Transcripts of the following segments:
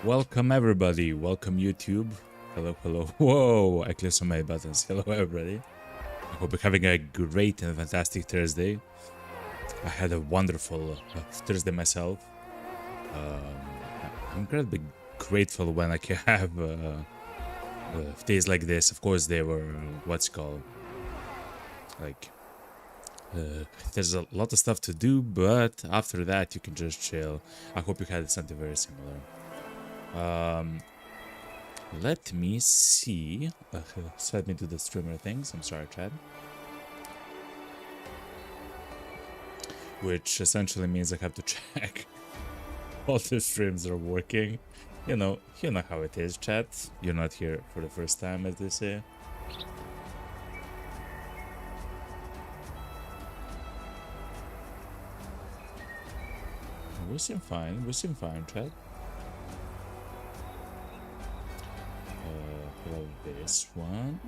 Welcome everybody, welcome YouTube. Hello, hello. Whoa, I clicked so many buttons. Hello everybody. I hope you're having a great and fantastic Thursday. I had a wonderful Thursday myself. I'm incredibly grateful when I can have days like this. Of course, they were what's called like there's a lot of stuff to do, but after that you can just chill. I hope you had something very similar. Let me see. So let me do the streamer things. I'm sorry, Chad. Which essentially means I have to check all the streams are working. You know how it is, chat. You're not here for the first time, as they say. We seem fine. We seem fine, chat. Love this one.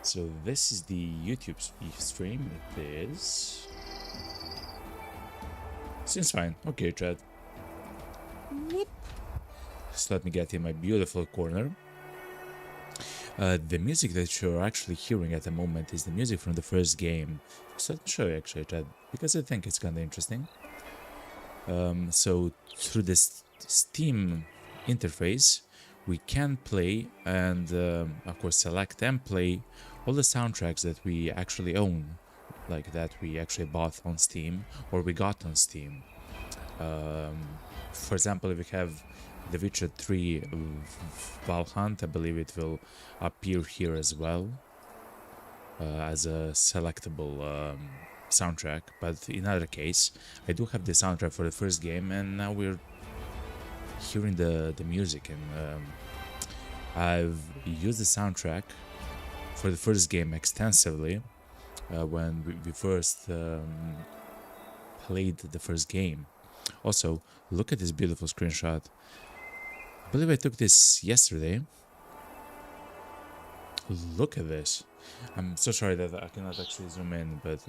So this is the YouTube stream. It is. Seems fine. Okay, chat. Whoop. Just let me get in my beautiful corner. The music that you're actually hearing at the moment is the music from the first game. So let me show you actually, chat, because I think it's kind of interesting. So through this Steam interface, we can play and of course select and play all the soundtracks that we actually own, like that we actually bought on Steam or we got on Steam. For example, if we have The Witcher 3 Valhunt, I believe it will appear here as well as a selectable soundtrack. But in other case, I do have the soundtrack for the first game, and now we're hearing the music, and I've used the soundtrack for the first game extensively when we first played the first game. Also, look at this beautiful screenshot. I believe I took this yesterday. Look at this. I'm so sorry that I cannot actually zoom in, but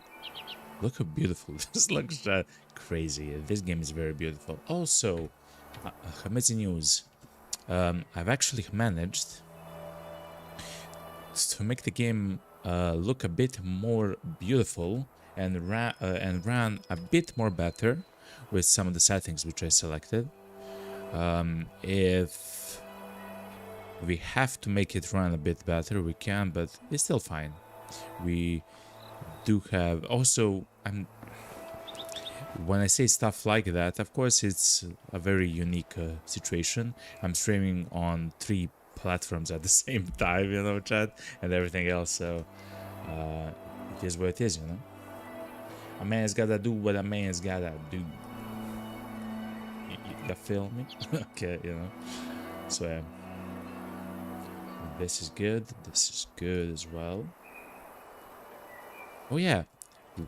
look how beautiful this looks. Crazy. This game is very beautiful. Also, amazing news. I've actually managed to make the game look a bit more beautiful and run a bit more better with some of the settings which I selected. If we have to make it run a bit better, we can, but it's still fine. We do have also, when I say stuff like that, of course it's a very unique situation. I'm streaming on 3 platforms at the same time, you know, chat, and everything else, so it is what it is, you know. A man's gotta do what a man's gotta do. You feel me? Okay, you know. So yeah. This is good. This is good as well. Oh yeah.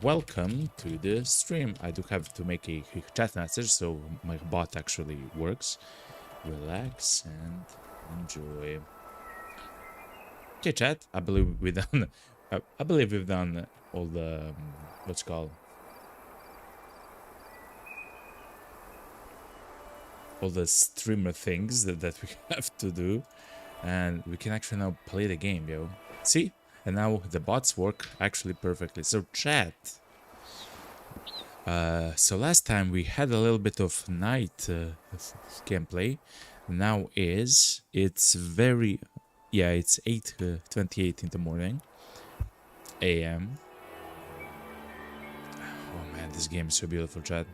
Welcome to the stream. I do have to make a quick chat message so my bot actually works. Relax and enjoy. Okay, chat. I believe we've done. I believe we've done all the what's called all the streamer things that we have to do, and we can actually now play the game, yo. See? And now the bots work actually perfectly. So chat. So last time we had a little bit of night gameplay. Now it's very, yeah, it's 8:28 in the morning, AM. Oh man, this game is so beautiful, chat.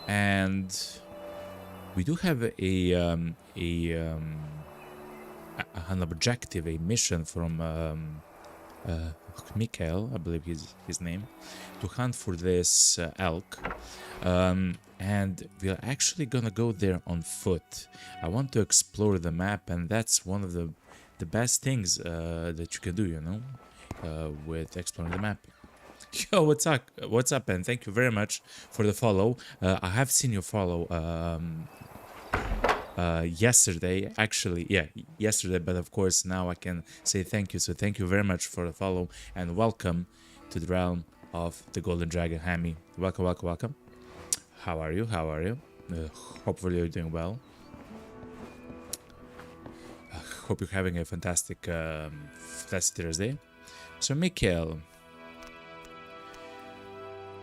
And we do have an objective, a mission from Mikhail, I believe his name, to hunt for this elk. And we're actually gonna go there on foot. I want to explore the map, and that's one of the best things that you can do, you know, with exploring the map. Yo, what's up? What's up, and thank you very much for the follow. I have seen your follow yesterday, actually, yeah, yesterday, but of course now I can say thank you. So thank you very much for the follow, and welcome to the realm of the Golden Dragon, Hammy. Welcome, welcome, welcome. How are you? How are you? Hopefully you're doing well. Hope you're having a fantastic Thursday. So, Mikhail,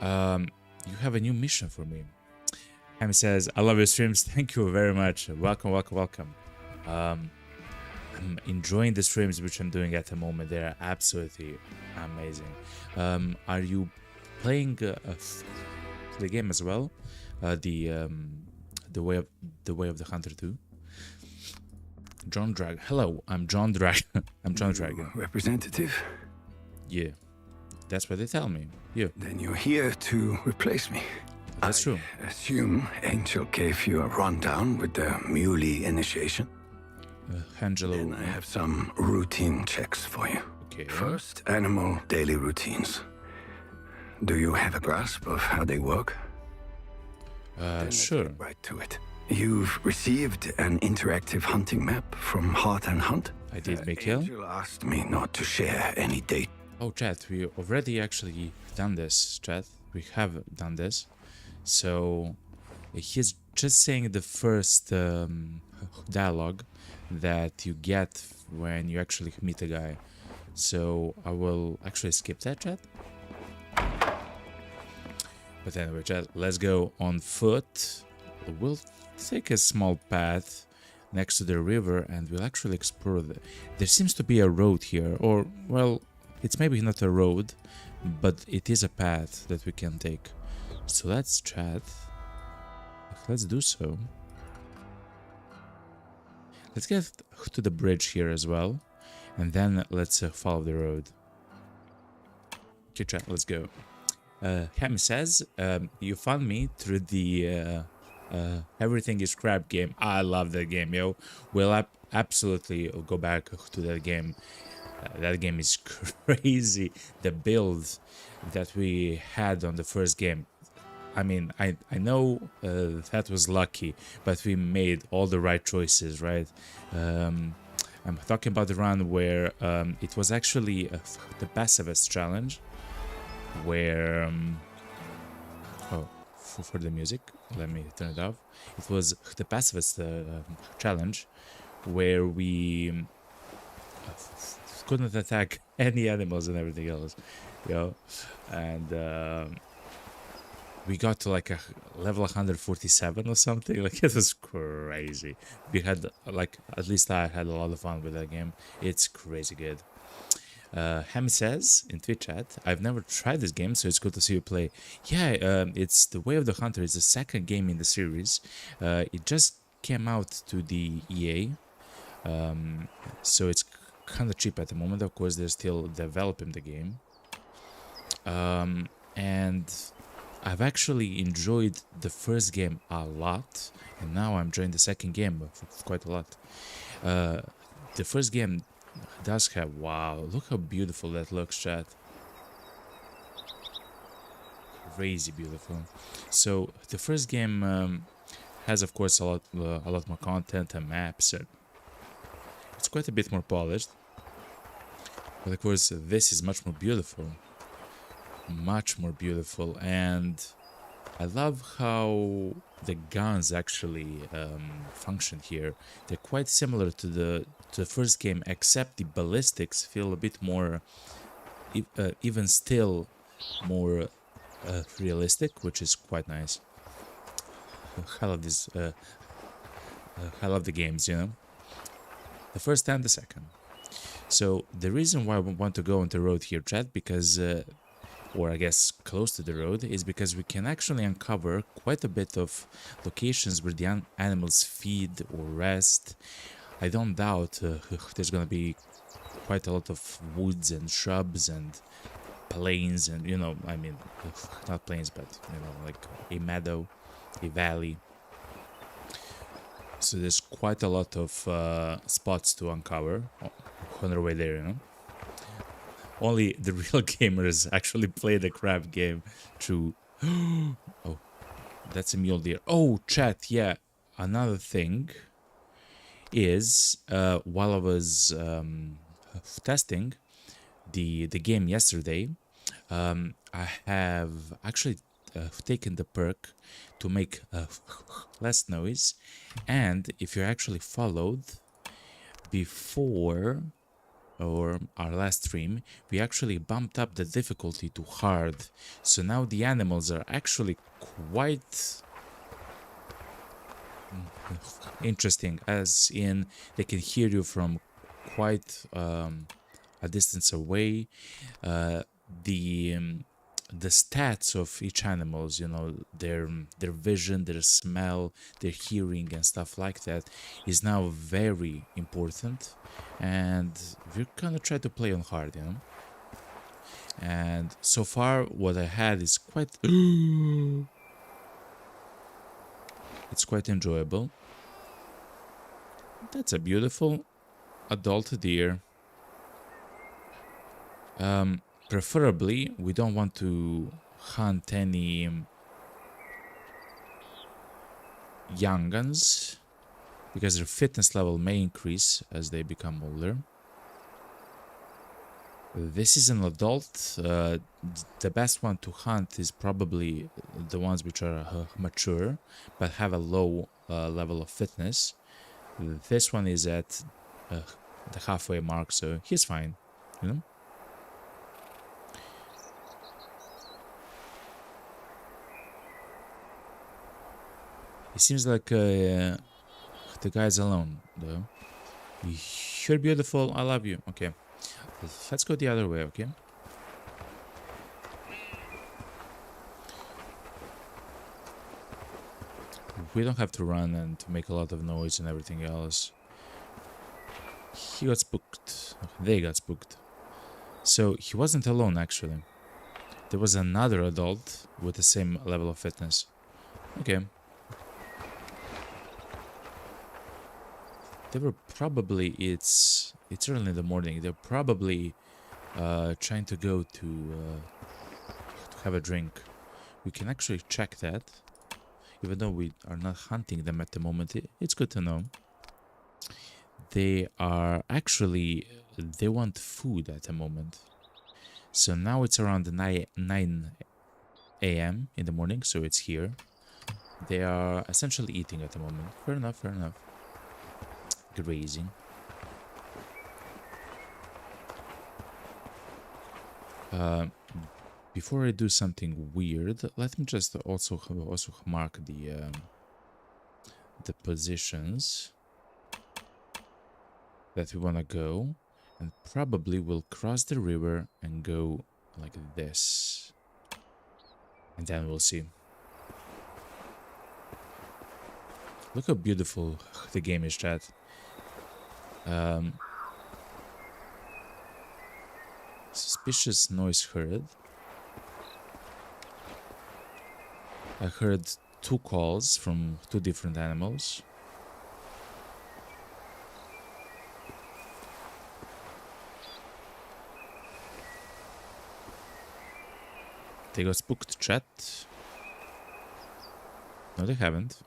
you have a new mission for me. Ham says, I love your streams. Thank you very much. Welcome, welcome, welcome. I'm enjoying the streams which I'm doing at the moment. They're absolutely amazing. Are you playing the game as well? The way of the Hunter 2? John Drag. Hello, I'm John Drag. I'm John Dragon. Representative? Yeah, that's what they tell me. Yeah. Then you're here to replace me. That's true. Assume Angel gave you a rundown with the Muley initiation. Angelo. Then I have some routine checks for you. Okay. First, animal daily routines. Do you have a grasp of how they work? Sure. Let's get right to it. You've received an interactive hunting map from Heart and Hunt. I did, Mikhail. Angel asked me not to share any data. Oh, chat, we already actually done this, chat. We have done this. So, he's just saying the first dialogue that you get when you actually meet a guy. So, I will actually skip that, chat. But anyway, chat, let's go on foot. We'll take a small path next to the river and we'll actually explore there seems to be a road here, or, well, it's maybe not a road, but it is a path that we can take. So let's chat. Let's do so. Let's get to the bridge here as well, and then let's follow the road. Okay, chat, let's go. Ham says, you found me through the Everything is Crap game. I love that game, yo. We'll absolutely go back to that game. That game is crazy. The build that we had on the first game. I mean, I know that was lucky, but we made all the right choices, right? I'm talking about the run where it was actually the pacifist challenge, where for the music, let me turn it off. It was the pacifist challenge where we couldn't attack any animals and everything else, you know, and we got to like a level 147 or something. Like, it was crazy. We had, like, at least I had a lot of fun with that game. It's crazy good. Ham says in Twitch chat, I've never tried this game, so it's good to see you play. Yeah, it's The Way of the Hunter. It's the second game in the series. It just came out to the EA, so it's kind of cheap at the moment. Of course, they're still developing the game, and I've actually enjoyed the first game a lot, and now I'm enjoying the second game quite a lot. The first game does have, wow, look how beautiful that looks, chat. Crazy beautiful. So the first game has, of course, a lot more content and maps, and it's quite a bit more polished. But of course, this is much more beautiful, and I love how the guns actually function here. They're quite similar to the first game, except the ballistics feel a bit more, even still more realistic, which is quite nice. I love this. I love the games, you know, the first and the second. So the reason why we want to go on the road here, chat, because or I guess close to the road, is because we can actually uncover quite a bit of locations where the animals feed or rest. I don't doubt there's gonna be quite a lot of woods and shrubs and plains, and, you know, I mean, not plains, but, you know, like a meadow, a valley. So there's quite a lot of spots to uncover on our way there, you know. Only the real gamers actually play the crab game through. Oh, that's a mule deer. Oh, chat, yeah. Another thing is, while I was testing the game yesterday, I have actually taken the perk to make less noise, and if you're actually followed before or our last stream, we actually bumped up the difficulty to hard. So now the animals are actually quite interesting, as in they can hear you from quite a distance away. The stats of each animals, you know, their vision, their smell, their hearing and stuff like that is now very important, and we're gonna try to play on hard, you know. And so far what I had is quite it's quite enjoyable. That's a beautiful adult deer. Preferably, we don't want to hunt any young guns, because their fitness level may increase as they become older. This is an adult. The best one to hunt is probably the ones which are mature, but have a low level of fitness. This one is at the halfway mark, so he's fine, you know. It seems like the guy's alone, though. You're beautiful, I love you. Okay, let's go the other way, okay? We don't have to run and to make a lot of noise and everything else. He got spooked. They got spooked. So he wasn't alone, actually. There was another adult with the same level of fitness. Okay. They were probably, it's early in the morning, they're probably trying to go to have a drink. We can actually check that, even though we are not hunting them at the moment. It's good to know. They are actually, they want food at the moment. So now it's around 9 a.m. in the morning, so it's here. They are essentially eating at the moment. Fair enough, fair enough. Grazing. Before I do something weird, let me just also mark the positions that we want to go, and probably we'll cross the river and go like this, and then we'll see. Look how beautiful the game is, chat. Suspicious noise heard. I heard 2 calls from 2 different animals. They got spooked, chat. No, they haven't.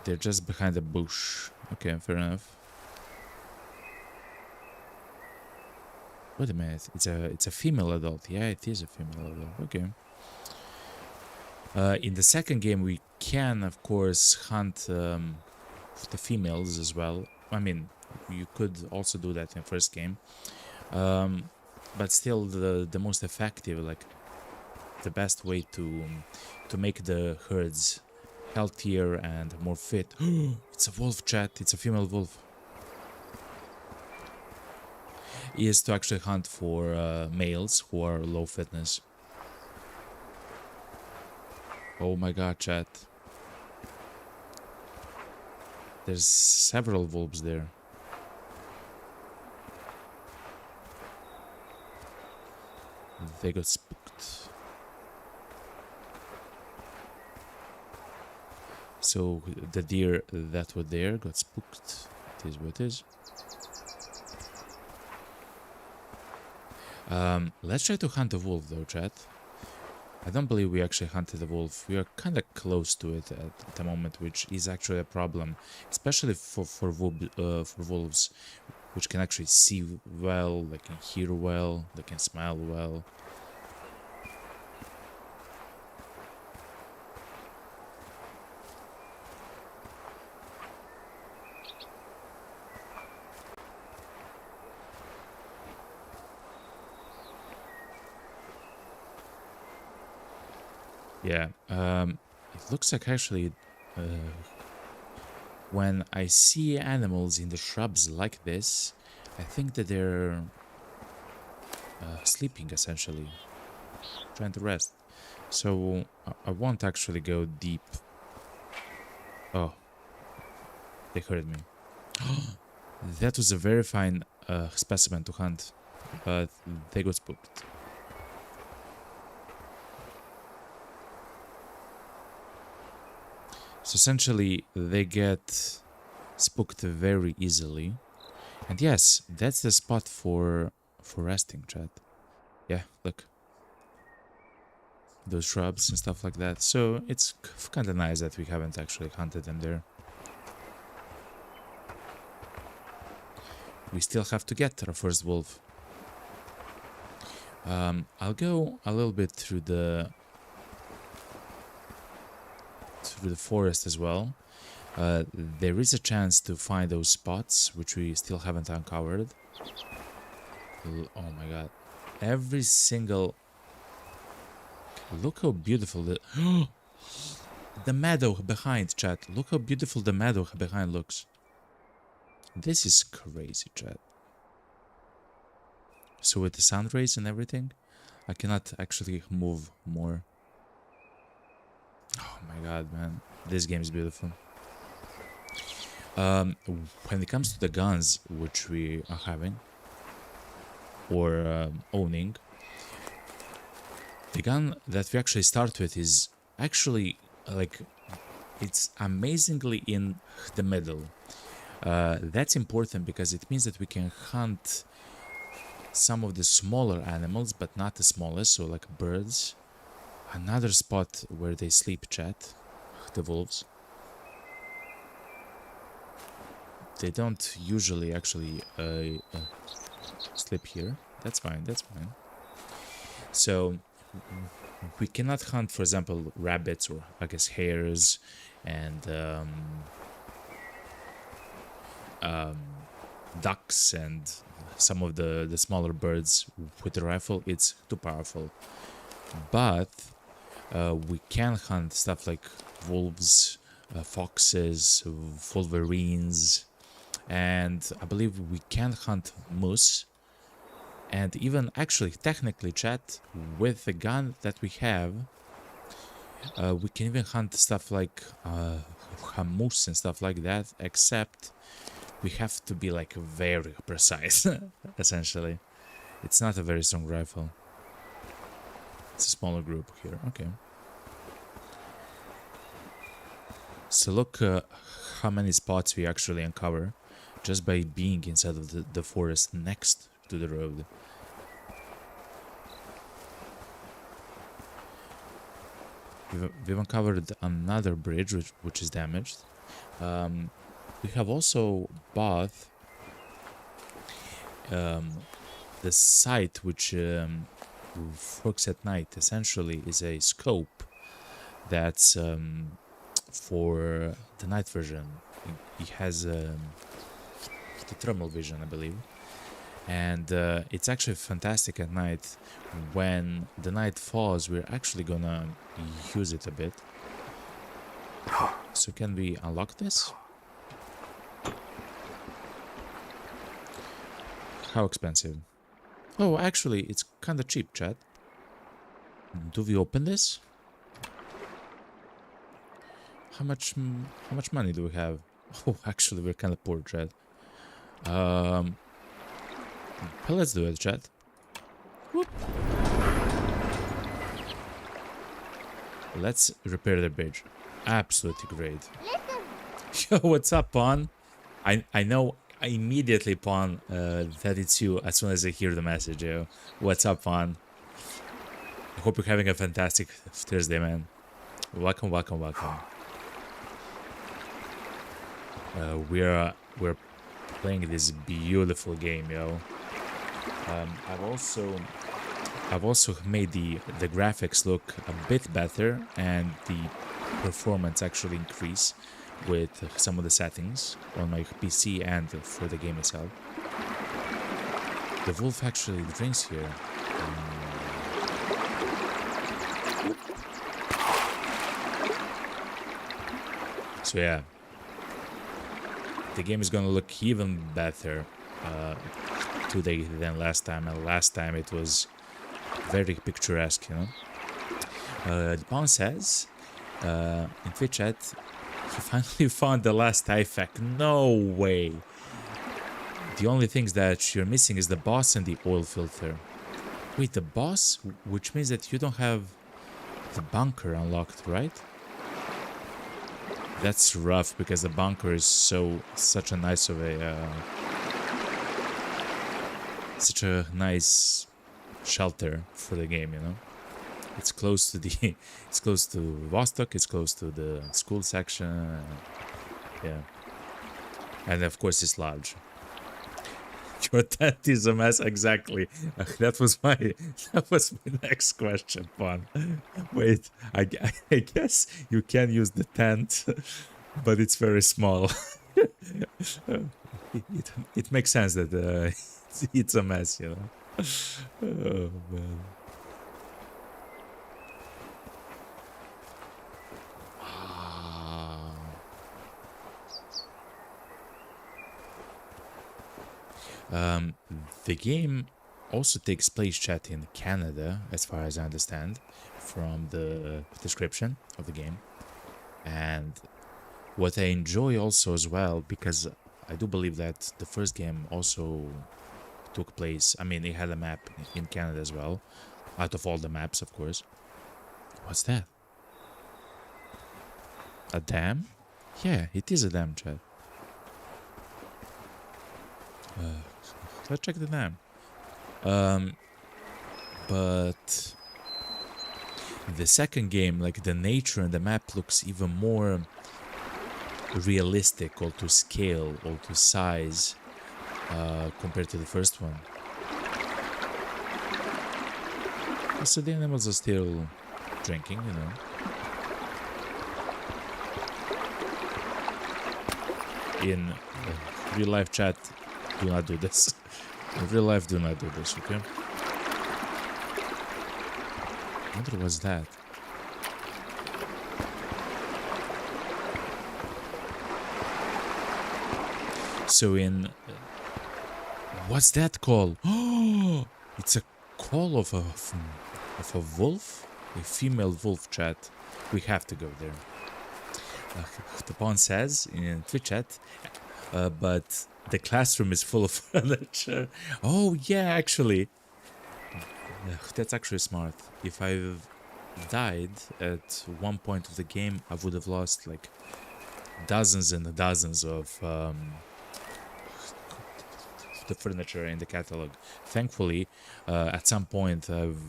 They're just behind the bush. Okay, fair enough. Wait a minute, it's a female adult. Yeah, it is a female adult. Okay. In the second game, we can, of course, hunt the females as well. I mean, you could also do that in the first game. But still, the most effective, like the best way to make the herds healthier and more fit. It's a wolf, chat. It's a female wolf. Is to actually hunt for males who are low fitness. Oh my god, chat. There's several wolves there. They got spooked. So the deer that were there got spooked. It is what it is. Let's try to hunt the wolf though, chat. I don't believe we actually hunted the wolf. We are kind of close to it at the moment, which is actually a problem, especially for wolves. which can actually see well, they can hear well, they can smell well. Yeah, it looks like actually when I see animals in the shrubs like this, I think that they're sleeping essentially, trying to rest. So I won't actually go deep. Oh, they heard me. That was a very fine specimen to hunt, but they got spooked. So essentially, they get spooked very easily. And yes, that's the spot for resting, chat. Yeah, look. Those shrubs and stuff like that. So it's kind of nice that we haven't actually hunted them there. We still have to get our first wolf. I'll go a little bit through the forest as well. There is a chance to find those spots which we still haven't uncovered. Oh my god. Every single... Look how beautiful the meadow behind, chat. Look how beautiful the meadow behind looks. This is crazy, chat. So with the sun rays and everything, I cannot actually move more. Oh my god, man. This game is beautiful. When it comes to the guns which we are having or owning, the gun that we actually start with is actually like it's amazingly in the middle. That's important because it means that we can hunt some of the smaller animals, but not the smallest, so like birds. Another spot where they sleep, chat, the wolves. They don't usually actually sleep here. That's fine, that's fine. So we cannot hunt, for example, rabbits or I guess hares and ducks and some of the smaller birds with the rifle. It's too powerful. But we can hunt stuff like wolves, foxes, wolverines, and I believe we can hunt moose. And even actually, technically, chat, with the gun that we have, we can even hunt stuff like moose and stuff like that, except we have to be like very precise, essentially. It's not a very strong rifle. It's a smaller group here, okay. So look how many spots we actually uncover just by being inside of the forest next to the road. We've uncovered another bridge which is damaged. We have also bought the sight which works at night. Essentially is a scope that's for the night vision. It has the thermal vision, I believe, and it's actually fantastic at night. When the night falls, we're actually gonna use it a bit. So can we unlock this? How expensive? Oh, actually, it's kind of cheap, chat. Do we open this? How much money do we have? Oh, actually, we're kind of poor, chat. Well, let's do it, chat. Whoop. Let's repair the bridge. Absolutely great. Yo, what's up, Pawn? I know immediately, Pawn, that it's you as soon as I hear the message, yo. What's up, Pawn? I hope you're having a fantastic Thursday, man. Welcome, welcome, welcome. We're playing this beautiful game, yo. I've also made the graphics look a bit better and the performance actually increase with some of the settings on my PC and for the game itself. The wolf actually drinks here. So yeah, the game is gonna look even better today than last time, and last time it was very picturesque, you know. The Pawn says in Twitch chat he finally found the last artifact. No way. The only things that you're missing is the boss and the oil filter. Wait, the boss? Which means that you don't have the bunker unlocked, right? That's rough because the bunker is such a nice shelter for the game, you know. It's close to it's close to Vostok, it's close to the school section, yeah, and of course it's large. Your tent is a mess, exactly. That was my next question, Pon. Wait, I guess you can use the tent, but it's very small. it makes sense that it's a mess, you know. Oh man. The game also takes place, chat, in Canada, as far as I understand, from the description of the game. And what I enjoy also as well, because I do believe that the first game also took place, I mean, it had a map in Canada as well, out of all the maps, of course. What's that? A dam? Yeah, it is a dam, chat. Let's check the dam. But the second game, like the nature and the map looks even more realistic or to scale or to size compared to the first one. So the animals are still drinking, you know. In real life, chat, do not do this. In real life, do not do this, okay? I wonder what's that. So in... what's that call? Oh, it's a call of a wolf? A female wolf, chat. We have to go there. The Pawn says in Twitch chat, but the classroom is full of furniture. Oh yeah, actually. That's actually smart. If I've died at one point of the game, I would have lost like dozens and dozens of the furniture in the catalog. Thankfully, at some point I've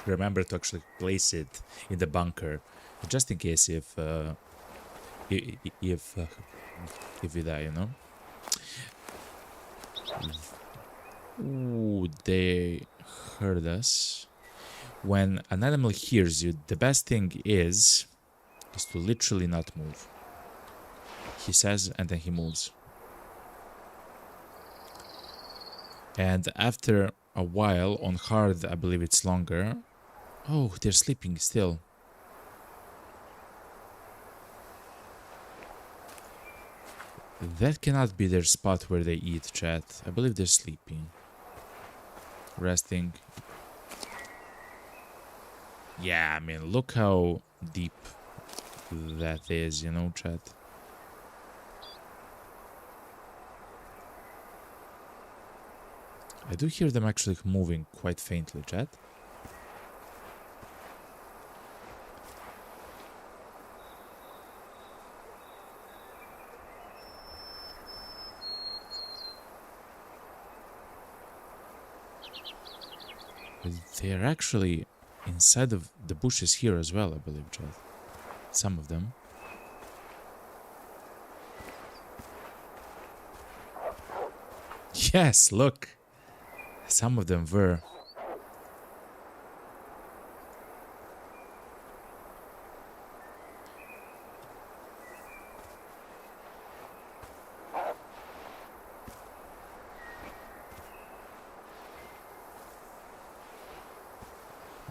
remembered to actually place it in the bunker, just in case if you die, you know. Ooh, they heard us. When an animal hears you, the best thing is to literally not move. He says, and then he moves. And after a while, on hard, I believe it's longer. Oh, they're sleeping still. That cannot be their spot where they eat, chat. I believe they're sleeping. Resting. Yeah, I mean, look how deep that is, you know, chat. I do hear them actually moving quite faintly, chat. They're actually inside of the bushes here as well, I believe, chat. Some of them. Yes, look. Some of them were.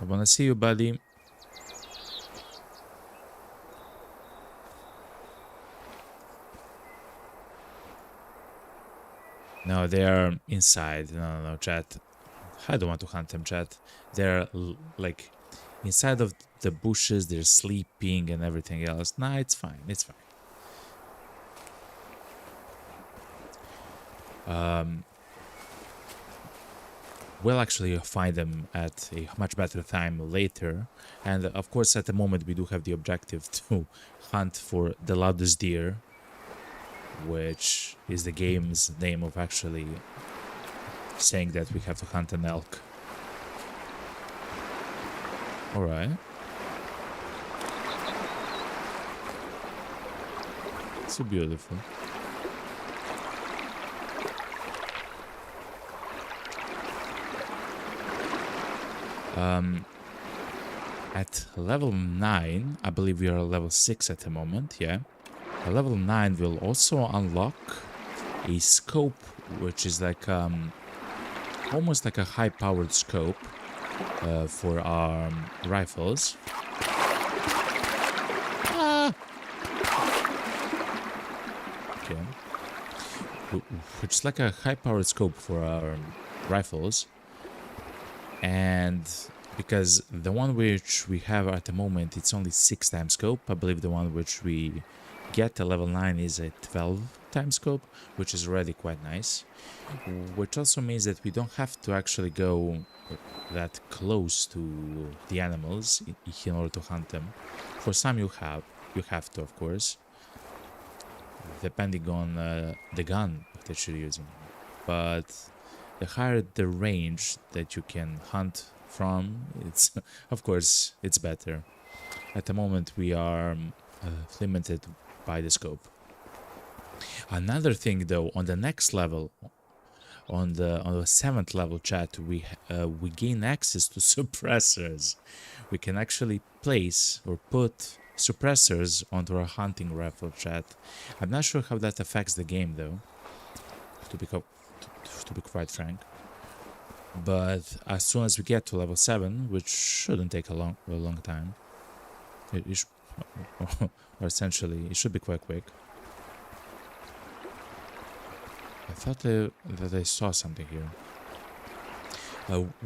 I wanna see you, buddy. No, they are inside. No, chat. I don't want to hunt them, chat. They're like inside of the bushes. They're sleeping and everything else. Nah, it's fine. It's fine. We'll actually find them at a much better time later. And of course, at the moment, we do have the objective to hunt for the loudest deer, which is the game's name of actually saying that we have to hunt an elk. Alright. So beautiful. At level 9, I believe we are level 6 at the moment, yeah. At level 9 will also unlock a scope, which is like almost like a high-powered scope for our rifles. Ah! Okay. Which is like a high-powered scope for our rifles. And because the one which we have at the moment, it's only 6 times scope. I believe the one which we get at level 9 is a 12 times scope, which is already quite nice. Which also means that we don't have to actually go that close to the animals in order to hunt them. For some you have to, of course, depending on the gun that you're using. But the higher the range that you can hunt from, it's of course it's better. At the moment we are limited by the scope. Another thing though, on the next level, on the 7th level, chat, we gain access to suppressors. We can actually place or put suppressors onto our hunting rifle, chat. I'm not sure how that affects the game though, to be quite frank. But as soon as we get to level 7, which shouldn't take a long time, or essentially it should be quite quick. I thought that I saw something here.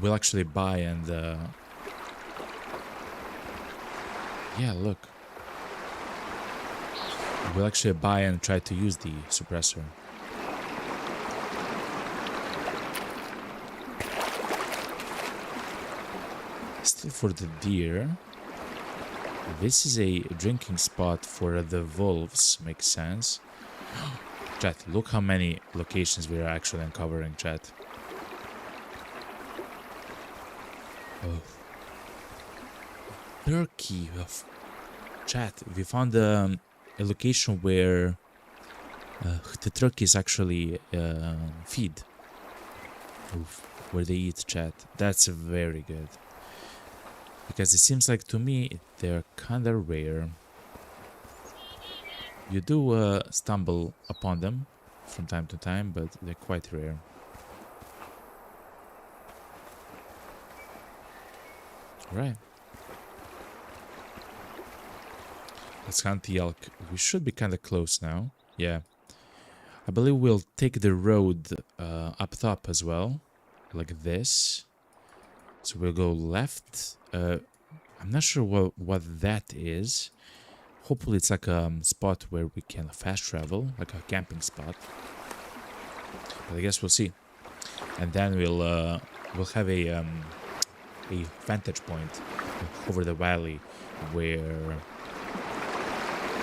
We'll actually buy and yeah, look. We'll actually buy and try to use the suppressor. Still for the deer. This is a drinking spot for the wolves, makes sense. Chat, look how many locations we are actually uncovering, chat. Oh. Turkey. Chat, we found a location where the turkeys actually feed. Where they eat, chat. That's very good. Because it seems like to me they're kinda rare. You do stumble upon them from time to time, but they're quite rare. Right. Let's hunt the elk. We should be kinda close now. Yeah. I believe we'll take the road up top as well. Like this. So we'll go left. I'm not sure what that is. Hopefully it's like a spot where we can fast travel, like a camping spot. But I guess we'll see. And then we'll have a vantage point over the valley where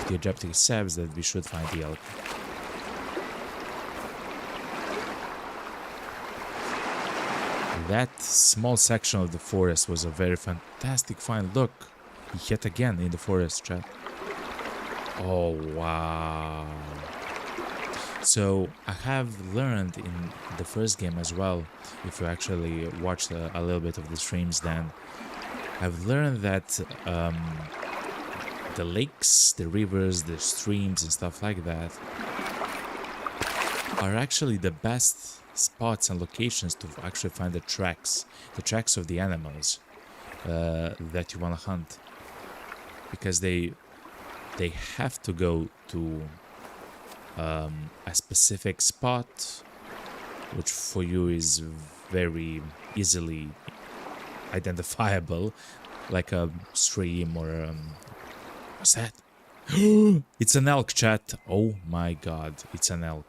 the objective says that we should find the elk. That small section of the forest was a very fantastic find. Look, yet again in the forest, chat. Oh, wow. So I have learned in the first game as well, if you actually watched a little bit of the streams, then I've learned that the lakes, the rivers, the streams and stuff like that are actually the best spots and locations to actually find the tracks of the animals that you want to hunt, because they have to go to a specific spot, which for you is very easily identifiable, like a stream or what's that? It's an elk, chat. Oh my god, it's an elk.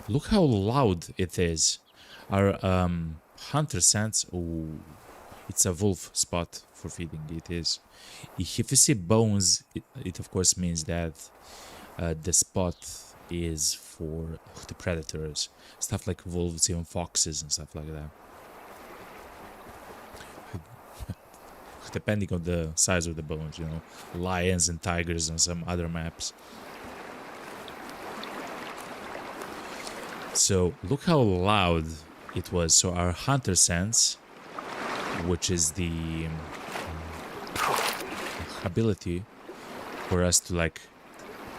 Look how loud it is. Our hunter sense. Oh, it's a wolf spot for feeding. It is. If you see bones, it of course means that the spot is for the predators. Stuff like wolves, even foxes and stuff like that. Depending on the size of the bones, you know, lions and tigers on some other maps. So look how loud it was. So our hunter sense, which is the ability for us to like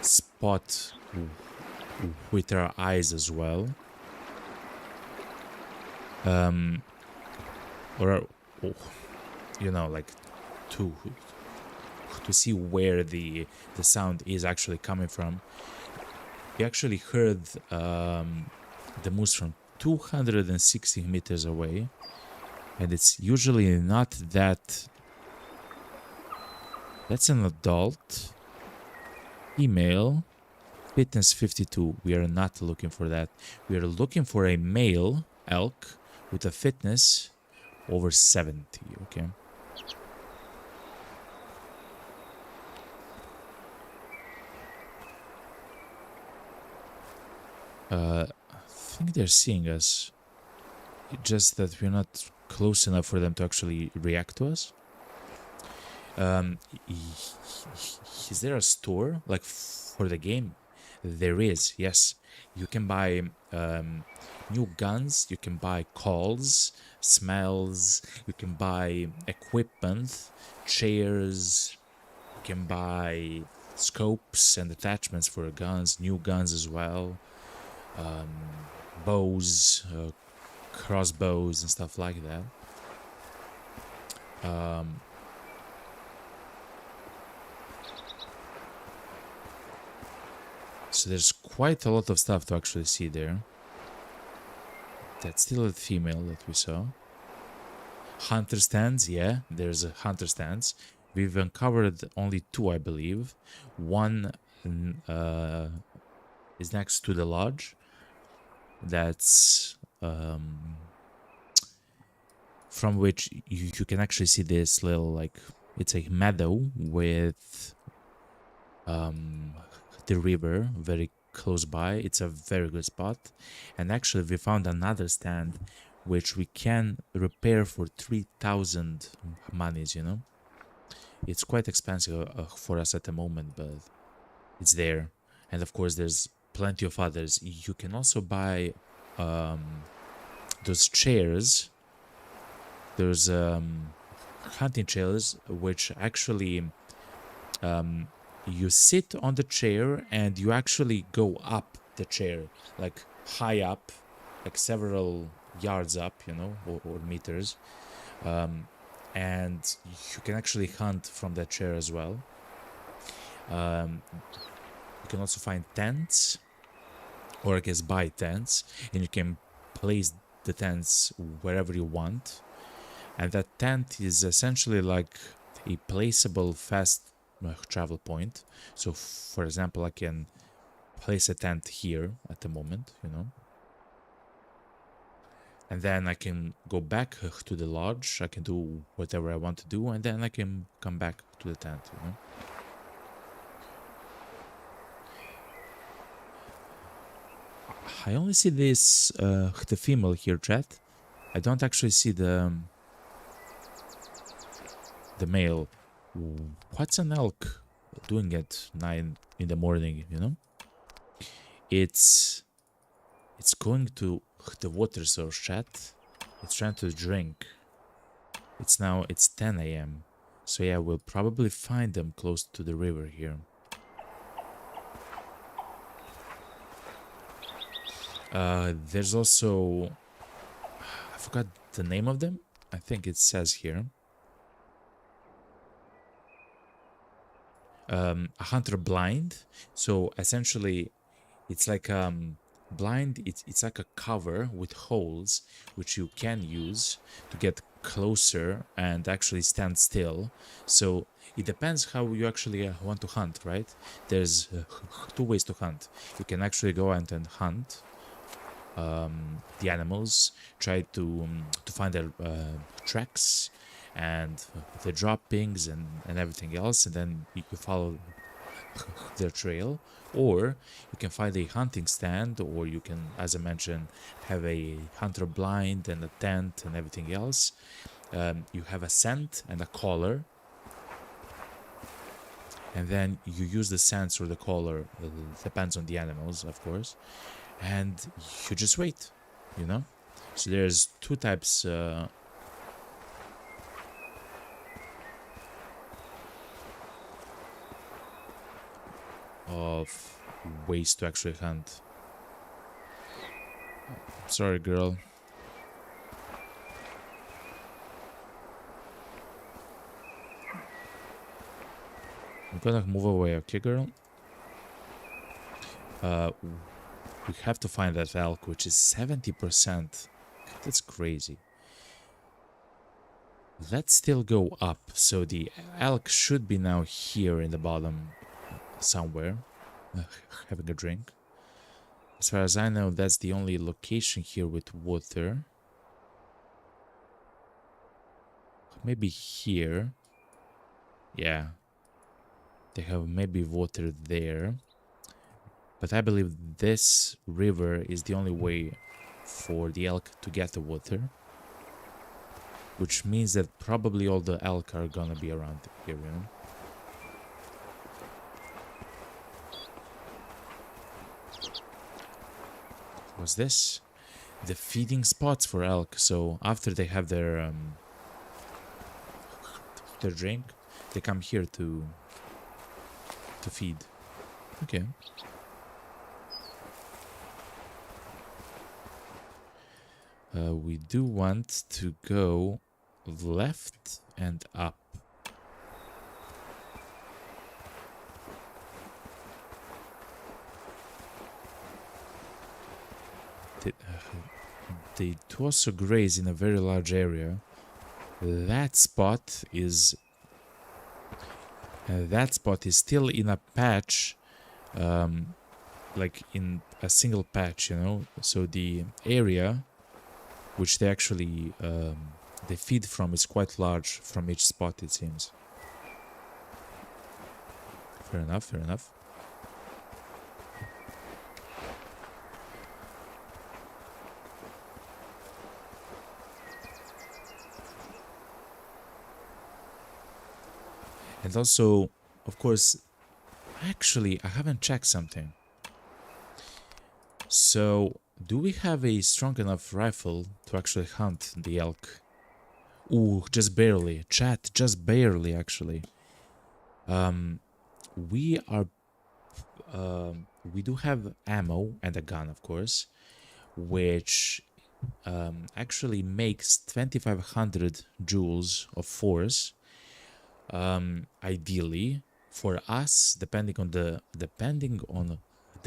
spot with our eyes as well, or you know, like to see where the sound is actually coming from. You actually heard the moose from 260 meters away, and it's usually not that. That's an adult female, fitness 52. We are not looking for that. We are looking for a male elk with a fitness over 70. Okay. I think they're seeing us. It's just that we're not close enough for them to actually react to us. Is there a store like for the game? There is, yes. You can buy new guns, you can buy calls, smells, you can buy equipment, chairs, you can buy scopes and attachments for guns, new guns as well, bows, crossbows and stuff like that. So there's quite a lot of stuff to actually see there. That's still a female that we saw. Hunter stands, yeah, there's a hunter stands. We've uncovered only 2, I believe. One is next to the lodge. That's from which you can actually see this little, like, it's a meadow with the river very close by. It's a very good spot, and actually we found another stand which we can repair for 3,000 monies, you know. It's quite expensive for us at the moment, but it's there. And of course there's plenty of others. You can also buy those chairs. There's hunting chairs which actually you sit on the chair and you actually go up the chair, like high up, like several yards up, you know, or meters, and you can actually hunt from that chair as well. You can also find tents, or I guess buy tents, and you can place the tents wherever you want, and that tent is essentially like a placeable fast travel point. So for example, I can place a tent here at the moment, you know, and then I can go back to the lodge. I can do whatever I want to do, and then I can come back to the tent, you know. I only see this the female here, chat. I don't actually see the male. What's an elk doing it 9 in the morning, you know. It's going to the water source, chat. It's trying to drink. It's 10 a.m. So yeah, we'll probably find them close to the river here. There's also, I forgot the name of them. I think it says here. A hunter blind. So essentially, it's like blind. It's like a cover with holes which you can use to get closer and actually stand still. So it depends how you actually want to hunt, right? There's 2 ways to hunt. You can actually go out and hunt the animals, try to find their tracks and the droppings and everything else, and then you can follow their trail. Or you can find a hunting stand, or you can, as I mentioned, have a hunter blind and a tent and everything else. You have a scent and a collar, and then you use the scent or the collar, depends on the animals, of course, and you just wait, you know. So there's 2 types of ways to actually hunt. Sorry, girl. I'm gonna move away, okay, girl? We have to find that elk, which is 70%. That's crazy. Let's still go up. So the elk should be now here in the bottom somewhere, having a drink. As far as I know, that's the only location here with water. Maybe here. Yeah. They have maybe water there. But I believe this river is the only way for the elk to get the water. Which means that probably all the elk are gonna be around here, you know? What's this? The feeding spots for elk. So after they have their drink, they come here to feed. Okay. We do want to go left and up. They also graze in a very large area. That spot is still in a patch, like in a single patch, you know. So the area which they actually they feed from is quite large from each spot, it seems. Fair enough, fair enough. And also, of course, actually, I haven't checked something. So, do we have a strong enough rifle to actually hunt the elk? Ooh, just barely. Chat, just barely, actually. We do have ammo and a gun, of course, which actually makes 2500 joules of force. Ideally, for us, depending on the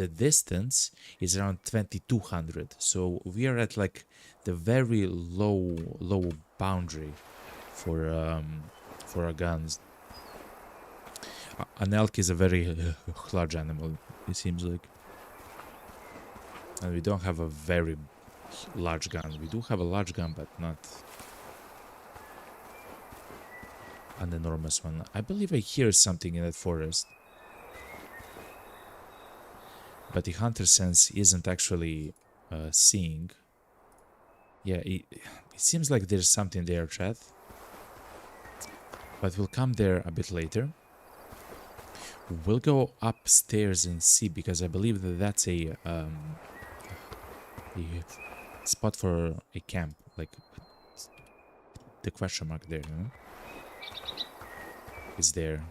distance, is around 2200. So we are at like the very low boundary for our guns. An elk is a very large animal, it seems like, and we don't have a very large gun. We do have a large gun, but not an enormous one. I believe I hear something in that forest, but the hunter sense isn't actually seeing. Yeah, it seems like there's something there, chat, but we'll come there a bit later. We'll go upstairs and see, because I believe that that's a spot for a camp, like the question mark there, you know, is there.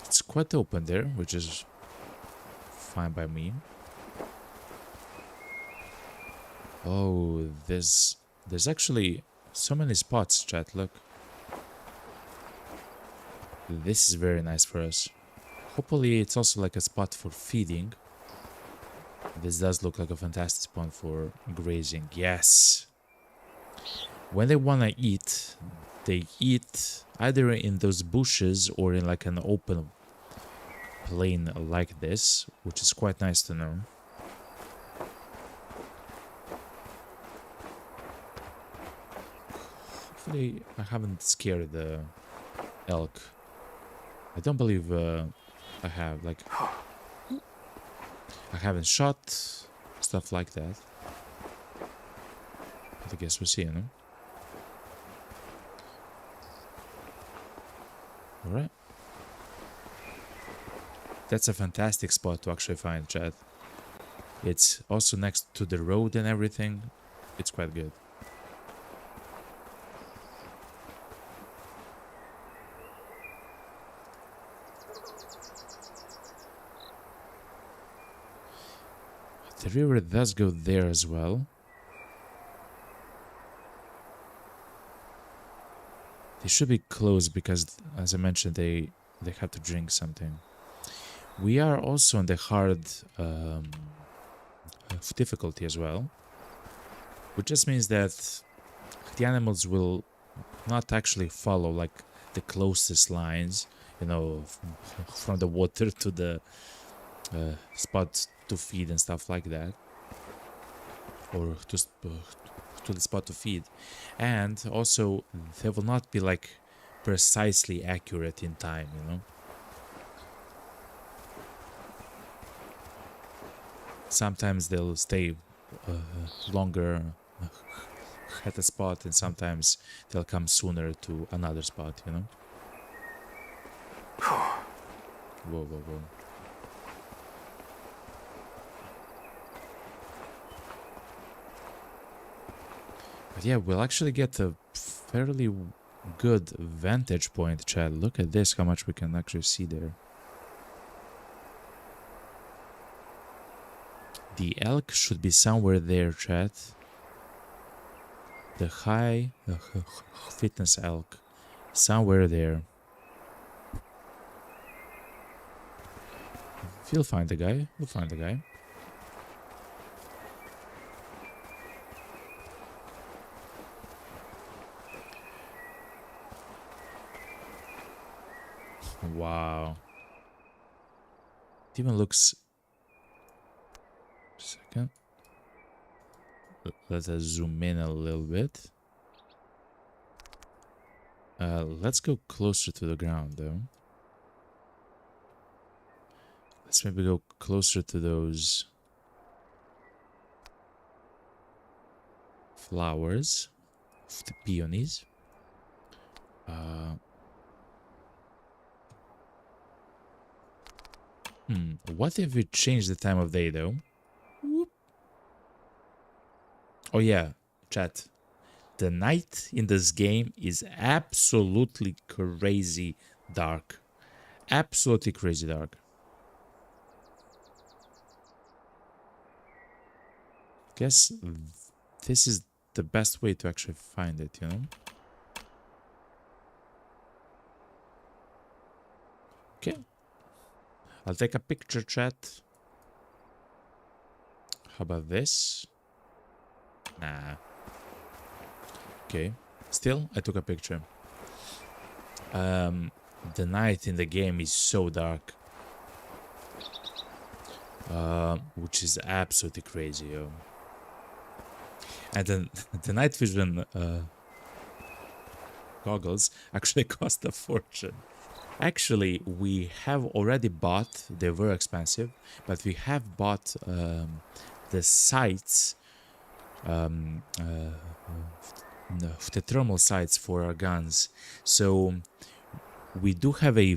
It's quite open there, which is fine by me. Oh, there's actually so many spots, chat, look. This is very nice for us. Hopefully it's also like a spot for feeding. This does look like a fantastic spot for grazing. Yes! When they wanna eat, they eat either in those bushes or in like an open plain like this, which is quite nice to know. Hopefully I haven't scared the elk. I don't believe I have, like, I haven't shot, stuff like that. But I guess we'll see, you know? Alright. That's a fantastic spot to actually find, chat. It's also next to the road and everything. It's quite good. The river does go there as well. They should be close because, as I mentioned, they have to drink something. We are also on the hard difficulty as well, which just means that the animals will not actually follow like the closest lines, you know, from the water to the spot to feed and stuff like that, or to the spot to feed. And also they will not be like precisely accurate in time, you know. Sometimes they'll stay longer at a spot, and sometimes they'll come sooner to another spot, you know. Whoa, whoa, whoa. But yeah, we'll actually get a fairly good vantage point, chat. Look at this, how much we can actually see there. The elk should be somewhere there, chat. The high fitness elk. Somewhere there. We'll find the guy. We'll find the guy. Wow. It even looks... Second. Let us zoom in a little bit. Let's go closer to the ground, though. Let's maybe go closer to those flowers of the peonies. What if we change the time of day, though? Whoop. Oh yeah, chat. The night in this game is absolutely crazy dark. Absolutely crazy dark. Guess this is the best way to actually find it, you know? Okay. I'll take a picture, chat. How about this? Nah. Okay. Still, I took a picture. The night in the game is so dark. Which is absolutely crazy, yo. And then the night vision goggles actually cost a fortune. Actually, we have already bought, they were expensive, but we have bought the sights, the thermal sights for our guns. So we do have a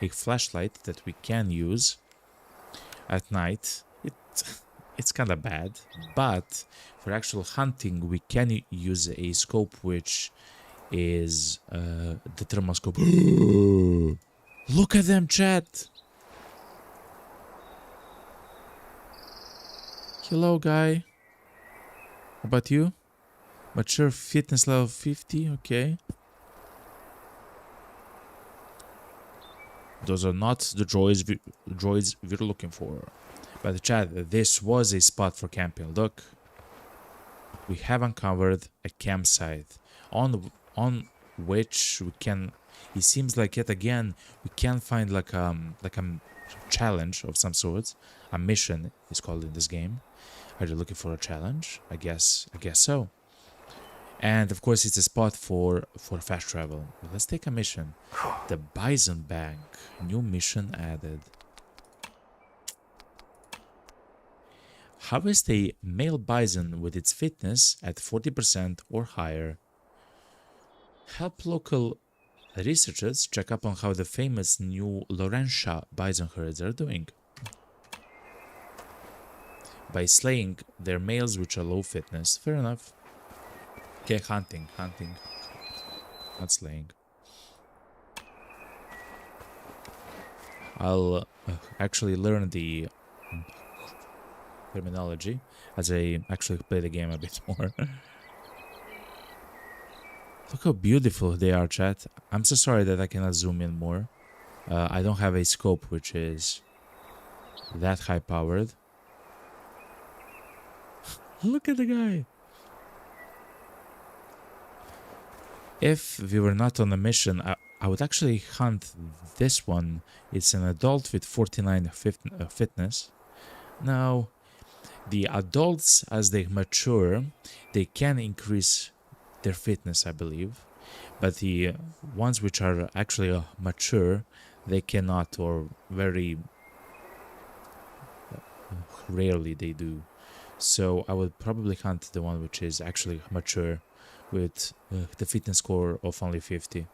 flashlight that we can use at night. It's kind of bad, but for actual hunting we can use a scope which is the thermal scope. Look at them, chat. Hello, guy. How about you? Mature fitness level 50, okay. Those are not the droids we're looking for. But chat, this was a spot for camping. Look, we have uncovered a campsite on which we can. It seems like yet again we can find like a challenge of some sort. A mission is called in this game. Are you looking for a challenge? I guess so. And of course, it's a spot for fast travel. Let's take a mission. The Bison Bank. New mission added. Harvest a male bison with its fitness at 40% or higher. Help local researchers check up on how the famous new Laurentia bison herds are doing. By slaying their males which are low fitness. Fair enough. Okay, hunting. Not slaying. I'll actually learn the terminology as I actually play the game a bit more. Look how beautiful they are, chat. I'm so sorry that I cannot zoom in more. I don't have a scope which is that high powered. Look at the guy. If we were not on a mission, I would actually hunt this one. It's an adult with 49 fitness. Now, the adults, as they mature, they can increase their fitness, I believe. But the ones which are actually mature, they cannot, or very rarely they do. So I would probably hunt the one which is actually mature with the fitness score of only 50.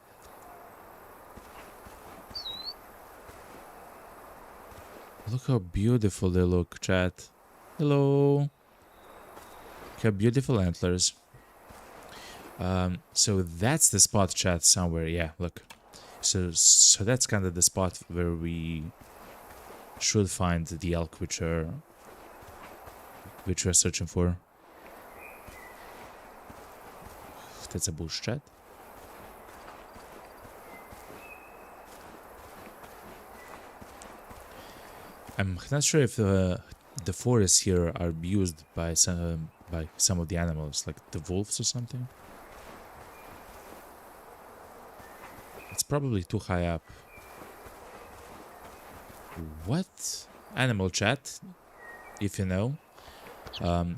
Look how beautiful they look, chat. Hello. Look how beautiful antlers. So that's the spot, chat, somewhere. Yeah, look. So that's kind of the spot where we should find the elk which we're searching for. That's a bush, chat. I'm not sure if the forests here are abused by some of the animals, like the wolves or something. It's probably too high up. What? Animal chat, if you know,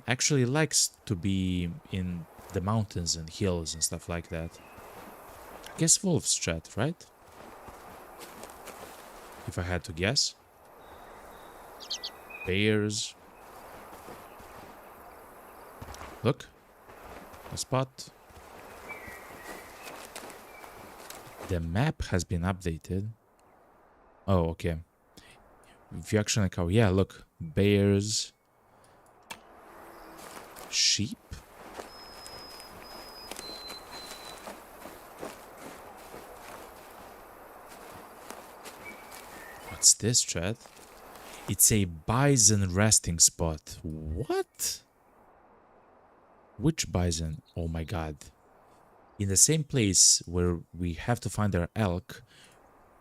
actually likes to be in the mountains and hills and stuff like that. I guess wolves, chat, right? If I had to guess. Bears. Look. A spot. The map has been updated. Oh, okay. If you actually go, yeah, look. Bears. Sheep. What's this, chat? It's a bison resting spot. What? Which bison? Oh my god. In the same place where we have to find our elk,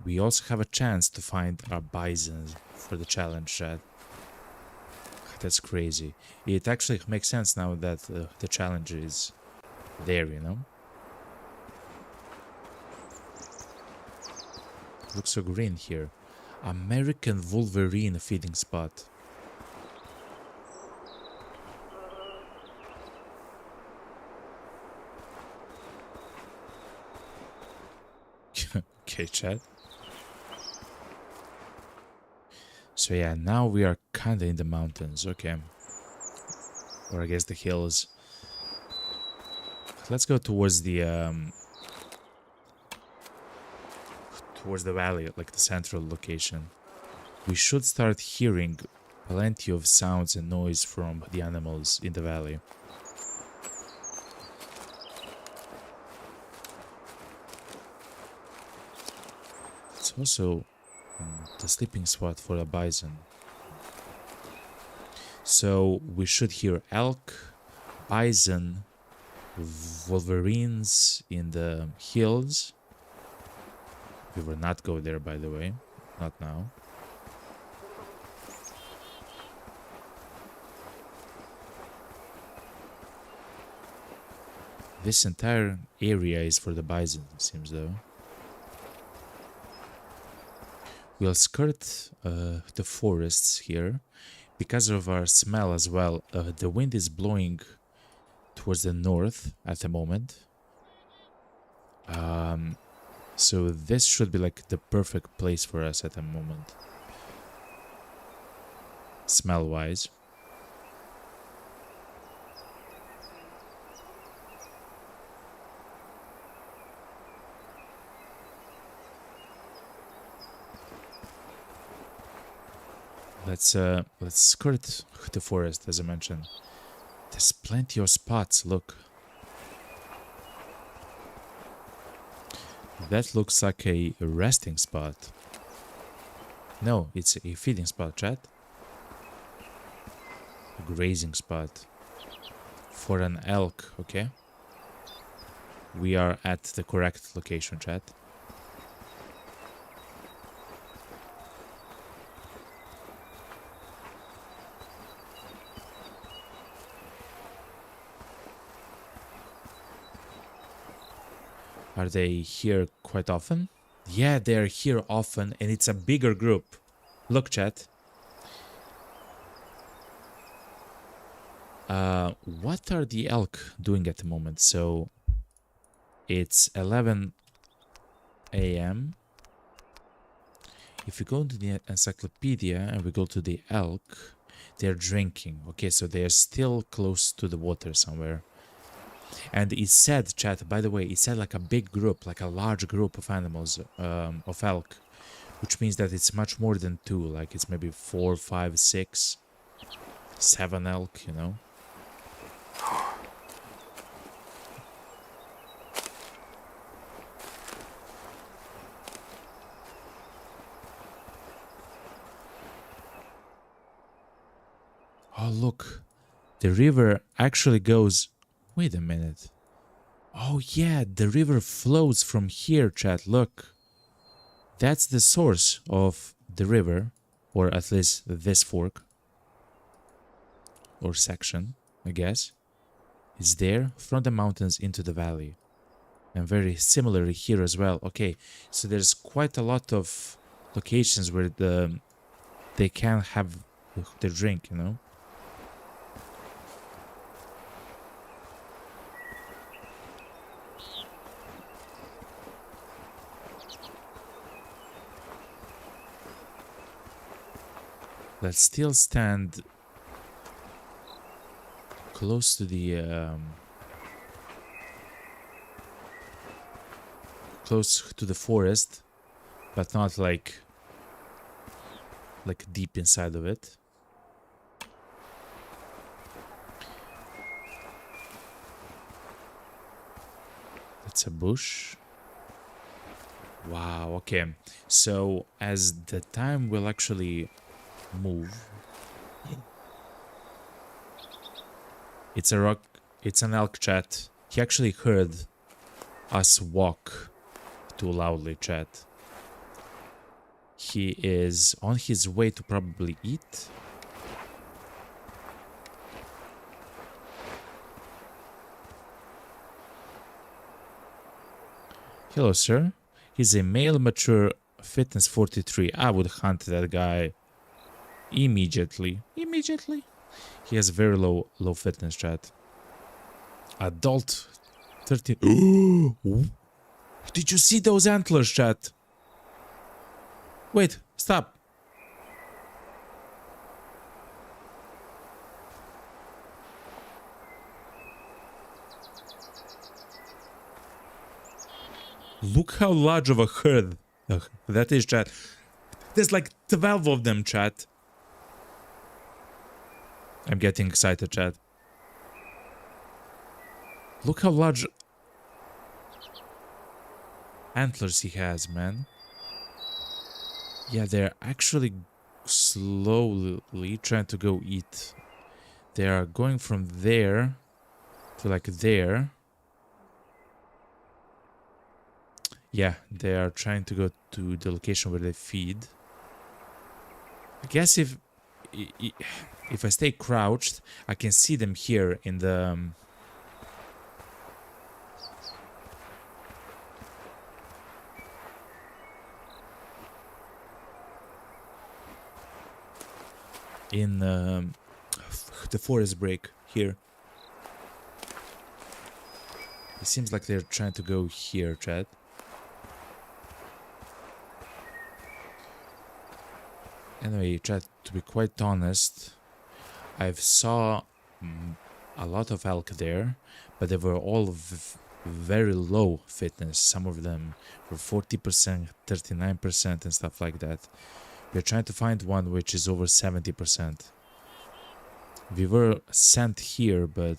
we also have a chance to find our bison for the challenge, chat. That's crazy. It actually makes sense now that the challenge is there, you know? Looks so green here. American Wolverine feeding spot. Okay, chat. So yeah, now we are kinda in the mountains, okay. Or I guess the hills. Let's go towards the valley, like the central location. We should start hearing plenty of sounds and noise from the animals in the valley. It's also the sleeping spot for a bison. So we should hear elk, bison, wolverines in the hills. We will not go there, by the way. Not now. This entire area is for the bison, it seems though. We'll skirt the forests here because of our smell as well. The wind is blowing towards the north at the moment. So this should be like the perfect place for us at the moment. Smell-wise. Let's skirt the forest, as I mentioned. There's plenty of spots, look. That looks like a resting spot. No, it's a feeding spot, chat. A grazing spot. For an elk, okay? We are at the correct location, chat. Are they here quite often? Yeah, they're here often, and it's a bigger group. Look, chat. What are the elk doing at the moment? So, it's 11 a.m. If we go to the encyclopedia and we go to the elk, they're drinking. Okay, so they are still close to the water somewhere. And it said, chat, by the way, it said like a big group, like a large group of animals, of elk, which means that it's much more than 2, like it's maybe 4, 5, 6, 7 elk, you know? Oh, look, the river actually goes... Wait a minute. Oh yeah, the river flows from here, chat, look. That's the source of the river, or at least this fork. Or section, I guess. It's there from the mountains into the valley. And very similarly here as well. Okay, so there's quite a lot of locations where they can have their drink, you know. Let's still stand close to the forest, but not like deep inside of it. That's a bush. Wow, okay. So as the time will actually move, it's an elk, chat. He actually heard us walk too loudly, chat. He is on his way to probably eat. Hello, sir. He's a male, mature, fitness 43. I would hunt that guy immediately. He has very low fitness, chat. Adult 13. Ooh. Did you see those antlers, chat? Wait, stop. Look how large of a herd that is, chat. There's like 12 of them, chat. I'm getting excited, chat. Look how large antlers he has, man. Yeah, they're actually slowly trying to go eat. They are going from there to like there. Yeah, they are trying to go to the location where they feed. I guess if I stay crouched, I can see them here in the the forest break here. It seems like they're trying to go here, chat. Anyway, chat, to be quite honest, I've saw a lot of elk there, but they were all very low fitness. Some of them were 40%, 39% and stuff like that. We're trying to find one which is over 70%. We were sent here, but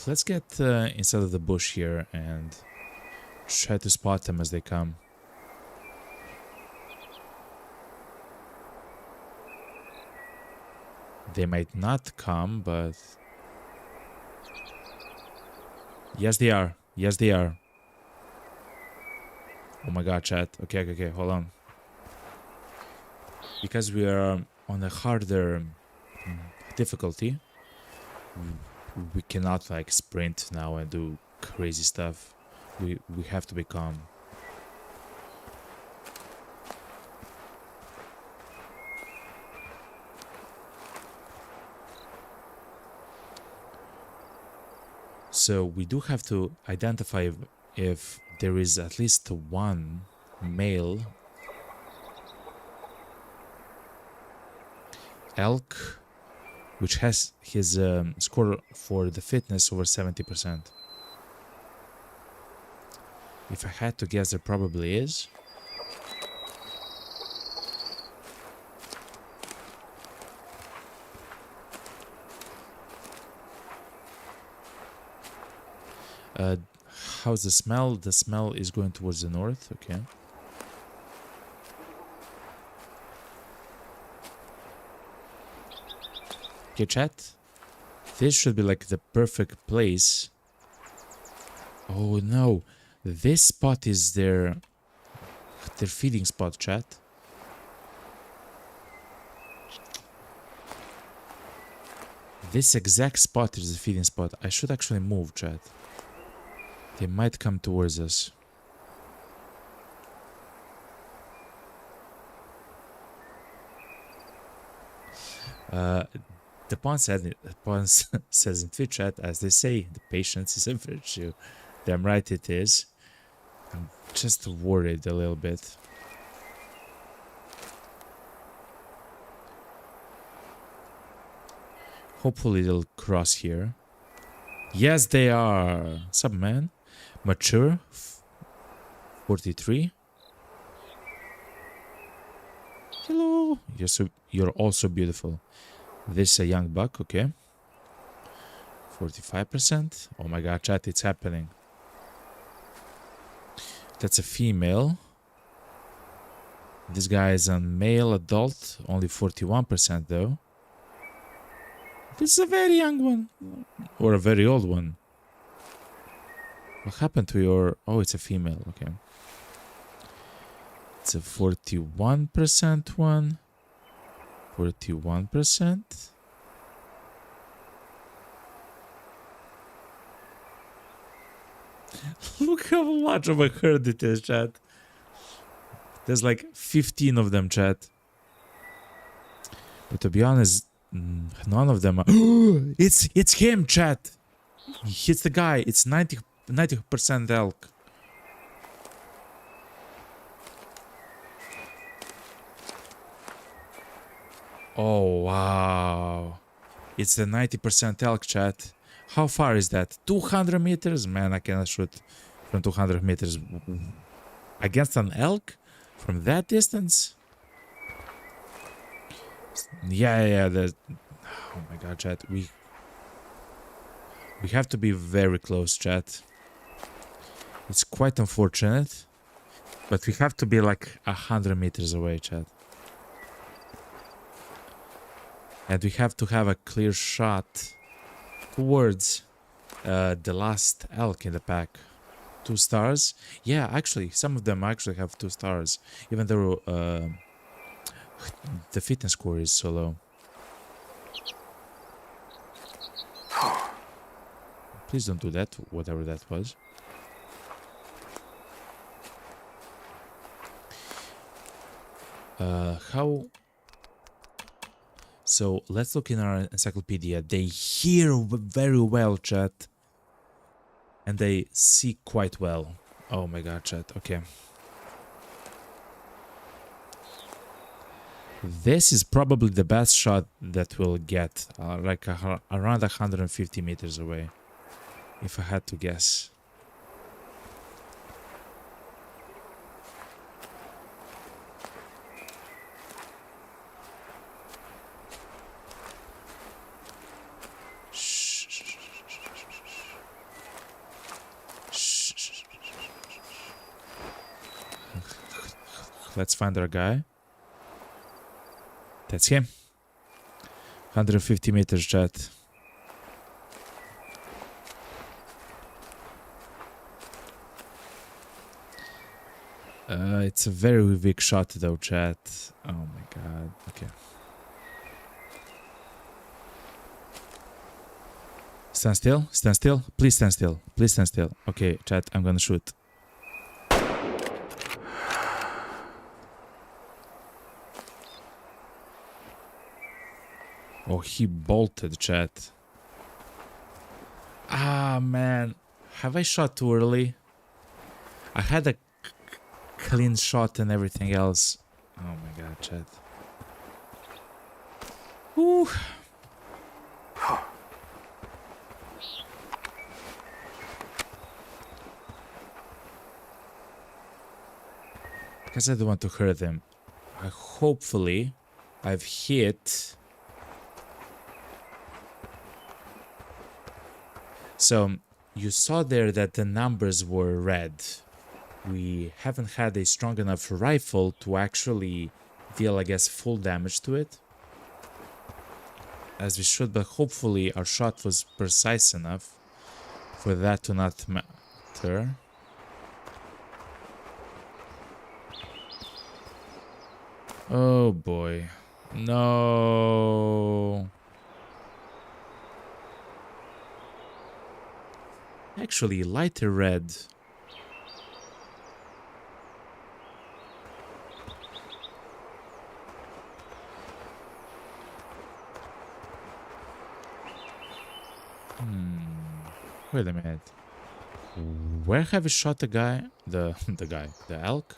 let's get inside of the bush here and try to spot them as they come. They might not come, but yes, they are. Yes, they are. Oh my god, chat. Okay, hold on. Because we are on a harder difficulty, we cannot like sprint now and do crazy stuff. We have to be calm. So we do have to identify if there is at least one male elk which has his score for the fitness over 70%. If I had to guess, there probably is. How's the smell? The smell is going towards the north, okay. Okay, chat. This should be like the perfect place. Oh no, this spot is their feeding spot, chat. This exact spot is the feeding spot. I should actually move, chat. They might come towards us. The pawn says in Twitch chat, as they say, the patience is a virtue. Damn right it is. I'm just worried a little bit. Hopefully they'll cross here. Yes, they are. What's up, man? Mature 43. Hello. You're also beautiful. This is a young buck, okay. 45%. Oh my god, chat, it's happening. That's a female. This guy is a male adult, only 41% though. This is a very young one. Or a very old one. What happened to your... Oh, it's a female, okay. It's a 41% one. 41%. Look how large of a herd it is, chat. There's like 15 of them, chat. But to be honest, none of them are... it's him, chat. It's the guy. It's 90% elk. Oh, wow. It's the 90% elk, chat. How far is that? 200 meters? Man, I cannot shoot from 200 meters. Against an elk? From that distance? Yeah. Oh my god, chat. We have to be very close, chat. It's quite unfortunate. But we have to be like 100 meters away, chat. And we have to have a clear shot towards the last elk in the pack. 2 stars? Yeah, actually, some of them actually have 2 stars. Even though the fitness score is so low. Please don't do that, whatever that was. How... So, let's look in our encyclopedia. They hear very well, chat. And they see quite well. Oh my god, chat. Okay. This is probably the best shot that we'll get. Like around 150 meters away. If I had to guess. Let's find our guy. That's him. 150 meters, chat. It's a very weak shot though, chat. Oh my god. Okay. Stand still. Stand still. Please stand still. Please stand still. Okay, chat, I'm gonna shoot. Oh, he bolted, chat. Ah, man. Have I shot too early? I had a clean shot and everything else. Oh my god, chat. Whew. Because I don't want to hurt them. Hopefully, I've hit... So, you saw there that the numbers were red. We haven't had a strong enough rifle to actually deal, I guess, full damage to it. As we should, but hopefully our shot was precise enough for that to not matter. Oh boy. No. Actually, lighter red. Wait a minute. Where have we shot the guy? The elk?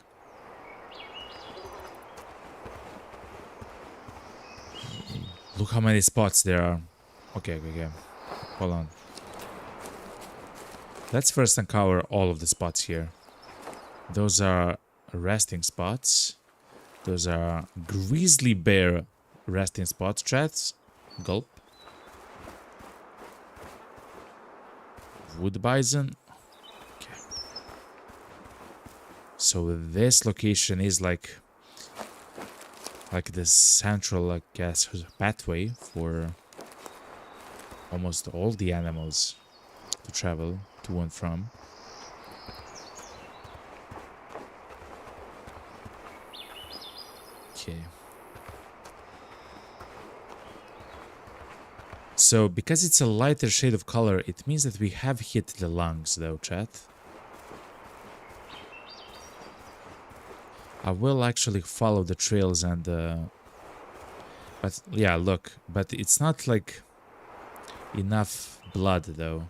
Look how many spots there are. Okay. Hold on. Let's first uncover all of the spots here. Those are resting spots. Those are grizzly bear resting spots. Chats. Gulp. Wood bison. Okay. So this location is like the central, I guess, pathway for almost all the animals to travel to and from. Okay. So, because it's a lighter shade of color, it means that we have hit the lungs, though, chat. I will actually follow the trails and... But, yeah, look. But it's not, like, enough blood, though.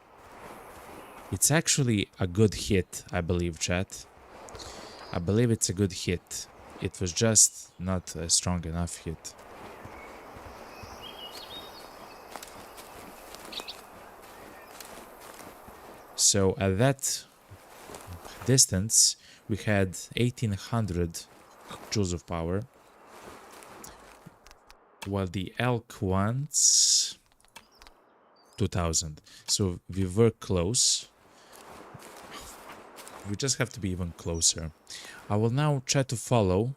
It's actually a good hit, I believe, chat. I believe it's a good hit. It was just not a strong enough hit. So at that distance, we had 1800 joules of power, while the elk wants 2000. So we were close. We just have to be even closer. I will now try to follow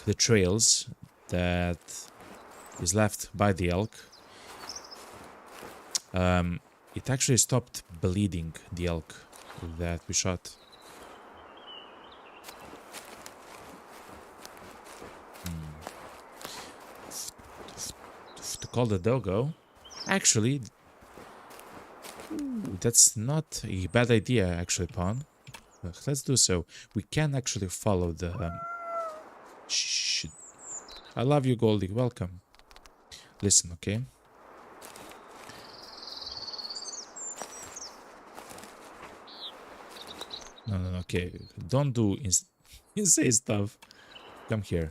the trails that is left by the elk. It actually stopped bleeding, the elk that we shot. To call the doggo. Actually, that's not a bad idea, actually, Pawn. Let's do so. We can actually follow the... I love you, Goldie. Welcome. Listen, okay? No, okay. Don't do insane stuff. Come here.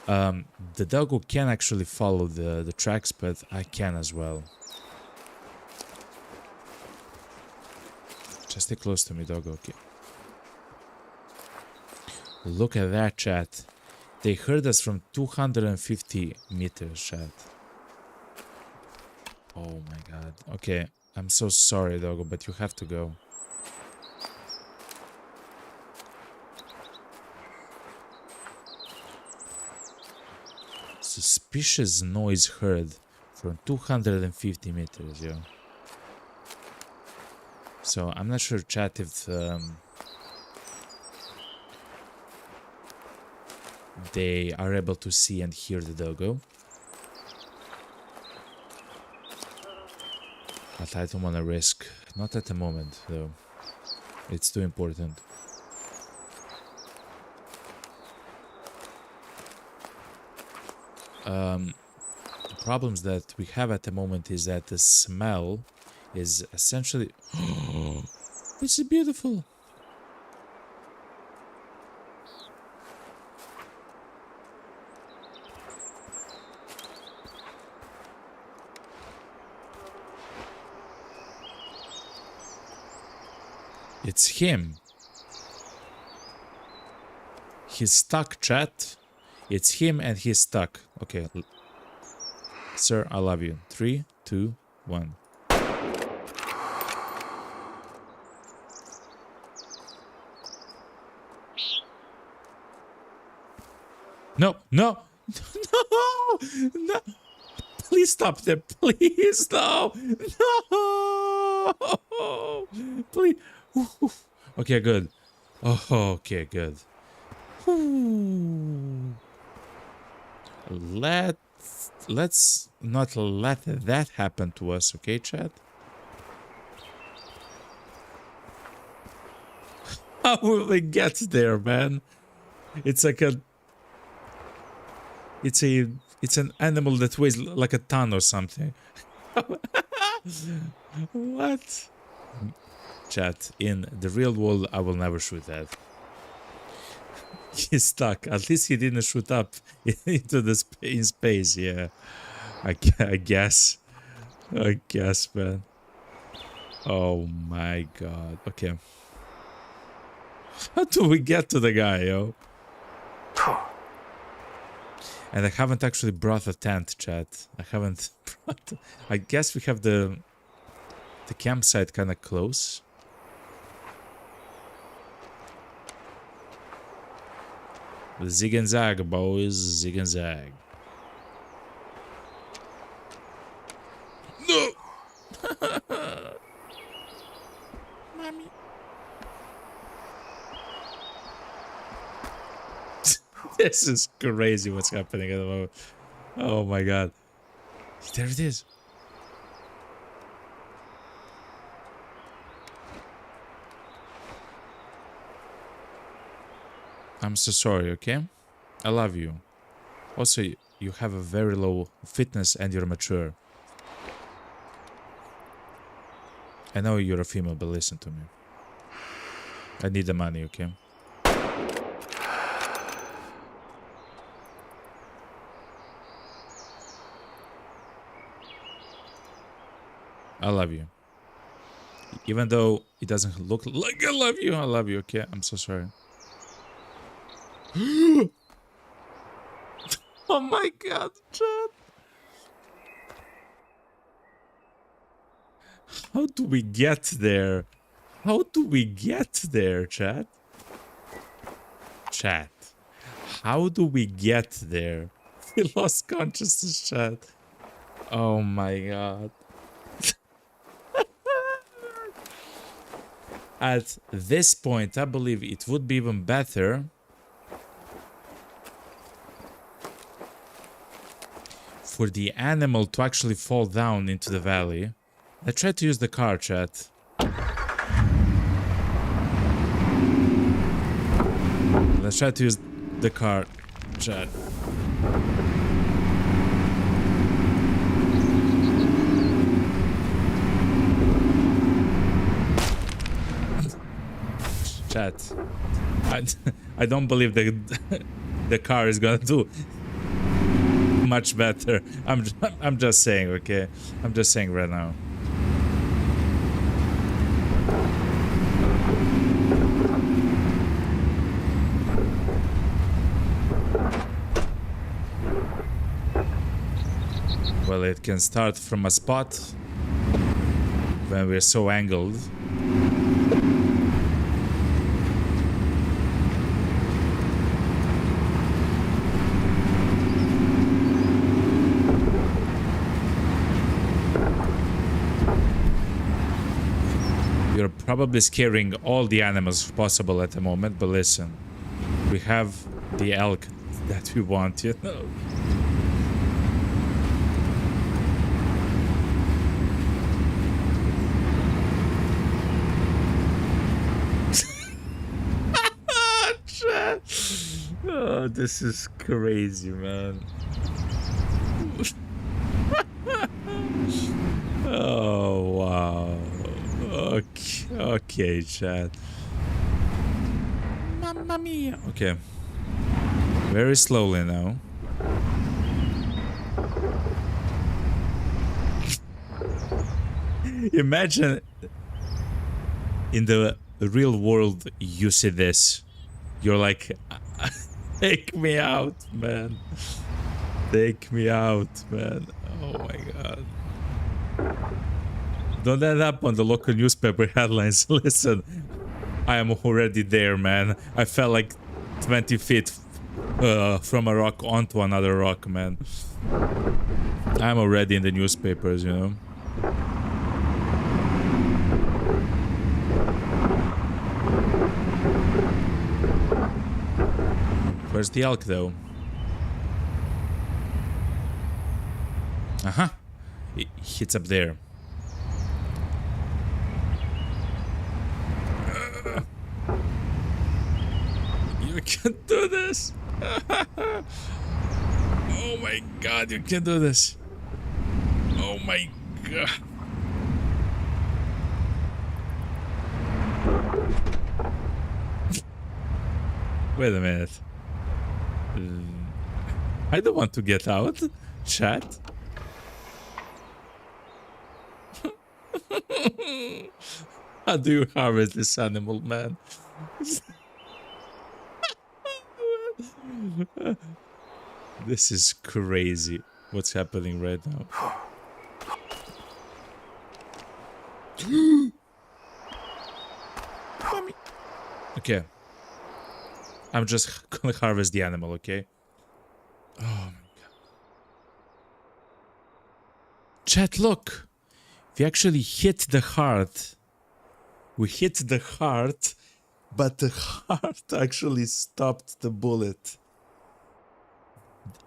The doggo can actually follow the tracks, but I can as well. Just stay close to me, doggo. Okay. Look at that, chat. They heard us from 250 meters, chat. Oh my god. Okay, I'm so sorry, doggo, but you have to go. Suspicious noise heard from 250 meters, yo. So, I'm not sure, chat, if they are able to see and hear the doggo. But I don't want to risk. Not at the moment, though. It's too important. The problems that we have at the moment is that the smell is essentially... This is beautiful! It's him. He's stuck, chat. It's him and he's stuck. Okay. Sir, I love you. 3, 2, 1. No, no, no, no. Please stop there. Please, no. No. Please. Okay, good. Oh, okay, good. Let's not let that happen to us, okay, chat? How will we get there, man? It's like a... It's an animal that weighs like a ton or something. What? Chat, in the real world, I will never shoot that. He's stuck. At least he didn't shoot up into the in space. Yeah, I guess. I guess, man. Oh my god. Okay. How do we get to the guy, yo? And I haven't actually brought a tent, chat. I haven't brought... I guess we have the campsite kind of close. Zig and zag, boys. Zig and zag. No! Mommy. This is crazy what's happening at the moment. Oh my god. There it is. I'm so sorry, okay? I love you. Also, you have a very low fitness and you're mature. I know you're a female, but listen to me. I need the money, okay? I love you. Even though it doesn't look like I love you. I love you, okay? I'm so sorry. Oh my god, chat. How do we get there? How do we get there, chat? Chat. How do we get there? We lost consciousness, chat. Oh my god. At this point, I believe it would be even better for the animal to actually fall down into the valley. I tried to use the car, chat. Let's try to use the car, chat. Chat. I don't believe the car is gonna do much better. I'm just saying, okay? I'm just saying right now. Well, it can start from a spot when we're so angled. You're probably scaring all the animals possible at the moment, but listen, we have the elk that we want, you know? Oh, this is crazy, man. Oh, wow. Okay, chat. Mamma mia. Okay. Very slowly now. Imagine in the real world you see this. You're like, take me out, man. Take me out, man. Oh my god. Don't end up on the local newspaper headlines. Listen, I am already there, man. I fell like 20 feet from a rock onto another rock, man. I'm already in the newspapers, you know. Where's the elk, though? Uh-huh. It's up there. You can do this. Oh my god, you can do this. Oh my god. Wait a minute. I don't want to get out, chat. How do you harvest this animal, man? This is crazy. What's happening right now? Okay. I'm just gonna harvest the animal, okay? Oh my god. Chat, look! We actually hit the heart. We hit the heart, but the heart actually stopped the bullet.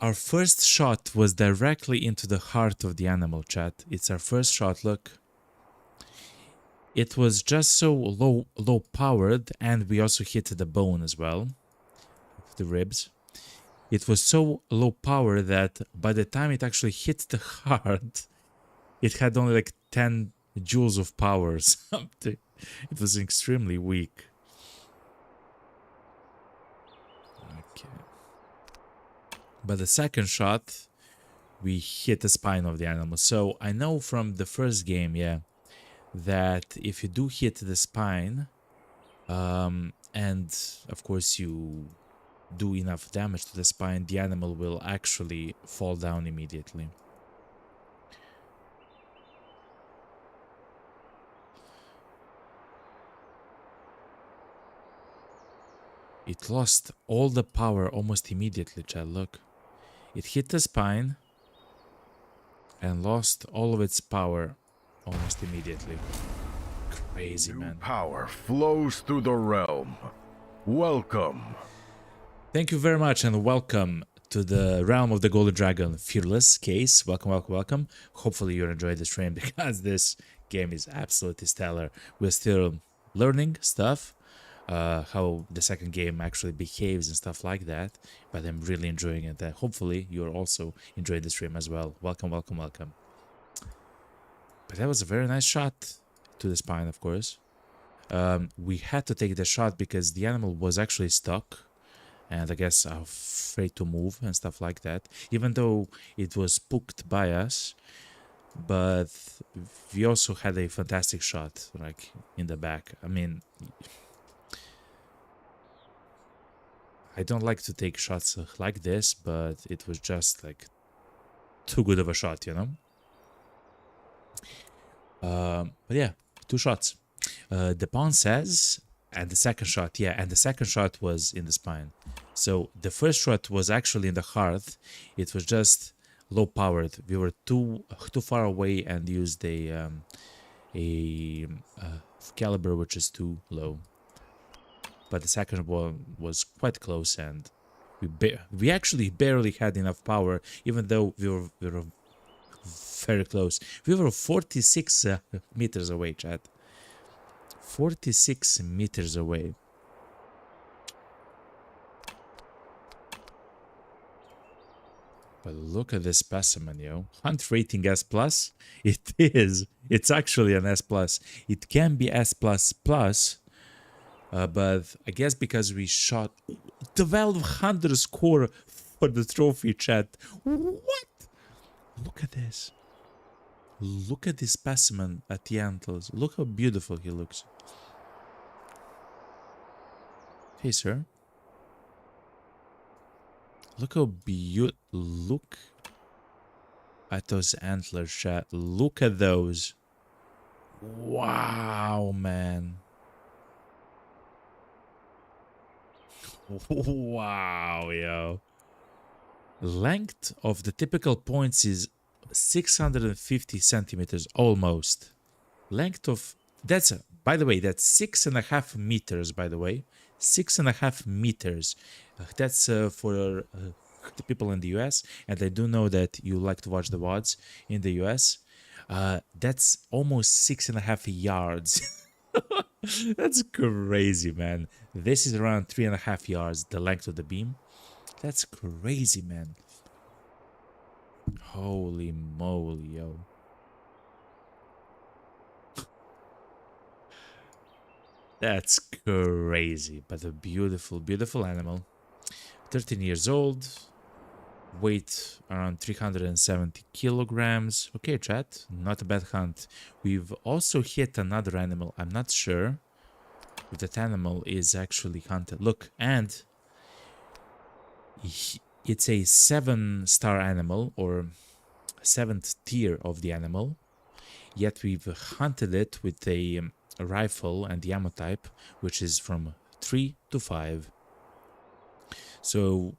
Our first shot was directly into the heart of the animal, chat. It's our first shot, look. It was just so low powered, and we also hit the bone as well. The ribs. It was so low power that by the time it actually hit the heart, it had only like 10 joules of power or something. It was extremely weak. Okay. But the second shot, we hit the spine of the animal. So I know from the first game, yeah, that if you do hit the spine, and of course you do enough damage to the spine, the animal will actually fall down immediately. It lost all the power almost immediately, Chad, look. It hit the spine and lost all of its power almost immediately. Crazy, New man. power flows through the realm. Welcome. Thank you very much and welcome to the realm of the Golden Dragon Fearless Case. Welcome, welcome, welcome. Hopefully you enjoyed the stream because this game is absolutely stellar. We're still learning stuff, how the second game actually behaves and stuff like that, but I'm really enjoying it. Hopefully you're also enjoying the stream as well. Welcome, welcome, welcome. But that was a very nice shot to the spine, of course. We had to take the shot because the animal was actually stuck and I guess afraid to move and stuff like that, even though it was spooked by us. But we also had a fantastic shot, like in the back. I mean, I don't like to take shots like this, but it was just like too good of a shot, you know? But yeah, 2 shots. The pawn says, and the second shot, yeah, and the second shot was in the spine. So the first shot was actually in the heart. It was just low powered. We were too far away and used a caliber which is too low. But the second one was quite close, and we actually barely had enough power, even though we were very close. We were 46 meters away, chat. 46 meters away. But look at this specimen, yo. Hunt rating S+. It is. It's actually an S+. It can be S++. But I guess because we shot 1200 score for the trophy, chat. What? Look at this. Look at this specimen at the antlers. Look how beautiful he looks. Hey, sir. Look how beautiful. Look at those antlers, chat. Look at those. Wow, man. Wow, yo. Length of the typical points is 650 centimeters almost. Length of that's by the way, that's 6.5 meters, by the way. 6.5 meters. That's for the people in the US, and I do know that you like to watch the VODs in the US. That's almost 6.5 yards. That's crazy, man. This is around 3.5 yards, the length of the beam. That's crazy, man. Holy moly, yo. That's crazy, but a beautiful, beautiful animal. 13 years old, weight around 370 kilograms. Okay, chat, not a bad hunt. We've also hit another animal. I'm not sure if that animal is actually hunted. Look, and it's a 7-star animal, or 7th tier of the animal. Yet we've hunted it with a rifle and the ammo type, which is from 3 to 5. So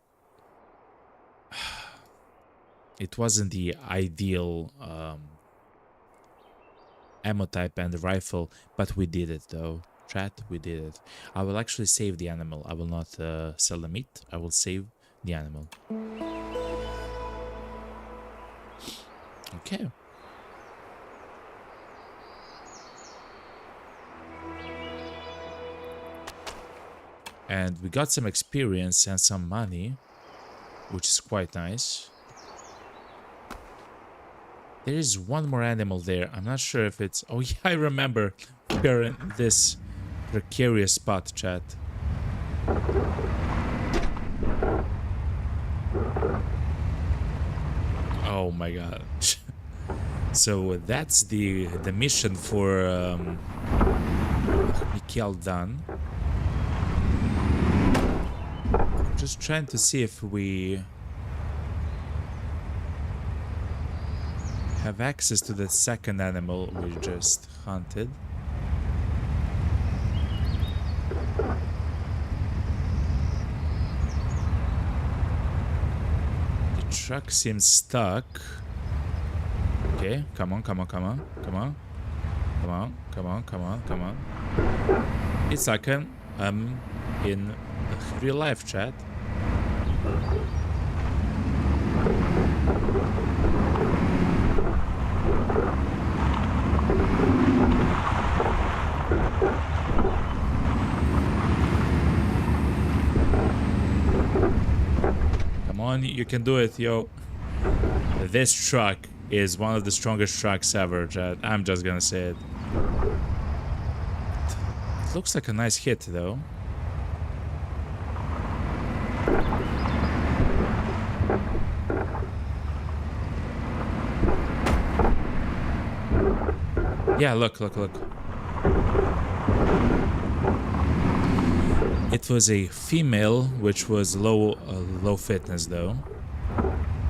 it wasn't the ideal ammo type and the rifle, but we did it though. Chat, we did it. I will actually save the animal. I will not sell the meat. I will save the animal. Okay. And we got some experience and some money, which is quite nice. There is one more animal there. I'm not sure if it's... Oh yeah, I remember. We're in this precarious spot, chat. Oh my god. So that's the mission for Mikhail done. Just trying to see if we have access to the second animal we just hunted. The truck seems stuck. Okay, come on, come on, come on, come on. Come on, come on, come on, come on. It's like I'm in real life chat. Come on, you can do it, yo. This truck is one of the strongest trucks ever, chat. I'm just gonna say it. It looks like a nice hit, though. Yeah, look, look, look. It was a female, which was low fitness, though.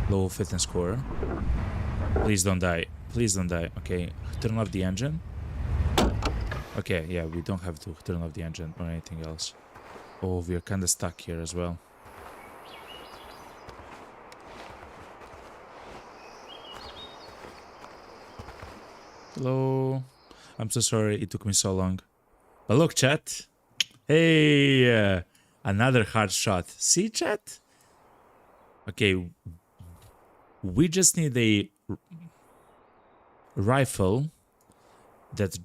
Low fitness score. Please don't die. Please don't die. Okay, turn off the engine. Okay, yeah, we don't have to turn off the engine or anything else. Oh, we're kind of stuck here as well. Hello. I'm so sorry it took me so long. But look, chat. Hey, another hard shot. See, chat? Okay, we just need a rifle that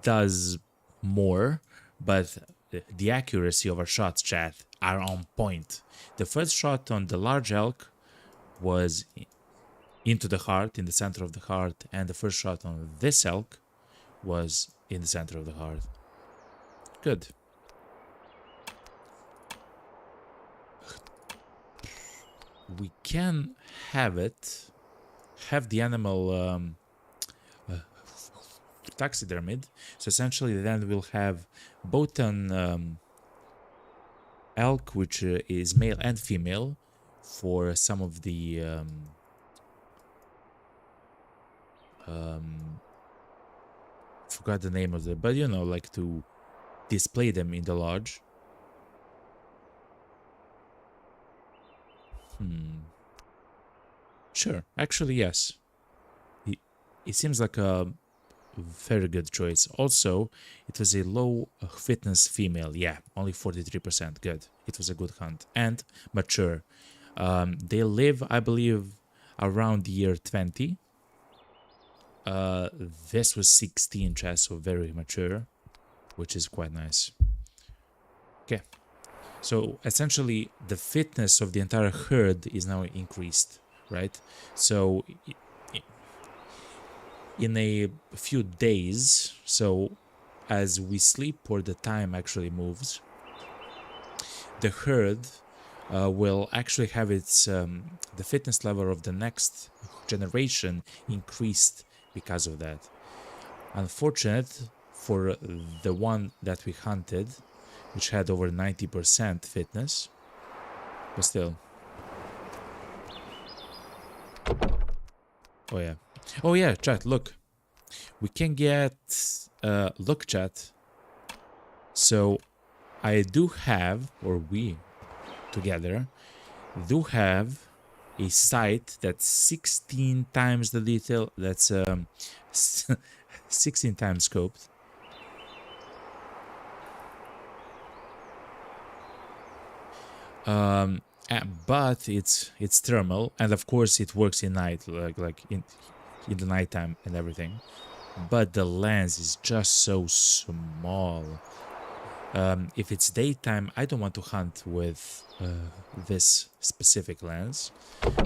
does more, but the accuracy of our shots, chat, are on point. The first shot on the large elk was into the heart, in the center of the heart, and the first shot on this elk was in the center of the heart. Good. We can have the animal taxidermied. So essentially then we'll have both an elk, which is male and female, for some of the forgot the name of it, but you know, like to display them in the lodge. Sure, actually yes. It seems like a very good choice. Also, it was a low fitness female. Yeah, only 43%. Good. It was a good hunt and mature. They live, I believe, around the year 20. This was 16, so very mature, which is quite nice. Okay, so essentially the fitness of the entire herd is now increased, right? So in a few days, so as we sleep or the time actually moves, the herd will actually have its the fitness level of the next generation increased because of that. Unfortunate for the one that we hunted, which had over 90% fitness, but still. Oh yeah, chat, look. We can get look, chat. So I do have, or we together do have a sight that's 16 times the detail. That's 16 times scoped. But it's thermal, and of course it works in night, like in the nighttime and everything. But the lens is just so small. If it's daytime, I don't want to hunt with this specific lens.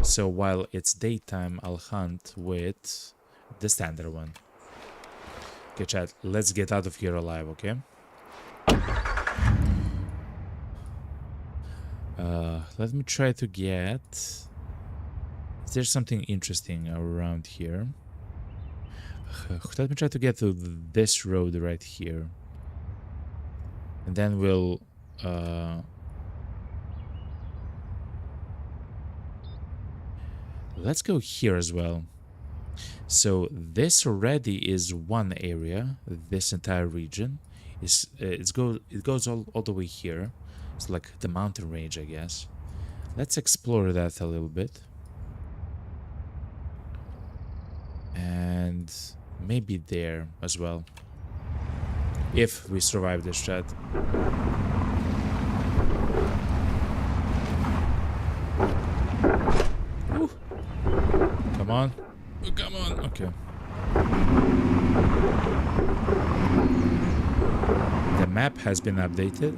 So while it's daytime, I'll hunt with the standard one. Okay, chat, let's get out of here alive, okay? Let me try to get... Is there something interesting around here? Let me try to get to this road right here. And then we'll... let's go here as well. So this already is one area. This entire region is it goes all the way here. It's like the mountain range, I guess. Let's explore that a little bit. And maybe there as well. If we survive this chat. Ooh. Come on. Oh, come on. Okay. The map has been updated.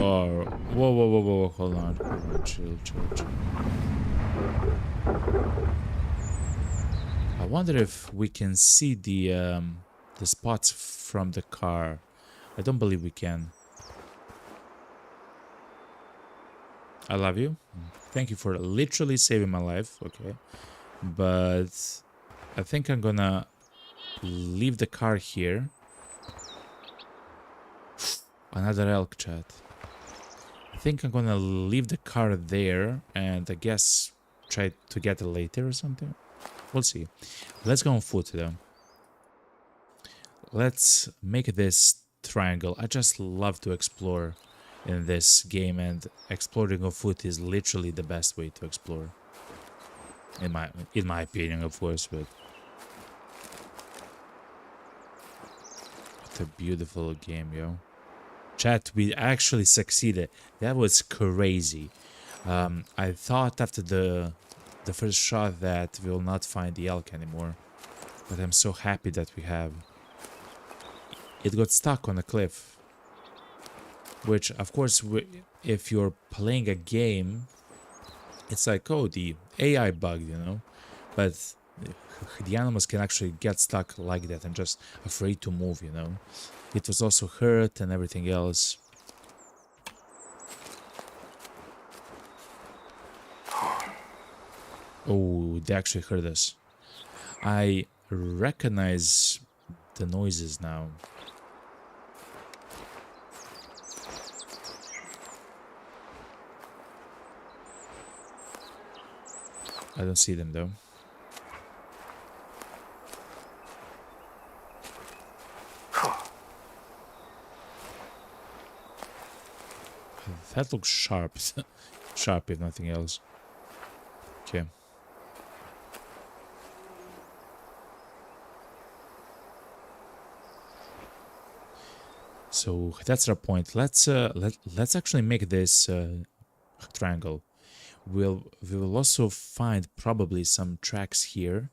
Oh, whoa, hold on, chill. I wonder if we can see the spots from the car. I don't believe we can. I love you. Thank you for literally saving my life, okay? But I think I'm gonna leave the car here. Another elk, chat. I think I'm gonna leave the car there and I guess try to get it later or something. We'll see. Let's go on foot though. Let's make this triangle. I just love to explore in this game, and exploring on foot is literally the best way to explore. In my opinion, of course, but what a beautiful game, yo. Chat, we actually succeeded. That was crazy. I thought after the first shot that we will not find the elk anymore, but I'm so happy that we have. It got stuck on a cliff, which of course if you're playing a game, it's like, oh, the AI bug, you know, but the animals can actually get stuck like that and just afraid to move, you know. It was also hurt and everything else. Oh, they actually heard us. I recognize the noises now. I don't see them though. That looks sharp. Sharp if nothing else. Okay. So that's our point. Let's actually make this triangle. We will also find probably some tracks here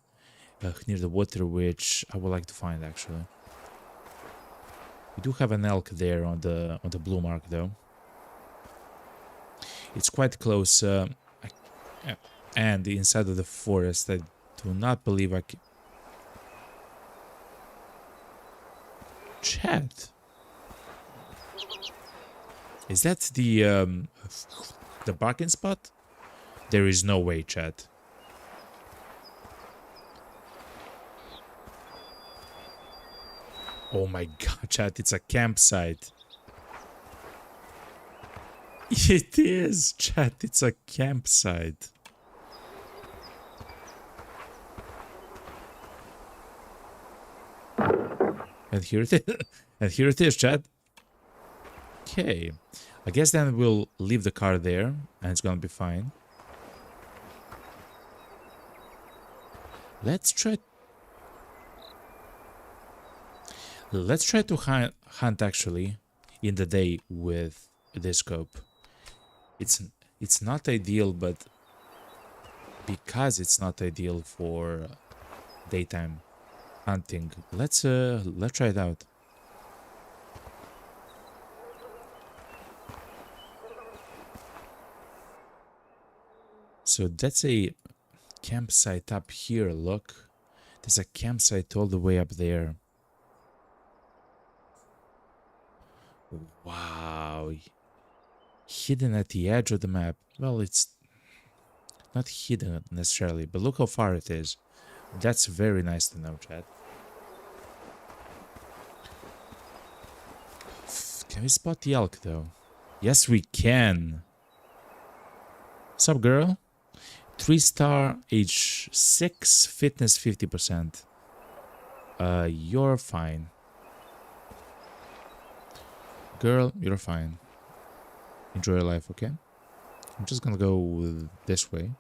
near the water, which I would like to find actually. We do have an elk there on the blue mark though. It's quite close, and inside of the forest. I do not believe I can. Chat. Is that the barking spot? There is no way, chat. Oh my god, chat, it's a campsite. It is, chat, it's a campsite. And here it is. And here it is, chat. Okay. I guess then we'll leave the car there and it's gonna be fine. Let's try to hunt actually in the day with this scope. It's not ideal, but because it's not ideal for daytime hunting, let's try it out. So that's a campsite up here, look. There's a campsite all the way up there. Wow. Hidden at the edge of the map. Well, it's not hidden necessarily, but look how far it is. That's very nice to know, chat. Can we spot the elk, though? Yes, we can. Sup, girl? 3-star, age 6, fitness 50%. You're fine. Girl, you're fine. Enjoy your life, okay? I'm just gonna go this way.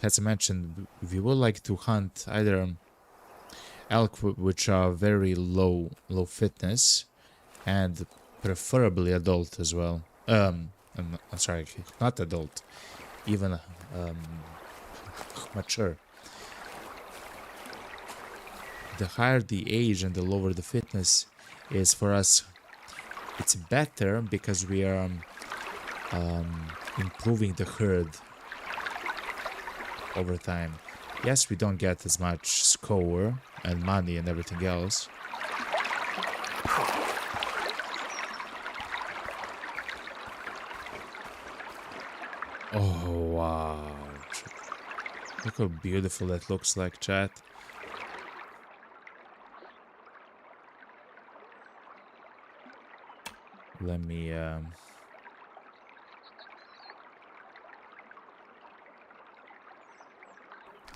As I mentioned, we would like to hunt either elk which are very low fitness, and preferably adult as well. I'm sorry, not adult, even mature. The higher the age and the lower the fitness is for us, it's better because we are improving the herd over time. Yes, we don't get as much score and money and everything else. Oh, wow. Look how beautiful that looks like, chat.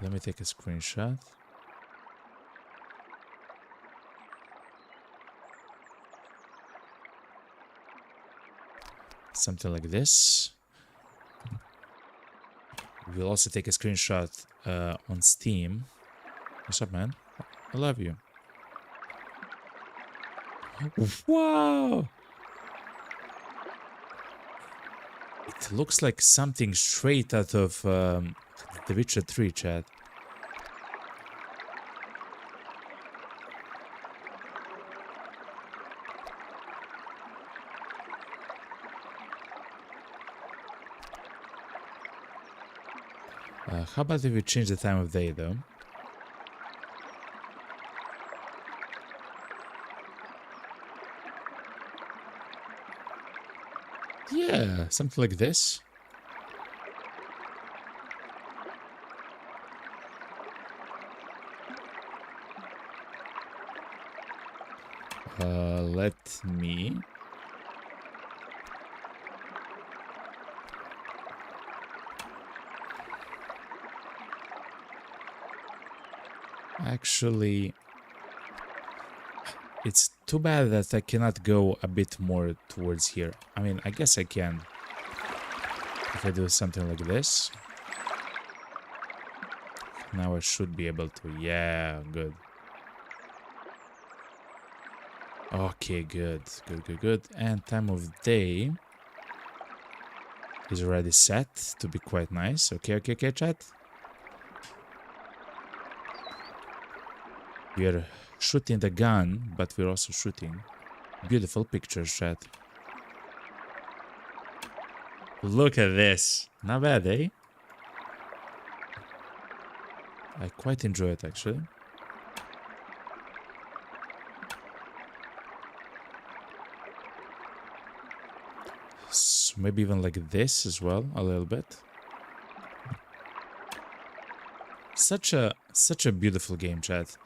Let me take a screenshot. Something like this. We'll also take a screenshot on Steam. What's up, man? I love you. Wow! It looks like something straight out of The Witcher 3, chat. How about if we change the time of day, though? Yeah, something like this. Let me... Actually, it's too bad that I cannot go a bit more towards here. I mean, I guess I can. If I do something like this. Now I should be able to. Yeah, good. Okay, good. Good. And time of day is already set to be quite nice. Okay, chat. We are shooting the gun, but we're also shooting. Beautiful pictures, chat. Look at this. Not bad, eh? I quite enjoy it, actually. So maybe even like this as well, a little bit. Such a beautiful game, chat.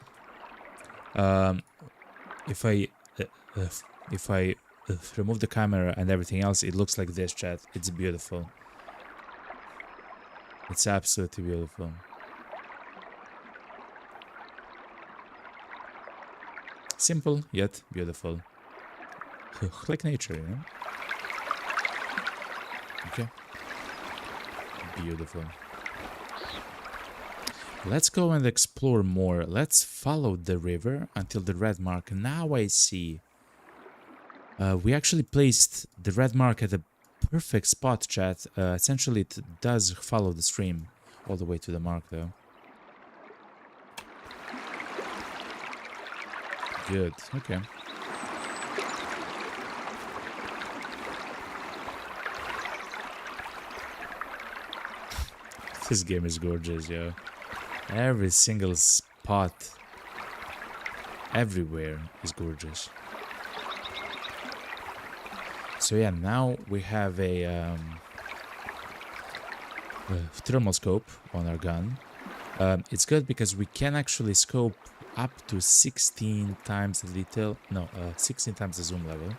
If I remove the camera and everything else, it looks like this, chat. It's beautiful. It's absolutely beautiful. Simple yet beautiful. Like nature, you know? Okay. Beautiful. Let's go and explore more. Let's follow the river until the red mark. Now I see. We actually placed the red mark at a perfect spot, chat. Essentially, it does follow the stream all the way to the mark, though. Good. Okay. This game is gorgeous, yo. Every single spot, everywhere is gorgeous. So yeah, now we have a thermal scope on our gun. It's good because we can actually scope up to 16 times the detail. No, 16 times the zoom level.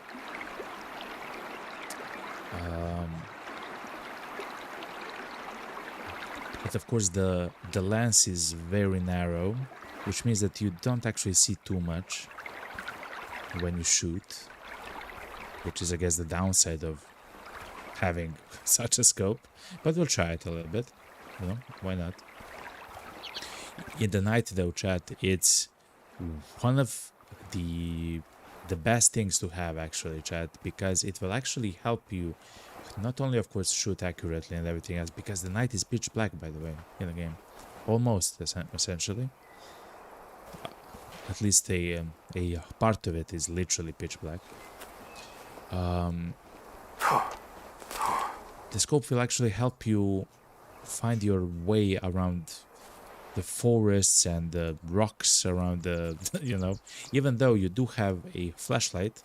But of course the lens is very narrow, which means that you don't actually see too much when you shoot, which is I guess the downside of having such a scope, but we'll try it a little bit, you know, why not? In the night though, chat, it's one of the best things to have actually, chat, because it will actually help you not only of course shoot accurately and everything else, because the night is pitch black, by the way, in the game, almost essentially. At least a part of it is literally pitch black. The scope will actually help you find your way around the forests and the rocks around the, you know, even though you do have a flashlight,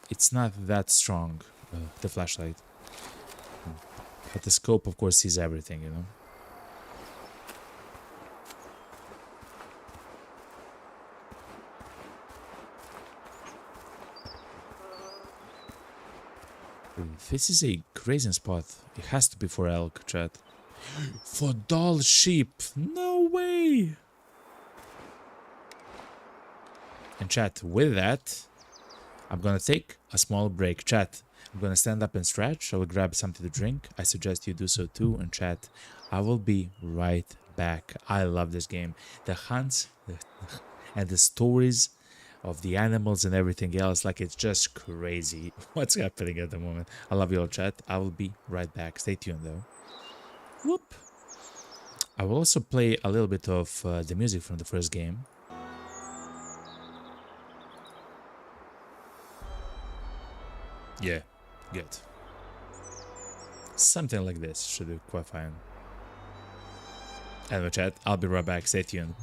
it's not that strong, the flashlight. But the scope, of course, sees everything, you know. This is a grazing spot. It has to be for elk, chat. For doll sheep! No way! And chat, with that, I'm gonna take a small break. Chat, I'm gonna stand up and stretch. I will grab something to drink. I suggest you do so too. And chat, I will be right back. I love this game. The hunts and the stories of the animals and everything else, like, it's just crazy what's happening at the moment. I love you all, chat. I will be right back. Stay tuned though. Whoop. I will also play a little bit of the music from the first game. Yeah, good. Something like this should be quite fine. Anyway, chat, I'll be right back. Stay tuned.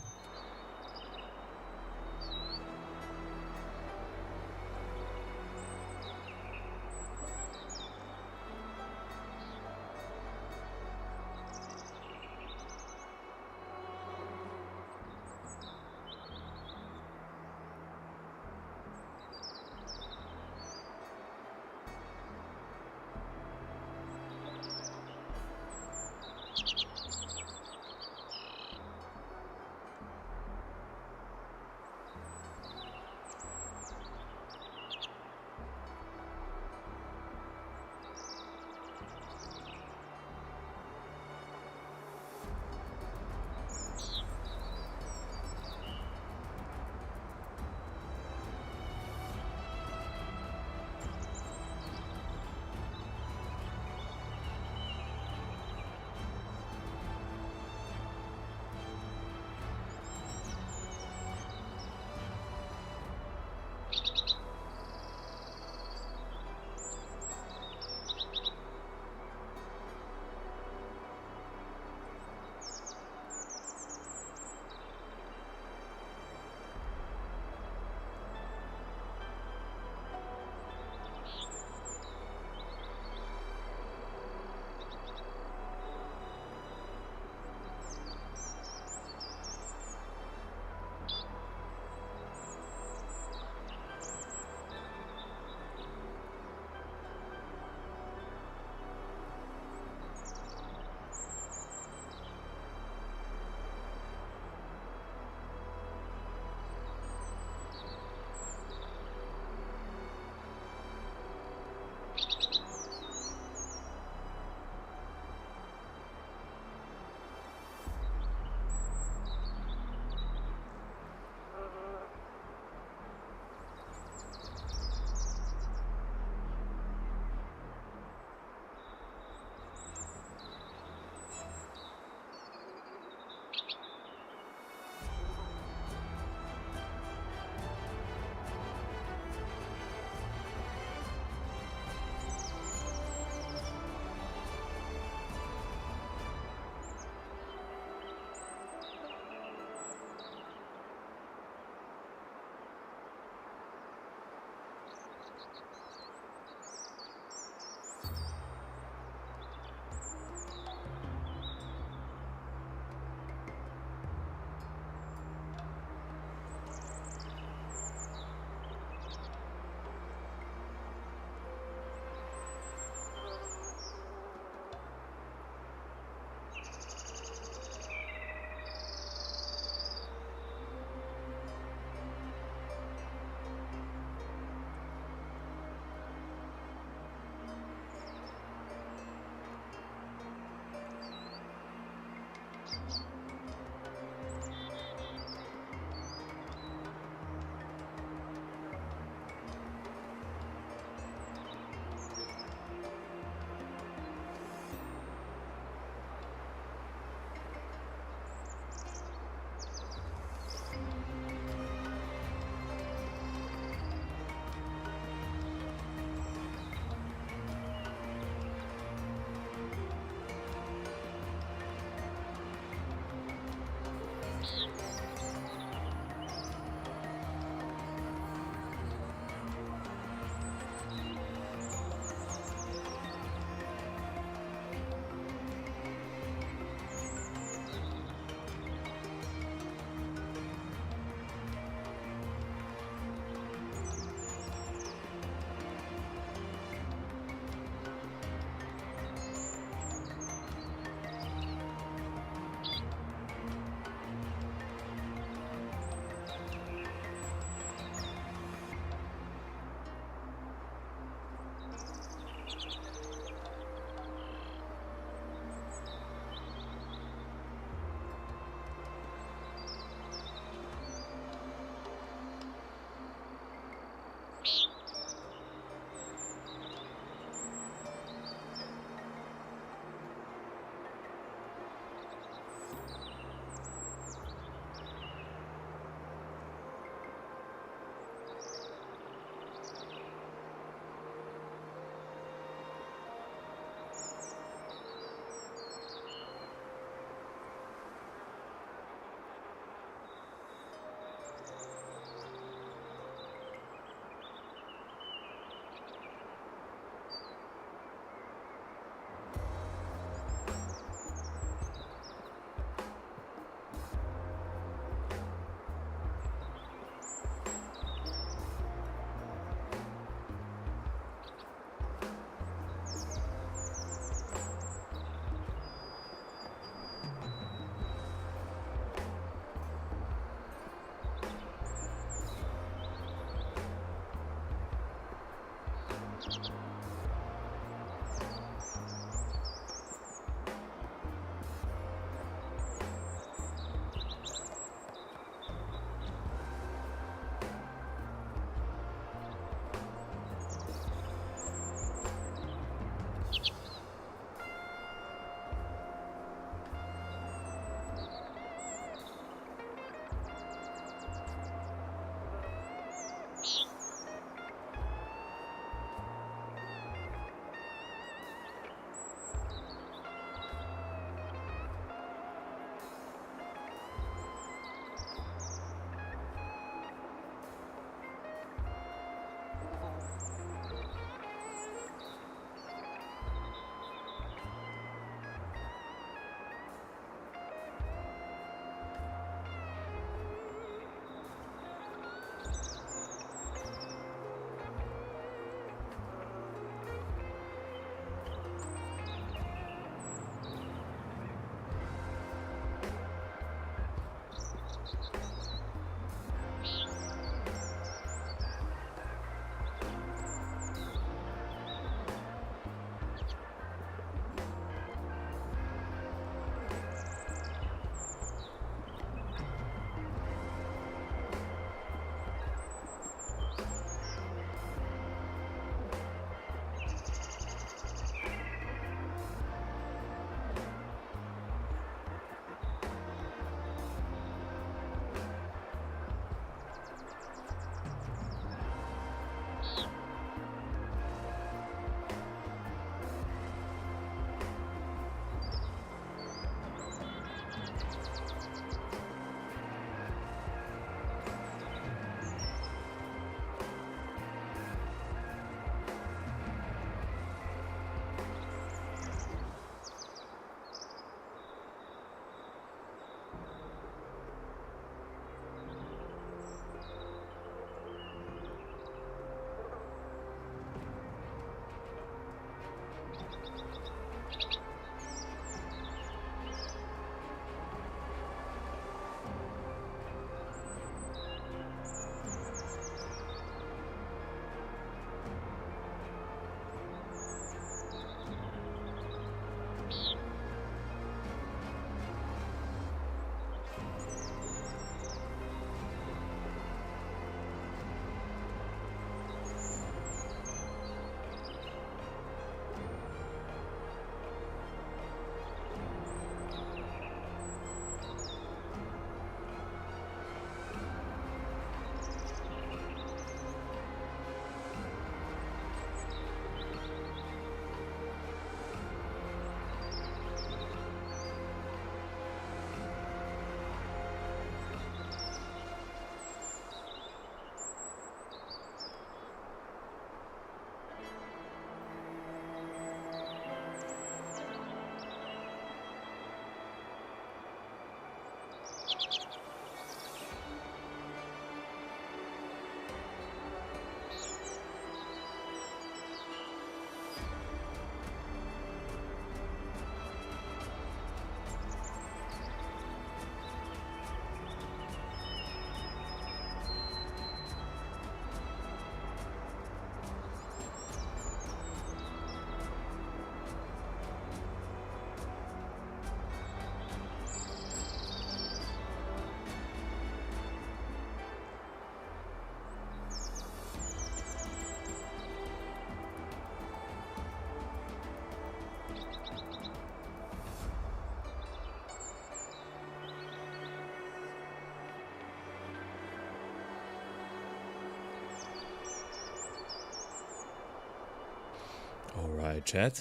Alright, chat.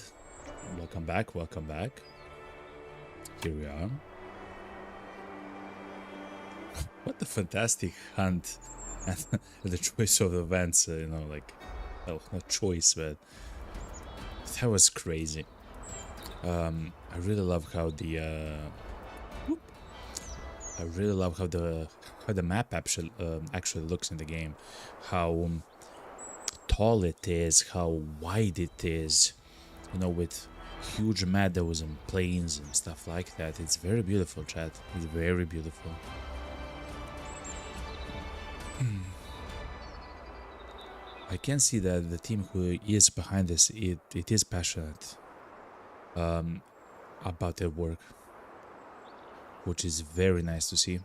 Welcome back, welcome back. Here we are. What a fantastic hunt. And the choice of events, you know, like, well, not choice, but that was crazy. I really love how the how the map actually looks in the game, how tall it is, how wide it is, you know, with huge meadows and plains and stuff like that. It's very beautiful, chat. It's very beautiful. I can see that the team who is behind this, it is passionate about their work, which is very nice to see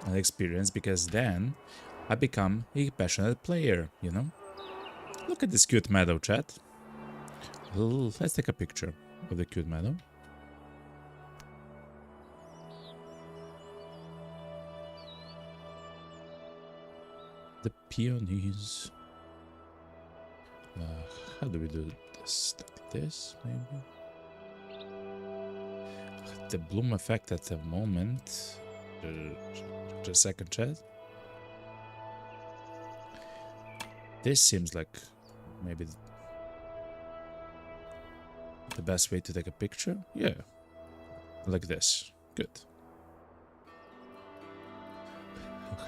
and experience, because then I become a passionate player, you know? Look at this cute meadow, chat. Let's take a picture of the cute meadow. The peonies. How do we do this? Like this, maybe? The bloom effect at the moment. Just a second, chat. This seems like maybe the best way to take a picture. Yeah, like this. Good.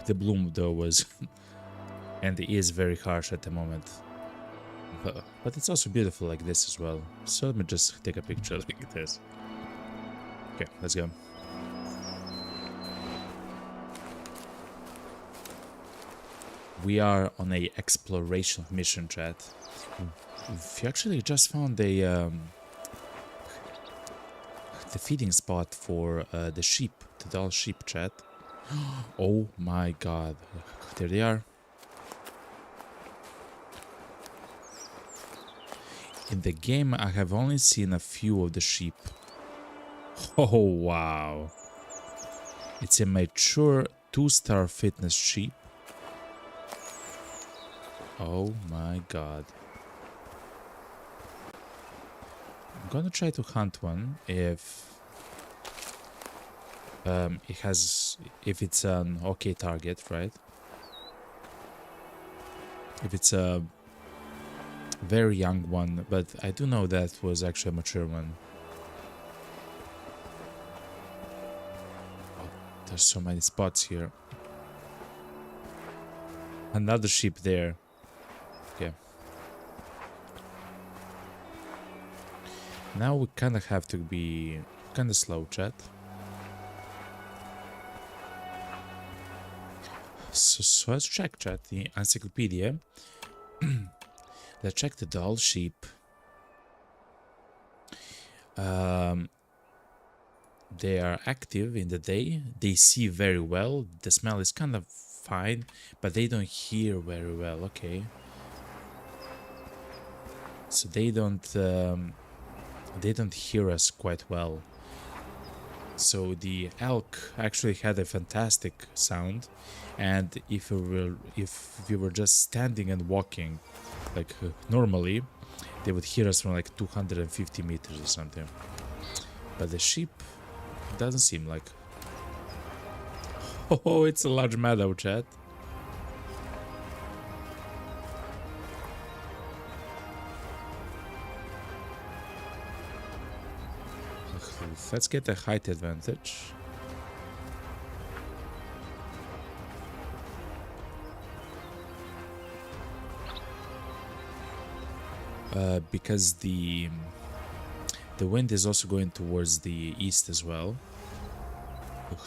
The bloom though was and is very harsh at the moment, but it's also beautiful like this as well. So let me just take a picture like this. Okay, let's go. We are on a exploration mission, chat. We actually just found the feeding spot for the sheep, the doll sheep, chat. Oh my god, there they are. In the game, I have only seen a few of the sheep. Oh wow. It's a mature 2-star fitness sheep. Oh my god. I'm gonna try to hunt one if if it's an okay target, right? If it's a very young one, but I do know that was actually a mature one. Oh, there's so many spots here. Another sheep there. Okay. Now we kind of have to be kind of slow, chat. So let's check, chat, the encyclopedia. Let's check the doll sheep. They are active in the day. They see very well. The smell is kind of fine, but they don't hear very well. Okay. So they don't hear us quite well. So the elk actually had a fantastic sound, and if we were just standing and walking like normally, they would hear us from like 250 meters or something. But the sheep doesn't seem like. Oh, it's a large meadow, chat. Let's get a height advantage. Because the wind is also going towards the east as well.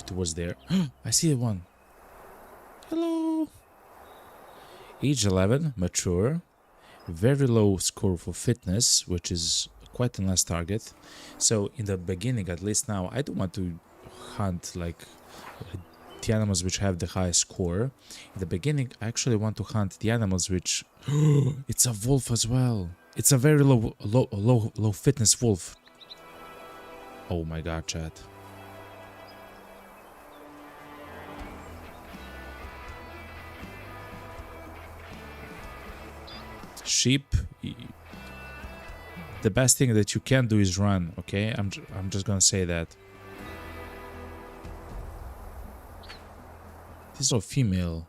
Towards there. I see one. Hello. Age 11, mature. Very low score for fitness, which is quite a nice target. So in the beginning, at least now, I don't want to hunt like the animals which have the highest score. In the beginning, I actually want to hunt the animals which it's a wolf as well. It's a very low fitness wolf. Oh my god, chat. Sheep. the best thing that you can do is run, okay? I'm just gonna say that. This is a female.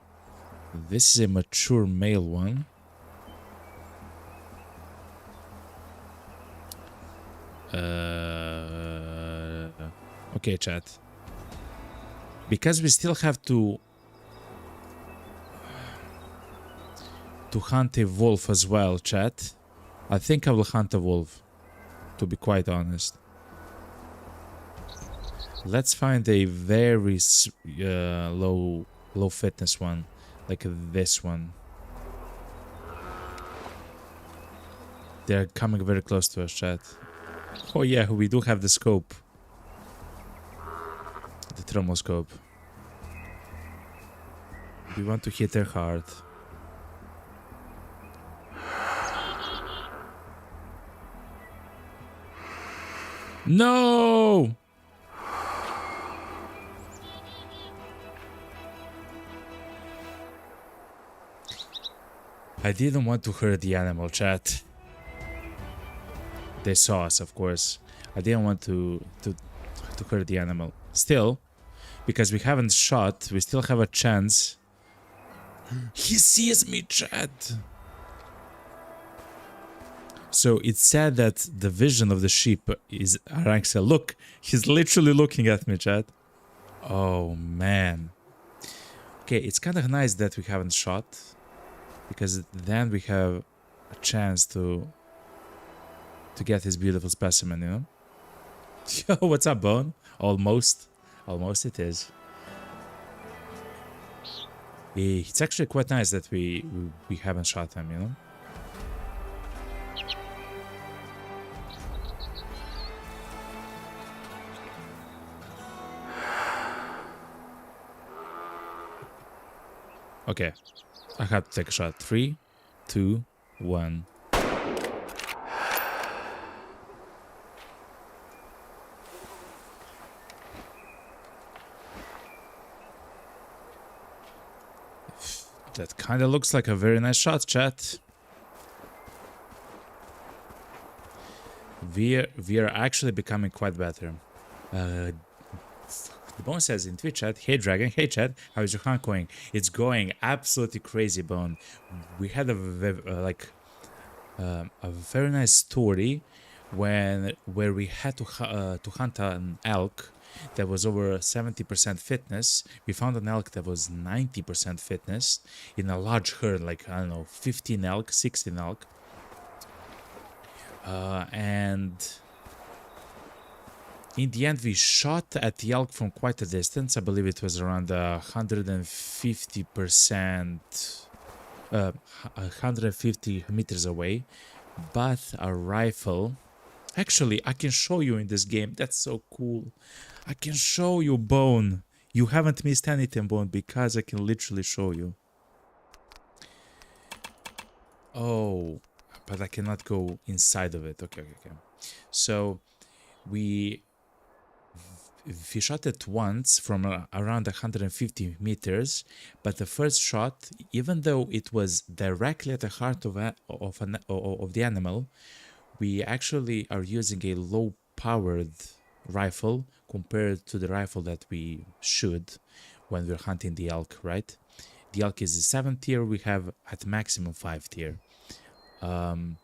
This is a mature male one. Okay, chat. Because we still have to hunt a wolf as well, chat. I think I will hunt a wolf, to be quite honest. Let's find a very low fitness one, like this one. They're coming very close to us, chat. Oh yeah, we do have the scope. The thermal scope. We want to hit her hard. No! I didn't want to hurt the animal, chat. They saw us, of course. I didn't want to hurt the animal. Still, because we haven't shot, we still have a chance. He sees me, chat. So it said that the vision of the sheep is Araxia. Look, he's literally looking at me, chat. Oh man. Okay, it's kind of nice that we haven't shot, because then we have a chance to get his beautiful specimen, you know? Yo, what's up, Bone? Almost it is. It's actually quite nice that we haven't shot him, you know? Okay, I have to take a shot. 3, 2, 1. That kind of looks like a very nice shot, chat. We are actually becoming quite better. The Bone says in Twitch chat, "Hey Dragon, hey chat, how is your hunt going?" It's going absolutely crazy, Bone. We had a very nice story where we had to hunt an elk that was over 70% fitness. We found an elk that was 90% fitness in a large herd, like, I don't know, 15 elk, 16 elk. And in the end, we shot at the elk from quite a distance. I believe it was around 150%, 150 meters away. But a rifle... Actually, I can show you in this game. That's so cool. I can show you, Bone. You haven't missed anything, Bone, because I can literally show you. Oh, but I cannot go inside of it. Okay. So we shot it once from around 150 meters, but the first shot, even though it was directly at the heart of the animal, we actually are using a low-powered rifle compared to the rifle that we shoot when we're hunting the elk, right? The elk is a 7 tier, we have at maximum 5 tier. But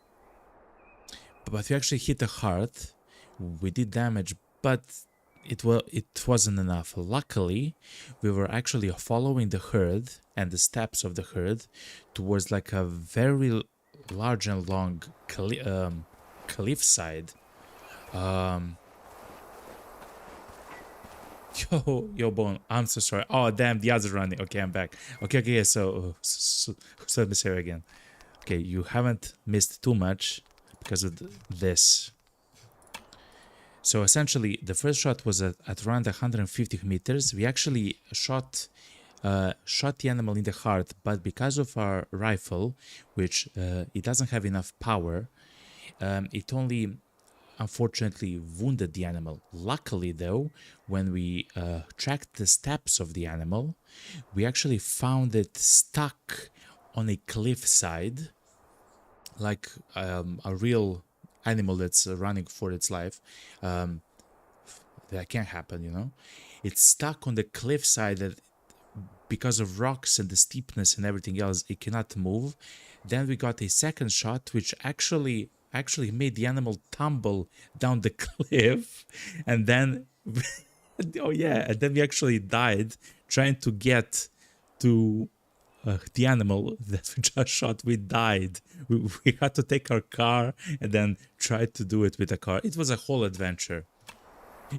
we actually hit the heart, we did damage, but it wasn't enough. Luckily, we were actually following the herd and the steps of the herd towards like a very large and long cliffside. Yo, Bone, I'm so sorry. Oh, damn, the others running. Okay, I'm back. Okay, so let me say it again. Okay, you haven't missed too much because of this. So essentially, the first shot was at around 150 meters. We actually shot the animal in the heart, but because of our rifle, which it doesn't have enough power, it only unfortunately wounded the animal. Luckily though, when we tracked the steps of the animal, we actually found it stuck on a cliffside, like a real animal that's running for its life. That can't happen, you know. It's stuck on the cliffside that because of rocks and the steepness and everything else, it cannot move. Then we got a second shot, which actually made the animal tumble down the cliff, and then oh yeah, and then we actually died trying to get to the animal that we just shot. We died. We had to take our car and then try to do it with a car. It was a whole adventure.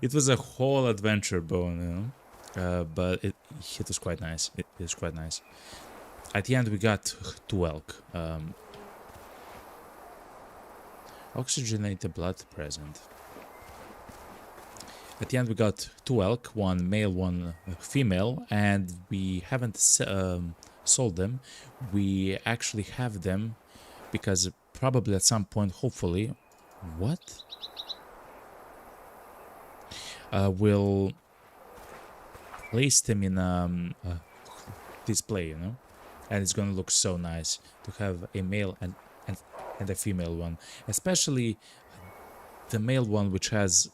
It was a whole adventure, Bone, you know? But it was quite nice. It was quite nice. At the end, we got 2 elk. Oxygenated blood present. At the end, we got 2 elk, 1 male, 1 female, and we haven't sold them. We actually have them because probably at some point, hopefully, what? We'll place them in display, you know, and it's gonna look so nice to have a male and a female one, especially the male one, which has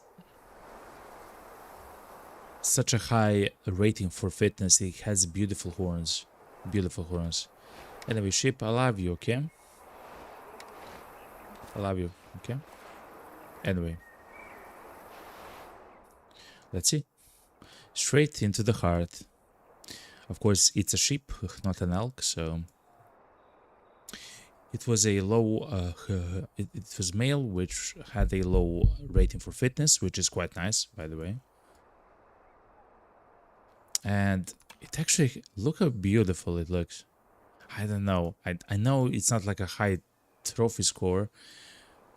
such a high rating for fitness. It has beautiful horns. Beautiful horns. Anyway, sheep, I love you, okay? I love you, okay? Anyway. Let's see. Straight into the heart. Of course, it's a sheep, not an elk, so... It was a low... it was male, which had a low rating for fitness, which is quite nice, by the way. And it actually... Look how beautiful it looks. I don't know. I know it's not like a high trophy score,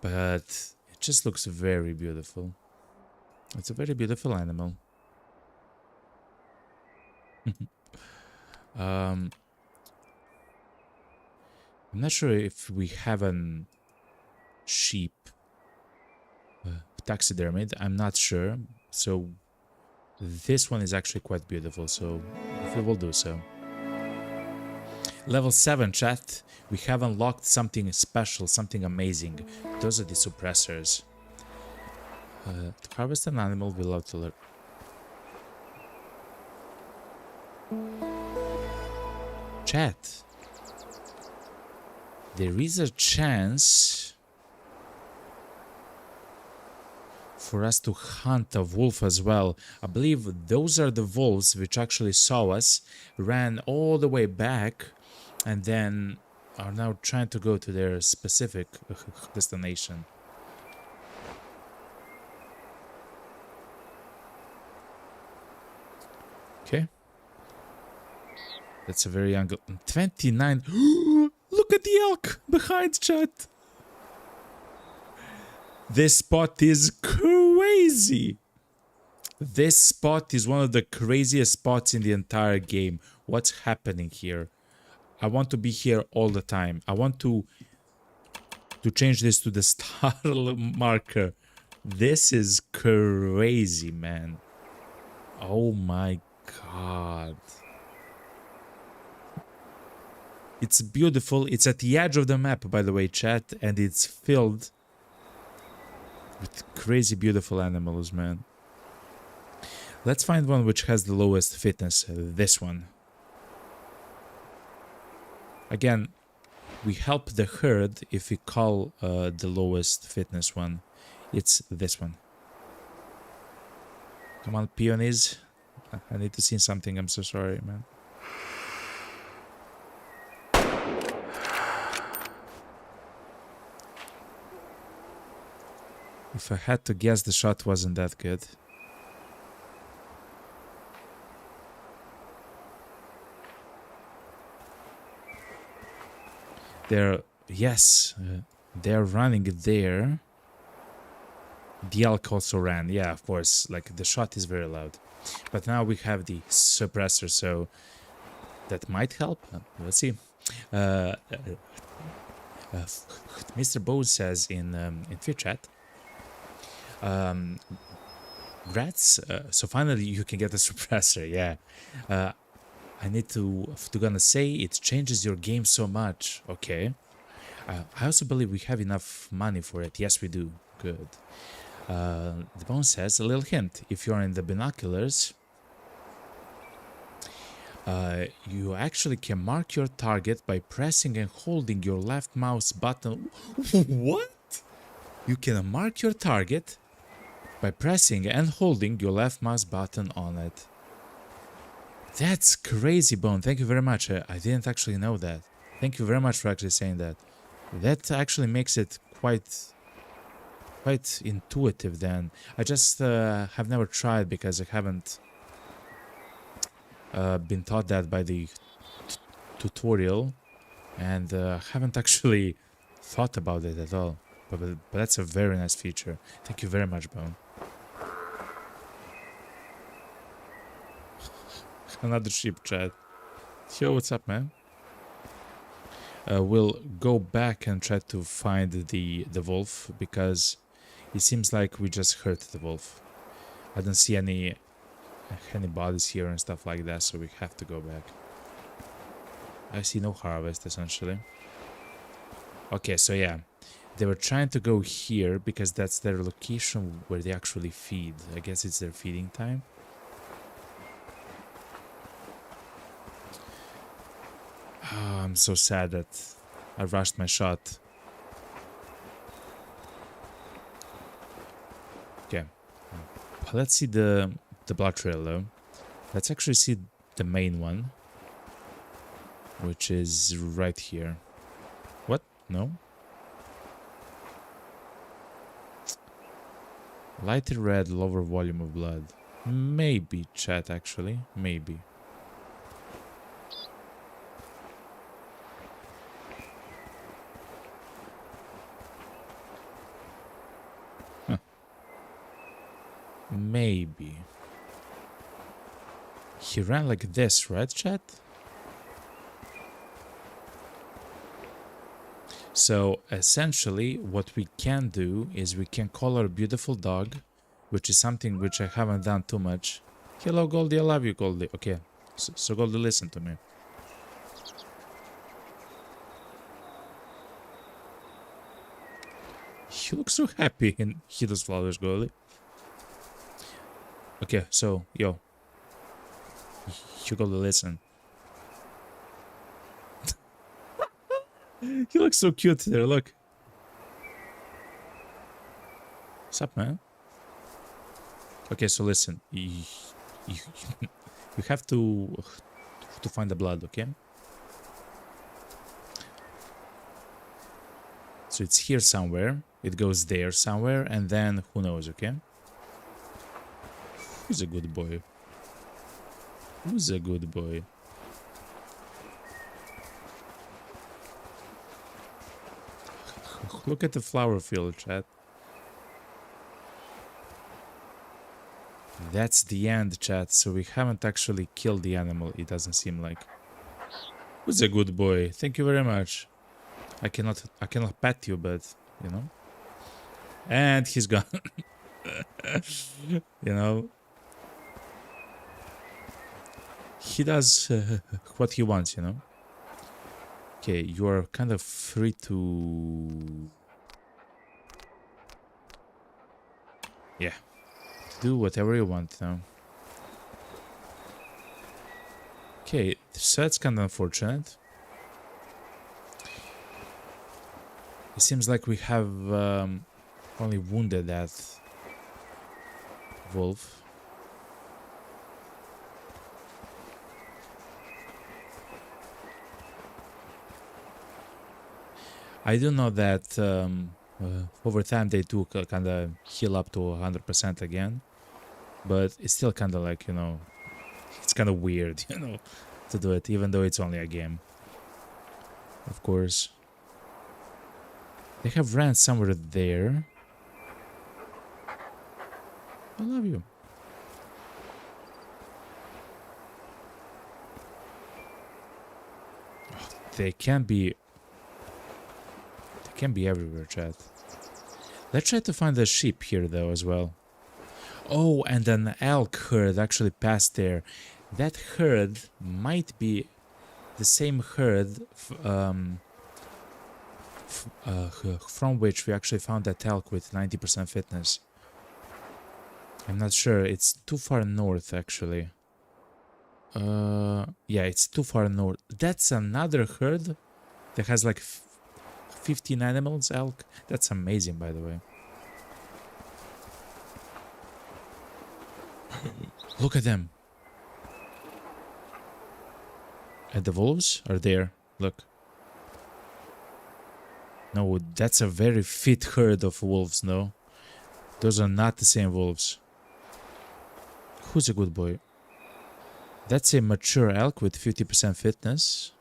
but it just looks very beautiful. It's a very beautiful animal. I'm not sure if we have an sheep taxidermied. I'm not sure. So this one is actually quite beautiful. So we will do so. Level 7, chat. We have unlocked something special, something amazing. Those are the suppressors. To harvest an animal, we love to learn. Chat. There is a chance for us to hunt a wolf as well. I believe those are the wolves which actually saw us, ran all the way back, and then are now trying to go to their specific destination. Okay. That's a very young... 29... Look at the elk behind, chat! This spot is crazy! This spot is one of the craziest spots in the entire game. What's happening here? I want to be here all the time. I want to change this to the star marker. This is crazy, man. Oh my God. It's beautiful. It's at the edge of the map, by the way, chat, and it's filled with crazy beautiful animals, man. Let's find one which has the lowest fitness. This one. Again, we help the herd if we call the lowest fitness one. It's this one. Come on, peonies. I need to see something. I'm so sorry, man. If I had to guess, the shot wasn't that good. They're running there. The elk also ran. Yeah, of course, like the shot is very loud. But now we have the suppressor, so that might help. Let's see. Mr. Bose says in Twitch chat, rats, so finally you can get a suppressor. Yeah. I need to gonna say it changes your game so much. Okay. I also believe we have enough money for it. Yes, we do. Good. The bone says, a little hint. If you're in the binoculars, you actually can mark your target by pressing and holding your left mouse button. What? You can mark your target by pressing and holding your left mouse button on it. That's crazy, Bone. Thank you very much. I didn't actually know that. Thank you very much for actually saying that. That actually makes it quite intuitive then. I just have never tried because I haven't been taught that by the tutorial, and haven't actually thought about it at all. But that's a very nice feature. Thank you very much, Bone. Another sheep, chat. Yo, what's up, man? We'll go back and try to find the wolf, because it seems like we just hurt the wolf. I don't see any bodies here and stuff like that, so we have to go back. I see no harvest, essentially. Okay, so yeah, they were trying to go here because that's their location where they actually feed. I guess it's their feeding time. Oh, I'm so sad that I rushed my shot. Okay, let's see the blood trail though. Let's actually see the main one, which is right here. What? No? Lighter red, lower volume of blood. Maybe, chat, actually. Maybe. Huh. Maybe. He ran like this, right, chat? So essentially what we can do is we can call our beautiful dog, which is something which I haven't done too much. Hello Goldie, I love you Goldie. Okay, so Goldie, listen to me. You look so happy in those flowers, Goldie. Okay, so yo, you Goldie, listen. You look so cute there, look. What's up, man? Okay, so listen. You have to find the blood, okay? So it's here somewhere. It goes there somewhere, and then who knows, okay? Who's a good boy? Who's a good boy? Look at the flower field, chat. That's the end, chat. So we haven't actually killed the animal, it doesn't seem like. Who's a good boy? Thank you very much. I cannot pet you, but you know. And he's gone. You know. He does what he wants, you know. Okay, you are kind of free to... Yeah. Do whatever you want now. Okay, so that's kind of unfortunate. It seems like we have only wounded that wolf. I do know that over time they do kind of heal up to 100% again, but it's still kind of like, you know, it's kind of weird, you know, to do it, even though it's only a game. Of course. They have ran somewhere there. I love you. Oh, they can be everywhere, chat. Let's try to find the sheep here though as well. Oh, and an elk herd actually passed there. That herd might be the same herd from which we actually found that elk with 90% fitness. I'm not sure. It's too far north, actually. Yeah, it's too far north. That's another herd that has like 15 animals, elk. That's amazing, by the way. Look at them. And the wolves are there. Look. No, that's a very fit herd of wolves, no? Those are not the same wolves. Who's a good boy? That's a mature elk with 50% fitness.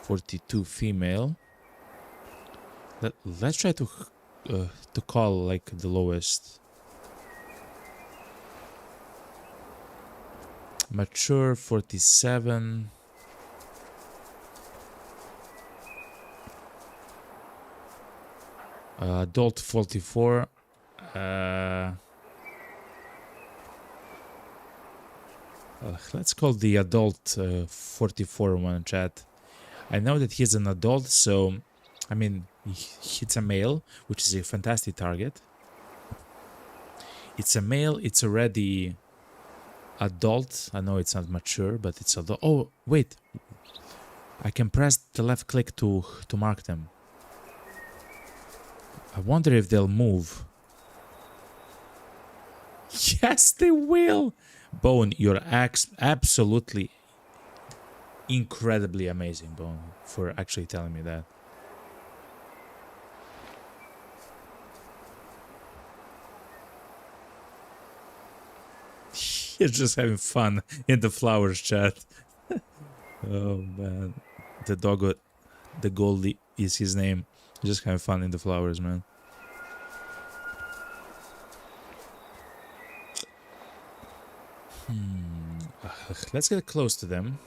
42 female. Let's try to call like the lowest. Mature 47. Adult 44. Let's call the adult 44 one, chat. I know that he's an adult, so I mean, it's a male, which is a fantastic target. It's a male, it's already adult. I know it's not mature, but it's adult. Oh, wait. I can press the left click to mark them. I wonder if they'll move. Yes, they will! Bone, you're absolutely incredibly amazing, Bone, for actually telling me that. You're just having fun in the flowers, chat. Oh, man. The doggo, the Goldie is his name. Just having fun in the flowers, man. Let's get close to them.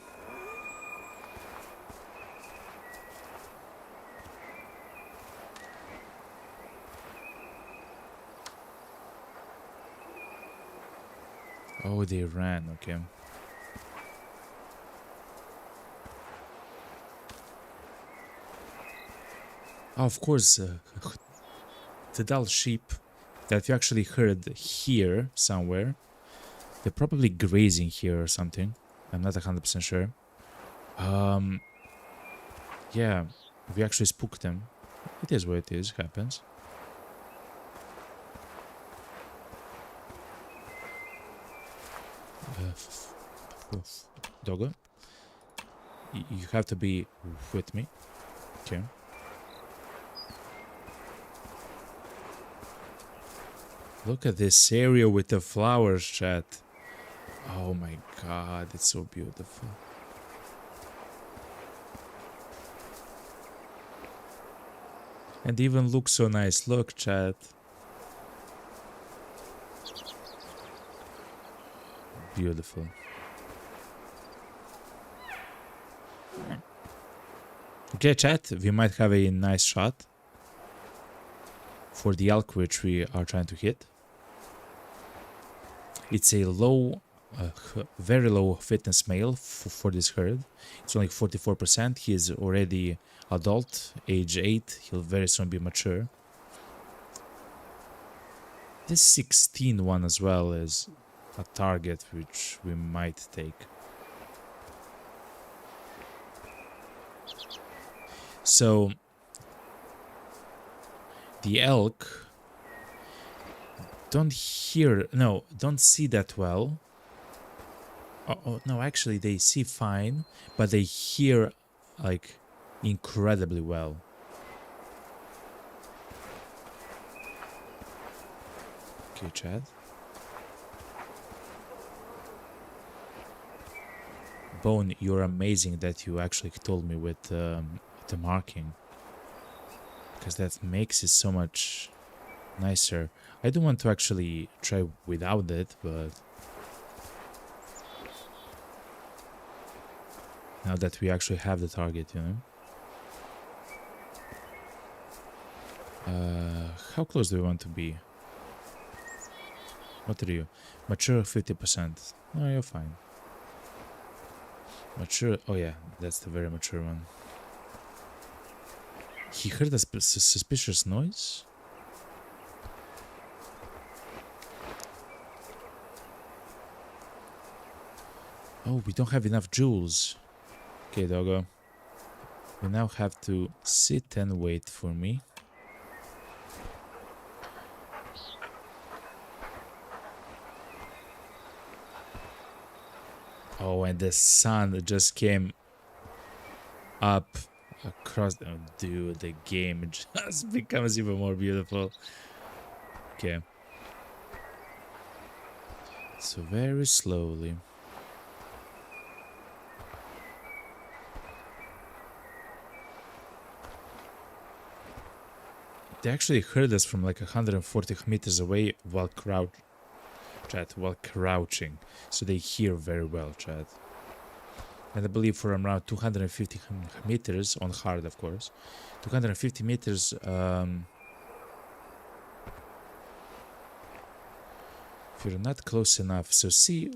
Oh, they ran, okay. Oh, of course, the dull sheep that we actually heard here somewhere. They're probably grazing here or something. I'm not 100% sure. Yeah, we actually spooked them. It is what it is, happens. Doggo, you have to be with me. Okay. Look at this area with the flowers, chat. Oh my god, it's so beautiful. And even looks so nice. Look, chat. Beautiful. Okay, chat, we might have a nice shot for the elk which we are trying to hit. It's a low, very low fitness male for this herd. It's only 44%. He is already adult, age 8. He'll very soon be mature. This 16 one as well is a target which we might take. So the elk don't see that well. Oh, no, actually they see fine, but they hear like incredibly well. Okay, Chad. Bone, you're amazing that you actually told me with the marking, because that makes it so much nicer. I don't want to actually try without it, but now that we actually have the target, you know. How close do we want to be? What are you? Mature 50%. No, you're fine. Mature, oh yeah, that's the very mature one. He heard a suspicious noise? Oh, we don't have enough jewels. Okay, doggo. You now have to sit and wait for me. Oh, and the sun just came up across. Oh, dude, the game just becomes even more beautiful. Okay. So very slowly. They actually heard us from like 140 meters away while crouching. So they hear very well, chat. And I believe for around 250 meters, on hard of course, 250 meters, if you're not close enough, so see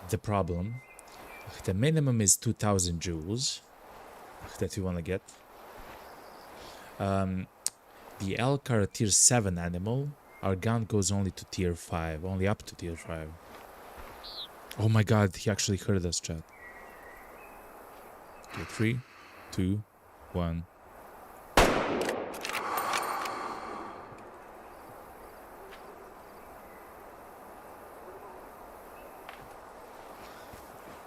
the problem. The minimum is 2000 joules that you want to get. The elk are a tier 7 animal. Our gun goes only to tier 5, only up to tier 5. Oh my god, he actually heard us, chat. Okay, 3, 2, 1.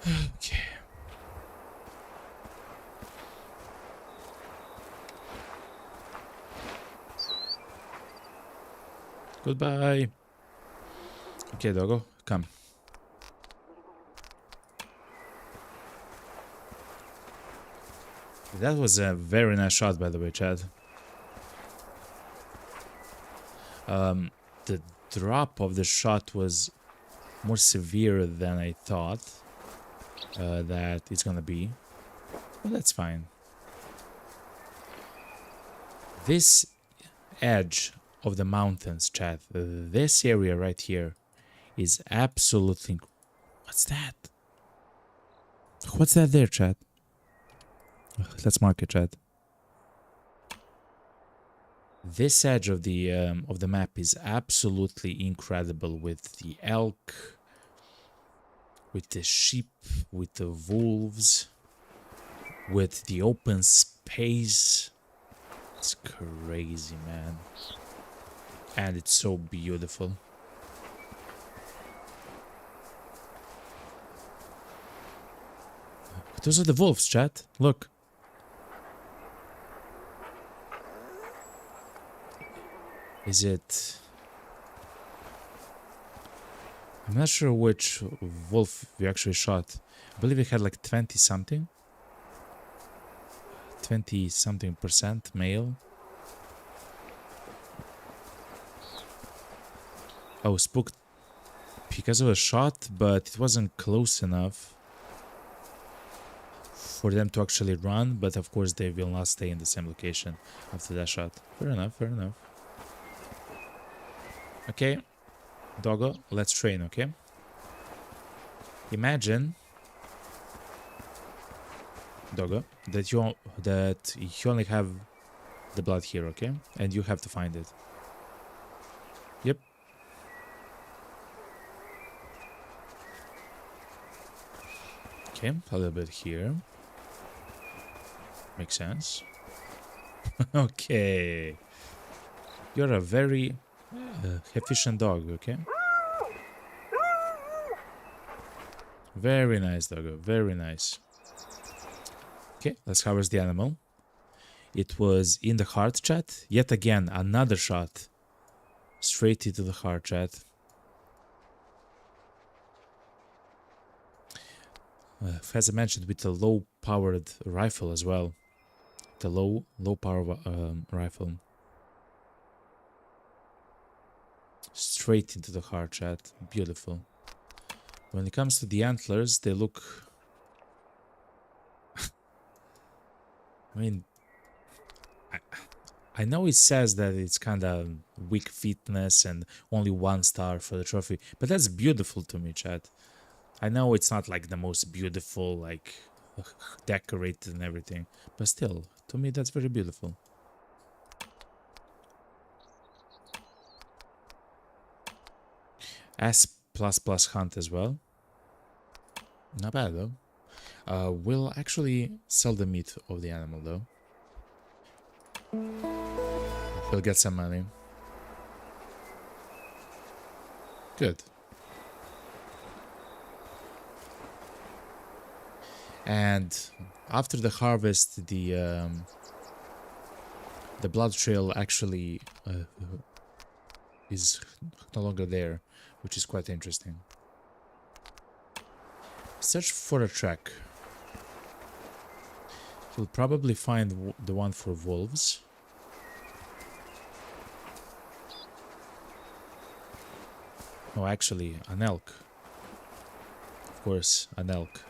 Okay. Goodbye. Okay, doggo, come. That was a very nice shot, by the way, Chad. The drop of the shot was more severe than I thought that it's gonna be. But that's fine. This edge of the mountains, Chad, this area right here is absolutely... What's that? What's that there, Chad? Let's mark it, Chad. This edge of the map is absolutely incredible, with the elk, with the sheep, with the wolves, with the open space. It's crazy, man. And it's so beautiful. Those are the wolves, chat. Look. Is it... I'm not sure which wolf we actually shot. I believe we had like 20 something. 20 something % male. Oh, spooked because of a shot, but it wasn't close enough for them to actually run. But of course they will not stay in the same location after that shot. Fair enough, fair enough. Okay, doggo, let's train, okay? Imagine, doggo, that you only have the blood here, okay? And you have to find it. Yep. Okay, a little bit here. Makes sense. Okay. You're a very efficient dog, okay? Very nice, doggo. Very nice. Okay, let's harvest the animal. It was in the heart, chat. Yet again, another shot. Straight into the heart, chat. As I mentioned, with a low-powered rifle as well. The low-power rifle. Straight into the heart, chat. Beautiful. When it comes to the antlers, they look... I mean... I know it says that it's kind of weak fitness and only 1 star for the trophy, but that's beautiful to me, chat. I know it's not like the most beautiful, like decorated and everything, but still, To me, that's very beautiful. S++ hunt as well. Not bad though. We'll actually sell the meat of the animal though. We'll get some money. Good. And after the harvest, the blood trail actually is no longer there, which is quite interesting. Search for a track. We'll probably find the one for wolves. Oh, actually, an elk. Of course, an elk.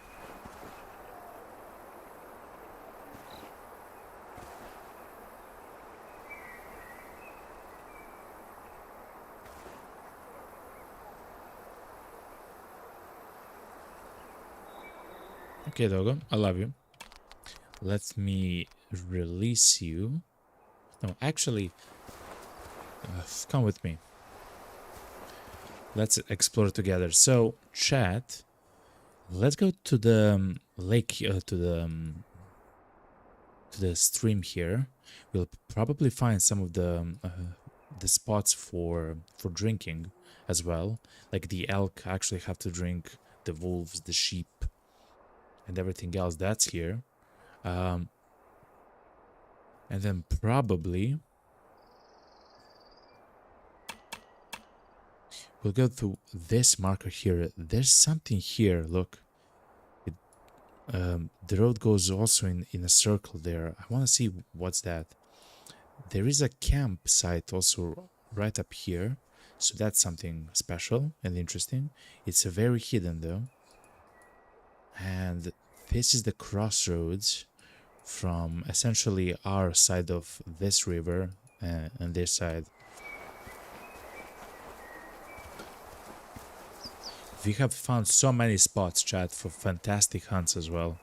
Okay, doggo, I love you. Let me release you. No, actually, come with me. Let's explore together. So, chat, let's go to the lake, to the stream here. We'll probably find some of the spots for drinking as well. Like the elk actually have to drink, the wolves, the sheep, and everything else that's here. And then probably we'll go to this marker here. There's something here, look. The road goes also in a circle there. I want to see what's that. There is a campsite also right up here. So that's something special and interesting. It's very hidden though. And this is the crossroads from essentially our side of this river and this side. We have found so many spots, chat, for fantastic hunts as well.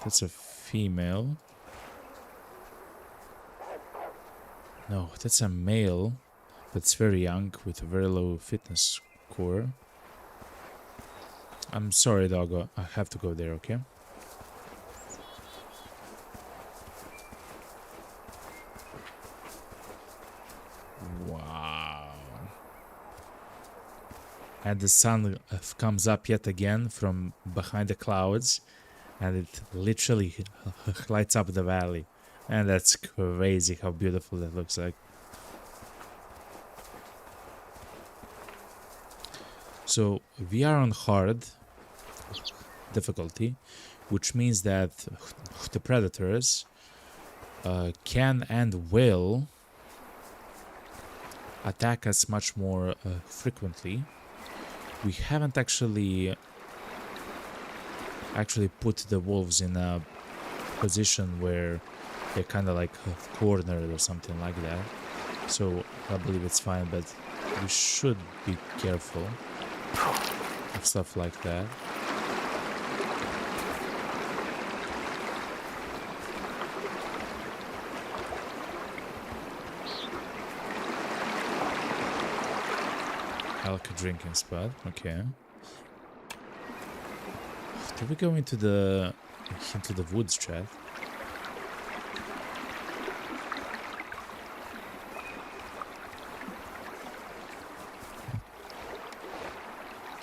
That's a female. No, that's a male that's very young with a very low fitness score. I'm sorry, doggo. I have to go there, okay? Wow. And the sun comes up yet again from behind the clouds, and it literally lights up the valley. And that's crazy how beautiful that looks like. So we are on hard difficulty, which means that the predators can and will attack us much more frequently. We haven't actually put the wolves in a position where they're kind of like cornered or something like that. So I believe it's fine, but we should be careful of stuff like that. Elk drinking spot, okay. Did we go into the woods, chat?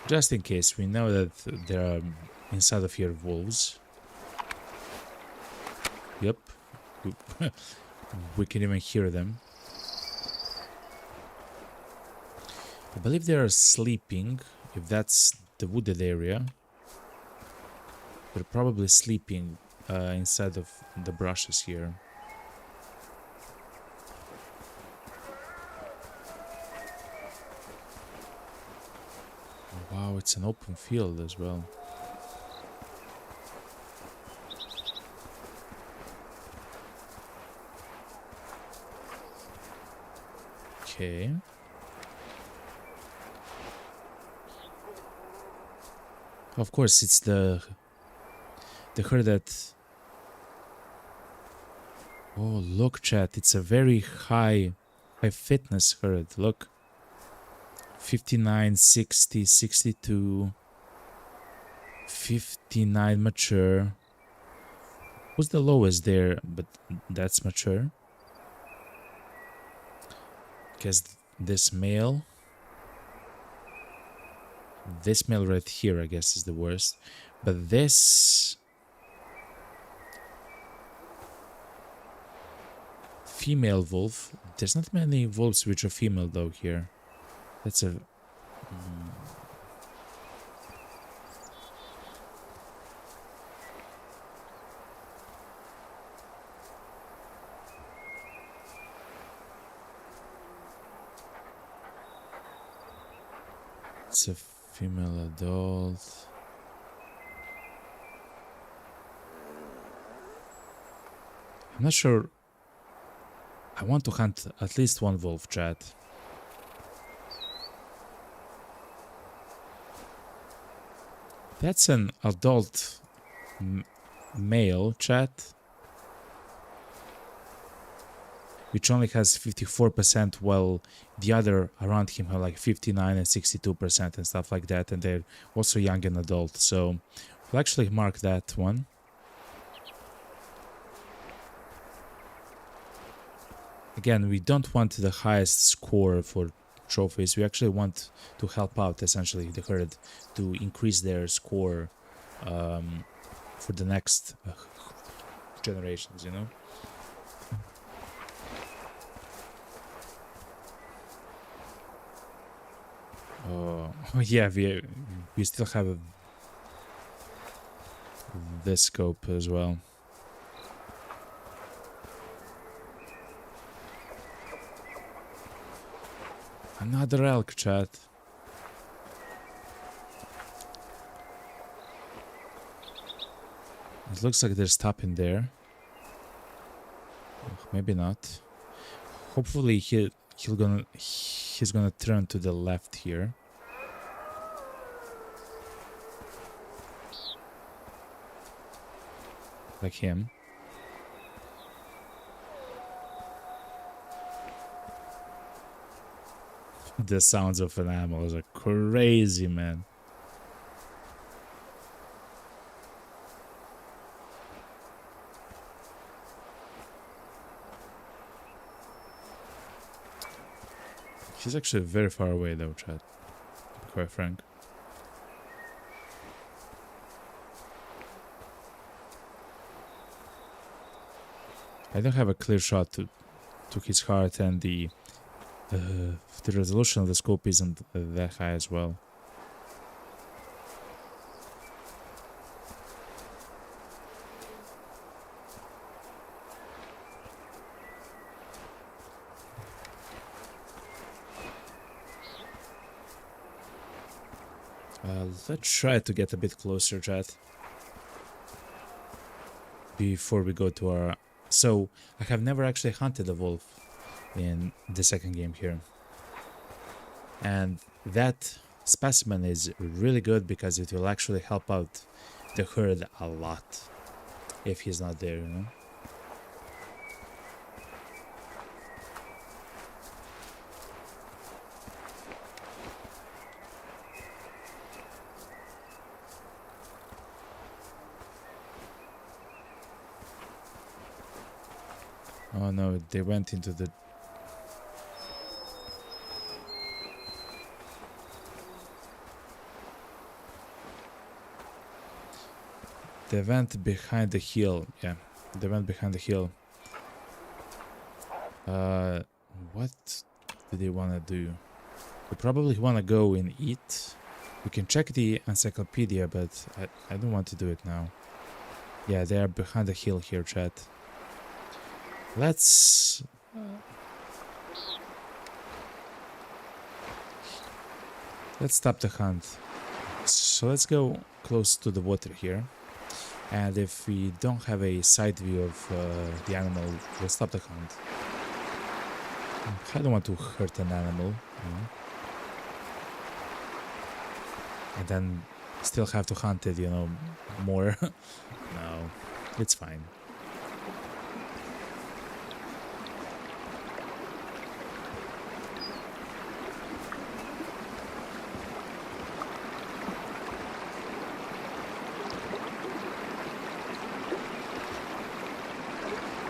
Just in case, we know that there are inside of here wolves. Yep. We can even hear them. I believe they are sleeping, if that's the wooded area. They're probably sleeping inside of the brushes here. Wow, it's an open field as well. Okay. Of course, it's the herd that... Oh, look, chat. It's a very high fitness herd. Look. 59, 60, 62, 59 mature. Who's the lowest there? But that's mature. Guess this male right here, I guess, is the worst. But this female wolf, there's not many wolves which are female though here. That's a... It's a female adult. I'm not sure. I want to hunt at least one wolf, chat. That's an adult male, chat, which only has 54%, while the other around him have like 59 and 62% and stuff like that, and they're also young and adult. So we'll actually mark that one. Again, we don't want the highest score for trophies. We actually want to help out essentially the herd to increase their score for the next generations, you know. Oh yeah, we still have this scope as well. Another elk, chat. It looks like they're stopping there. Maybe not. Hopefully he's gonna turn to the left here. Like him. The sounds of an animal are crazy, man. He's actually very far away though, chat. To be quite frank. I don't have a clear shot to his heart, and the resolution of the scope isn't that high as well. Let's try to get a bit closer, chat, before we go to our... So, I have never actually hunted a wolf in the second game here. And that specimen is really good because it will actually help out the herd a lot if he's not there, you know? Oh no, they went into the... They went behind the hill. Yeah, they went behind the hill. What do they want to do? They probably want to go and eat. We can check the encyclopedia, but I don't want to do it now. Yeah, they are behind the hill here, chat. Let's stop the hunt. So let's go close to the water here, and if we don't have a side view of the animal, we'll stop the hunt. I don't want to hurt an animal, you know? And then still have to hunt it, you know, more. No, it's fine.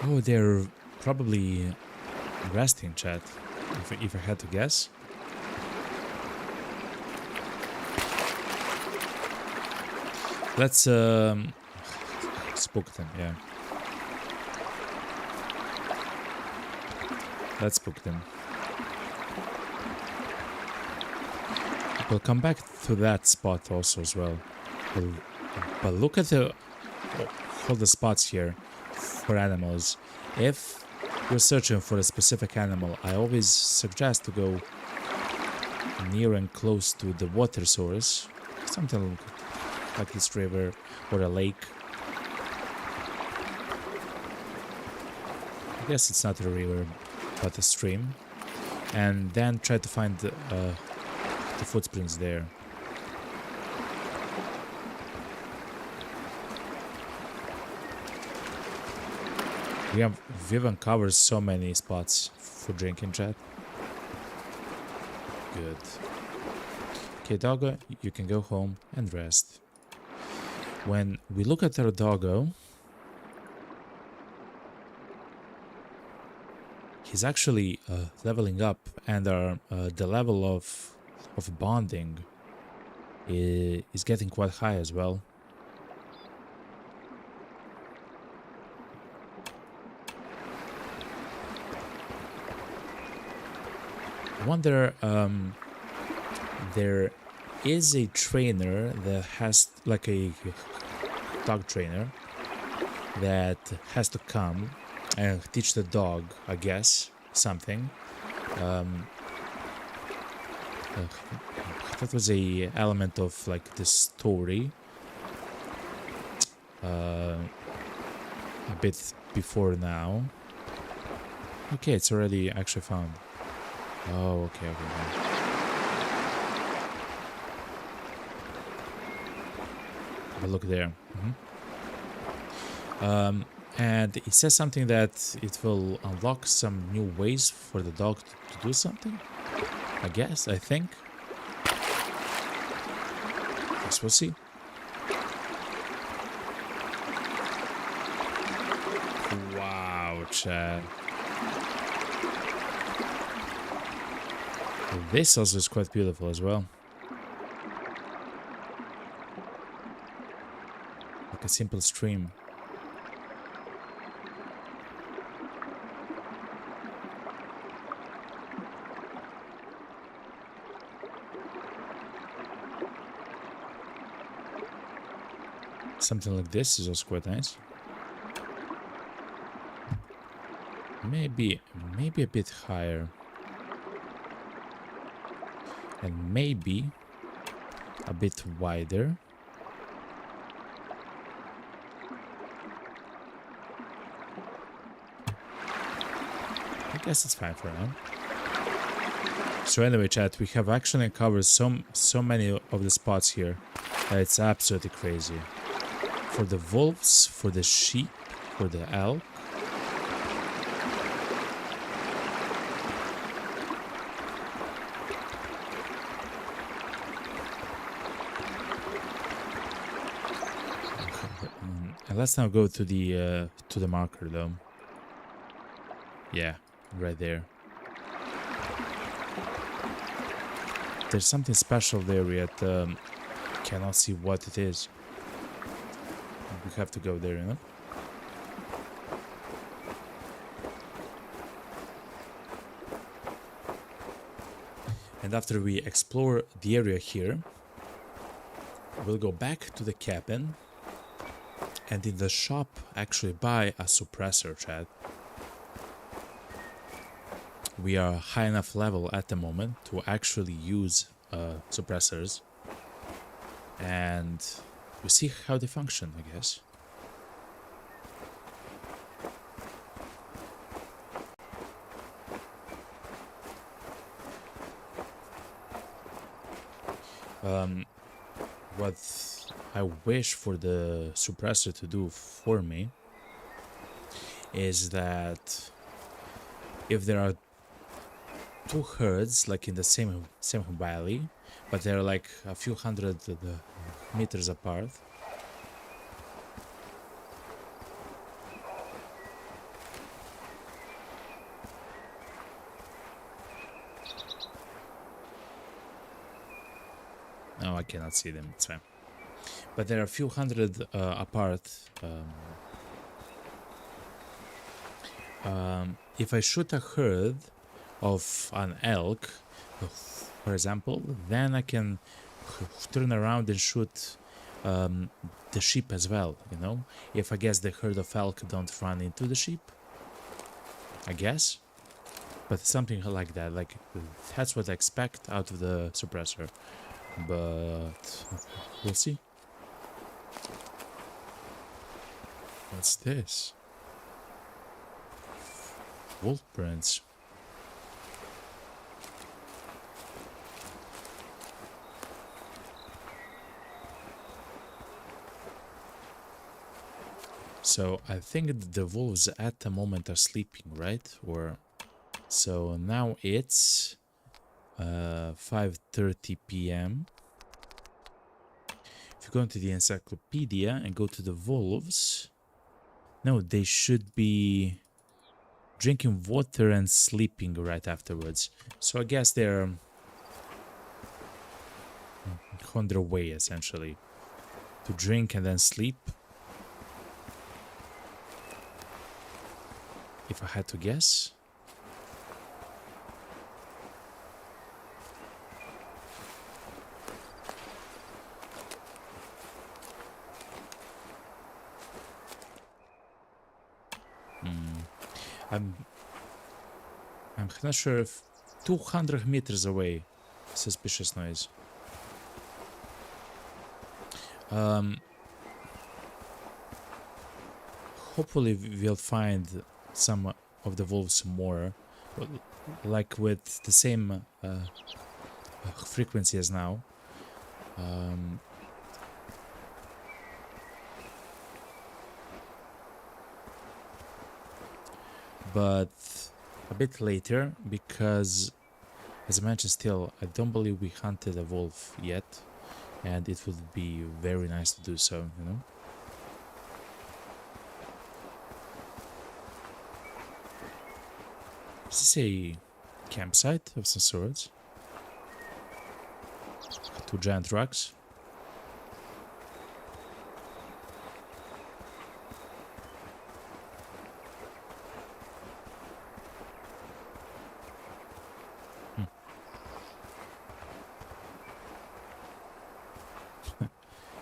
Oh, they're probably resting, chat, if I had to guess. Let's spook them, yeah. Let's spook them. We'll come back to that spot also as well. But look at all the spots here for animals. If you're searching for a specific animal, I always suggest to go near and close to the water source, something like this river or a lake. I guess it's not a river, but a stream. And then try to find the footprints there. We've uncovered so many spots for drinking, chat. Good. Okay, doggo, you can go home and rest. When we look at our doggo, he's actually leveling up, and the level of bonding is getting quite high as well. I wonder, there is a trainer that has, like a dog trainer, that has to come and teach the dog, I guess, something. That was a element of like the story a bit before now. Okay, it's already actually found. Oh, okay. But look there. And it says something that it will unlock some new ways for the dog to do something. I guess, I think. Guess we'll see. Wow, chat. This also is quite beautiful as well. Like a simple stream. Something like this is also quite nice. Maybe a bit higher. And maybe a bit wider. I guess it's fine for now. So anyway, chat, we have actually covered so many of the spots here. It's absolutely crazy. For the wolves, for the sheep, for the elk. And let's now go to the marker though. Yeah, right there. There's something special there, yet cannot see what it is. We have to go there, you know? And after we explore the area here, we'll go back to the cabin and in the shop actually buy a suppressor, chat. We are high enough level at the moment to actually use suppressors, and we see how they function, I guess. What I wish for the suppressor to do for me is that if there are two herds like in the same valley, but they're like a few hundred meters apart. No, I cannot see them. It's fine. But they're a few hundred apart. If I shoot a herd of an elk, for example, then I can turn around and shoot the sheep as well, you know? If I guess the herd of elk don't run into the sheep, I guess. But something like that, like that's what I expect out of the suppressor. But we'll see. What's this? Wolf prints. So I think the wolves at the moment are sleeping, right? Or so now it's 5:30 p.m. If you go into the encyclopedia and go to the wolves, no, they should be drinking water and sleeping right afterwards. So I guess they're on their way essentially to drink and then sleep. If I had to guess. I'm not sure if 200 meters away. Suspicious noise. Hopefully we'll find some of the wolves more, like with the same frequency as now. But a bit later, because as I mentioned, still I don't believe we hunted a wolf yet, and it would be very nice to do so, you know. Is this a campsite of some sorts? Two giant rocks.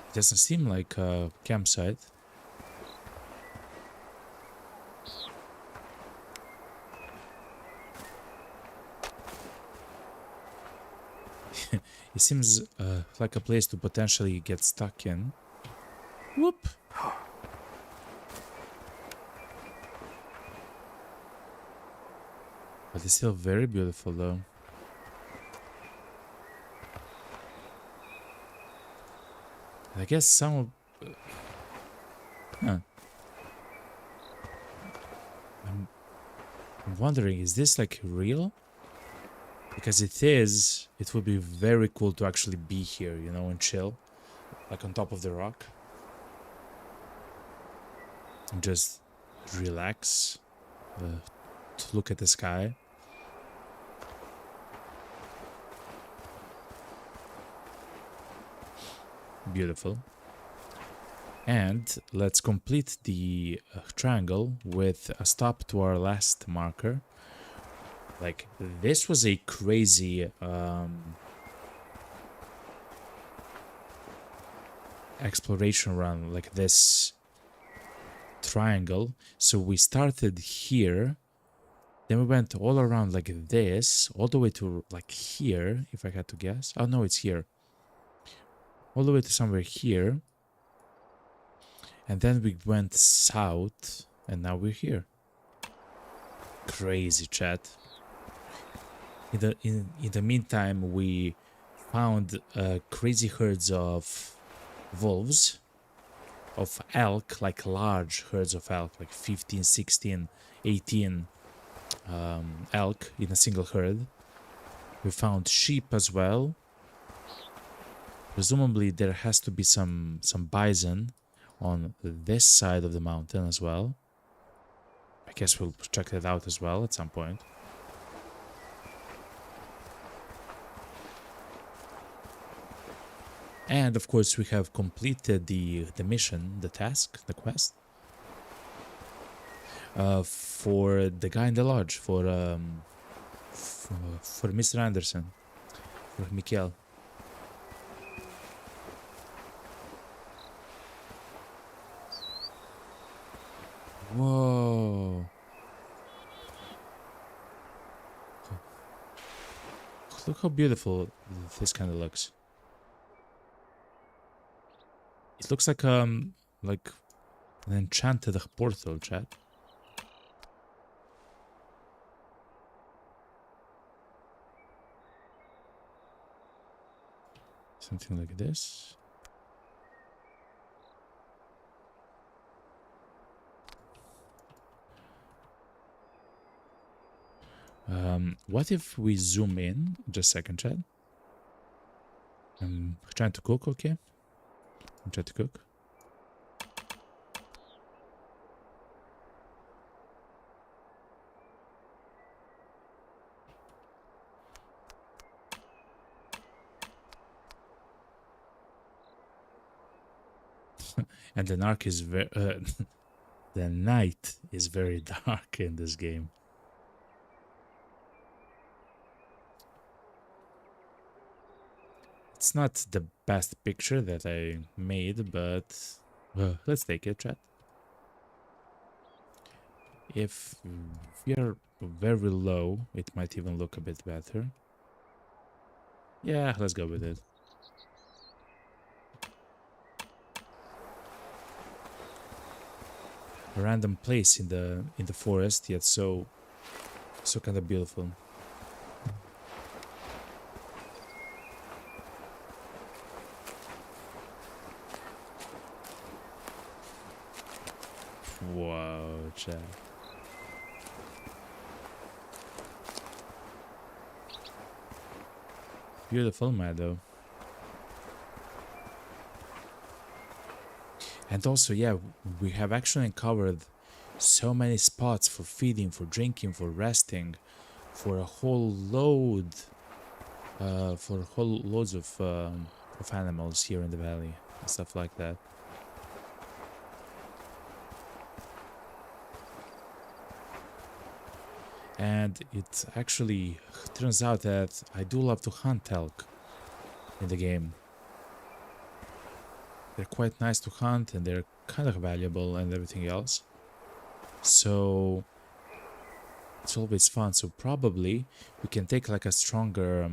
It doesn't seem like a campsite. It seems like a place to potentially get stuck in. Whoop! But it's still very beautiful though. I guess some of... I'm wondering, is this like real? Because it is, it would be very cool to actually be here, you know, and chill. Like on top of the rock. And just relax. To look at the sky. Beautiful. And let's complete the triangle with a stop to our last marker. Like, this was a crazy exploration run, like this triangle. So we started here, then we went all around like this, all the way to like here, if I had to guess. Oh no, it's here. All the way to somewhere here. And then we went south, and now we're here. Crazy, chat. In the meantime, we found crazy herds of wolves, of elk, like large herds of elk, like 15, 16, 18 elk in a single herd. We found sheep as well. Presumably there has to be some bison on this side of the mountain as well. I guess we'll check that out as well at some point. And of course we have completed the mission, the task, the quest. For the guy in the lodge, for Mr. Anderson, for Mikhail. Whoa! Look how beautiful this kind of looks. It looks like an enchanted portal, chat. Something like this. What if we zoom in? Just a second, chat. I'm trying to cook, okay? I'm trying to cook. And the night is very the night is very dark in this game. It's not the best picture that I made, but let's take it, chat. If we are very low, it might even look a bit better. Yeah, let's go with it. A random place in the forest, yet so kind of beautiful. Whoa, chat. Beautiful meadow. And also, yeah, we have actually uncovered so many spots for feeding, for drinking, for resting, for a whole load, loads of animals here in the valley and stuff like that. And it actually turns out that I do love to hunt elk in the game. They're quite nice to hunt and they're kind of valuable and everything else. So it's always fun. So probably we can take like a stronger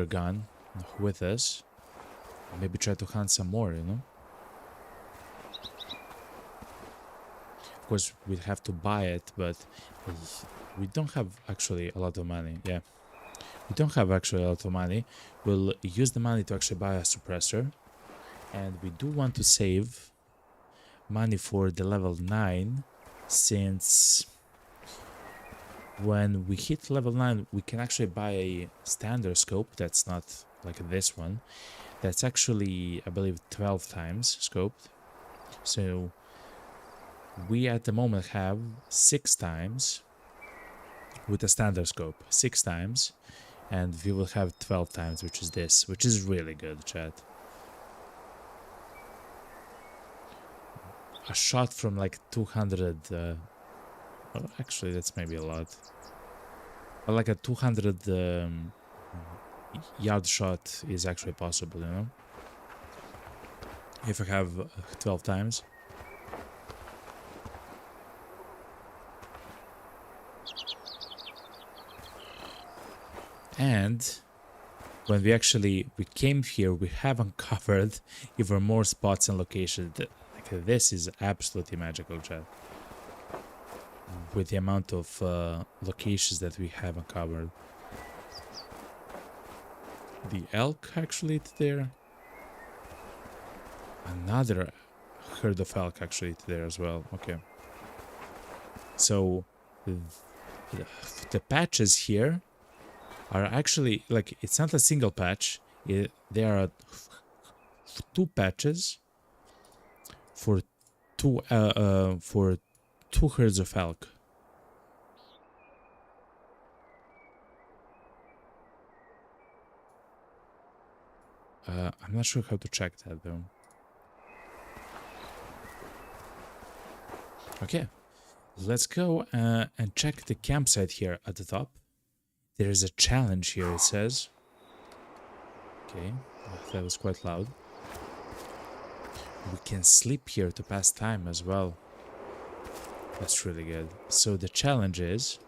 gun with us. Maybe try to hunt some more, you know? Of course, we'd have to buy it, but we don't have actually a lot of money. Yeah, we don't have actually a lot of money. We'll use the money to actually buy a suppressor. And we do want to save money for the level 9, since when we hit level 9, we can actually buy a standard scope that's not like this one. That's actually, I believe, 12 times scoped. So we at the moment have 6 times with a standard scope, 6 times, and we will have 12 times, which is this, which is really good, chat. A shot from like 200, well, actually that's maybe a lot, but like a 200 yard shot is actually possible, you know, if I have 12 times. And when we came here, we have uncovered even more spots and locations. Like, this is absolutely magical, chat. With the amount of locations that we have uncovered. the elk actually there. Another herd of elk actually there as well. Okay. So the patches here are actually like, it's not a single patch. There are two patches for two herds of elk. I'm not sure how to check that though. Okay, let's go and check the campsite here at the top. There is a challenge here, it says. Okay, that was quite loud. We can sleep here to pass time as well. That's really good. So the challenge is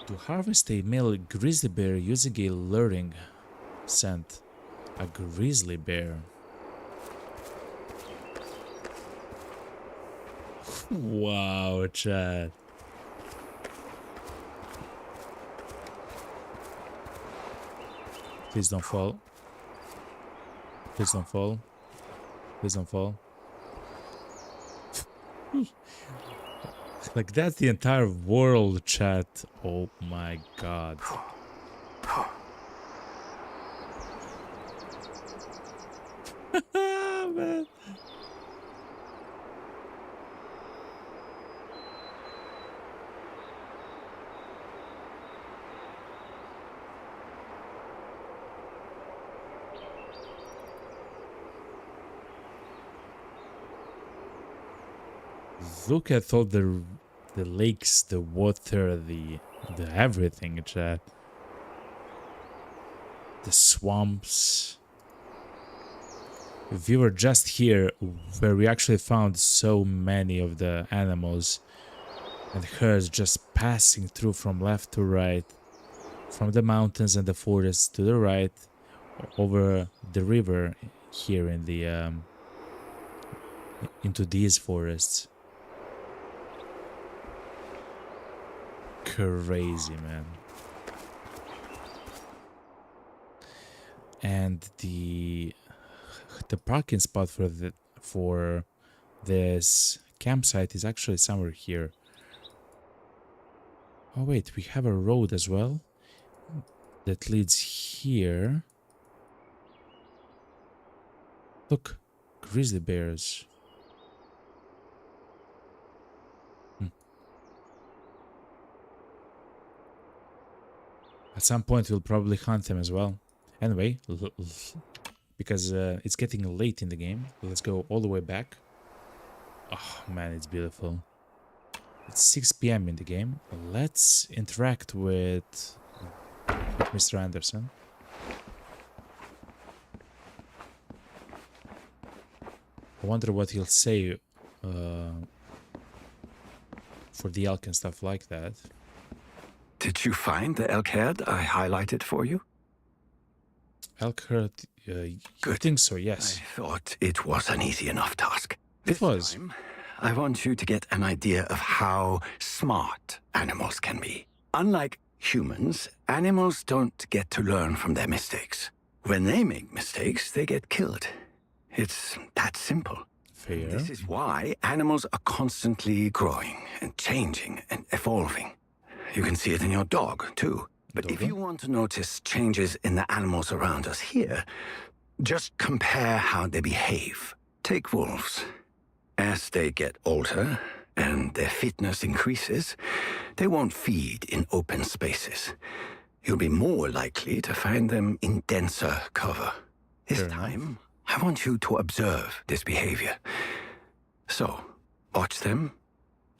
to harvest a male grizzly bear using a luring scent. A grizzly bear. Wow, chat. Please don't fall. Please don't fall. Please don't fall. Like, that's the entire world, chat. Oh my god. Man. Look at all the lakes, the water, the everything, chat. The swamps. If we were just here, where we actually found so many of the animals and herds just passing through from left to right, from the mountains and the forests to the right, over the river here in the into these forests. Crazy, man. And the parking spot for this campsite is actually somewhere here. Oh wait, we have a road as well that leads here. Look, grizzly bears. At some point we'll probably hunt them as well. Anyway, because it's getting late in the game, let's go all the way back. Oh man, it's beautiful. It's 6 PM in the game. Let's interact with Mr. Anderson. I wonder what he'll say for the elk and stuff like that. Did you find the elk herd I highlighted for you? Elk herd, I think so, yes. I thought it was an easy enough task. It was. This time, I want you to get an idea of how smart animals can be. Unlike humans, animals don't get to learn from their mistakes. When they make mistakes, they get killed. It's that simple. Fair. This is why animals are constantly growing and changing and evolving. You can see it in your dog, too. But if you want to notice changes in the animals around us here, just compare how they behave. Take wolves. As they get older and their fitness increases, they won't feed in open spaces. You'll be more likely to find them in denser cover. This time, I want you to observe this behavior. So, watch them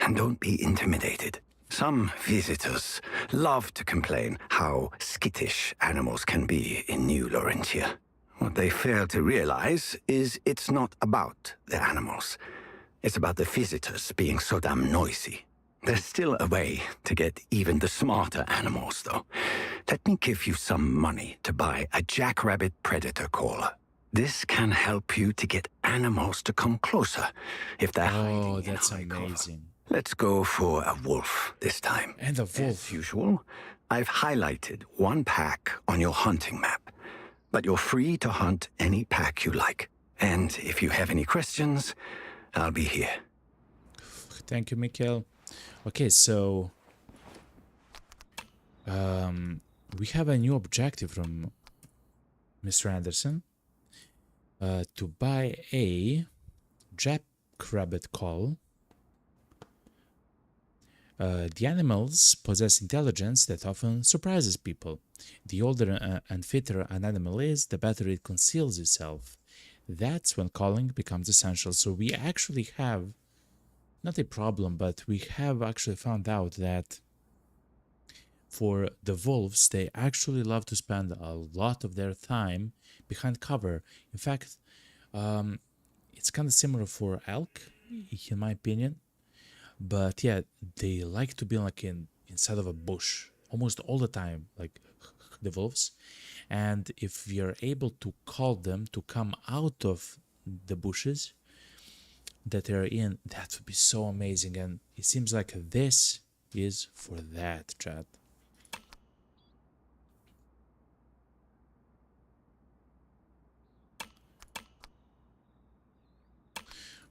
and don't be intimidated. Some visitors love to complain how skittish animals can be in New Laurentia. What they fail to realize is it's not about the animals. It's about the visitors being so damn noisy. There's still a way to get even the smarter animals, though. Let me give you some money to buy a jackrabbit predator caller. This can help you to get animals to come closer if they're hiding in that's high cover. amazing. Let's go for a wolf this time. And a wolf. As usual, I've highlighted one pack on your hunting map, but you're free to hunt any pack you like. And if you have any questions, I'll be here. Thank you, Mikhail. Okay, so we have a new objective from Mr. Anderson. To buy a jackrabbit call. The animals possess intelligence that often surprises people. The older and fitter an animal is, the better it conceals itself. That's when calling becomes essential. So we actually have, not a problem, but we have actually found out that for the wolves, they actually love to spend a lot of their time behind cover. In fact, it's kind of similar for elk, in my opinion. But yeah, they like to be like inside of a bush almost all the time, like the wolves. And if you're able to call them to come out of the bushes that they're in, that would be so amazing. And it seems like this is for that, chat.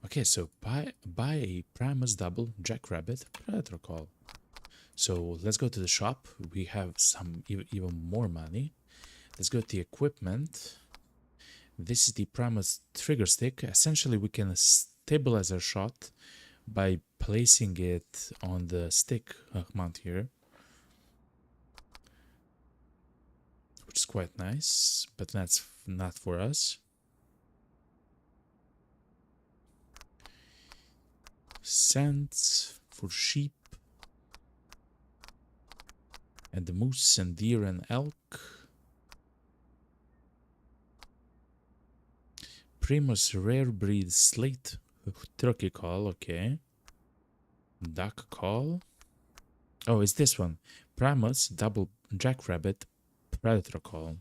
Okay, so buy a Primus double jackrabbit predator call. So let's go to the shop. We have some even more money. Let's go to the equipment. This is the Primus trigger stick. Essentially, we can stabilize our shot by placing it on the stick mount here, which is quite nice, but that's not for us. Scents for sheep and the moose and deer and elk. Primus rare breed slate turkey call, okay. Duck call. Oh, it's this one. Primus double jackrabbit predator call.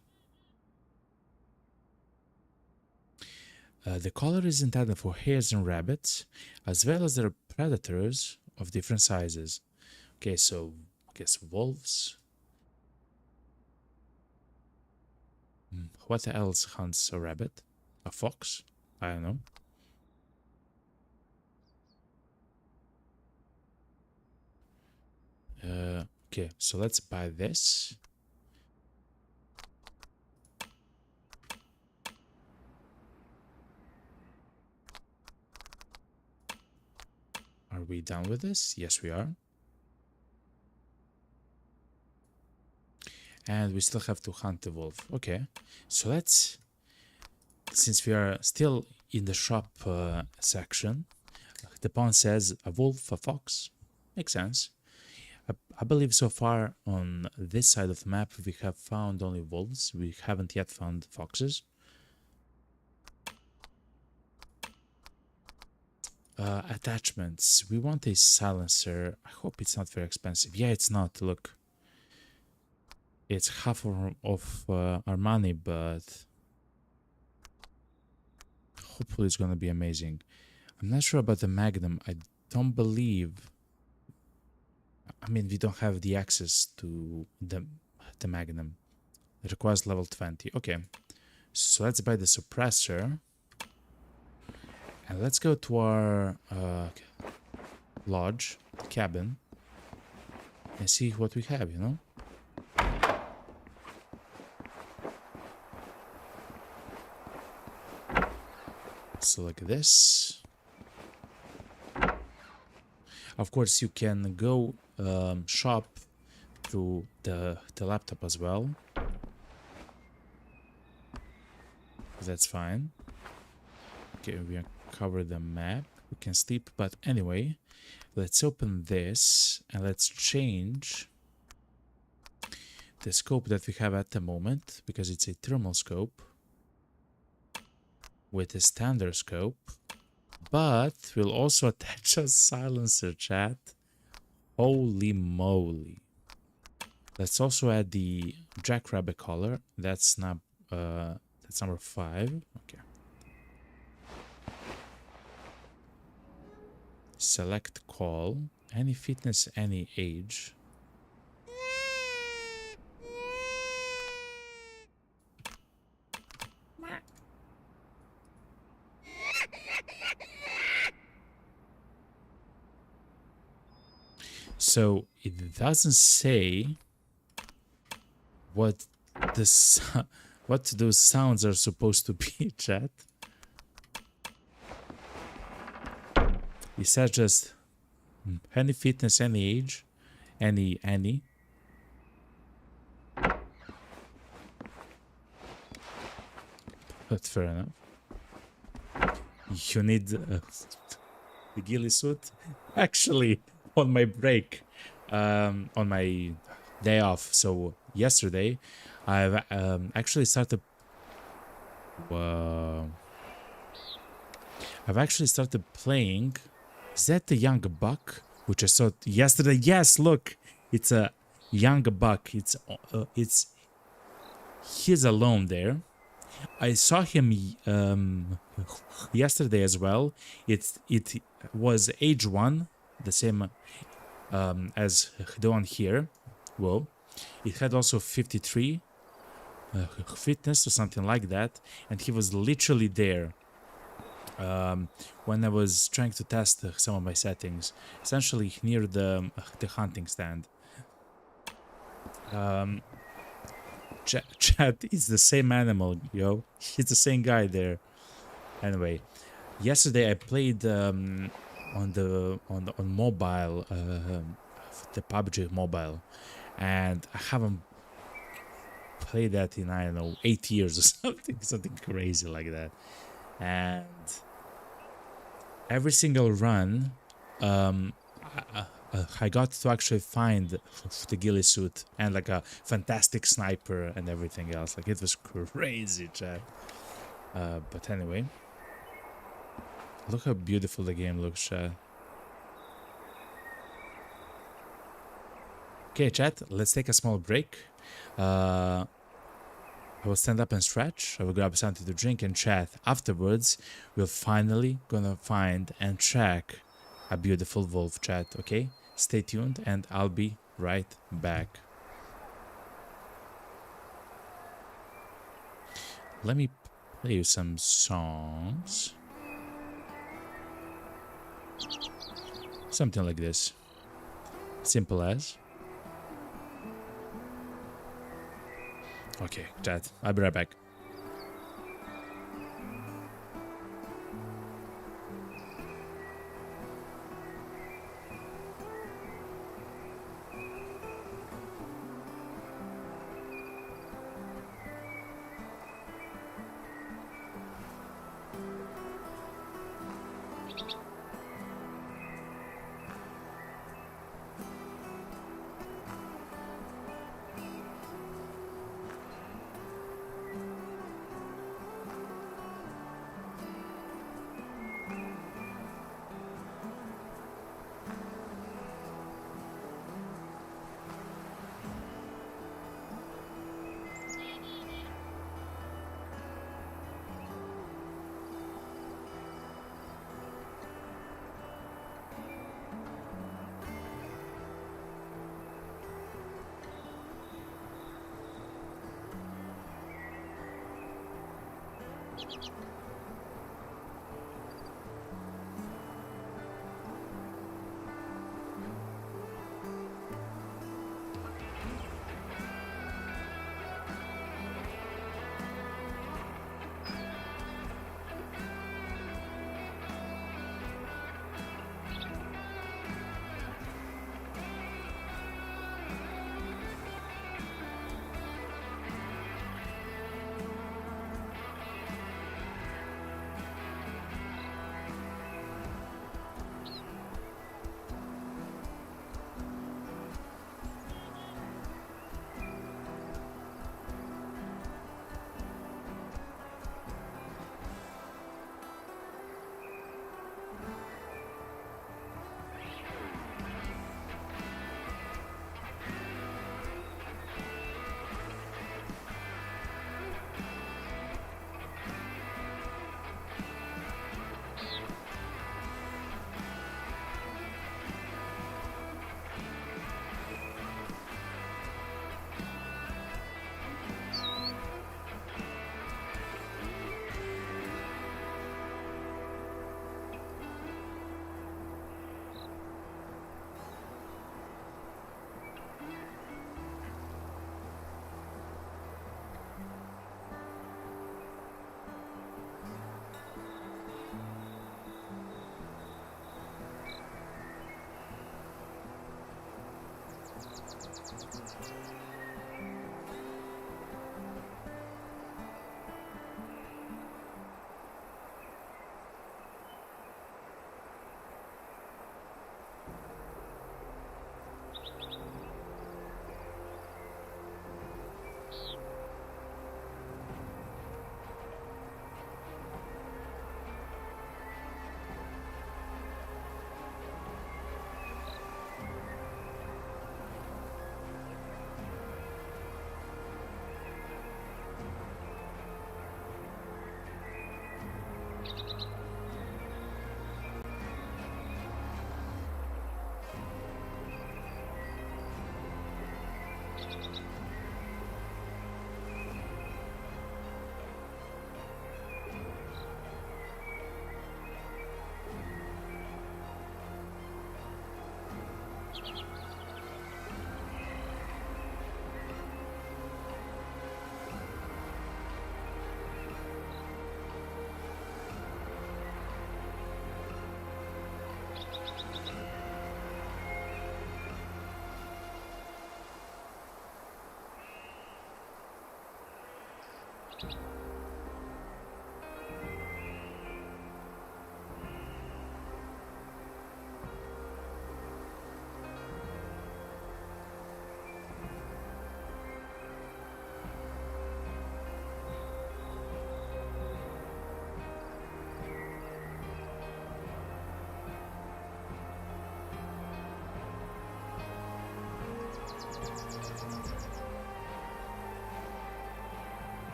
The collar is intended for hares and rabbits, as well as their predators of different sizes. Okay, so I guess wolves. What else hunts a rabbit? A fox? I don't know. Okay, so let's buy this. Are we done with this? Yes, we are. And we still have to hunt the wolf. Okay, so let's, since we are still in the shop section, the pawn says a wolf, a fox. Makes sense. I believe so far on this side of the map we have found only wolves. We haven't yet found foxes. Attachments. We want a silencer. I hope it's not very expensive. Yeah, it's not. Look. It's half of our money, but hopefully it's going to be amazing. I'm not sure about the Magnum. I don't believe... I mean, we don't have the access to the Magnum. It requires level 20. Okay. So let's buy the suppressor. And let's go to our lodge, cabin, and see what we have, you know? So like this. Of course, you can go shop through the laptop as well. That's fine. Okay, we cover the map. We can sleep, but anyway, let's open this and let's change the scope that we have at the moment, because it's a thermal scope with a standard scope, but we'll also attach a silencer, chat. Holy moly. Let's also add the jackrabbit collar. That's not that's number 5. Okay. Select call. Any fitness, any age. So it doesn't say what what those sounds are supposed to be, chat. It says just any fitness, any age, any. But fair enough. You need the ghillie suit. Actually, on my break, on my day off. So yesterday, I've actually started. I've actually started playing. Is that the young buck which I saw yesterday? Yes, look, it's a young buck. It's he's alone there. I saw him yesterday as well. It was age 1, the same as the one here. Whoa. It had also 53 fitness or something like that, and he was literally there when I was trying to test some of my settings, essentially near the hunting stand. Chat is the same animal, yo. He's the same guy there. Anyway, yesterday I played on mobile, the PUBG mobile, and I haven't played that in, I don't know, 8 years or something crazy like that. And every single run, I got to actually find the ghillie suit and like a fantastic sniper and everything else. Like, it was crazy, chat. But anyway, look how beautiful the game looks, chat. Okay, chat, let's take a small break. I will stand up and stretch. I will grab something to drink and chat. Afterwards, we're finally gonna find and track a beautiful wolf, chat, okay? Stay tuned and I'll be right back. Let me play you some songs. Something like this. Simple as. Okay, chat. I'll be right back.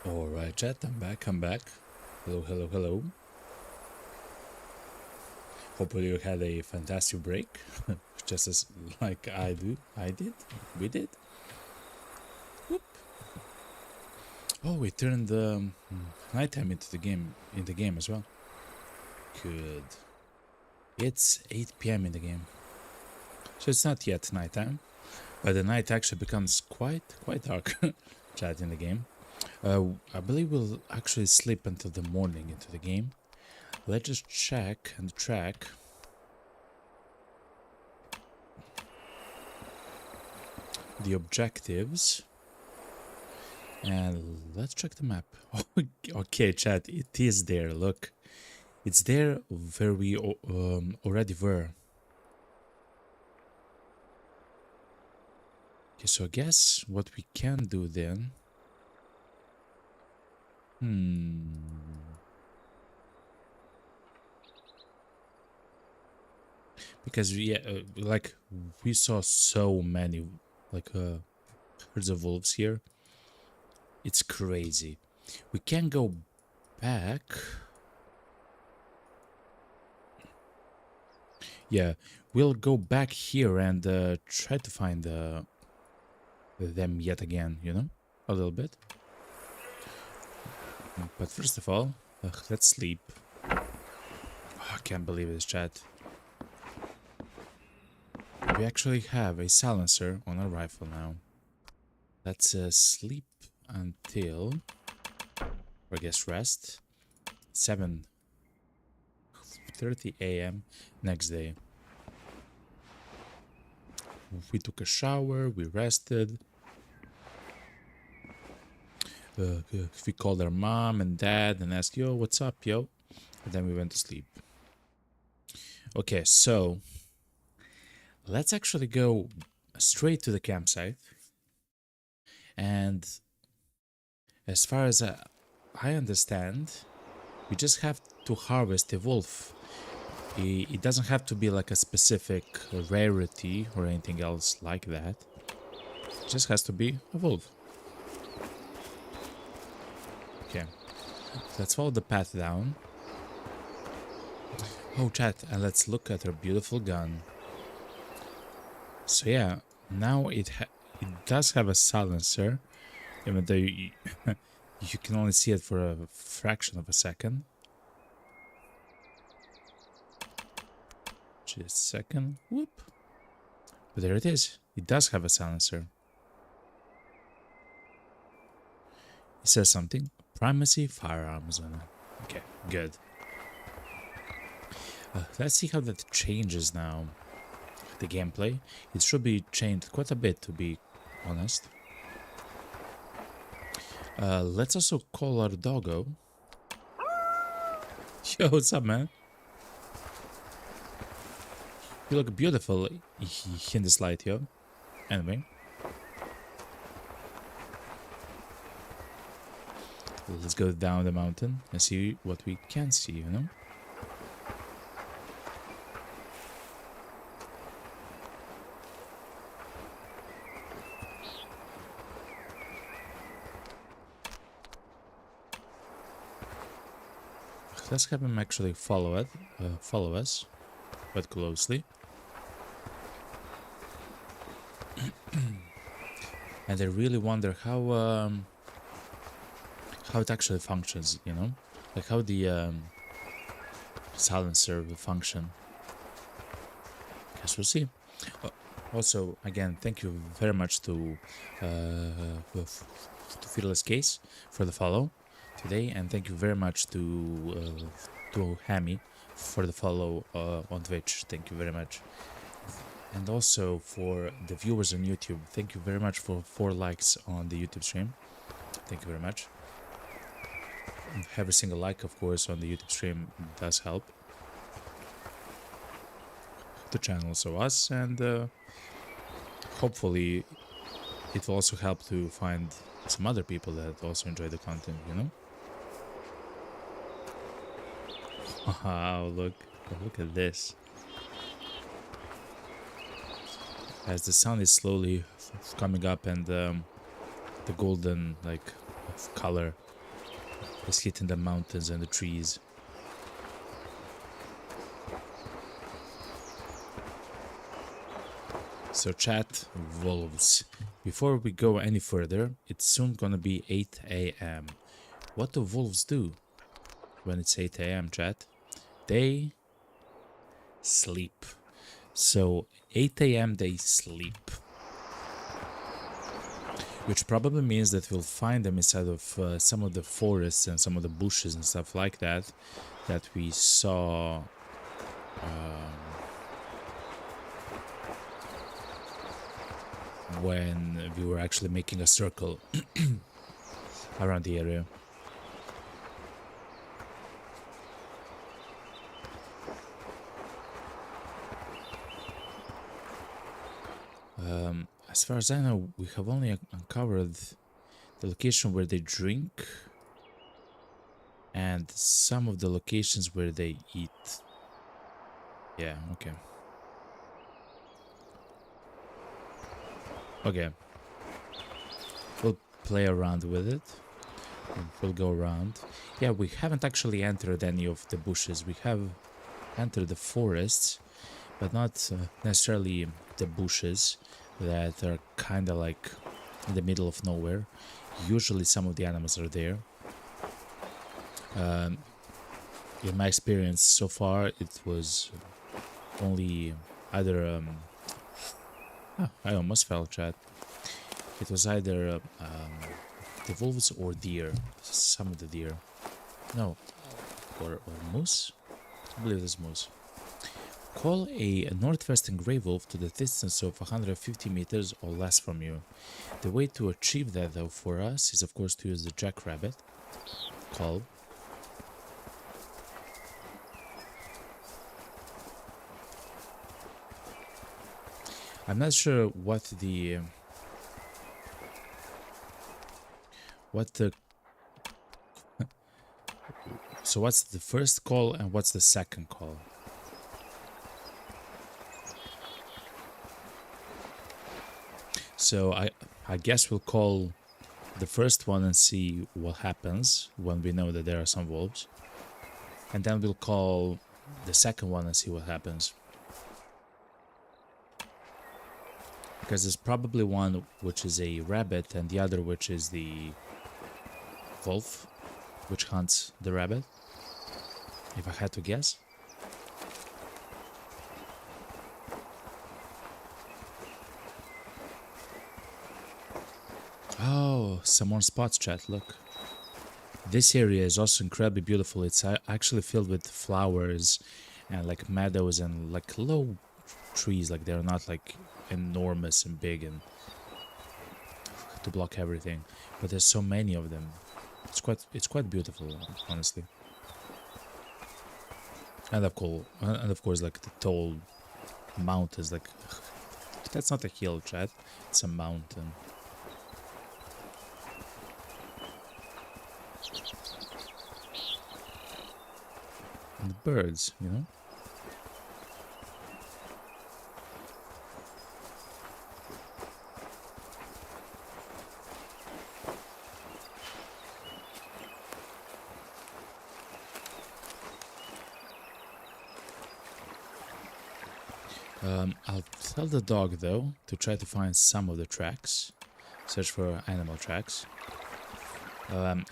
Alright, chat, I'm back. Hello, hello, hello. Hopefully you had a fantastic break, just as like we did. Whoop. Oh, we turned nighttime into the game as well. Good. It's 8 p.m. in the game, so it's not yet nighttime, but the night actually becomes quite dark. Chat in the game. I believe we'll actually sleep until the morning into the game. Let's just check and track. The objectives. And let's check the map. Okay, chat, it is there, look. It's there where we already were. Okay, so I guess what we can do then... Because like we saw so many like herds of wolves here. It's crazy. We can go back. Yeah, we'll go back here and try to find them yet again, you know, a little bit. But first of all, let's sleep. Oh, I can't believe this, chat. We actually have a silencer on our rifle now. Let's sleep until, I guess, rest. 7:30 a.m. next day. We took a shower, we rested. We called our mom and dad and asked, yo, what's up, yo? And then we went to sleep. Okay, so let's actually go straight to the campsite. And as far as I understand, we just have to harvest a wolf. It doesn't have to be like a specific rarity or anything else like that. It just has to be a wolf. Okay, let's follow the path down. Oh, chat, and let's look at her beautiful gun. So yeah, now it does have a silencer, even though you can only see it for a fraction of a second. Just a second. Whoop. But there it is. It does have a silencer. It says something. Primacy firearms on it. Okay, good. Let's see how that changes now. The gameplay. It should be changed quite a bit, to be honest. Let's also call our doggo. Yo, what's up, man? You look beautiful in this light, yo. Anyway. Let's go down the mountain and see what we can see, you know? Let's have him actually follow us quite closely. And I really wonder how it actually functions, you know, like how the silencer will function. Guess we'll see. Also, again, thank you very much to Fearless Case for the follow today, and thank you very much to Hammy for the follow on Twitch. Thank you very much. And also for the viewers on YouTube, thank you very much for 4 likes on the YouTube stream. Thank you very much. Every single like, of course, on the YouTube stream does help the channel, so us, and hopefully it will also help to find some other people that also enjoy the content, you know? Wow, look at this. As the sun is slowly coming up and the golden like color is hitting the mountains and the trees. So chat, wolves. Before we go any further, it's soon gonna be 8 a.m. What do wolves do when it's 8 a.m. chat? They sleep. So 8 a.m. they sleep. Which probably means that we'll find them inside of some of the forests and some of the bushes and stuff like that that we saw when we were actually making a circle around the area. As far as I know, we have only uncovered the location where they drink and some of the locations where they eat. Yeah, okay. Okay. We'll play around with it. We'll go around. Yeah, we haven't actually entered any of the bushes. We have entered the forests, but not necessarily the bushes that are kind of like in the middle of nowhere. Usually some of the animals are there. In my experience so far, it was only either I almost fell, chat. It was either the wolves or deer. Some of the deer. No. Or moose? I believe it's moose. Call a northwestern grey wolf to the distance of 150 meters or less from you. The way to achieve that, though, for us is, of course, to use the jackrabbit call. I'm not sure what the so what's the first call and what's the second call? So I guess we'll call the first one and see what happens when we know that there are some wolves. And then we'll call the second one and see what happens. Because there's probably one which is a rabbit and the other which is the wolf, which hunts the rabbit, if I had to guess. Oh, someone spots chat, look. This area is also incredibly beautiful. It's actually filled with flowers and like meadows and like low trees, like they're not like enormous and big and to block everything, but there's so many of them. It's quite beautiful, honestly. And of course, like the tall mountains, like that's not a hill, chat. It's a mountain. And the birds, you know. I'll tell the dog, though, to try to find some of the tracks. Search for animal tracks.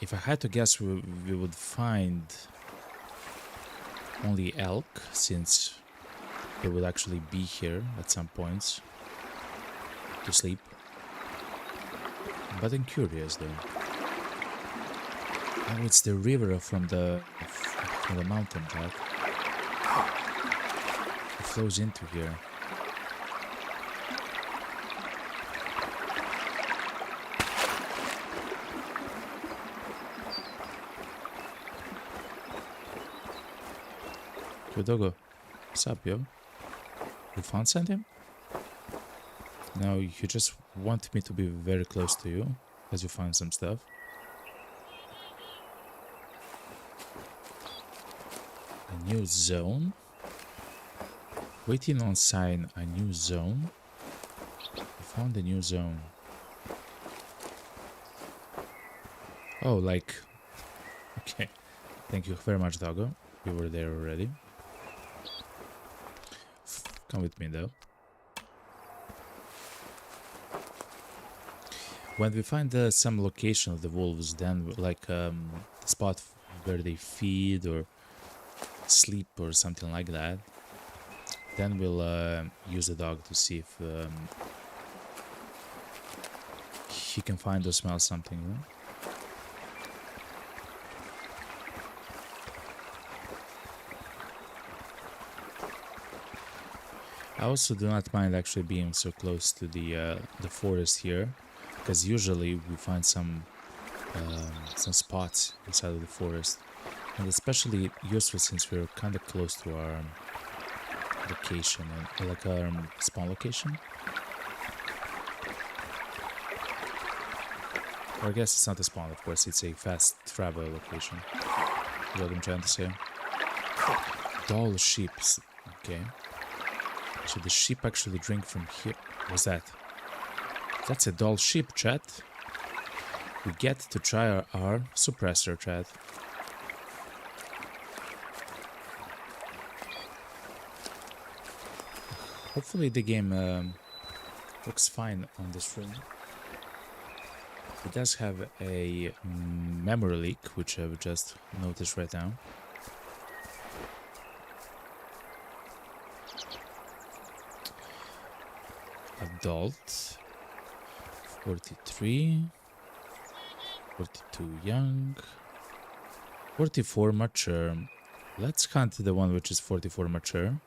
If I had to guess, we would find only elk, since they would actually be here at some points to sleep. But I'm curious, though. Oh, it's the river from the mountain, right? It flows into here. Yo, doggo. What's up, yo? You found something? No, you just want me to be very close to you as you find some stuff. A new zone? Waiting on sign, a new zone? I found a new zone. Oh, like Okay. Thank you very much, doggo. We were there already. Come with me, though. When we find some location of the wolves, then like the spot where they feed or sleep or something like that, then we'll use the dog to see if he can find or smell something. You know? I also do not mind actually being so close to the forest here, because usually we find some spots inside of the forest, and especially useful since we're kind of close to our location, and like our spawn location. Or I guess it's not a spawn, of course, it's a fast travel location. Is what I'm trying to say. Dull sheep. Okay. So the sheep actually drink from here. What's that? That's a dull sheep, chat. We get to try our suppressor, chat. Hopefully the game looks fine on this room. It does have a memory leak, which I've just noticed right now. Adult, 43, 42 young, 44 mature. Let's hunt the one which is 44 mature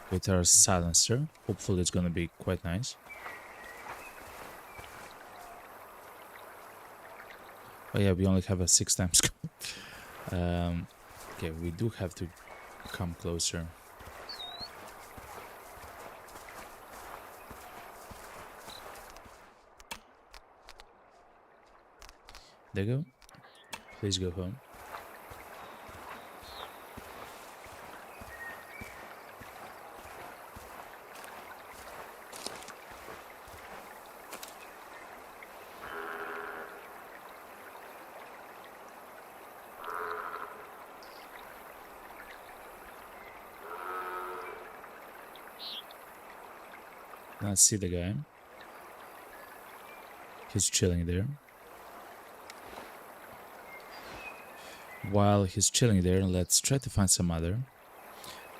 with our silencer. Hopefully it's gonna be quite nice. Oh yeah, we only have a 6 times scope. Okay, we do have to come closer. There you go. Please go home. Now see the guy. He's chilling there. While he's chilling there, let's try to find some other.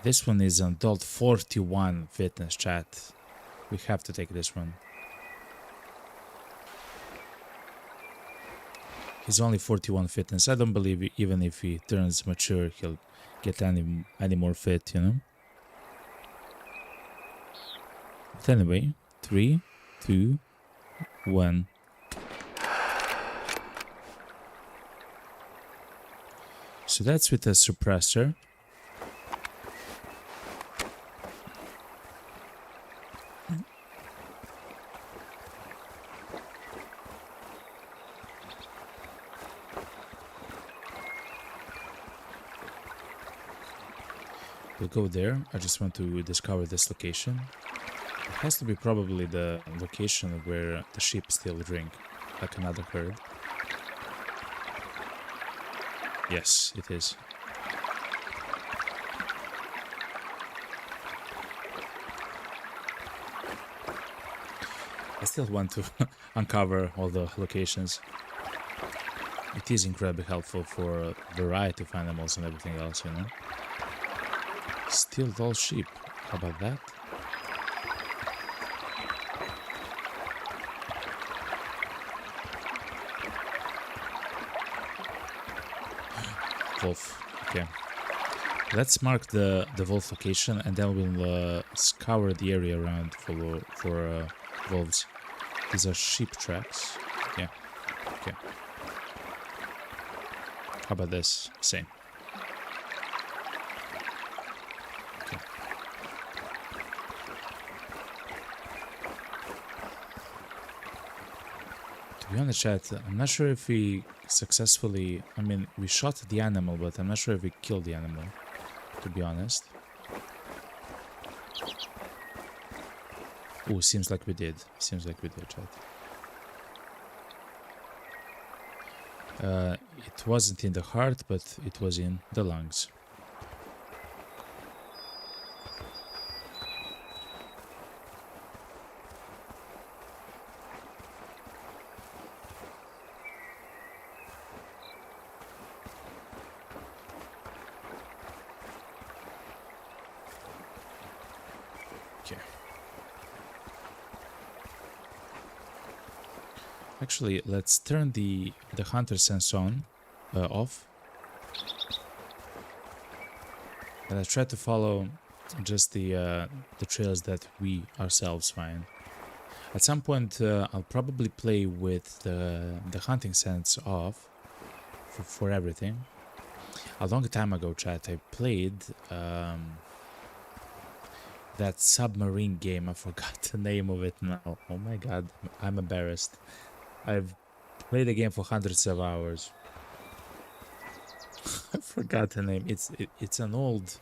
This one is an adult 41 fitness, chat. We have to take this one. He's only 41 fitness. I don't believe even if he turns mature, he'll get any more fit, you know? But anyway, 3, 2, 1. So that's with a suppressor. We'll go there. I just want to discover this location. It has to be probably the location where the sheep still drink, like another herd. Yes, it is. I still want to uncover all the locations. It is incredibly helpful for a variety of animals and everything else, you know. Still dull sheep. How about that? Wolf. Okay. Let's mark the wolf location, and then we'll scour the area around for wolves. These are sheep tracks. Yeah. Okay. How about this? Same. Okay. To be honest, chat, I'm not sure if we successfully... I mean, we shot the animal, but I'm not sure if we killed the animal, to be honest. Oh, seems like we did. Seems like we did, chat. It wasn't in the heart, but it was in the lungs. Okay. Actually, let's turn the hunter sense on, off. And let's try to follow just the trails that we ourselves find. At some point, I'll probably play with the hunting sense off for everything. A long time ago, chat, I played that submarine game. I forgot the name of it now. Oh my god, I'm embarrassed. I've played the game for hundreds of hours. I forgot the name. It's an old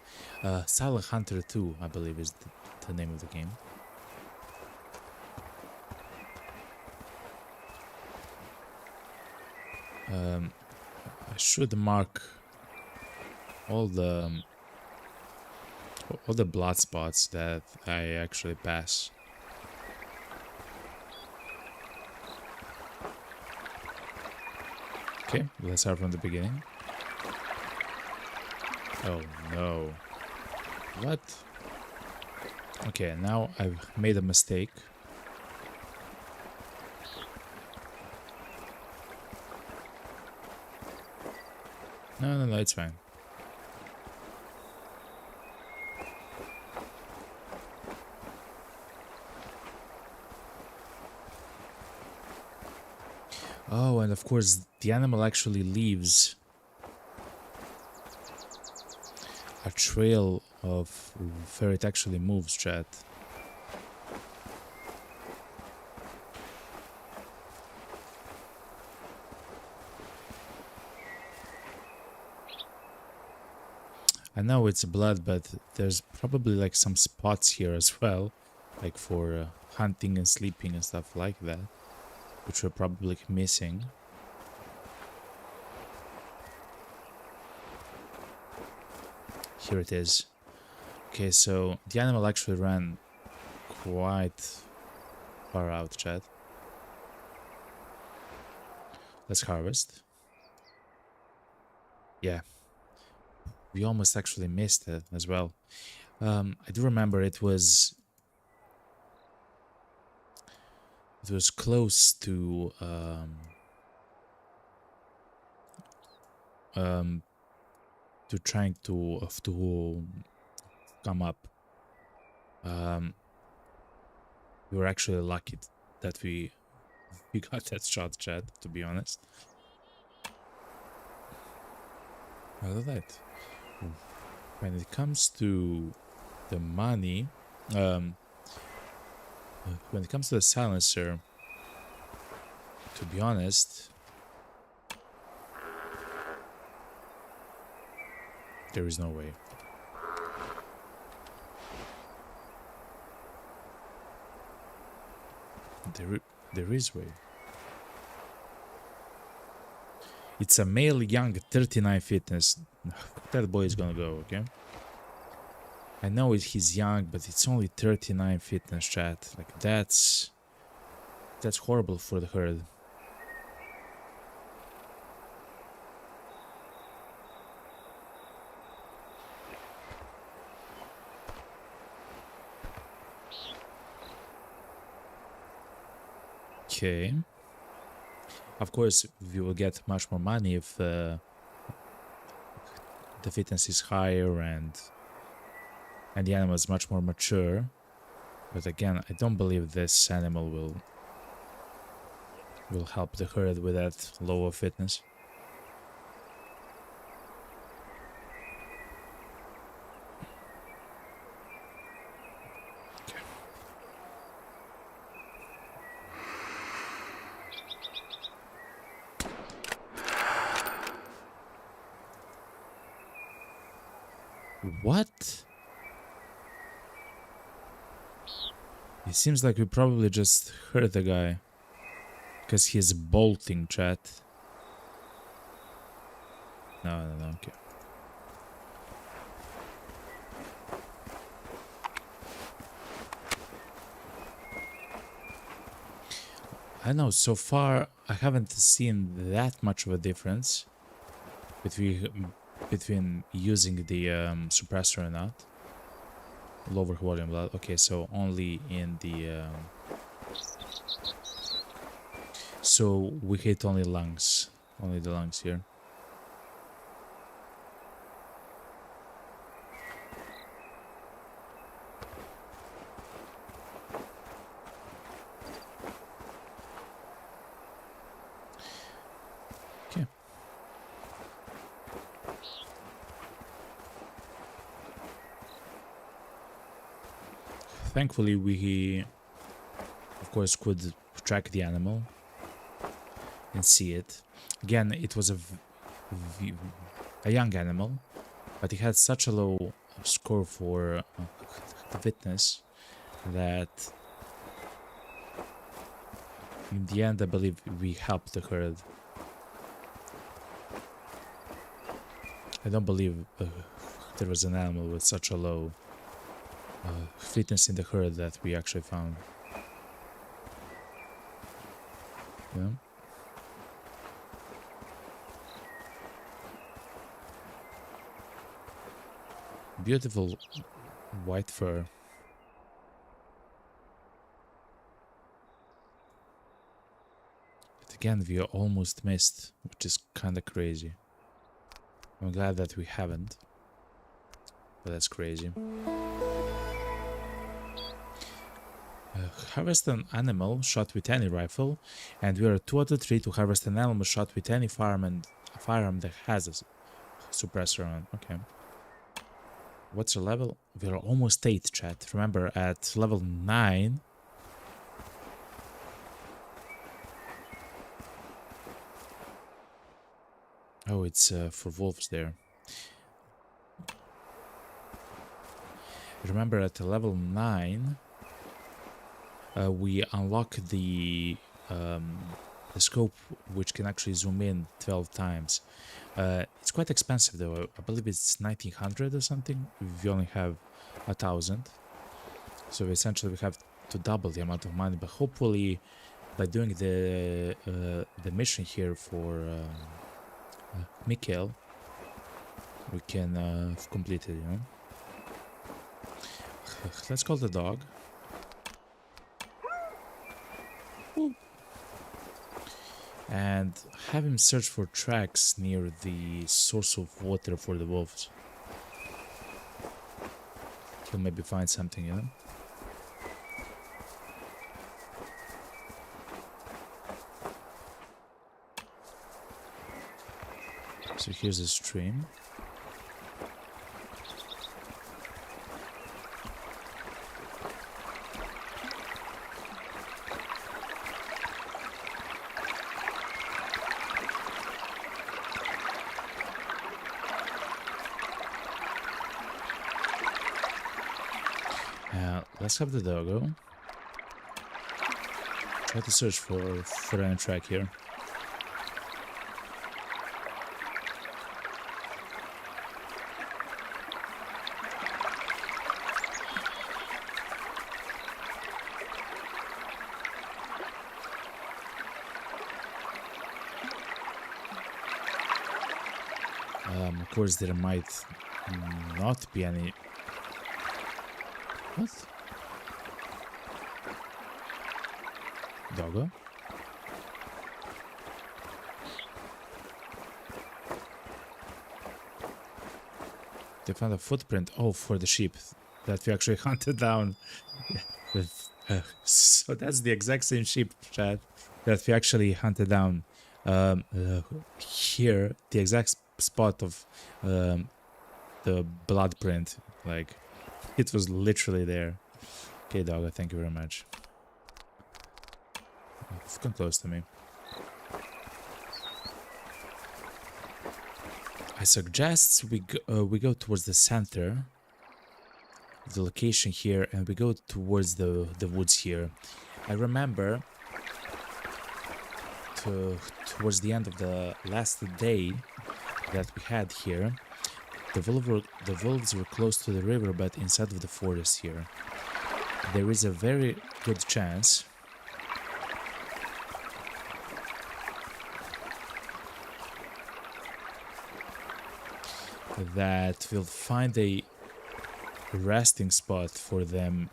Silent Hunter 2, I believe is the name of the game. I should mark all the blood spots that I actually pass. Okay, let's start from the beginning. Oh no. What? Okay, now I've made a mistake. No, it's fine. Oh, and of course, the animal actually leaves a trail of where it actually moves, chat. I know it's blood, but there's probably like some spots here as well, like for hunting and sleeping and stuff like that, which we're probably missing. Here it is. Okay, so the animal actually ran quite far out, chat. Let's harvest. Yeah. We almost actually missed it as well. I do remember it was close to trying to come up. We were actually lucky that we got that shot, chat, to be honest. I love that. When it comes to the money, when it comes to the silencer, to be honest, there is no way. There is way. It's a male young 39 fitness. That boy is gonna go, okay? I know he's young, but it's only 39 fitness, chat. Like that's horrible for the herd. Okay. Of course, we will get much more money if the fitness is higher and the animal is much more mature. But again, I don't believe this animal will help the herd with that lower fitness. What? It seems like we probably just hurt the guy. Because he's bolting, chat. No, okay. I know, so far I haven't seen that much of a difference between using the suppressor or not. Lower volume blood. Okay, so only in the so we hit only lungs, only the lungs here. Okay. Thankfully, we of course could track the animal and see it. Again, it was a young animal, but it had such a low score for the fitness that in the end I believe we helped the herd. I don't believe there was an animal with such a low fitness in the herd that we actually found. Yeah. Beautiful white fur. But again, we almost missed, which is kind of crazy. I'm glad that we haven't, but that's crazy. Harvest an animal shot with any rifle, and we are 2 out of 3 to harvest an animal shot with any firearm that has a suppressor on. Okay. What's your level? We're almost 8, chat. Remember, at level 9... Oh, it's for wolves there. Remember, at level 9, we unlock the scope, which can actually zoom in 12 times. It's quite expensive though. I believe it's 1900 or something. We only have 1000, so essentially we have to double the amount of money. But hopefully, by doing the mission here for Mikhail, we can complete it. You know. Let's call the dog. And have him search for tracks near the source of water for the wolves. He'll maybe find something, you know? So here's a stream. Let's have the doggo. Try to search for any track here. Of course, there might not be any. What? Doggo? They found a footprint. Oh, for the sheep that we actually hunted down. So that's the exact same sheep, chat, that we actually hunted down. Here, the exact spot of the blood print. Like, it was literally there. Okay, doggo, thank you very much. Come close to me. I suggest we go towards the center, the location here, and we go towards the woods here. I remember towards the end of the last day, that we had here, the wolves were close to the river, but inside of the forest here. There is a very good chance that we'll find a resting spot for them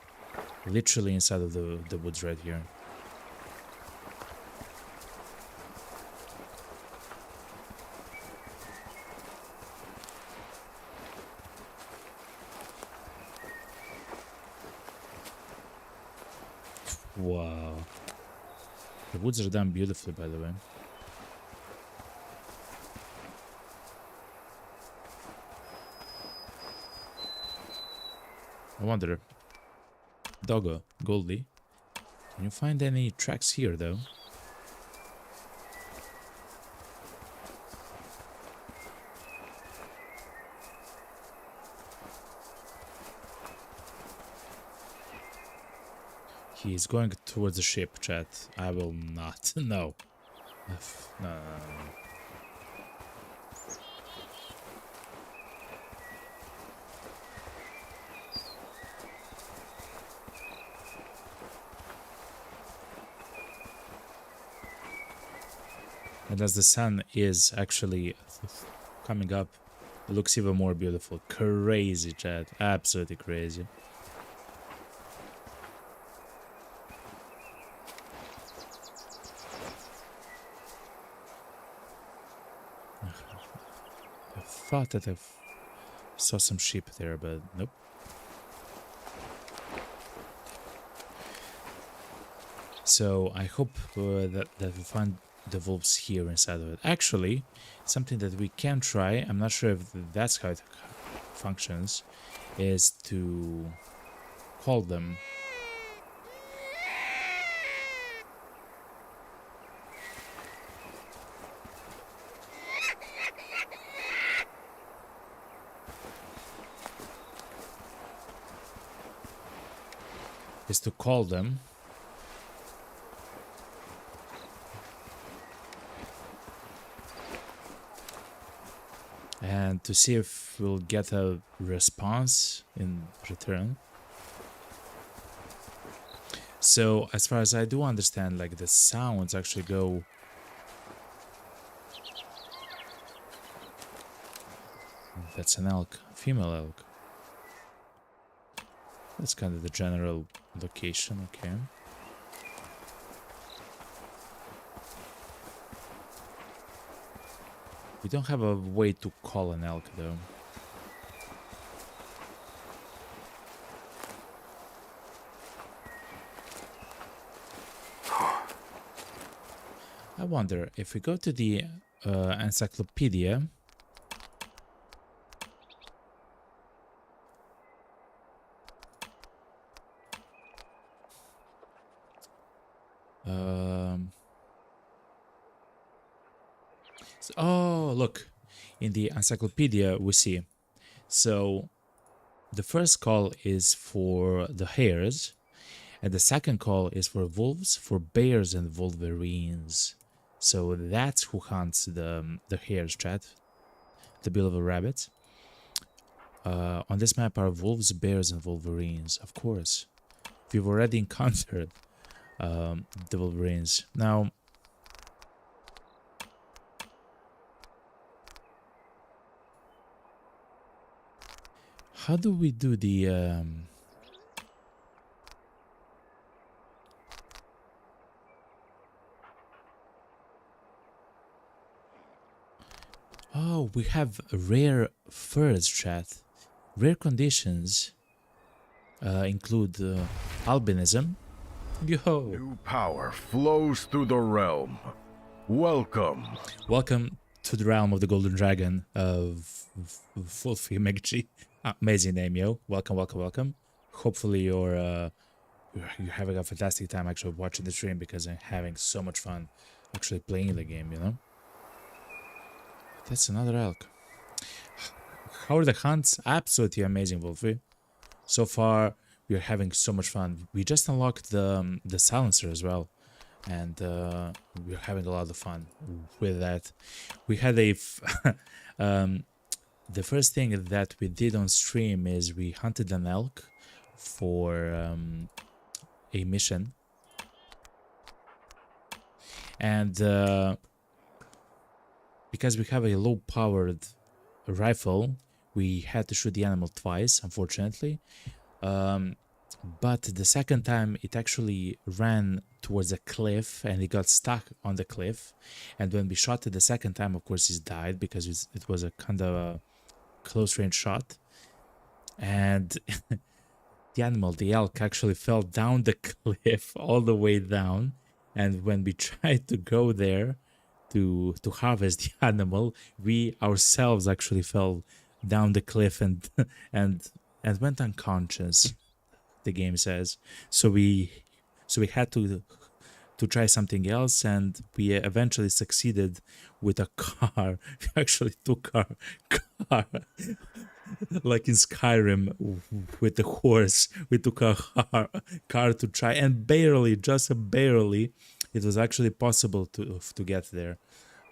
literally inside of the woods right here. Wow. The woods are done beautifully, by the way. I wonder, Doggo, Goldie, can you find any tracks here, though? He's going towards the ship, chat. I will not. No. No. And as the sun is actually coming up, it looks even more beautiful. Crazy, chat. Absolutely crazy. I thought that I saw some sheep there, but nope. So I hope that we find the wolves here inside of it. Actually, something that we can try, I'm not sure if that's how it functions, is to call them. Is to call them. And to see if we'll get a response in return. So as far as I do understand, like the sounds actually go that's an elk, female elk. That's kind of the general location, okay. We don't have a way to call an elk, though. I wonder, if we go to the encyclopedia... oh, look, in the encyclopedia we see. So the first call is for the hares, and the second call is for wolves, for bears, and wolverines. So that's who hunts the hares, chat. The bill of a rabbit. On this map are wolves, bears, and wolverines, of course. We've already encountered the wolverines. Now, how do we do the oh, we have rare furs, chat. Rare conditions include albinism. Yo! New power flows through the realm. Welcome. Welcome to the realm of the Golden Dragon of Wolfie Megji. Amazing name, yo. Welcome, welcome, welcome. Hopefully you're having a fantastic time actually watching the stream, because I'm having so much fun actually playing the game, you know? That's another elk. How are the hunts? Absolutely amazing, Wolfie. So far, we're having so much fun. We just unlocked the silencer as well. and we're having a lot of fun with that. We had a the first thing that we did on stream is we hunted an elk for a mission, and because we have a low-powered rifle, we had to shoot the animal twice, unfortunately. But the second time it actually ran towards a cliff and it got stuck on the cliff. And when we shot it the second time, of course, it died because it was a kind of a close range shot. And the animal, the elk, actually fell down the cliff all the way down. And when we tried to go there to harvest the animal, we ourselves actually fell down the cliff and and went unconscious, the game says. So we had to try something else, and we eventually succeeded with a car. We actually took our car like in Skyrim with the horse. We took a car to try, and barely, just barely, it was actually possible to get there,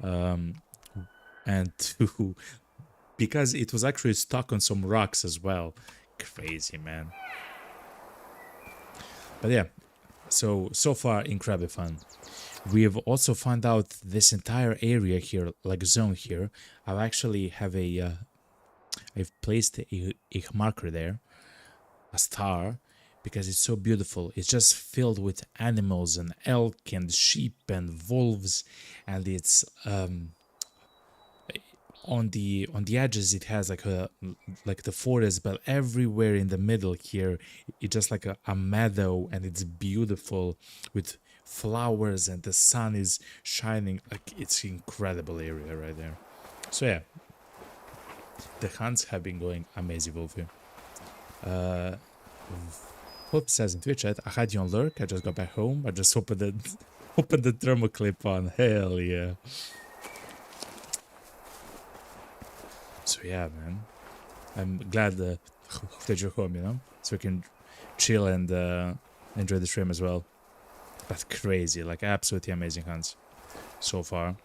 and to because it was actually stuck on some rocks as well. Crazy, man. But yeah, so far incredibly fun. We have also found out this entire area here, like zone here. I actually have a I've placed a marker there, a star, because it's so beautiful. It's just filled with animals and elk and sheep and wolves, and it's on the edges it has like the forest, but everywhere in the middle here it's just like a meadow, and it's beautiful with flowers, and the sun is shining. Like, it's an incredible area right there. So yeah, the hunts have been going amazing, Wolfie. Hope says in Twitch chat, I had you on lurk, I just got back home, I just opened the thermal clip on. Hell yeah. So yeah, man, I'm glad that you're home, you know, so we can chill and enjoy the stream as well. But crazy, like absolutely amazing hunts so far.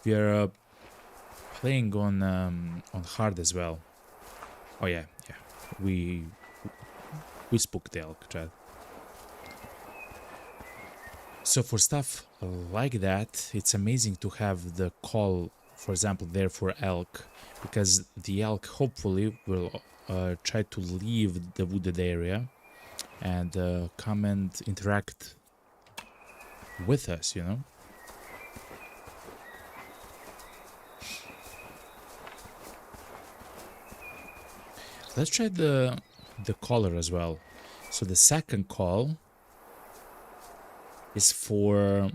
We are playing on hard as well. Oh yeah, we spooked the elk, chat. So for stuff like that, it's amazing to have the call, for example, there for elk, because the elk hopefully will try to leave the wooded area and come and interact with us, you know. Let's try the caller as well. So the second call is for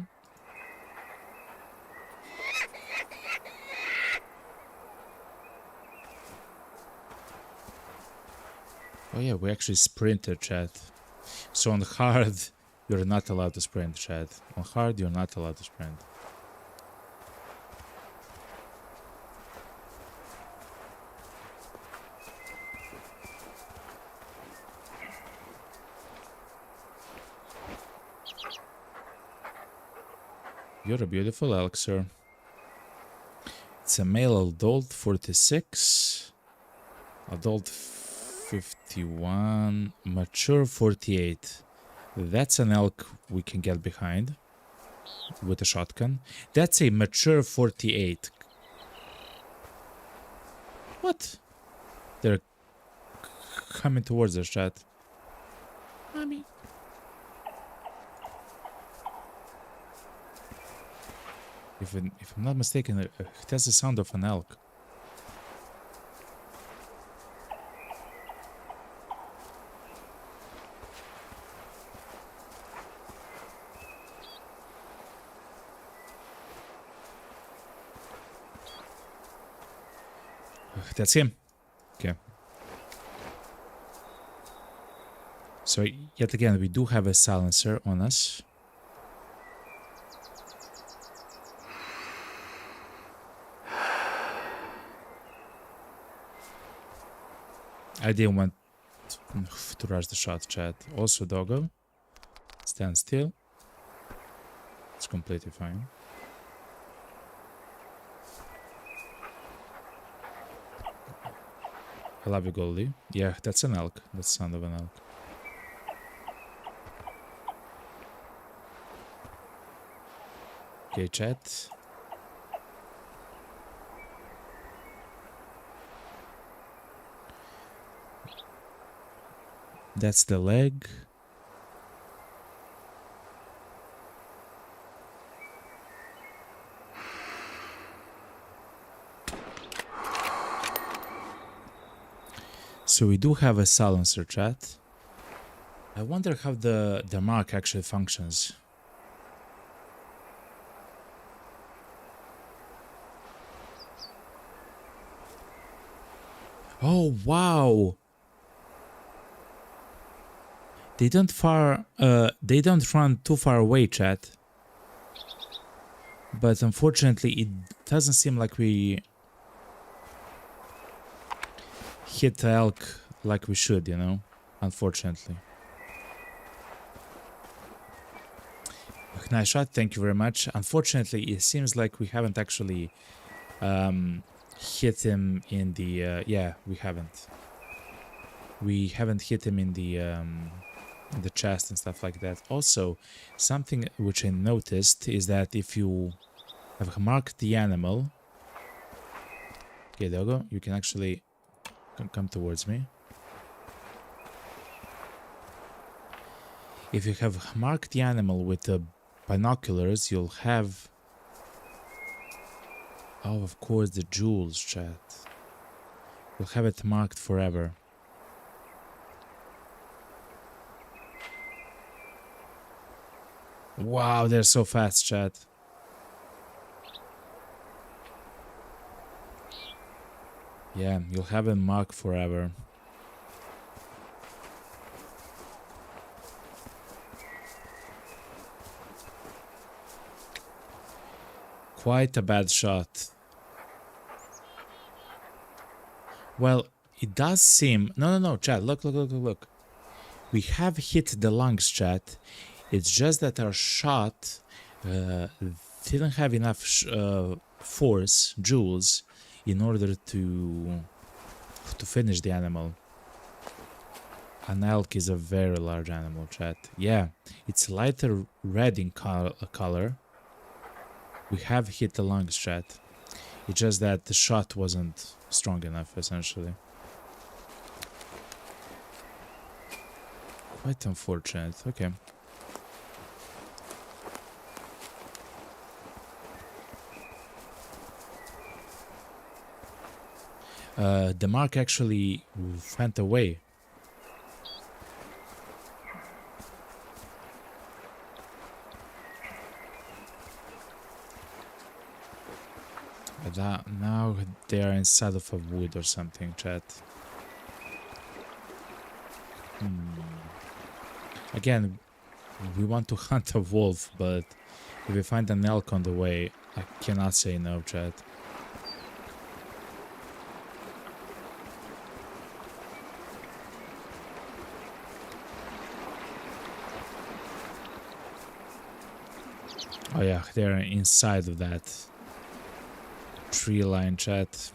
oh yeah, we actually sprinted, chat. So on hard, you're not allowed to sprint, chat. On hard, you're not allowed to sprint. You're a beautiful elk, sir. It's a male adult 46, adult 51, mature 48. That's an elk we can get behind with a shotgun. That's a mature 48. What? They're coming towards us, chat. Mommy. If I'm not mistaken, it has the sound of an elk. That's him. Okay. So yet again, we do have a silencer on us. I didn't want to rush the shot, chat. Also, doggo, stand still. completely fine. I love you, Goldie. Yeah, that's an elk. That's the sound of an elk. Okay, chat. That's the leg. So we do have a silencer, chat. I wonder how the mark actually functions. Oh wow! They don't run too far away, chat. But unfortunately, it doesn't seem like we hit the elk like we should, you know? Unfortunately. Nice shot, thank you very much. Unfortunately, it seems like we haven't actually hit him in the... yeah, we haven't. We haven't hit him in the chest and stuff like that. Also, something which I noticed is that if you have marked the animal... Okay, there you go. You can actually come towards me. If you have marked the animal with the binoculars, you'll have... Oh, of course, the jewels, chat. You'll have it marked forever. Wow, they're so fast, chat. Yeah, you'll have it marked forever. Quite a bad shot. Well, it does seem... No, chat, look. We have hit the lungs, chat. It's just that our shot didn't have enough force, joules, in order to finish the animal. An elk is a very large animal, chat. Yeah, it's lighter red in color. We have hit the lungs, chat. It's just that the shot wasn't strong enough, essentially. Quite unfortunate. Okay. The mark actually went away. But now they are inside of a wood or something, chat. Again, we want to hunt a wolf, but if we find an elk on the way, I cannot say no, chat. Oh yeah, they're inside of that tree line, chat.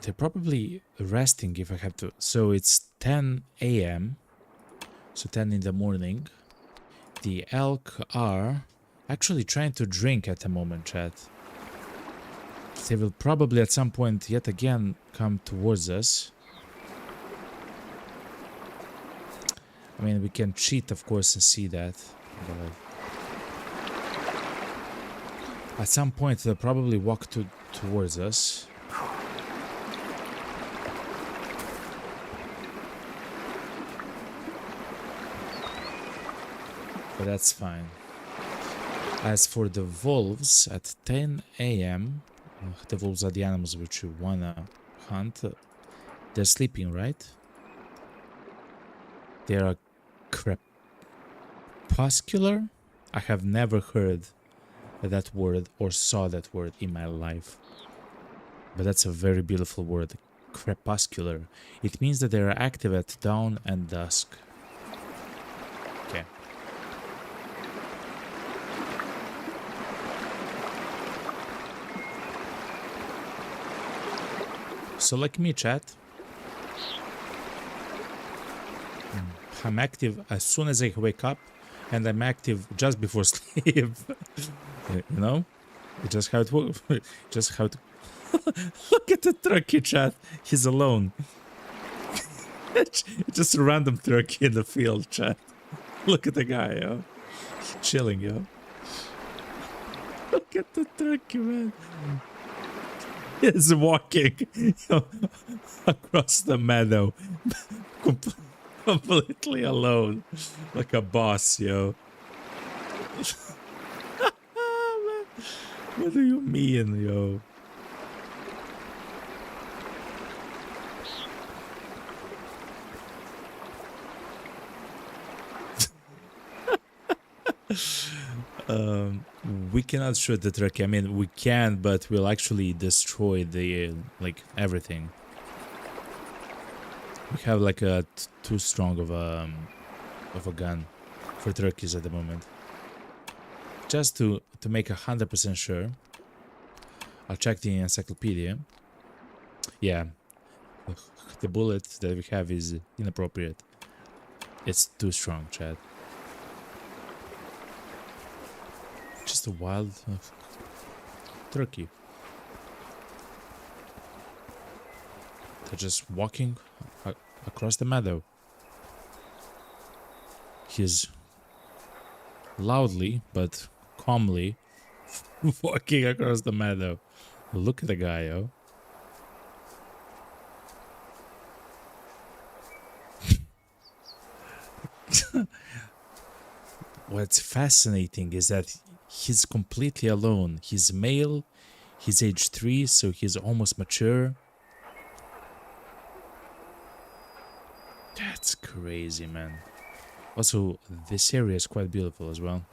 They're probably resting if I have to. So it's 10 a.m. So 10 in the morning. The elk are actually trying to drink at the moment, chat. They will probably at some point yet again come towards us. I mean, we can cheat, of course, and see that. But at some point, they'll probably walk towards us. But that's fine. As for the wolves, at 10 a.m., the wolves are the animals which you wanna hunt. They're sleeping, right? They are crepuscular? I have never heard that word or saw that word in my life. But that's a very beautiful word. Crepuscular. It means that they are active at dawn and dusk. Okay. So like me, chat. I'm active as soon as I wake up, and I'm active just before sleep. You know? It's just how it works. Just how it... Look at the turkey, chat. He's alone. It's just a random turkey in the field, chat. Look at the guy, yo. Chilling, yo. Look at the turkey, man. He's walking across the meadow. Completely alone. Like a boss, yo. What do you mean, yo? We cannot shoot the turkey. I mean, we can, but we'll actually destroy the like everything. We have like a too strong of a gun for turkeys at the moment. Just to make 100% sure, I'll check the encyclopedia. Yeah, the bullet that we have is inappropriate. It's too strong, Chad. Just a wild turkey. They're just walking across the meadow. He's loudly but calmly walking across the meadow. Look at the guy, yo. What's fascinating is that he's completely alone. He's male, he's age 3, so he's almost mature. That's crazy, man. Also, this area is quite beautiful as well.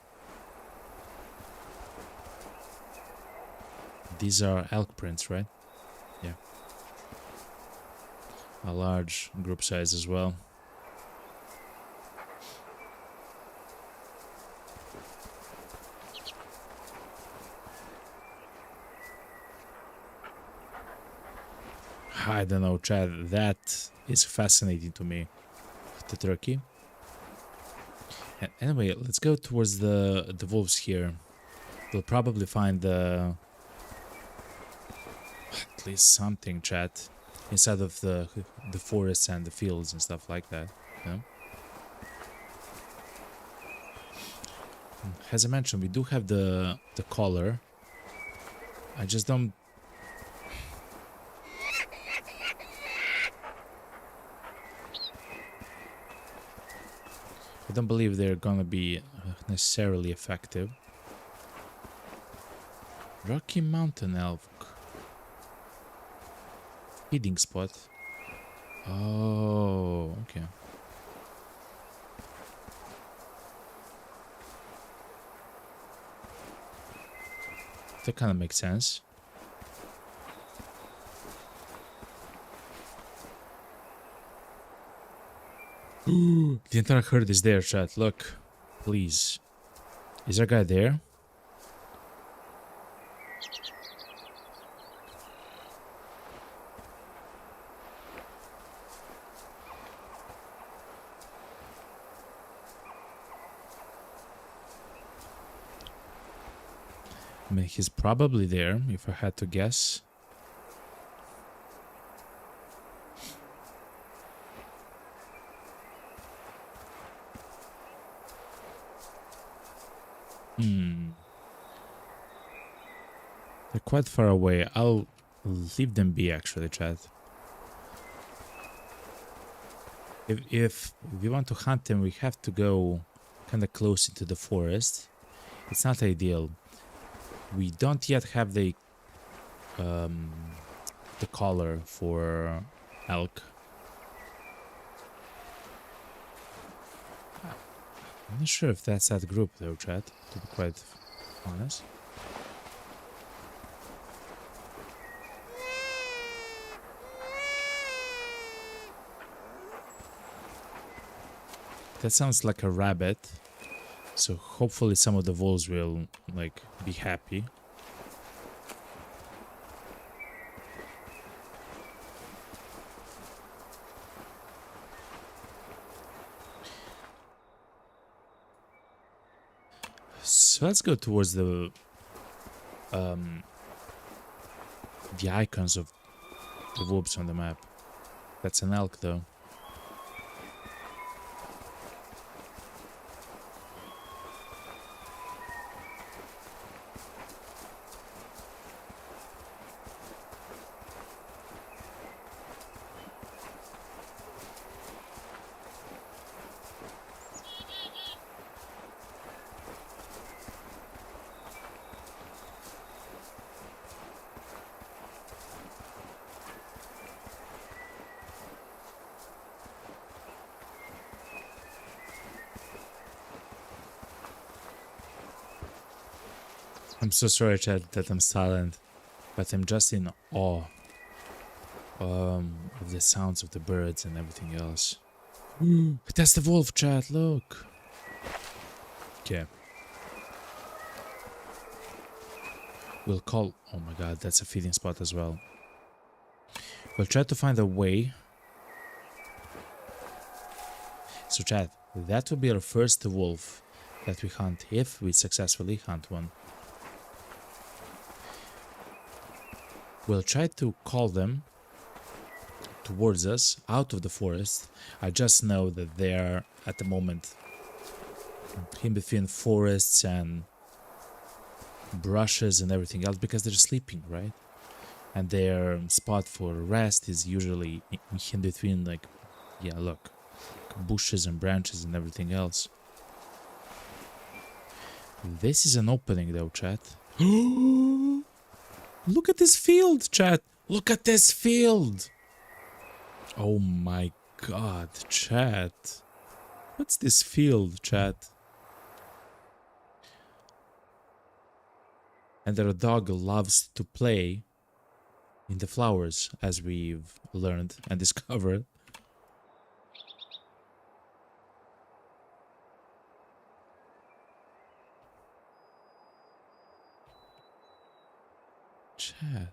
These are elk prints, right? Yeah. A large group size as well. I don't know, Chad. That is fascinating to me. The turkey. Anyway, let's go towards the wolves here. We'll probably find at least something, chat, inside of the forests and the fields and stuff like that. You know? As I mentioned, we do have the collar. I just don't. I don't believe they're gonna be necessarily effective. Rocky Mountain elk. Feeding spot. Oh, okay. That kind of makes sense. The entire herd is there, chat. Look, please. Is there a guy there? I mean, he's probably there, if I had to guess. They're quite far away. I'll leave them be, actually, chat. If we want to hunt them, we have to go kind of close into the forest. It's not ideal. We don't yet have the collar for elk. I'm not sure if that's that group though, chat, to be quite honest. That sounds like a rabbit. So hopefully some of the wolves will like be happy. So let's go towards the icons of the wolves on the map. That's an elk, though. I'm so sorry, Chad, that I'm silent, but I'm just in awe of the sounds of the birds and everything else. That's the wolf, Chad, look! Okay. We'll call... Oh my god, that's a feeding spot as well. We'll try to find a way. So, Chad, that will be our first wolf that we hunt if we successfully hunt one. We'll try to call them towards us out of the forest. I just know that they are at the moment in between forests and brushes and everything else because they're sleeping, right? And their spot for rest is usually in between, like, yeah, look, bushes and branches and everything else. This is an opening though, chat. Look at this field, chat. Look at this field. Oh my god, chat. What's this field, chat? And their dog loves to play in the flowers, as we've learned and discovered. Chat.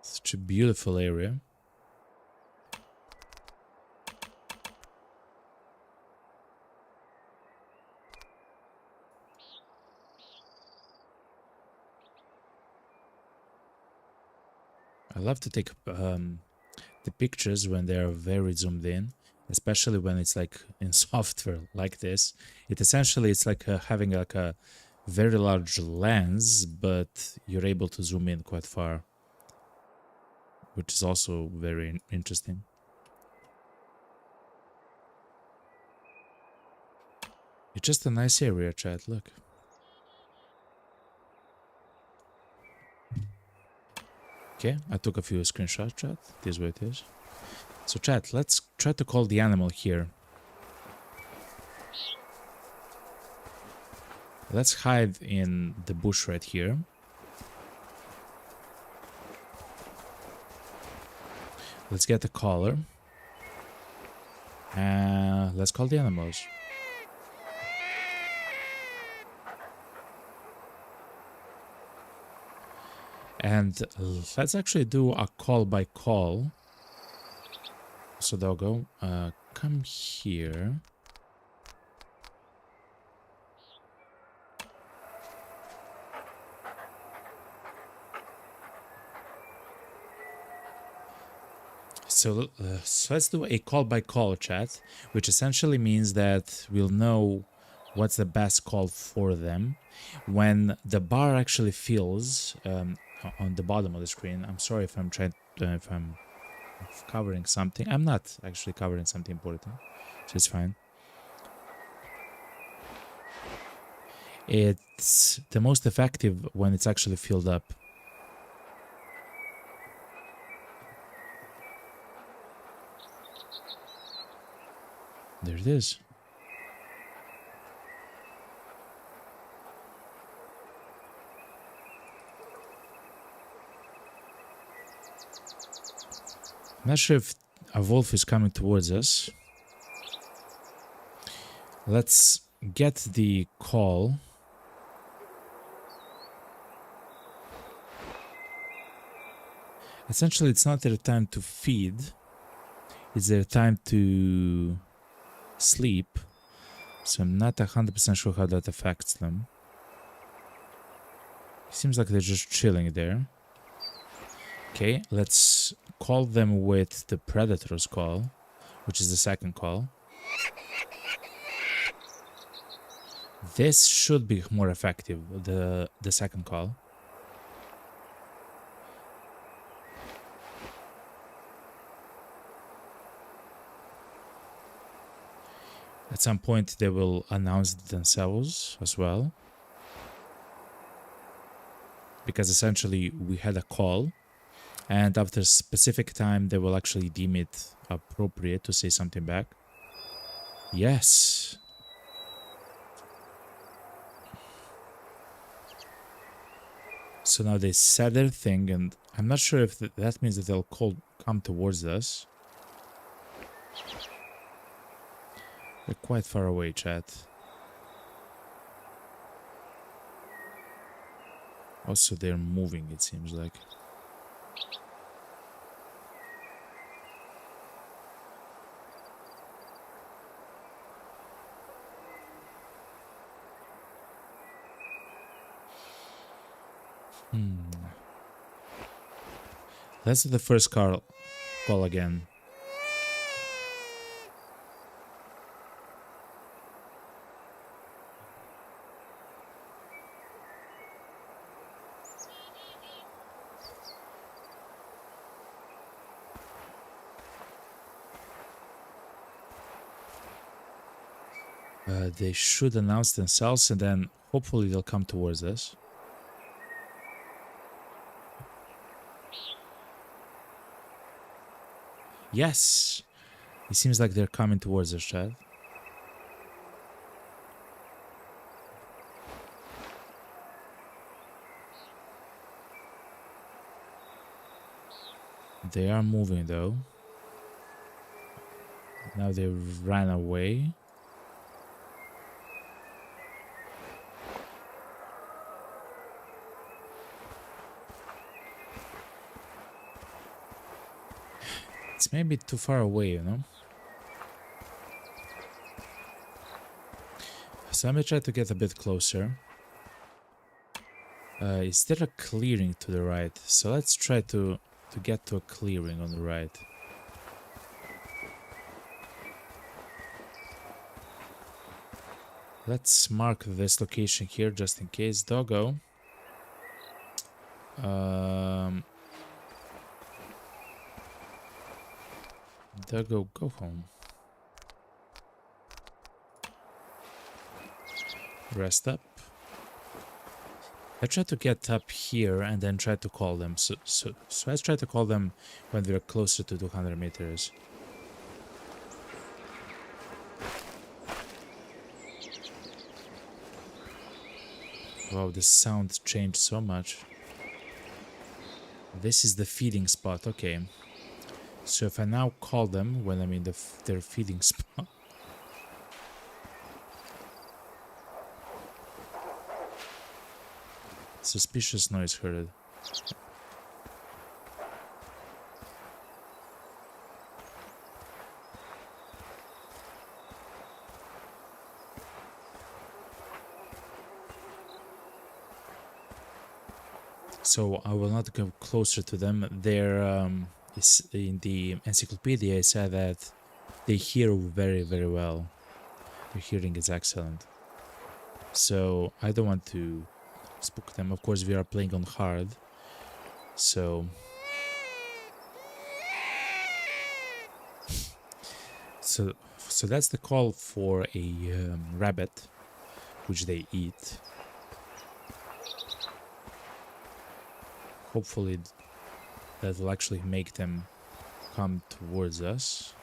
Such a beautiful area. I love to take the pictures when they are very zoomed in, especially when it's like in software like this. It's like having like a very large lens, but you're able to zoom in quite far, which is also very interesting. It's just a nice area, chat, look. Okay, I took a few screenshots, chat. This is what it is. So, chat, let's try to call the animal here. Let's hide in the bush right here. Let's get the collar. And let's call the animals. And let's actually do a call by call. So they'll go, come here. So let's do a call by call, chat, which essentially means that we'll know what's the best call for them. When the bar actually fills on the bottom of the screen, I'm sorry if I'm if I'm covering something. I'm not actually covering something important, so it's fine. It's the most effective when it's actually filled up. There it is. I'm not sure if a wolf is coming towards us. Let's get the call. Essentially, it's not their time to feed. It's their time to sleep, so I'm not 100% sure how that affects them. Seems like they're just chilling there. Okay, let's call them with the Predator's call, which is the second call. This should be more effective, the second call. At some point they will announce themselves as well. Because essentially we had a call, and after a specific time they will actually deem it appropriate to say something back. Yes. So now they said their thing, and I'm not sure if that means that they'll come towards us. They're quite far away, chat. Also, they're moving, it seems like. Let's do the first call again. They should announce themselves, and then hopefully they'll come towards us. Yes! It seems like they're coming towards us, Chad. They are moving, though. Now they ran away. It's maybe too far away, you know? So let me try to get a bit closer. Is there a clearing to the right? So let's try to get to a clearing on the right. Let's mark this location here just in case. Doggo. Doggo, go home. Rest up. I try to get up here and then try to call them. So let's try to call them when we're closer to 200 meters. Wow, the sound changed so much. This is the feeding spot, okay. So if I now call them when I'm in their feeding spot. Suspicious noise heard. So I will not go closer to them. They're in the encyclopedia it said that they hear very, very well. Their hearing is excellent. So I don't want to spook them. Of course, we are playing on hard. So that's the call for a rabbit, which they eat. Hopefully that will actually make them come towards us.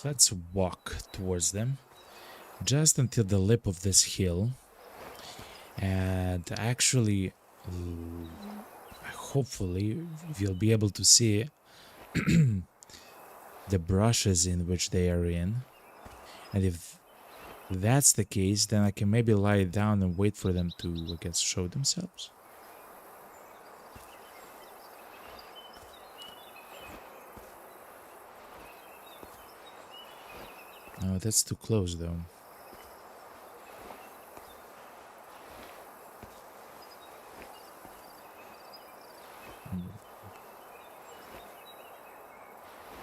let's walk towards them just until the lip of this hill, and actually hopefully we'll be able to see the brushes in which they are in, and if that's the case, then I can maybe lie down and wait for them to, I guess, show themselves. No, that's too close though.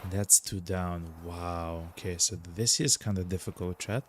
That's two down. Wow. Okay, so this is kind of difficult, chat.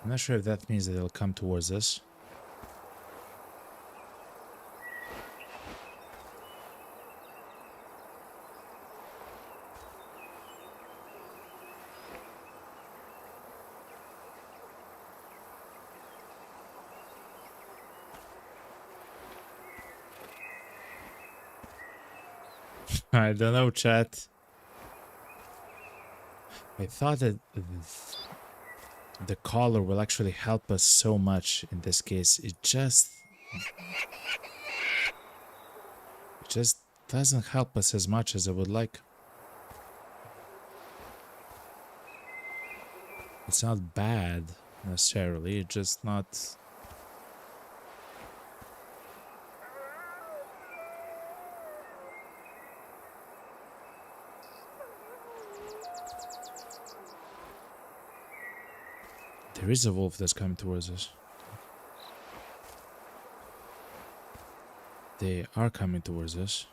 I'm not sure if that means that they'll come towards us. I don't know, chat. I thought that the collar will actually help us so much in this case. It just doesn't help us as much as I would like. It's not bad necessarily, it's just not. There is a wolf that's coming towards us. They are coming towards us.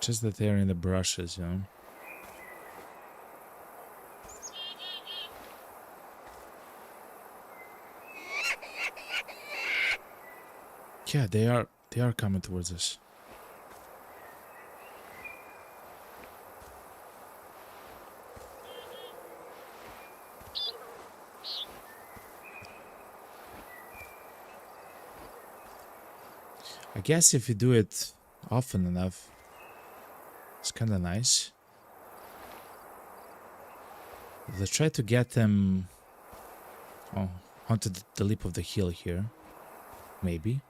Just that they're in the brushes, you know. Yeah, they are coming towards us. I guess if you do it often enough, it's kind of nice. Let's try to get them onto the lip of the hill here, maybe.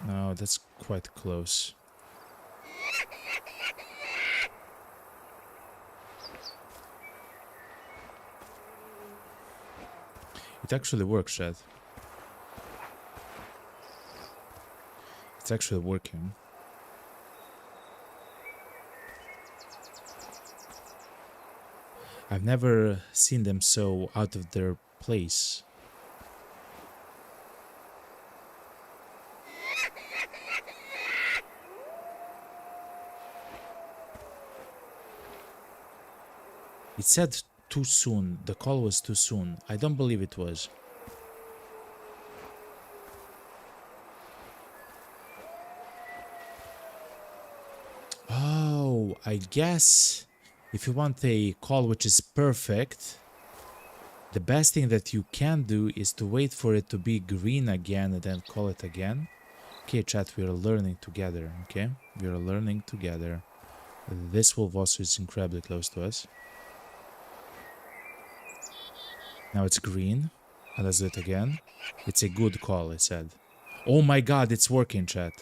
No, that's quite close. It actually works, Chad. It's actually working. I've never seen them so out of their place. It said too soon. The call was too soon. I don't believe it was. Oh, I guess if you want a call which is perfect, the best thing that you can do is to wait for it to be green again and then call it again. Okay, chat, we are learning together, okay? We are learning together. This wolf also is incredibly close to us. Now it's green. And let's do it again. It's a good call, I said. Oh my god, it's working, chat.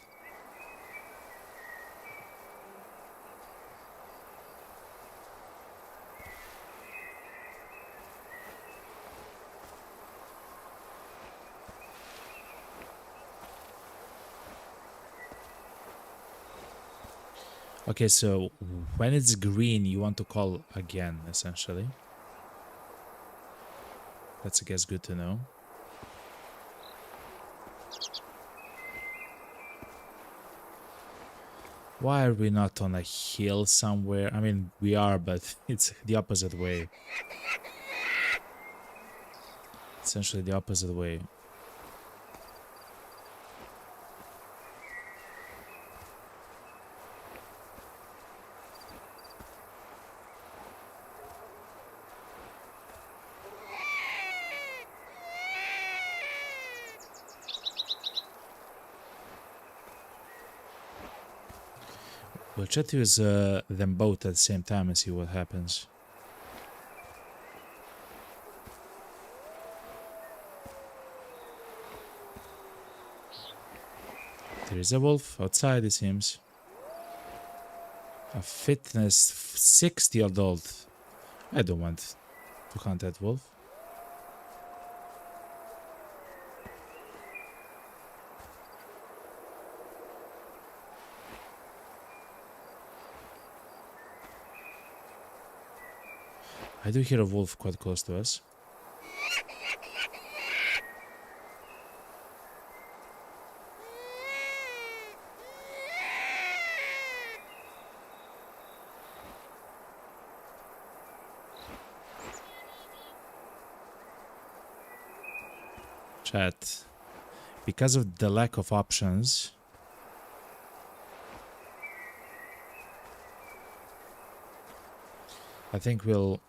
Okay, so when it's green, you want to call again, essentially. That's, I guess, good to know. Why are we not on a hill somewhere? I mean, we are, but it's the opposite way. Essentially the opposite way. We'll try to use them both at the same time and see what happens. There is a wolf outside, it seems. A fitness 60 adult. I don't want to hunt that wolf. I do hear a wolf quite close to us. Chat. Because of the lack of options, I think we'll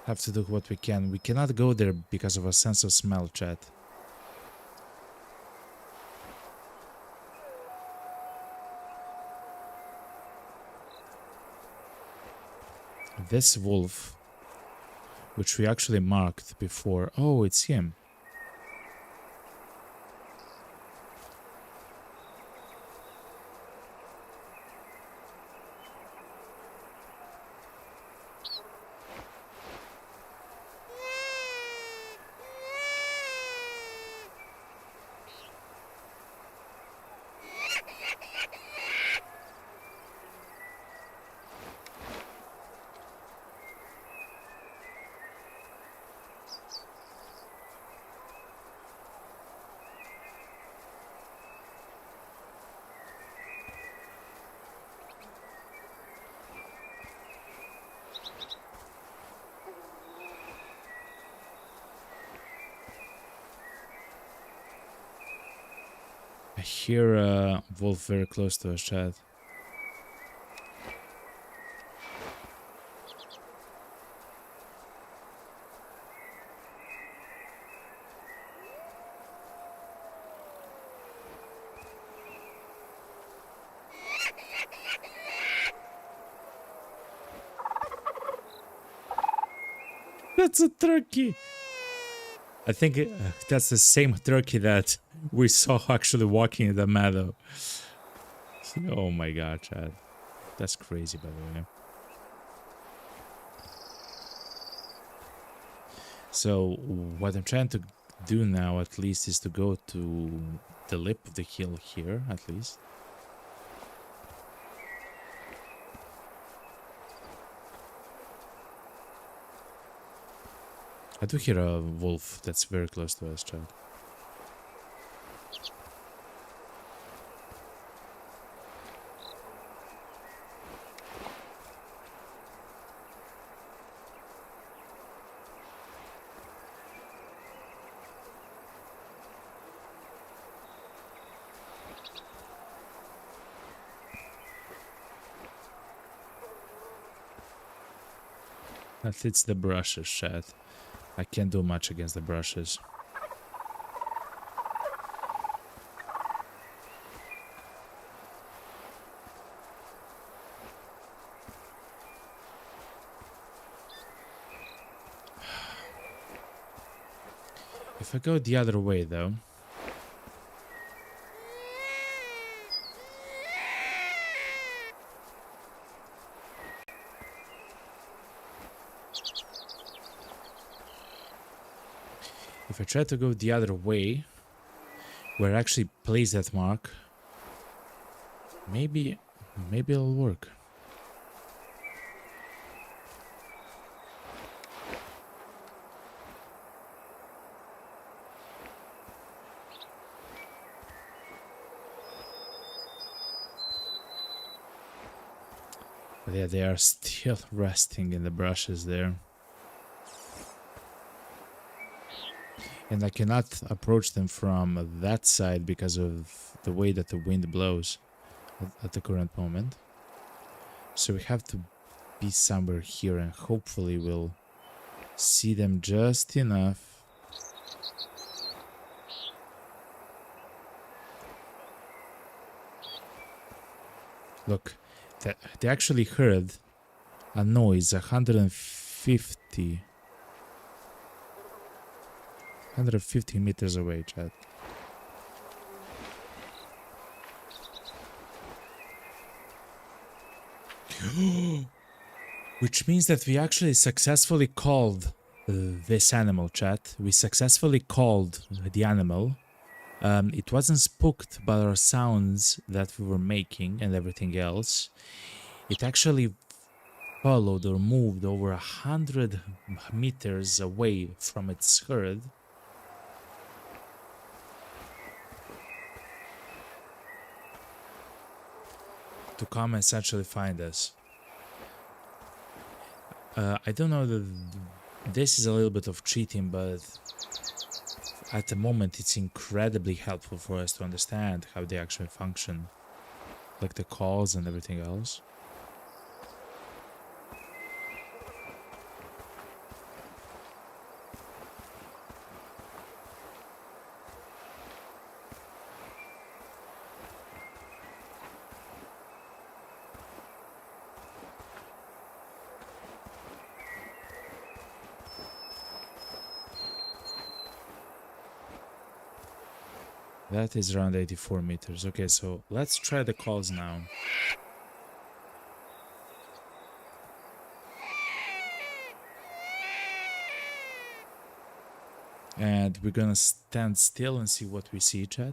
have to do what we can. We cannot go there because of a sense of smell, chat. This wolf, which we actually marked before. Oh, it's him. I hear a wolf very close to us, chat. That's a turkey. I think that's the same turkey that we saw actually walking in the meadow. Oh my god, Chad. That's crazy, by the way. So, what I'm trying to do now, at least, is to go to the lip of the hill here, at least. I do hear a wolf that's very close to us, Chad. That it's the brushes, Chad. I can't do much against the brushes. If I go the other way, though... If I try to go the other way, where I actually place that mark, Maybe it'll work. But yeah, they are still resting in the brushes there. And I cannot approach them from that side because of the way that the wind blows at the current moment. So we have to be somewhere here, and hopefully we'll see them just enough. Look, they actually heard a noise 150 meters away, chat. Which means that we actually successfully called this animal, chat. We successfully called the animal. It wasn't spooked by our sounds that we were making and everything else. It actually followed or moved over 100 meters away from its herd. To come and essentially find us. I don't know that this is a little bit of cheating, but at the moment it's incredibly helpful for us to understand how they actually function, like the calls and everything else. That is around 84 meters. Okay, so let's try the calls now. And we're gonna stand still and see what we see, chat.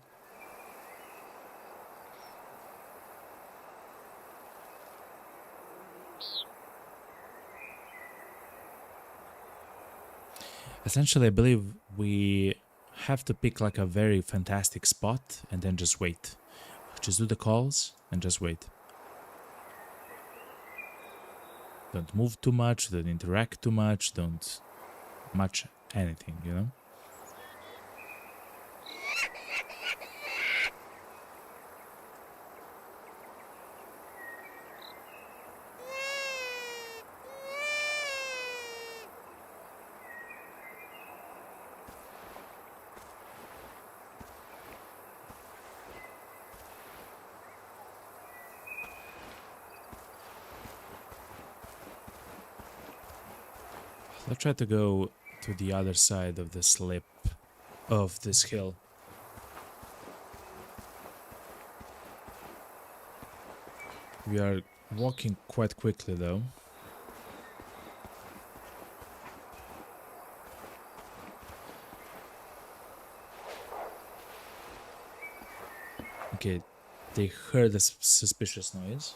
Essentially, I believe we have to pick like a very fantastic spot and then just wait. Just do the calls and just wait. Don't move too much, don't interact too much, don't much anything, you know? Let's try to go to the other side of the slip of this hill. We are walking quite quickly though. Okay, they heard a suspicious noise.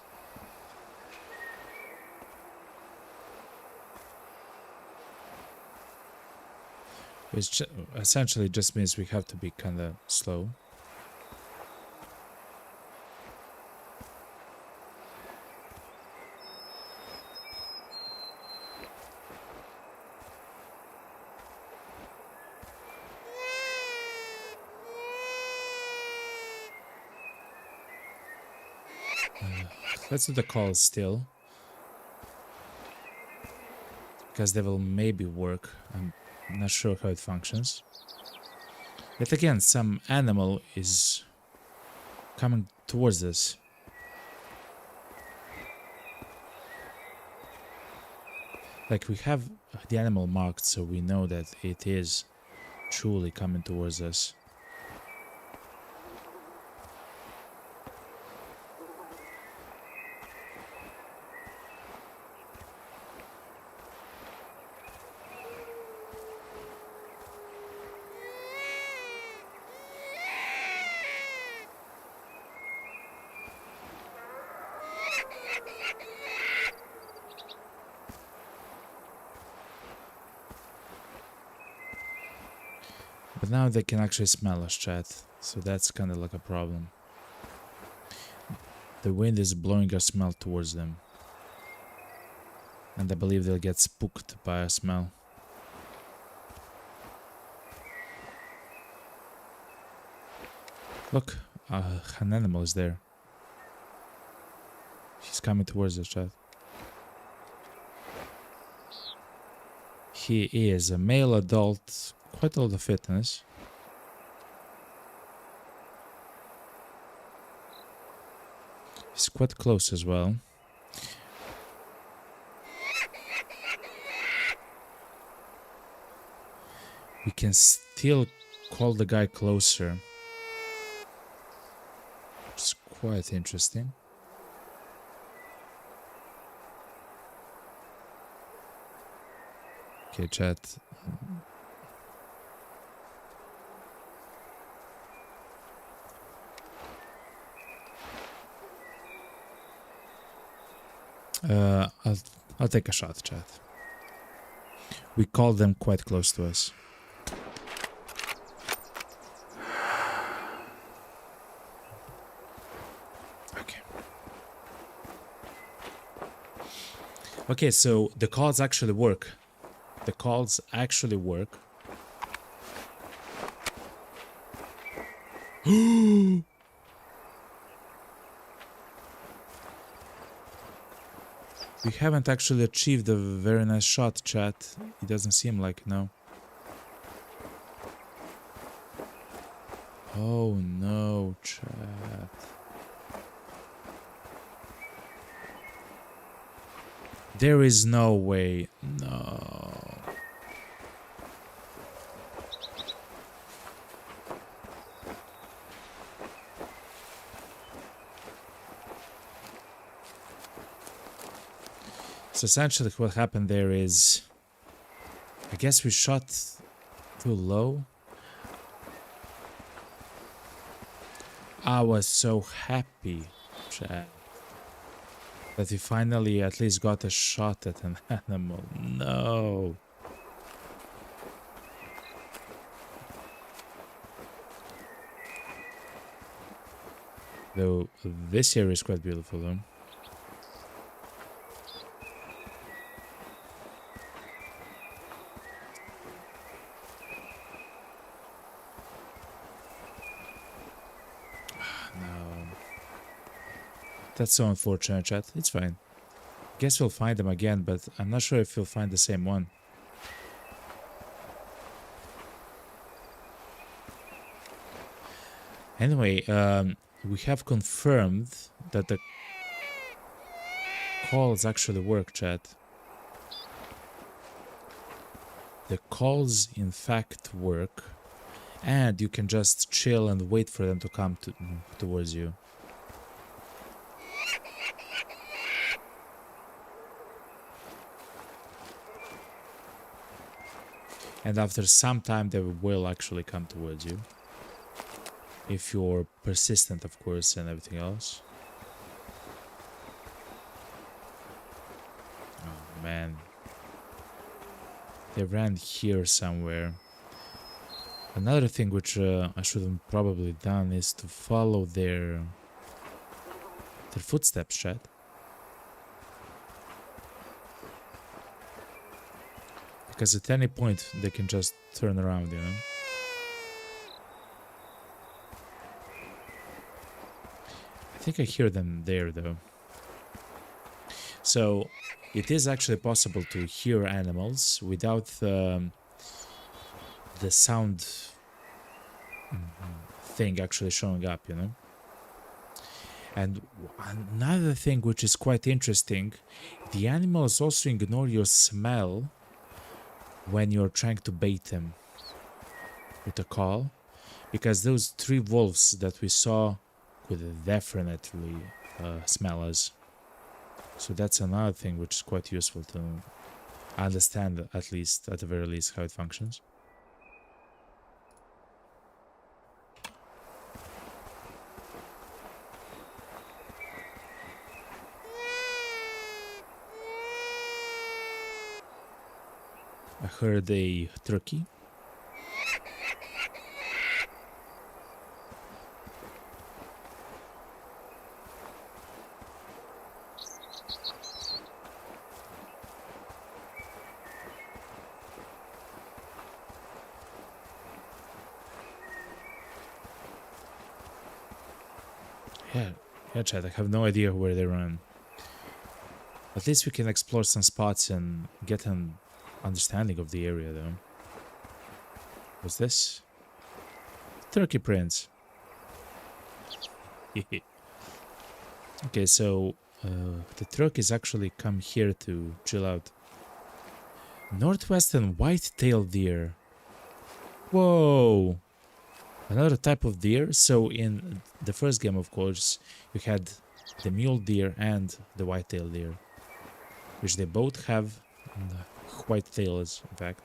Which essentially just means we have to be kind of slow. Let's do the calls still. Because they will maybe work. I'm not sure how it functions. Yet again, some animal is coming towards us. Like we have the animal marked, so we know that it is truly coming towards us. But now they can actually smell us, chat. So that's kind of like a problem. The wind is blowing our smell towards them. And I believe they'll get spooked by our smell. Look, an animal is there. He's coming towards us, chat. He is a male adult, quite a lot of fitness. He's quite close as well. We can still call the guy closer. It's quite interesting. Okay, chat. I'll take a shot, chat. We call them quite close to us. Okay. Okay, so the calls actually work. The calls actually work. We haven't actually achieved a very nice shot, chat. It doesn't seem like, no. Oh no, chat. There is no way. No. So essentially what happened there is, I guess we shot too low. I was so happy, chat, that we finally at least got a shot at an animal. No. Though this area is quite beautiful though. That's so unfortunate, chat. It's fine. Guess we'll find them again, but I'm not sure if we'll find the same one. Anyway, we have confirmed that the calls actually work, chat. The calls, in fact, work. And you can just chill and wait for them to come towards you. And after some time they will actually come towards you. If you're persistent, of course, and everything else. Oh man. They ran here somewhere. Another thing which I should have probably done is to follow their footsteps, chat. Because at any point they can just turn around, you know. I think I hear them there though. So it is actually possible to hear animals without the sound thing actually showing up, you know. And another thing which is quite interesting, the animals also ignore your smell when you're trying to bait them with a call, because those 3 wolves that we saw could definitely smell us. So that's another thing which is quite useful to understand, at least, at the very least, how it functions. I heard a turkey. Yeah, chat, I have no idea where they run. At least we can explore some spots and get an understanding of the area, though. What's this? Turkey prince. Okay, so the turkeys actually come here to chill out. Northwestern white-tailed deer. Whoa! Another type of deer. So in the first game, of course, you had the mule deer and the white-tailed deer, which they both have white tails, in fact.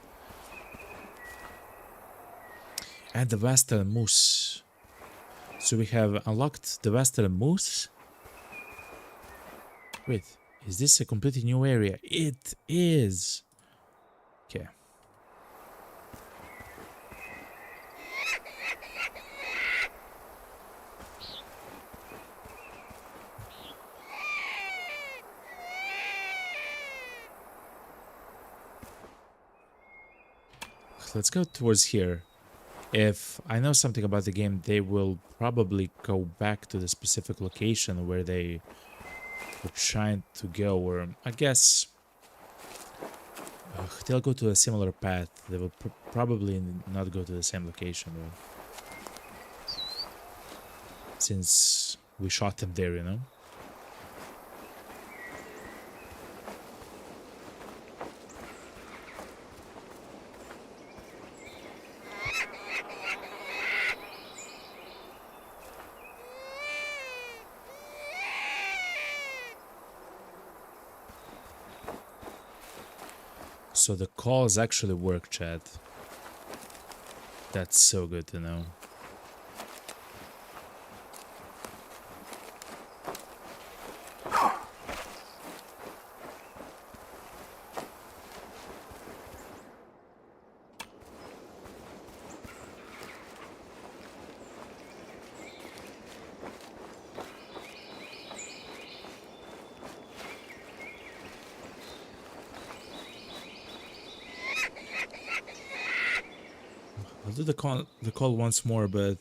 And the western moose. So we have unlocked the western moose. Wait, is this a completely new area? It is. Okay. Let's go towards here. If I know something about the game, they will probably go back to the specific location where they were trying to go, or I guess they'll go to a similar path. They will probably not go to the same location, though, since we shot them there, you know? So the calls actually work, chat. That's so good to know. I'll do the call once more, but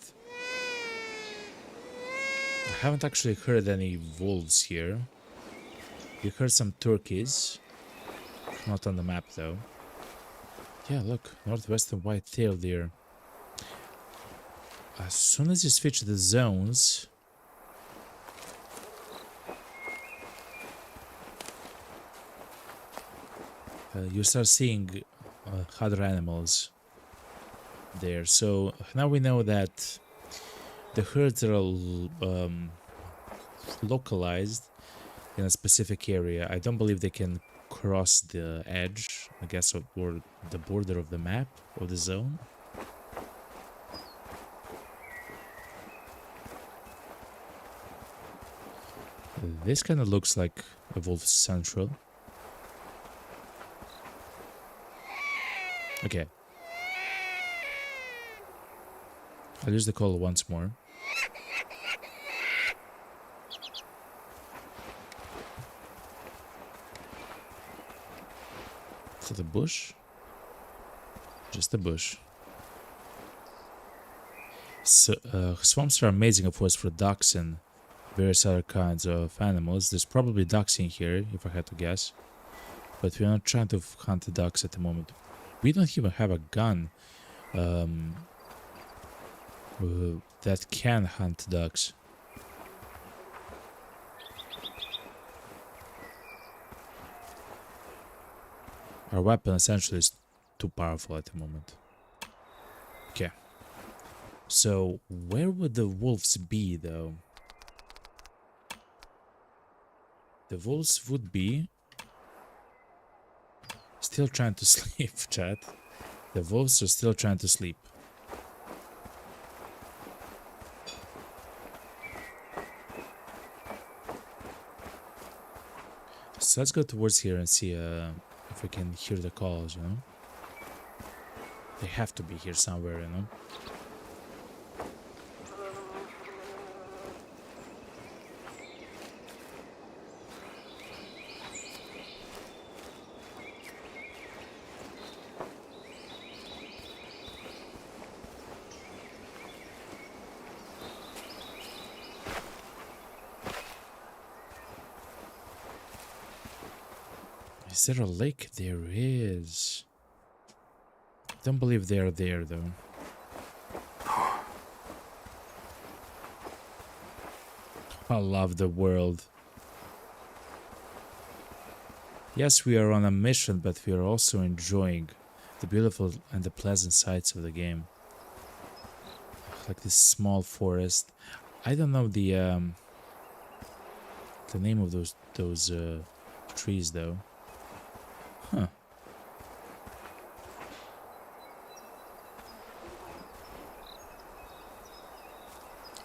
I haven't actually heard any wolves here. You heard some turkeys. Not on the map, though. Yeah, look. Northwestern white-tailed deer. As soon as you switch the zones... you start seeing other animals there. So now we know that the herds are localized in a specific area. I don't believe they can cross the edge, I guess, or the border of the map or the zone. This kind of looks like a Wolf Central. Okay. I'll use the call once more. For the bush? Just a bush. So, swamps are amazing, of course, for ducks and various other kinds of animals. There's probably ducks in here, if I had to guess. But we're not trying to hunt the ducks at the moment. We don't even have a gun that can hunt ducks. Our weapon essentially is too powerful at the moment. Okay. So, where would the wolves be, though? The wolves would be... still trying to sleep, chat. The wolves are still trying to sleep. So let's go towards here and see if we can hear the calls, you know? They have to be here somewhere, you know? Is there a lake? There is. Don't believe they're there though. I love the world. Yes, we are on a mission, but we are also enjoying the beautiful and the pleasant sights of the game. Like this small forest. I don't know the name of those trees though. Huh.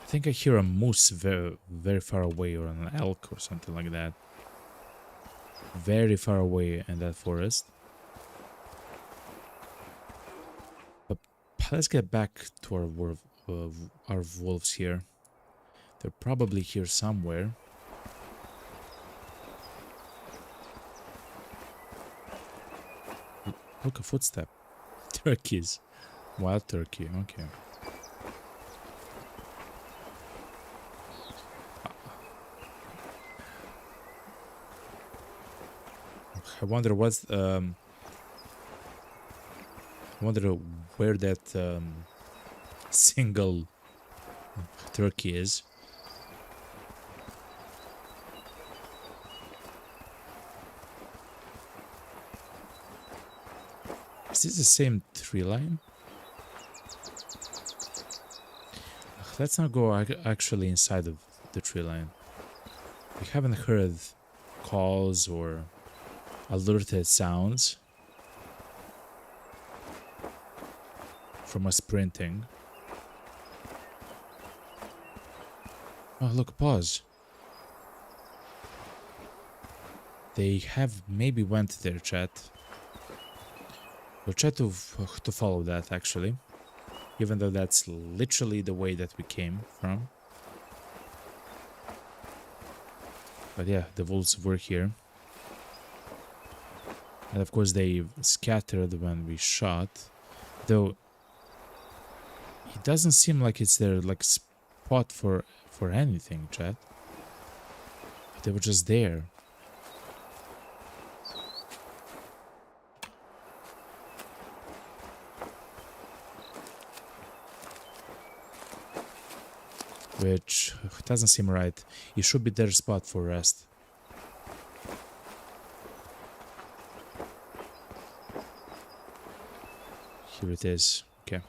I think I hear a moose very far away, or an elk or something like that. Very far away in that forest. But let's get back to our wolves here. They're probably here somewhere. Look, a footstep. Turkeys. Wild turkey, okay. I wonder what's I wonder where that single turkey is. Is this the same tree line? Let's not go actually inside of the tree line. We haven't heard calls or alerted sounds from us sprinting. Oh, look, pause. They have maybe went there, chat. We'll try to follow that, actually. Even though that's literally the way that we came from. But yeah, the wolves were here. And of course they scattered when we shot. Though it doesn't seem like it's their like spot for anything, chat. They were just there. Which doesn't seem right. It should be their spot for rest. Here it is. Okay.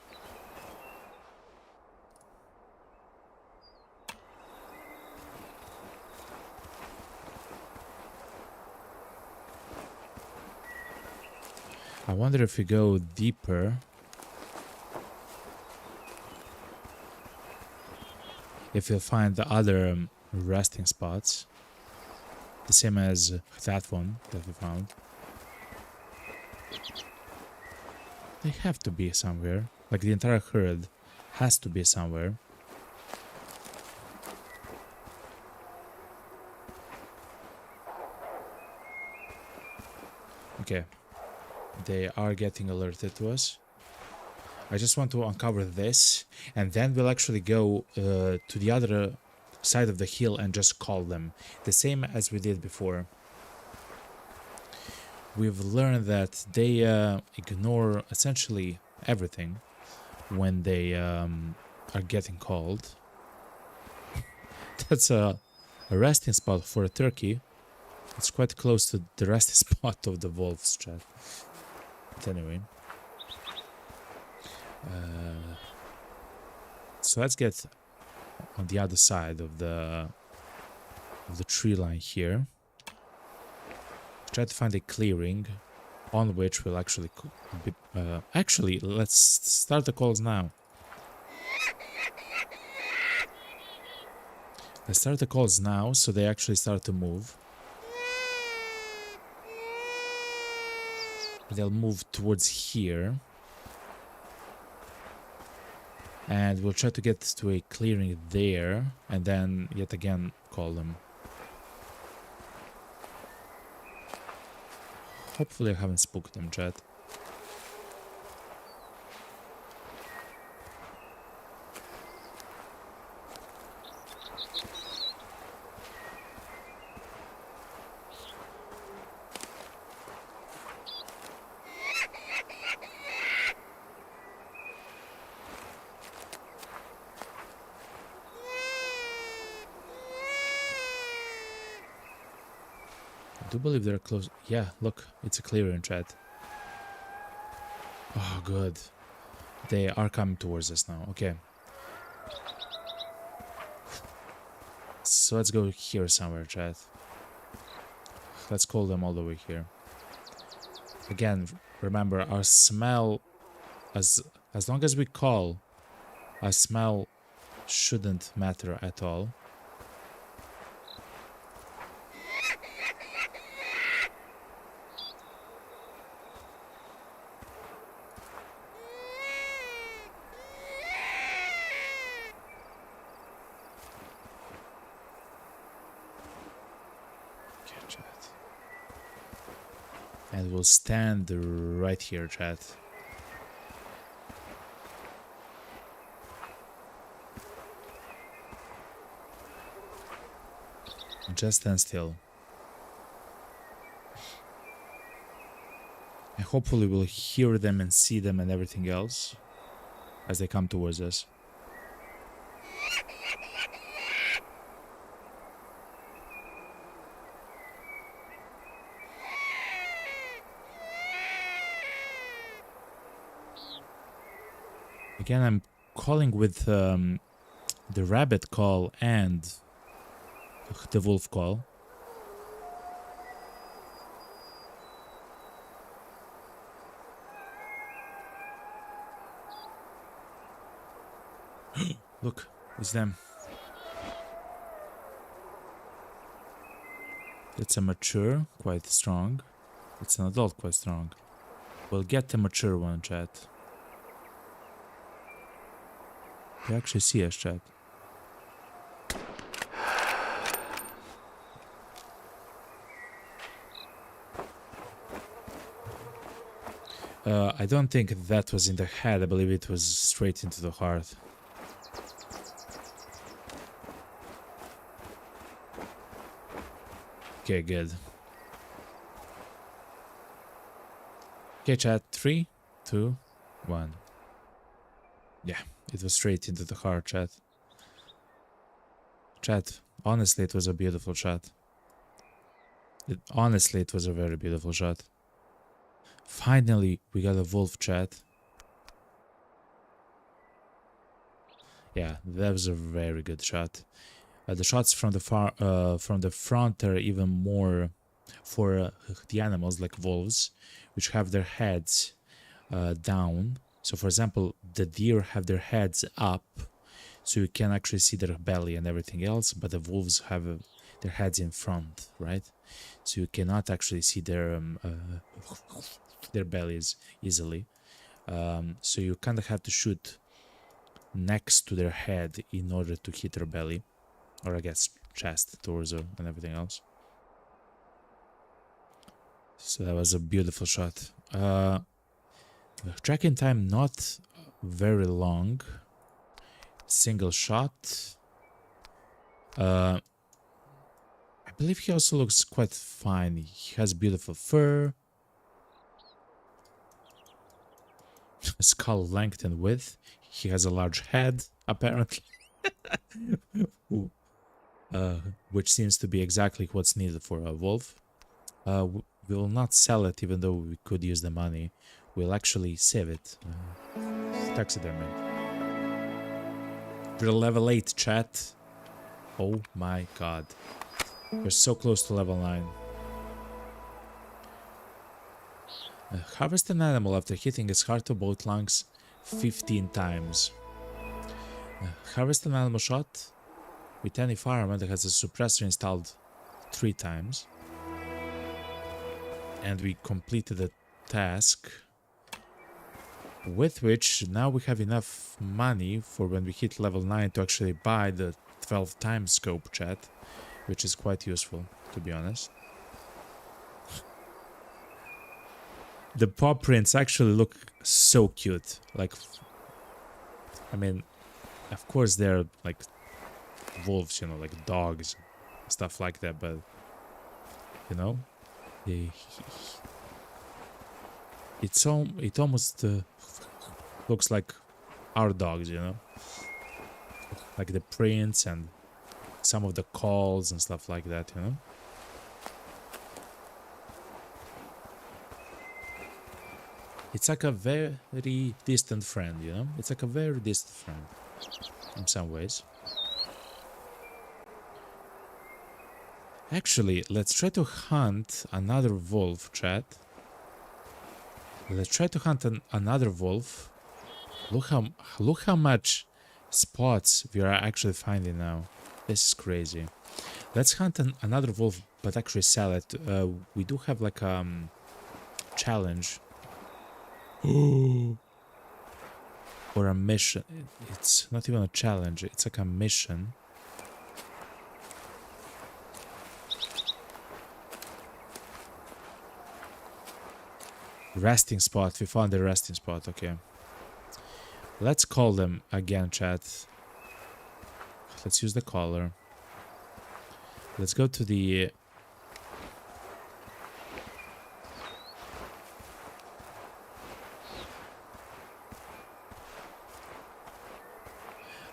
I wonder if we go deeper, if we'll find the other resting spots, the same as that one that we found. They have to be somewhere. Like the entire herd has to be somewhere. Okay. They are getting alerted to us. I just want to uncover this, and then we'll actually go to the other side of the hill and just call them. The same as we did before. We've learned that they ignore essentially everything when they are getting called. That's a resting spot for a turkey. It's quite close to the resting spot of the wolves, chat. But anyway. So let's get on the other side of the tree line here. Try to find a clearing on which we'll actually actually, let's start the calls now. Let's start the calls now so they actually start to move. They'll move towards here. And we'll try to get to a clearing there, and then yet again call them. Hopefully I haven't spooked them, chat. I do believe they're close. Yeah, look, it's a clearing, chat. Oh, good. They are coming towards us now. Okay. So let's go here somewhere, chat. Let's call them all the way here. Again, remember, our smell, as long as we call, our smell shouldn't matter at all. Okay, chat. And we'll stand right here, chat. Just stand still. And hopefully we'll hear them and see them and everything else as they come towards us. Again, I'm calling with the rabbit call and the wolf call. Look, it's them. It's a mature, quite strong. It's an adult, quite strong. We'll get the mature one, chat. They actually see us, chat. I don't think that was in the head. I believe it was straight into the heart. Okay, good. Okay, chat. 3, 2, 1. Yeah, it was straight into the heart, chat. Chat, honestly, it was a beautiful shot. Honestly, it was a very beautiful shot. Finally, we got a wolf, chat. Yeah, that was a very good shot. The shots from the front are even more for the animals like wolves, which have their heads down. So, for example, the deer have their heads up, so you can actually see their belly and everything else. But the wolves have their heads in front, right? So you cannot actually see their bellies easily. So you kind of have to shoot next to their head in order to hit their belly, or I guess chest, torso, and everything else. So that was a beautiful shot. Tracking time not very long. Single shot. I believe he also looks quite fine. He has beautiful fur. Skull length and width. He has a large head, apparently. Which seems to be exactly what's needed for a wolf. We will not sell it, even though we could use the money. We'll actually save it. Taxidermy. We're level 8, chat. Oh my god. We're so close to level 9. Harvest an animal after hitting its heart or both lungs 15 times. Harvest an animal shot with any firearm that has a suppressor installed 3 times. And we completed the task, with which now we have enough money for when we hit level 9 to actually buy the 12 times scope, chat, which is quite useful, to be honest. The paw prints actually look so cute. Like, I mean, of course they're like wolves, you know, like dogs, stuff like that, but, you know, it almost looks like our dogs, you know, like the prints and some of the calls and stuff like that, you know. It's like a very distant friend, you know? It's like a very distant friend in some ways. Actually, let's try to hunt another wolf, chat. Let's try to hunt another wolf. Look how much spots we are actually finding now. This is crazy. Let's hunt another wolf, but actually sell it. We do have like challenge. Or a mission. It's not even a challenge, it's like a mission. Resting spot. We found the resting spot. Okay. Let's call them again, chat. Let's use the caller. Let's go to the...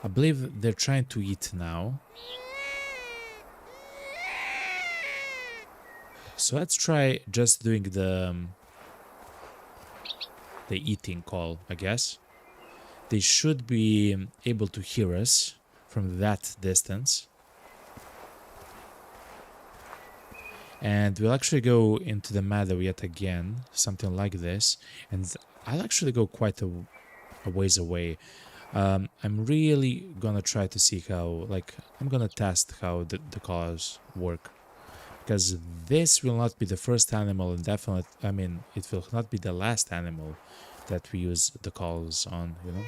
I believe they're trying to eat now. So let's try just doing the eating call, I guess. They should be able to hear us from that distance. And we'll actually go into the meadow yet again, something like this. And I'll actually go quite a ways away. I'm really gonna try to see how, like, I'm gonna test how the calls work. Because this will not be the first animal, and definitely, I mean, it will not be the last animal that we use the calls on, you know?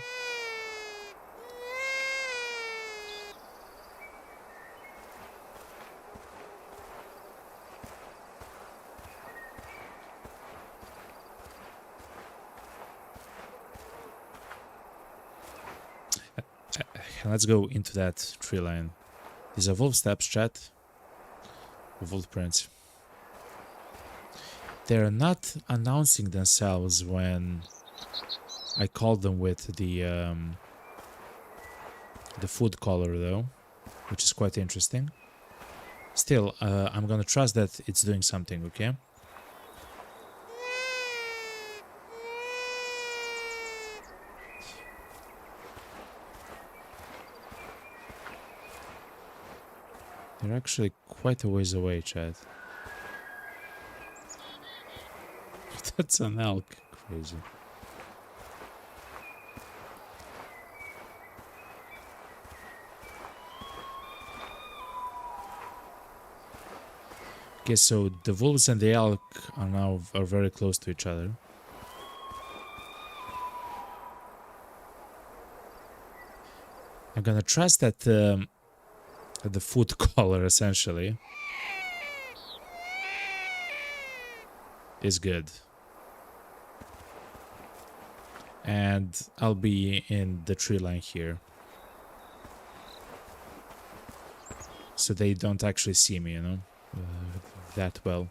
Let's go into that tree line. These are wolf steps, chat. Wolf prints. They're not announcing themselves when I call them with the food caller, though, which is quite interesting. Still, I'm gonna trust that it's doing something, okay? They're actually quite a ways away, chat. That's an elk. Crazy. Okay, so the wolves and the elk are very close to each other. I'm gonna trust that the food caller essentially is good. And I'll be in the tree line here. So they don't actually see me, you know, that well.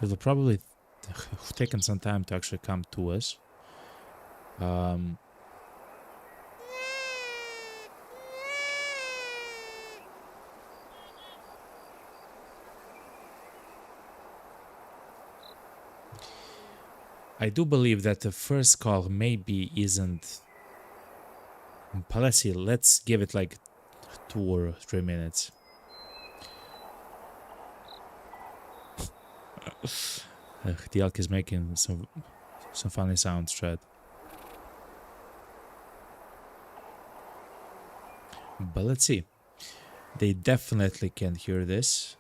It'll probably have taken some time to actually come to us. I do believe that the first call maybe isn't... But let's see, let's give it like 2 or 3 minutes. The elk is making some funny sounds, Chad. But let's see. They definitely can hear this.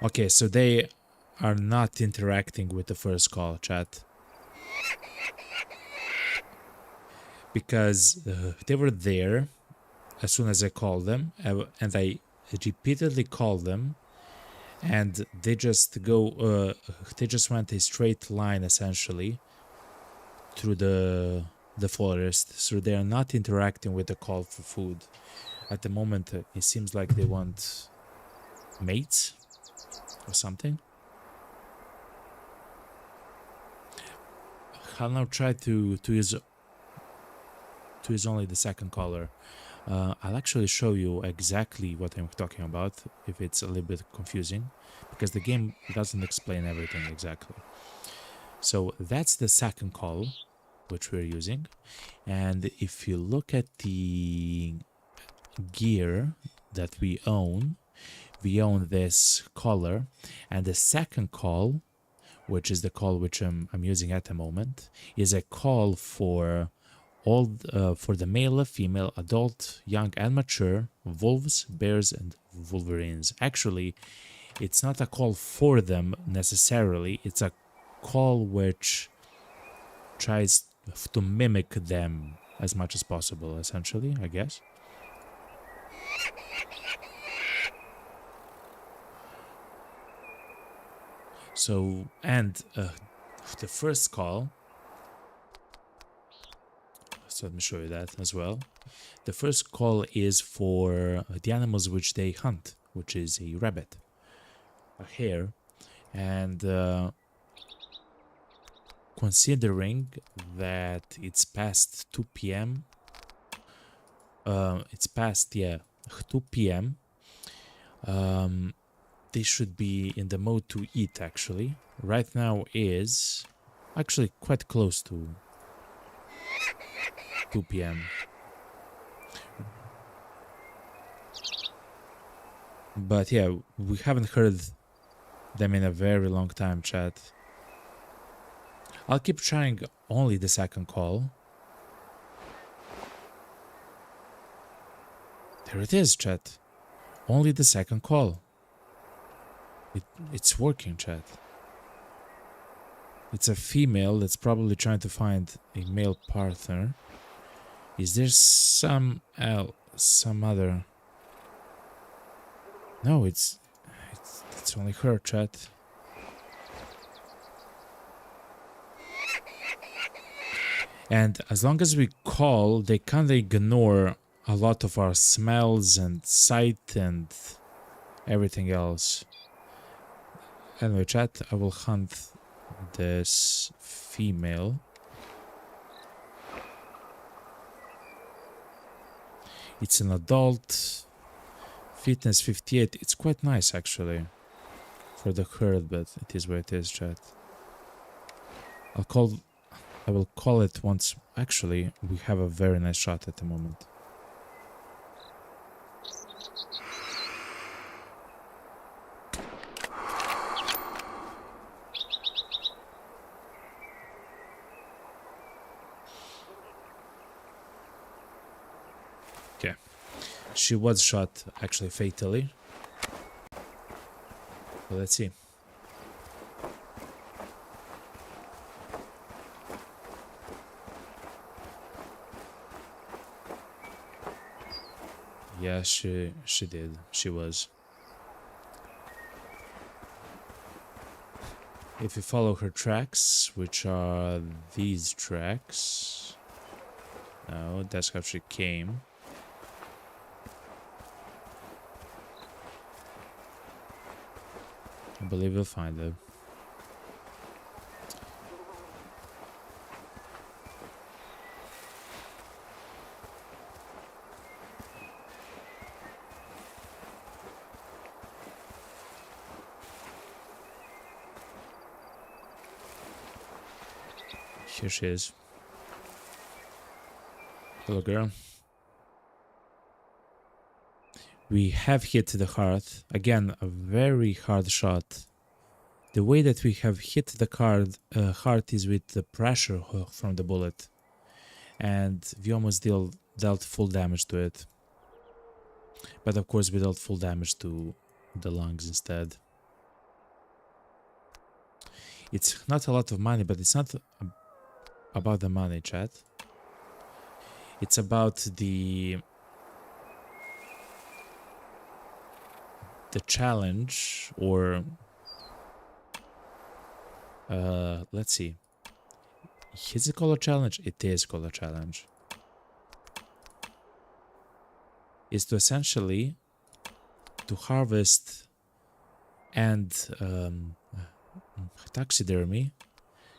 Okay, so they are not interacting with the first call, chat. Because they were there as soon as I called them, and I repeatedly called them, and they just go, they just went a straight line essentially through the the forest, so they are not interacting with the call for food. At the moment, it seems like they want mates or something. I'll now try to use only the second color. I'll actually show you exactly what I'm talking about if it's a little bit confusing, because the game doesn't explain everything exactly. So that's the second call which we're using, and if you look at the gear that we own this color, and the second call, which is the call which I'm using at the moment, is a call for all for the male, female, adult, young and mature, wolves, bears and wolverines. Actually, it's not a call for them necessarily, it's a call which tries to mimic them as much as possible, essentially, I guess. So, and the first call, so let me show you that as well. The first call is for the animals which they hunt, which is a rabbit, a hare, and considering that it's past 2 p.m. It's past, yeah, 2 p.m. They should be in the mode to eat, actually. Right now is actually quite close to 2 p.m. But yeah, we haven't heard them in a very long time, chat. I'll keep trying only the second call. There it is, chat. Only the second call. It's working, chat. It's a female that's probably trying to find a male partner. Is there some other? No, it's only her, chat. And as long as we call, they kind of ignore a lot of our smells and sight and everything else. Anyway, chat, I will hunt this female. It's an adult, fitness 58. It's quite nice, actually, for the herd, but it is what it is, chat. I will call it once. Actually, we have a very nice shot at the moment. Okay. She was shot, actually, fatally. But let's see. Yeah, she did. She was. If you follow her tracks, which are these tracks. No, that's how she came. I believe we'll find her. Here she is. Hello, girl. We have hit the heart. Again, a very hard shot. The way that we have hit the heart is with the pressure from the bullet. And we almost dealt full damage to it. But of course we dealt full damage to the lungs instead. It's not a lot of money, but it's not about the money, chat. It's about the challenge, or let's see. Is it called a challenge? It is called a challenge. Is to essentially to harvest and taxidermy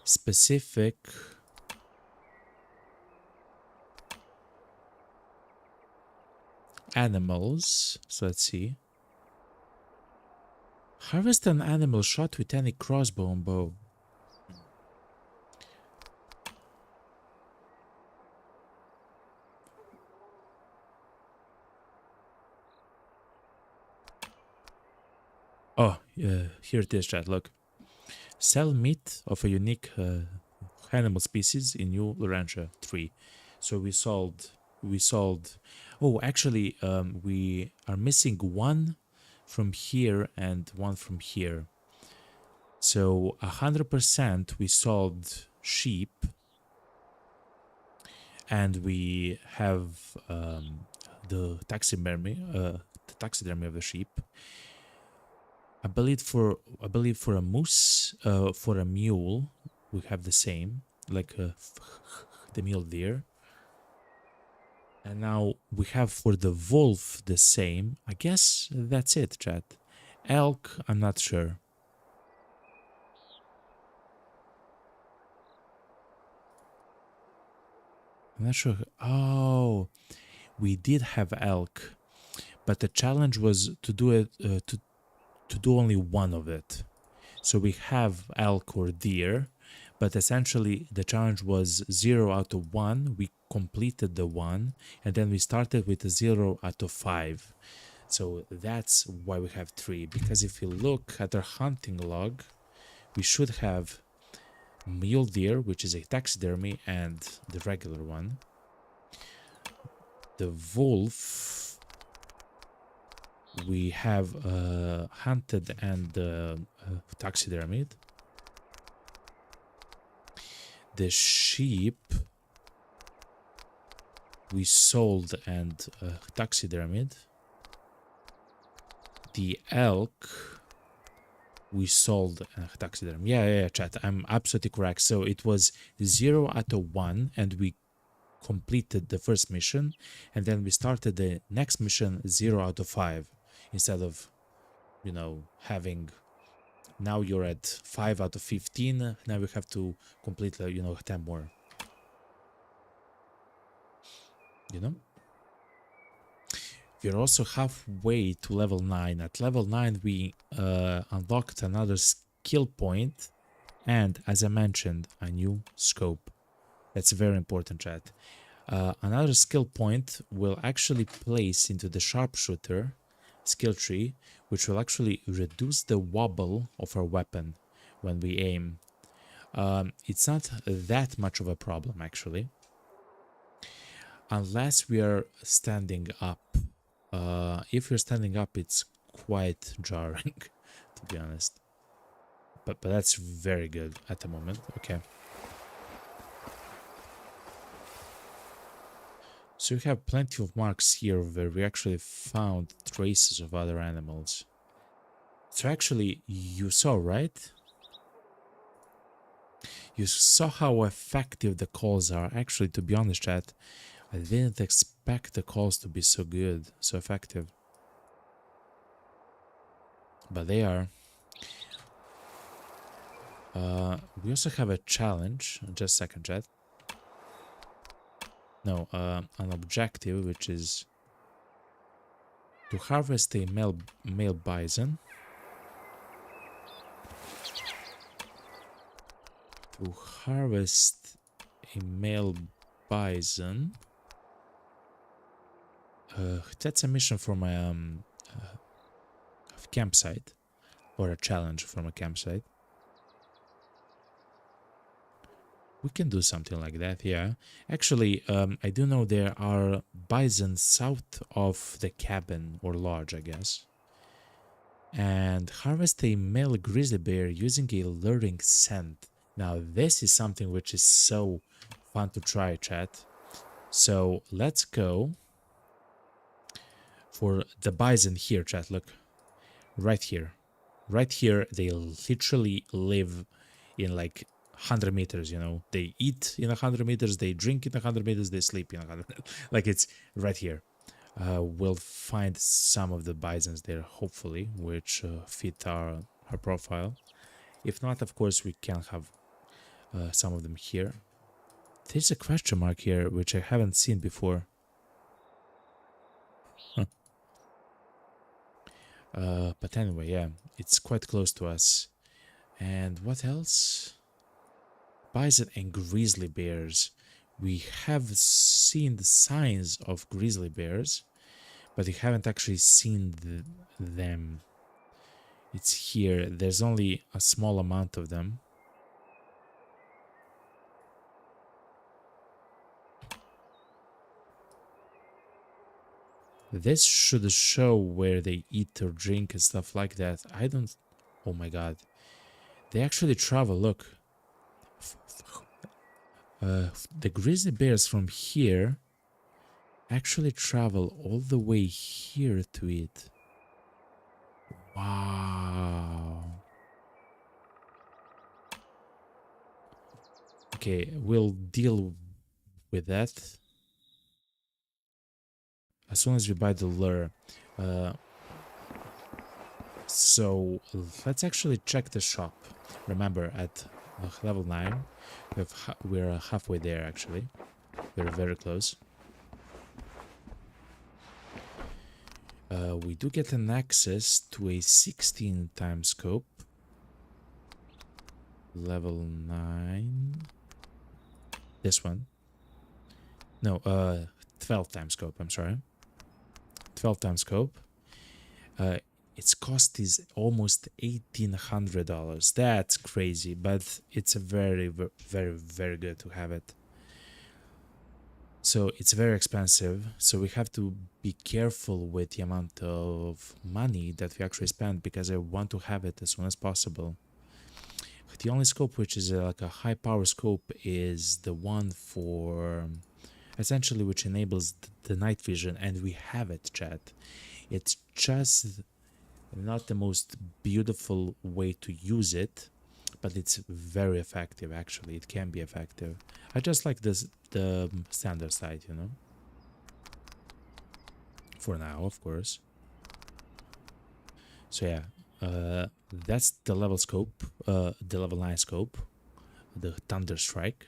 specific animals. So let's see. Harvest an animal shot with any crossbow and bow. Oh, here it is, chat. Look. Sell meat of a unique animal species in New Larantia 3. So we sold. Oh, actually, we are missing one from here and one from here. So 100% we sold sheep, and we have the taxidermy of the sheep. I believe for a moose, for a mule, we have the same, like the mule deer. And now we have for the wolf the same. I guess that's it, chat. Elk, I'm not sure. I'm not sure. Oh, we did have elk, but the challenge was to do it to do only one of it. So we have elk or deer, but essentially the challenge was 0 out of 1. We completed the 1, and then we started with a 0 out of 5. So that's why we have 3, because if you look at our hunting log, we should have mule deer, which is a taxidermy, and the regular one. The wolf, we have hunted and taxidermied. The sheep, we sold and taxidermied. The elk, we sold and taxidermied. Yeah, chat. I'm absolutely correct. So it was 0 out of 1, and we completed the first mission, and then we started the next mission 0 out of 5, instead of, you know, having. Now you're at 5 out of 15. Now we have to complete, you know, 10 more. You know? We're also halfway to level 9. At level 9, we unlocked another skill point, and as I mentioned, a new scope. That's very important, chat. Another skill point will actually place into the sharpshooter skill tree, which will actually reduce the wobble of our weapon when we aim. It's not that much of a problem, actually, unless we are standing up. If you're standing up, it's quite jarring, to be honest. But that's very good at the moment. Okay. So we have plenty of marks here where we actually found traces of other animals. So actually, you saw, right? You saw how effective the calls are. Actually, to be honest, chat, I didn't expect the calls to be so good, so effective. But they are. We also have a challenge. Just a second, chat. No, an objective, which is to harvest a male bison. To harvest a male bison. That's a mission from a campsite, or a challenge from a campsite. We can do something like that, yeah. Actually, I do know there are bison south of the cabin or lodge, I guess. And harvest a male grizzly bear using a luring scent. Now, this is something which is so fun to try, chat. So let's go for the bison here, chat. Look, right here. Right here, they literally live in like 100 meters, you know. They eat in 100 meters, they drink in 100 meters, they sleep in 100. Like it's right here. We'll find some of the bisons there, hopefully, which fit our profile. If not, of course, we can have some of them here. There's a question mark here, which I haven't seen before. Huh. But anyway, yeah, it's quite close to us. And what else? Bison and grizzly bears. We have seen the signs of grizzly bears, but we haven't actually seen them. It's here. There's only a small amount of them. This should show where they eat or drink and stuff like that. I don't... Oh my god. They actually travel, look. The grizzly bears from here actually travel all the way here to eat. Wow. Okay, we'll deal with that as soon as we buy the lure. So let's actually check the shop. Remember, at level 9, we're halfway there actually. We're very close. We do get an access to a 16 times scope. Level 9. This one. No, 12 times scope, I'm sorry. 12 times scope. Its cost is almost $1,800. That's crazy, but it's a very, very good to have it. So it's very expensive, so we have to be careful with the amount of money that we actually spend, because I want to have it as soon as possible. The only scope which is like a high power scope is the one for essentially which enables the night vision, and we have it, chat. It's just not the most beautiful way to use it, but it's very effective. Actually, it can be effective. I just like the standard side, you know, for now, of course. So yeah, that's the level scope, the level 9 scope, the Thunder Strike,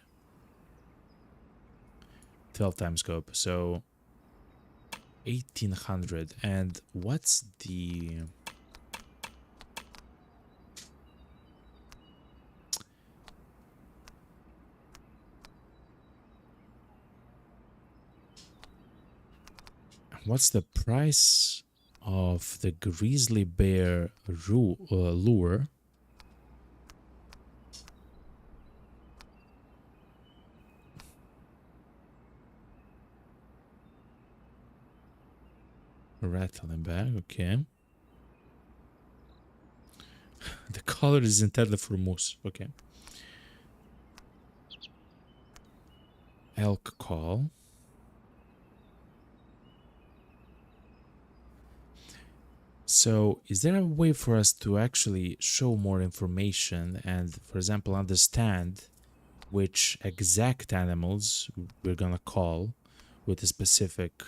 12 times scope, so 1,800. And what's the... What's the price of the grizzly bear lure? Rattling bag, okay. The color is intended for moose, okay. Elk call. So, is there a way for us to actually show more information and, for example, understand which exact animals we're gonna call with a specific...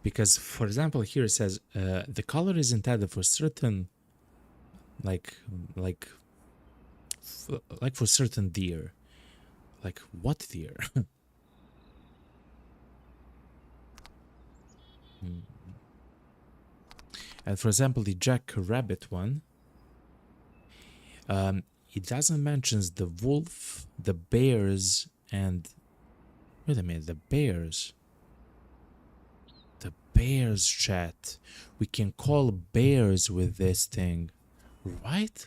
Because, for example, here it says the color is intended for certain, like for certain deer. Like, what deer? And for example, the jackrabbit one, it doesn't mention the wolf, the bears, and... Wait a minute, the bears. The bears, chat. We can call bears with this thing, right?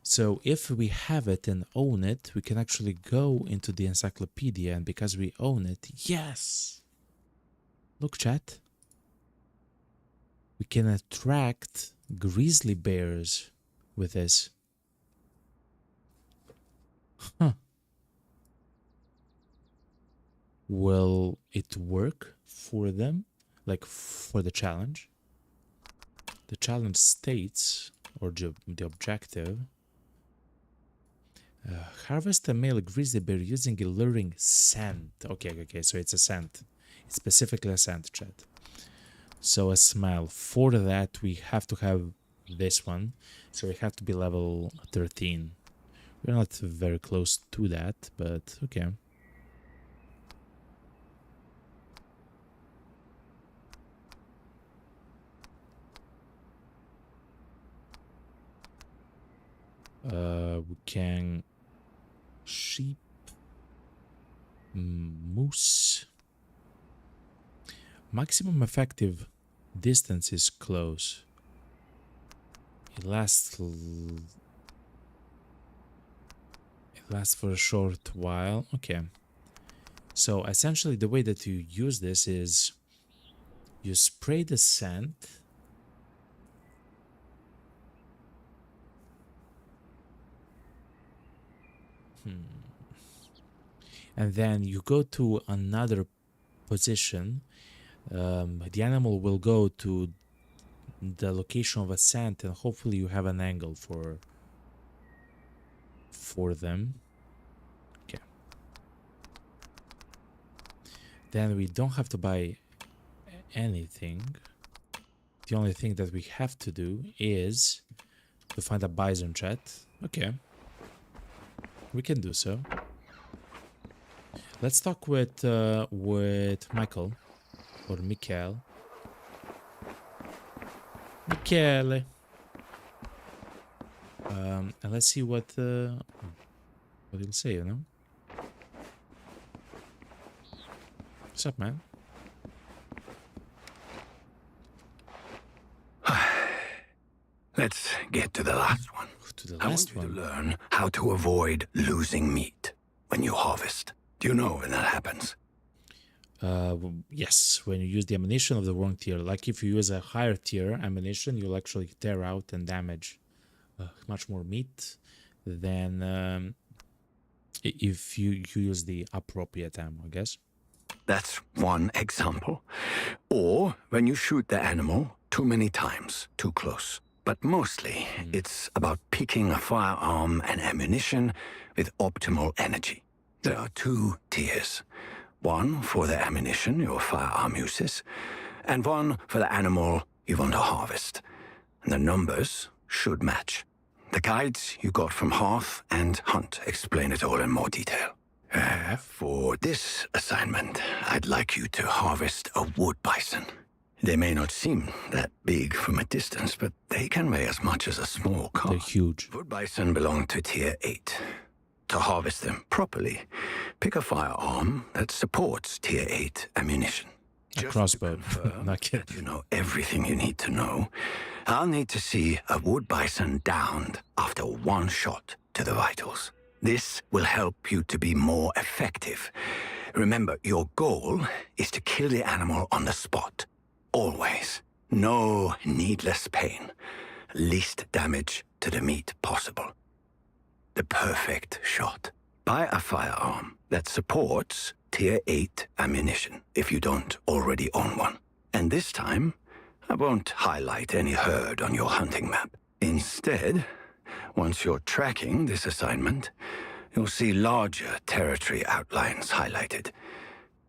So if we have it and own it, we can actually go into the encyclopedia, and because we own it, yes! Look, chat. We can attract grizzly bears with this. Huh. Will it work for them? like for the challenge. The challenge states, or the objective, harvest a male grizzly bear using alluring scent. Okay, so it's a scent. It's specifically a scent, chat. So a smell. For that, we have to have this one. So we have to be level 13. We're not very close to that, but okay. We can sheep, moose. Maximum effective distance is close. It lasts for a short while. Okay. So essentially the way that you use this is you spray the scent. And then you go to another position. The animal will go to the location of a scent, and hopefully you have an angle for them. Okay. Then we don't have to buy anything. The only thing that we have to do is to find a bison, chat. Okay. We can do so. Let's talk with Michael or Michael. Michele. And let's see what he'll say, you know? What's up, man? Let's get to the last one. To the I last want you one. to learn how to avoid losing meat when you harvest. Do you know when that happens? Yes, when you use the ammunition of the wrong tier. Like if you use a higher tier ammunition, you'll actually tear out and damage much more meat than if you use the appropriate ammo, I guess. That's one example. Or when you shoot the animal too many times, too close. But mostly, it's about picking a firearm and ammunition with optimal energy. There are two tiers. One for the ammunition your firearm uses, and one for the animal you want to harvest. And the numbers should match. The guides you got from Hearth and Hunt explain it all in more detail. For this assignment, I'd like you to harvest a wood bison. They may not seem that big from a distance, but they can weigh as much as a small car. They're huge. Wood bison belong to Tier 8. To harvest them properly, pick a firearm that supports Tier 8 ammunition. A Just crossbow. to confirm Not kidding. that you know everything you need to know, I'll need to see a wood bison downed after one shot to the vitals. This will help you to be more effective. Remember, your goal is to kill the animal on the spot. Always. No needless pain. Least damage to the meat possible. The perfect shot. Buy a firearm that supports Tier 8 ammunition if you don't already own one. And this time, I won't highlight any herd on your hunting map. Instead, once you're tracking this assignment, you'll see larger territory outlines highlighted.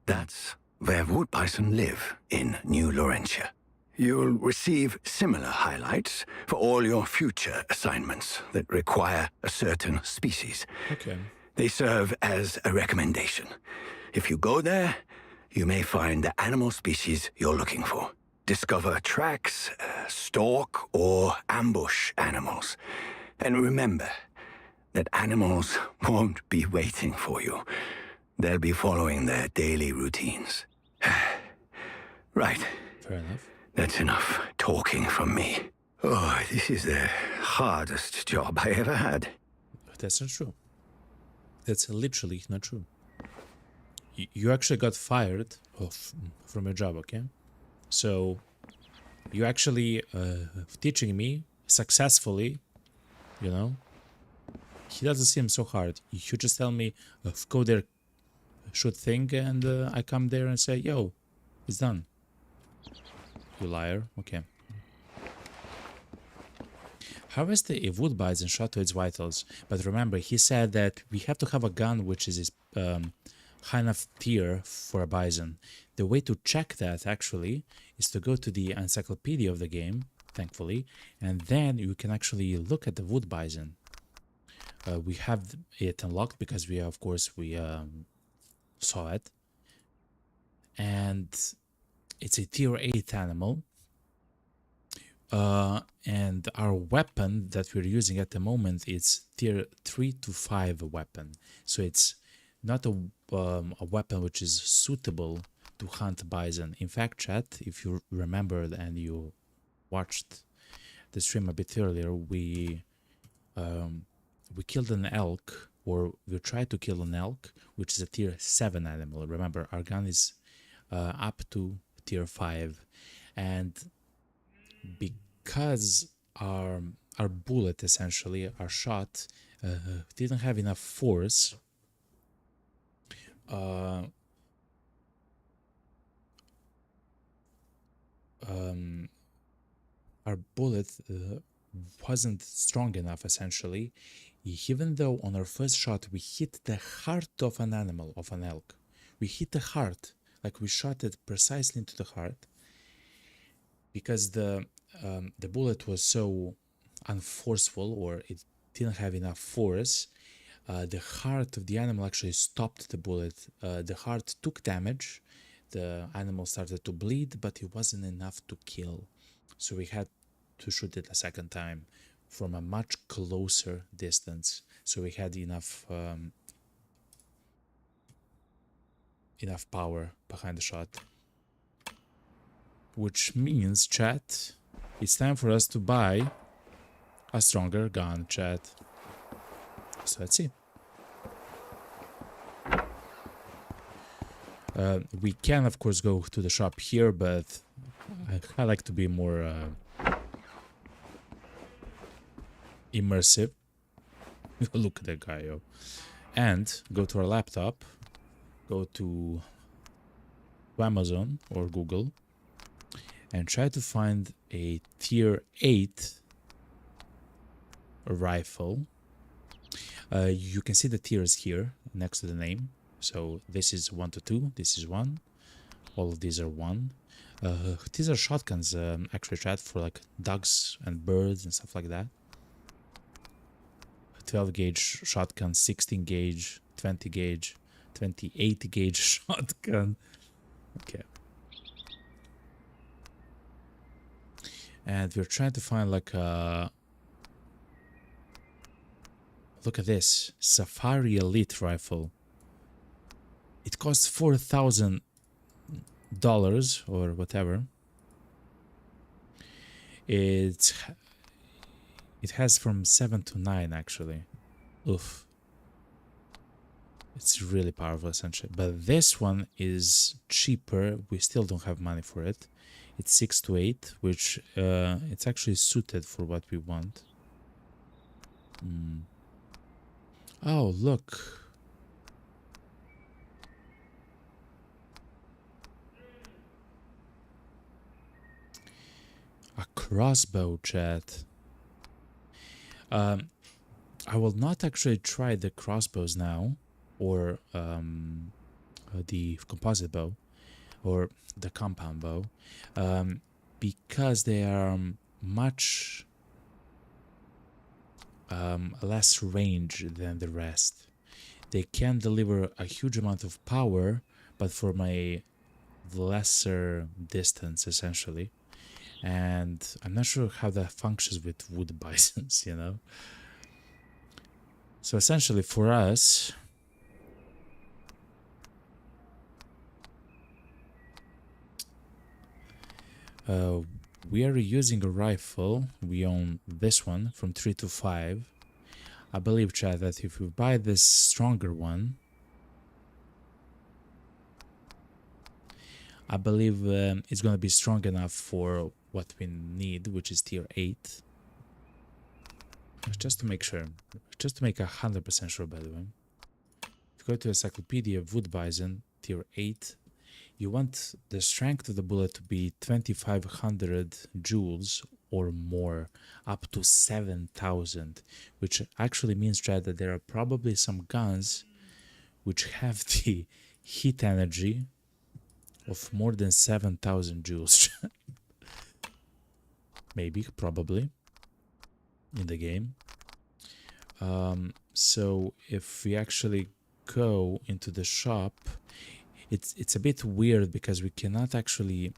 That's where wood bison live in New Laurentia. You'll receive similar highlights for all your future assignments that require a certain species. Okay. They serve as a recommendation. If you go there, you may find the animal species you're looking for. Discover tracks, stalk, or ambush animals. And remember that animals won't be waiting for you. They'll be following their daily routines. Right. Fair enough. That's enough talking from me. Oh, this is the hardest job I ever had. That's not true. That's literally not true. You actually got fired from your job, okay? So you actually teaching me successfully, you know? He doesn't seem so hard. You just tell me, go there, shoot thing, and I come there and say, yo, it's done. You liar. Okay. Harvest a wood bison shot to its vitals. But remember, he said that we have to have a gun which is high enough tier for a bison. The way to check that actually is to go to the encyclopedia of the game, thankfully, and then you can actually look at the wood bison. We have it unlocked because we, of course, we saw it. And it's a tier 8 animal. And our weapon that we're using at the moment is tier 3 to 5 weapon. So it's not a weapon which is suitable to hunt bison. In fact, chat, if you remembered and you watched the stream a bit earlier, we killed an elk, or we tried to kill an elk, which is a tier 7 animal. Remember, our gun is up to tier 5, and because our bullet, essentially, our shot, didn't have enough force, our bullet wasn't strong enough, essentially, even though on our first shot we hit the heart of an animal, of an elk. We hit the heart, like we shot it precisely into the heart, because the bullet was so unforceful, or it didn't have enough force. The heart of the animal actually stopped the bullet. The heart took damage, the animal started to bleed, but it wasn't enough to kill. So we had to shoot it a second time from a much closer distance. So we had enough power behind the shot. Which means, chat, it's time for us to buy a stronger gun, chat. So let's see. We can, of course, go to the shop here, but I like to be more immersive. Look at that guy, yo. And go to our laptop, go to Amazon or Google, and try to find a tier 8 rifle. You can see the tiers here next to the name. So this is 1 to 2, this is 1, all of these are 1. These are shotguns, actually, chat, for like ducks and birds and stuff like that. 12 gauge shotgun, 16 gauge, 20 gauge, 28 gauge shotgun. Okay. And we're trying to find like a... Look at this. Safari Elite rifle. It costs $4,000 or whatever. It has from 7 to 9 actually. Oof. It's really powerful, essentially. But this one is cheaper. We still don't have money for it. It's 6 to 8, which it's actually suited for what we want. Oh, look. A crossbow, chat. I will not actually try the crossbows now, or the composite bow, or the compound bow, because they are much less range than the rest. They can deliver a huge amount of power, but from a lesser distance, essentially. And I'm not sure how that functions with wood bisons, you know? So essentially for us, we are using a rifle. We own this one from 3 to 5. I believe, chat, that if we buy this stronger one, I believe it's going to be strong enough for what we need, which is tier 8. Just to make sure. Just to make 100% sure, by the way. If you go to Encyclopedia of Wood Bison, tier 8, You want the strength of the bullet to be 2500 joules or more, up to 7000, which actually means, Chad, that there are probably some guns which have the heat energy of more than 7000 joules. Maybe, probably, in the game. So if we actually go into the shop, it's a bit weird because we cannot actually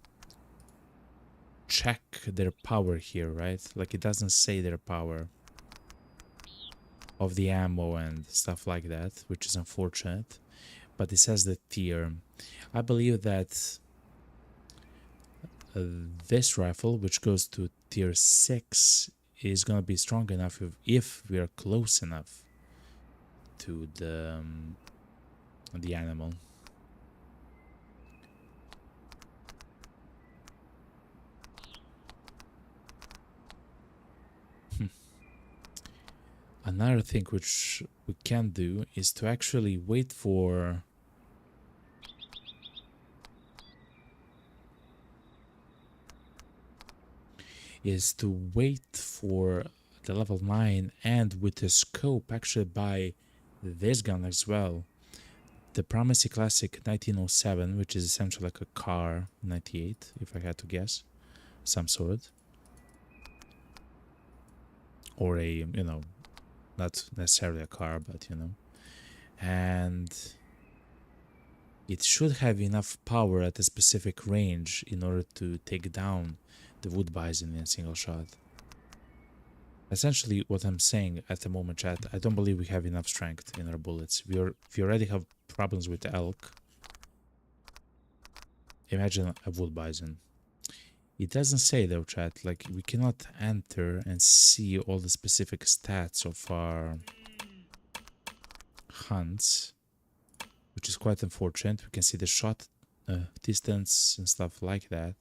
check their power here, right? Like, it doesn't say their power of the ammo and stuff like that, which is unfortunate, but it says the tier. I believe that this rifle, which goes to tier 6, is gonna be strong enough if we are close enough to the animal. Another thing which we can do is to actually wait for the level 9, and with the scope actually buy this gun as well, the Primacy Classic 1907, which is essentially like a car 98, if I had to guess, some sort, or a, you know, not necessarily a car, but, you know, and it should have enough power at a specific range in order to take down the wood bison in a single shot. Essentially, what I'm saying at the moment, chat, I don't believe we have enough strength in our bullets. We already have problems with elk. Imagine a wood bison. It doesn't say though, chat, like we cannot enter and see all the specific stats of our hunts, which is quite unfortunate. We can see the shot distance and stuff like that.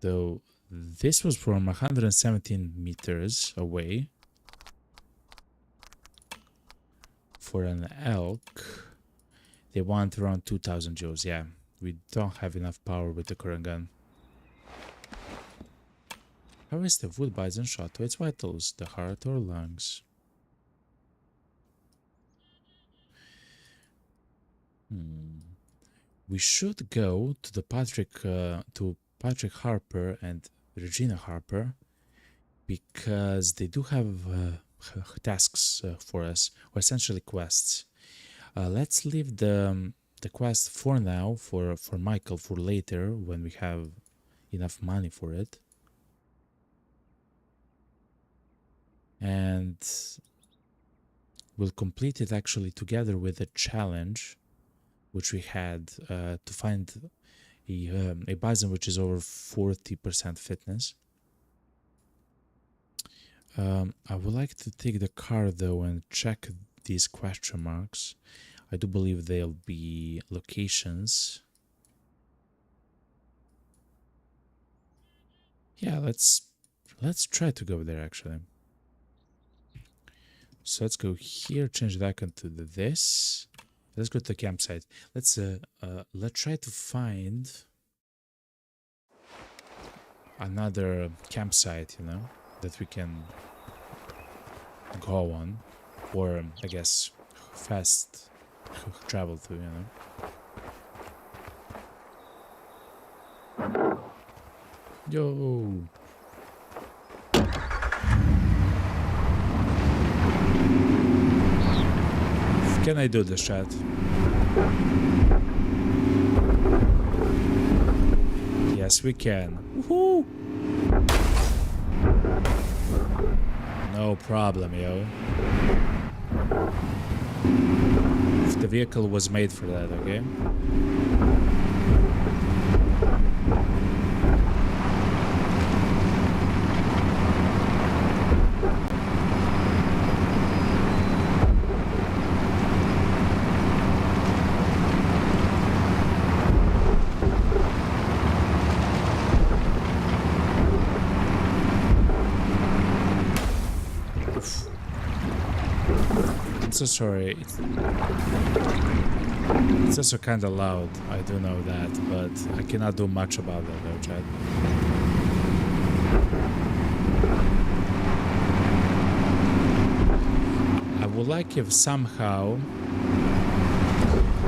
Though this was from 117 meters away. For an elk, they want around 2000 joules. Yeah, we don't have enough power with the current gun. How is the wood bison shot to its vitals? The heart or lungs? We should go to the Patrick Harper and Regina Harper, because they do have tasks for us, or essentially quests. Let's leave the quest for now for Michael for later when we have enough money for it. And we'll complete it actually together with a challenge which we had to find a bison which is over 40% fitness. I would like to take the car though and check these question marks. I do believe they'll be locations. Yeah, let's try to go there actually. So let's go here, change the icon to this. Let's go to the campsite. Let's try to find another campsite, you know, that we can go on, or I guess fast travel to, you know. Yo. Can I do this, chat? Yes, we can. Woohoo! No problem, yo. If the vehicle was made for that, okay? so sorry. It's also kind of loud, I do know that, but I cannot do much about that though, chat. I would like if somehow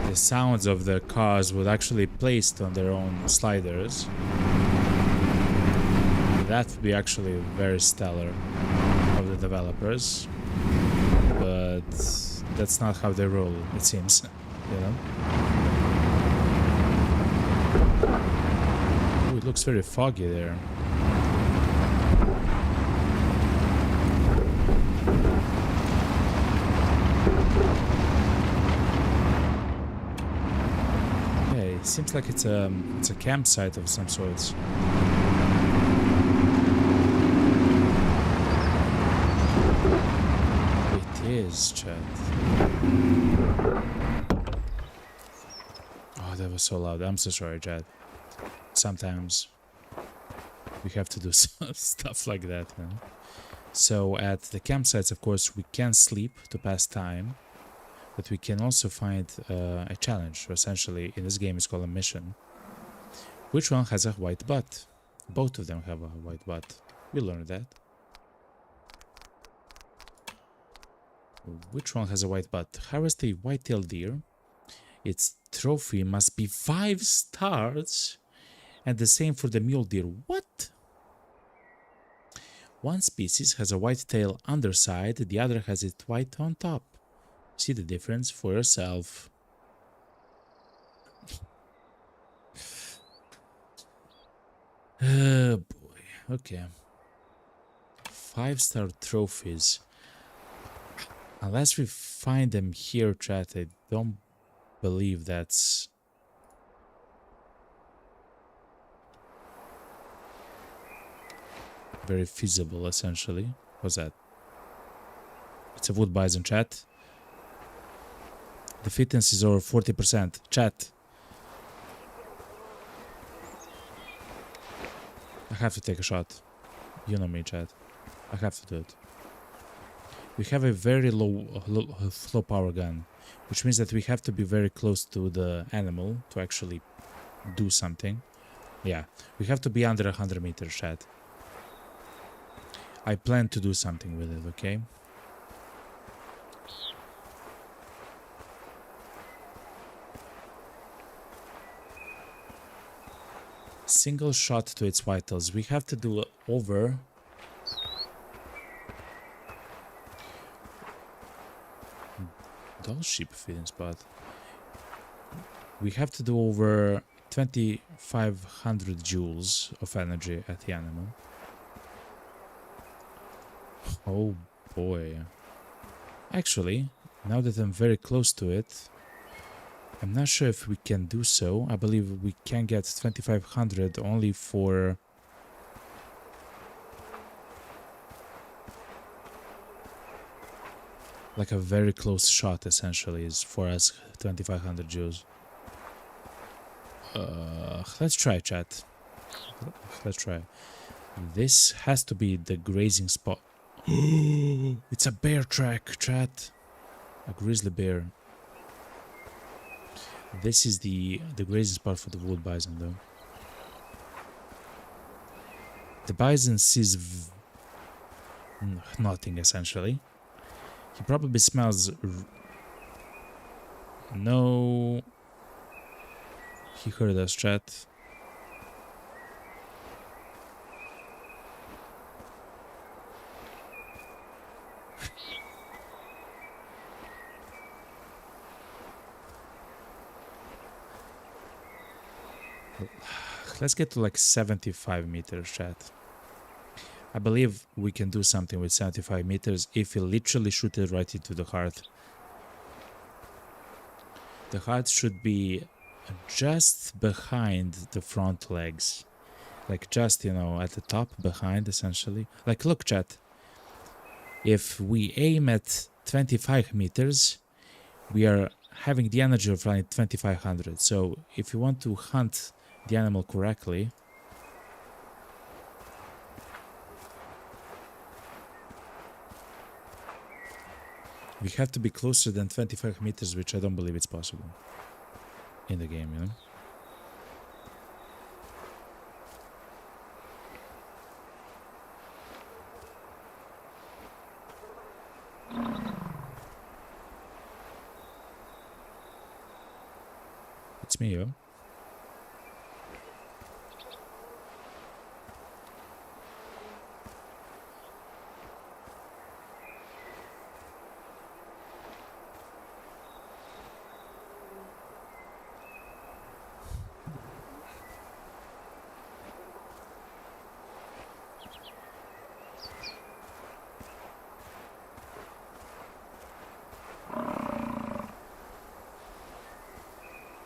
the sounds of the cars would actually be placed on their own sliders. That would be actually very stellar of the developers, but that's not how they roll, it seems, you know? Ooh, it looks very foggy there. Yeah, it seems like it's a campsite of some sorts. Is chat. Oh, that was so loud. I'm so sorry, chat. Sometimes we have to do stuff like that, you know? So at the campsites, of course, we can sleep to pass time, but we can also find a challenge. So essentially, in this game, it's called a mission. Which one has a white butt? Both of them have a white butt. We learned that. Which one has a white butt? Harvest a white-tailed deer. Its trophy must be 5 stars. And the same for the mule deer. What? One species has a white tail underside, the other has it white on top. See the difference for yourself. Oh boy. Okay. 5-star trophies. Unless we find them here, chat, I don't believe that's very feasible, essentially. What's that? It's a wood bison, chat. The fitness is over 40%. Chat. I have to take a shot. You know me, chat. I have to do it. We have a very low power gun, which means that we have to be very close to the animal to actually do something. Yeah, we have to be under 100 meters, chat. I plan to do something with it, okay? Single shot to its vitals. We have to do over... Dull sheep feeding spot. We have to do over 2500 joules of energy at the animal. Oh boy. Actually, now that I'm very close to it, I'm not sure if we can do so. I believe we can get 2500 only for... like a very close shot, essentially, is for us 2500 joules. Let's try, chat. Let's try. This has to be the grazing spot. It's a bear track, chat. A grizzly bear. This is the grazing spot for the wood bison, though. The bison sees nothing, essentially. He probably smells... No... He heard us, chat. Let's get to like 75 meters, chat. I believe we can do something with 75 meters if we literally shoot it right into the heart. The heart should be just behind the front legs. Like just, you know, at the top, behind, essentially. Like, look, chat. If we aim at 25 meters, we are having the energy of running 2500. So if you want to hunt the animal correctly, We have to be closer than 25 meters, which I don't believe it's possible in the game, you know? It's me, yo.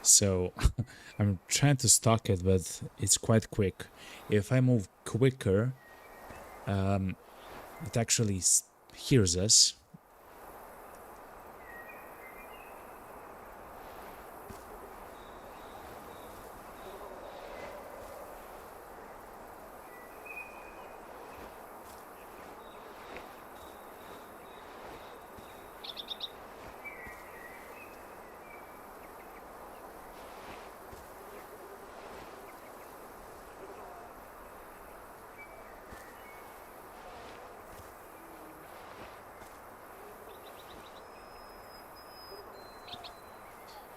So I'm trying to stalk it, but it's quite quick. If I move quicker, it actually hears us.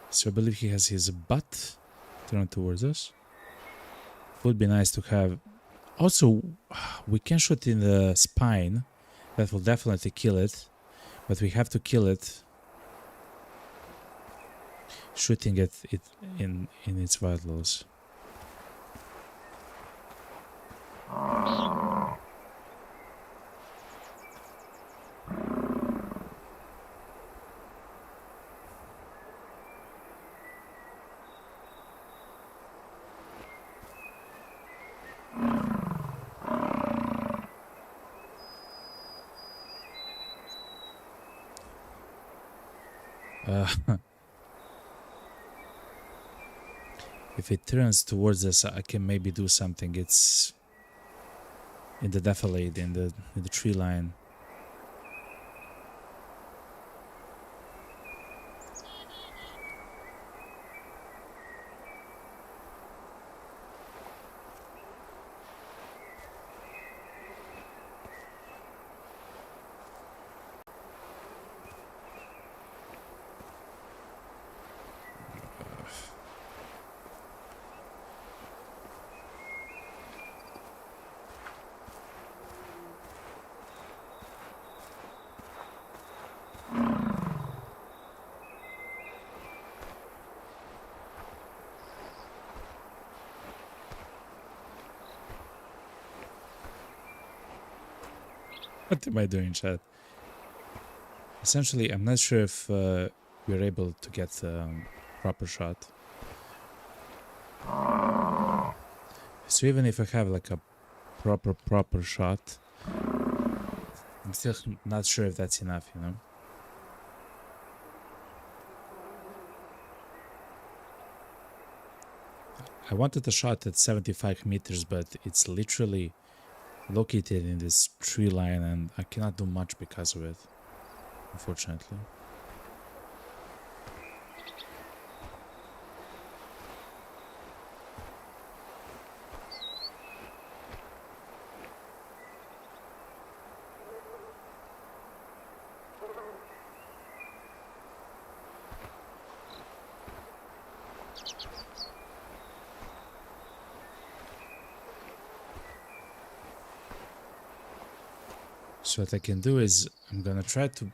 So I believe he has his butt turned towards us. Would be nice to have. Also, we can shoot in the spine. That will definitely kill it. But we have to kill it. Shooting it in its vitals. If it turns towards us, I can maybe do something. It's in the defilade, in the tree line. What am I doing, chat? Essentially, I'm not sure if we're able to get a proper shot. So even if I have like a proper shot, I'm still not sure if that's enough, you know? I wanted a shot at 75 meters, but it's literally located in this tree line and I cannot do much because of it, unfortunately. So what I can do is I'm gonna try to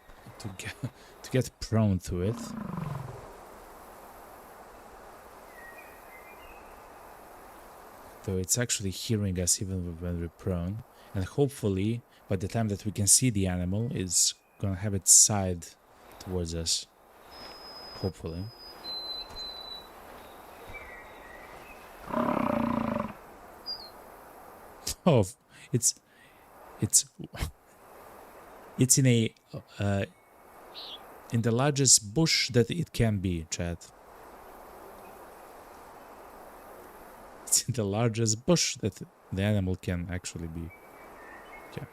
get prone to it. Though it's actually hearing us even when we're prone, and hopefully by the time that we can see the animal, it's gonna have its side towards us. Hopefully. Oh, it's in a in the largest bush that it can be, chat. It's in the largest bush that the animal can actually be. Yeah.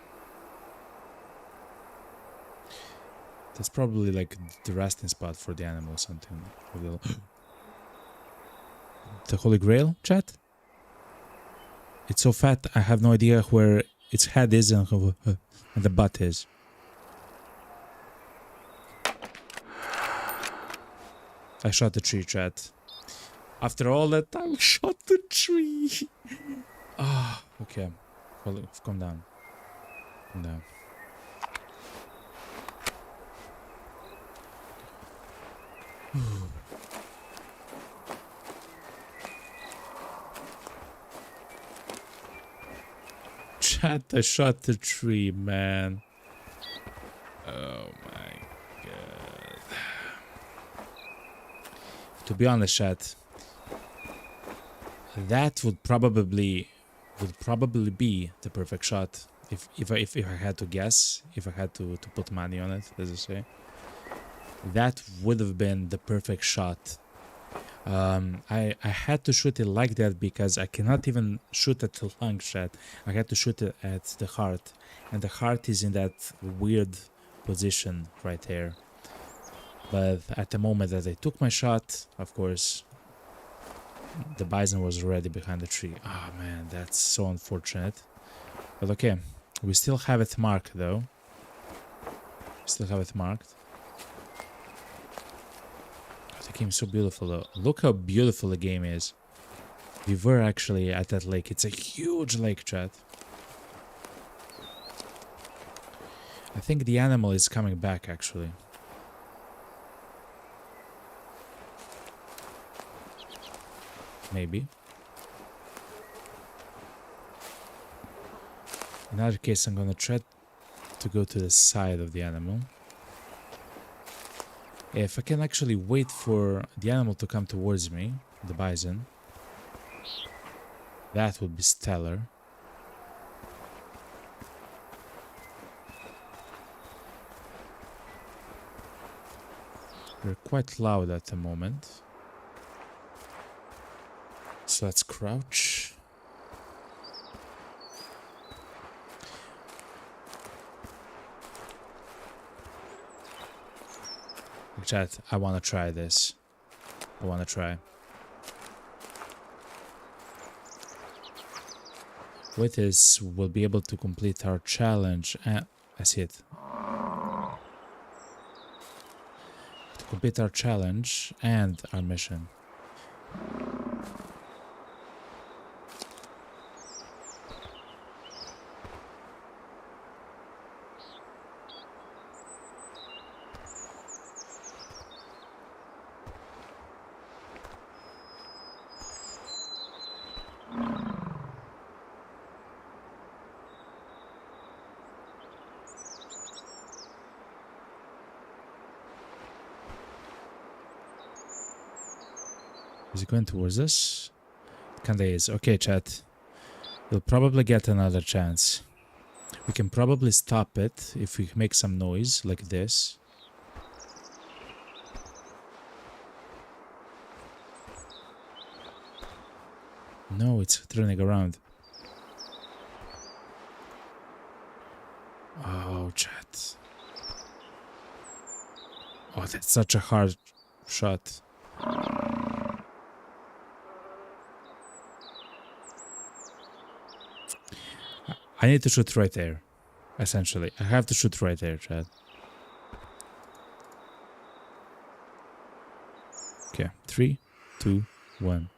That's probably like the resting spot for the animal or something. The Holy Grail, chat? It's so fat, I have no idea where its head is and the butt is. I shot the tree, chat. After all that time, I shot the tree. Ah, okay. Calm down. Calm down. Chat, I shot the tree, man. Oh my god. To be honest, chat, that would probably be the perfect shot if I had to guess, if I had to put money on it, as I say. That would have been the perfect shot. I had to shoot it like that because I cannot even shoot at the lung, chat. I had to shoot it at the heart, and the heart is in that weird position right there. But at the moment that I took my shot, of course, the bison was already behind the tree. Oh man, that's so unfortunate. But okay, we still have it marked though. Still have it marked. Oh, the game is so beautiful though. Look how beautiful the game is. We were actually at that lake. It's a huge lake, chat. I think the animal is coming back actually. Maybe. In that case, I'm gonna try to go to the side of the animal. If I can actually wait for the animal to come towards me, the bison, that would be stellar. They're quite loud at the moment. So let's crouch. Chat, I want to try this. I want to try. With this, we'll be able to complete our challenge. And I see it. To complete our challenge and our mission. Is it going towards us? Kinda is. Okay, chat. We'll probably get another chance. We can probably stop it if we make some noise like this. No, it's turning around. Oh, chat. Oh, that's such a hard shot. I need to shoot right there, essentially. I have to shoot right there, chat. Okay, 3, 2, 1.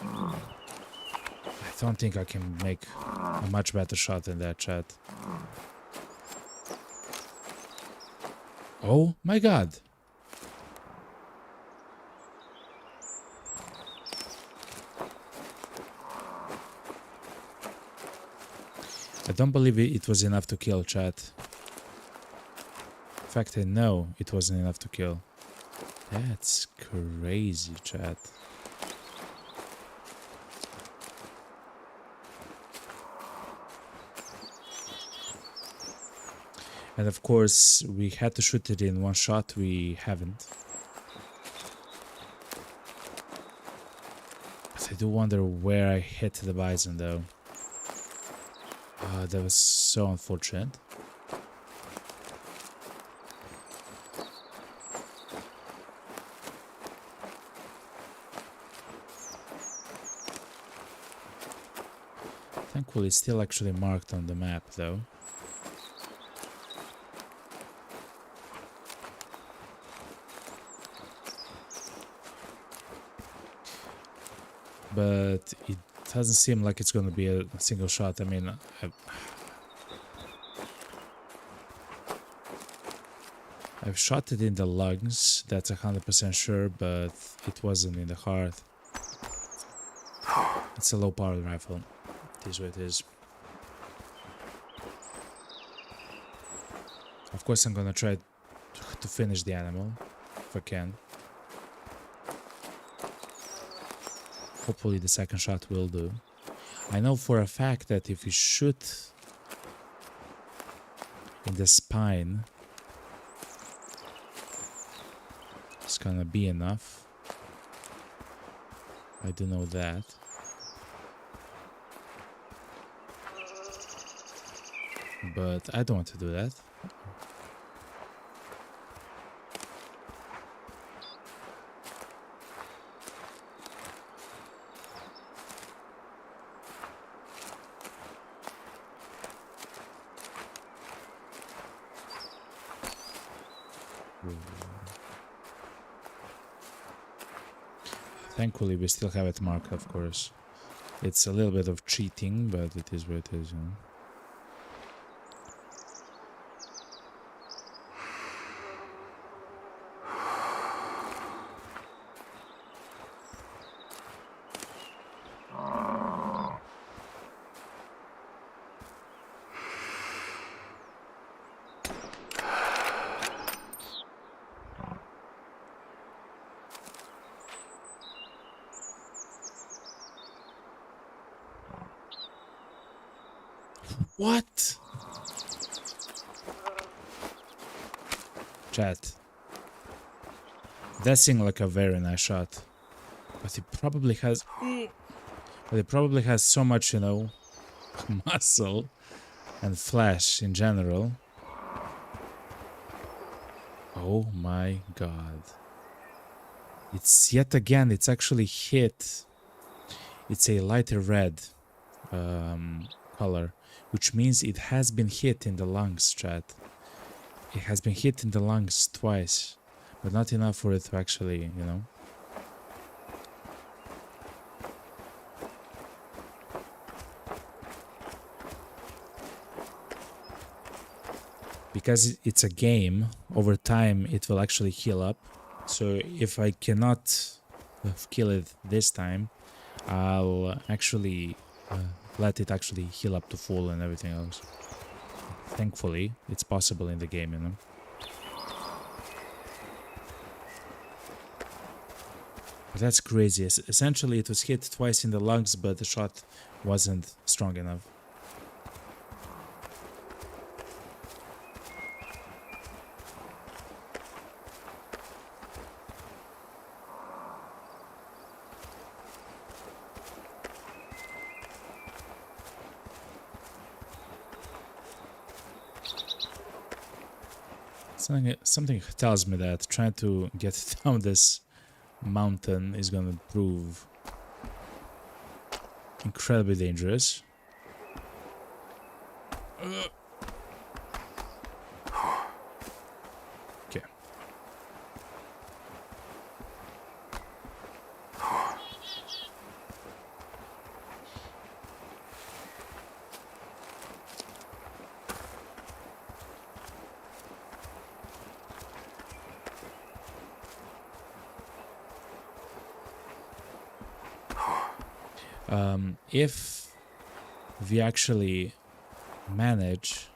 I don't think I can make a much better shot than that, chat. Oh my god! I don't believe it was enough to kill, chat. In fact, I know it wasn't enough to kill. That's crazy, chat. And of course, we had to shoot it in one shot. We haven't. I do wonder where I hit the bison though. That was so unfortunate. Thankfully, it's still actually marked on the map though. But it doesn't seem like it's gonna be a single shot. I mean, I've shot it in the lungs, that's 100% sure, but it wasn't in the heart. It's a low power rifle. It is what it is. Of course, I'm gonna try to finish the animal if I can. Hopefully the second shot will do. I know for a fact that if you shoot in the spine, it's gonna be enough. I do know that. But I don't want to do that. Thankfully, we still have it marked, of course. It's a little bit of cheating, but it is what it is, you know. What? Chat. That seemed like a very nice shot. But it probably has... But it probably has so much, you know, muscle and flesh in general. Oh my god. It's yet again, it's actually hit. It's a lighter red color, which means it has been hit in the lungs, chat. It has been hit in the lungs twice, but not enough for it to actually, you know. Because it's a game, over time it will actually heal up. So if I cannot kill it this time, I'll actually let it actually heal up to full and everything else. Thankfully, it's possible in the game, you know. But that's crazy. Essentially, it was hit twice in the lungs, but the shot wasn't strong enough. Something tells me that trying to get down this mountain is gonna prove incredibly dangerous. Okay. If we actually manage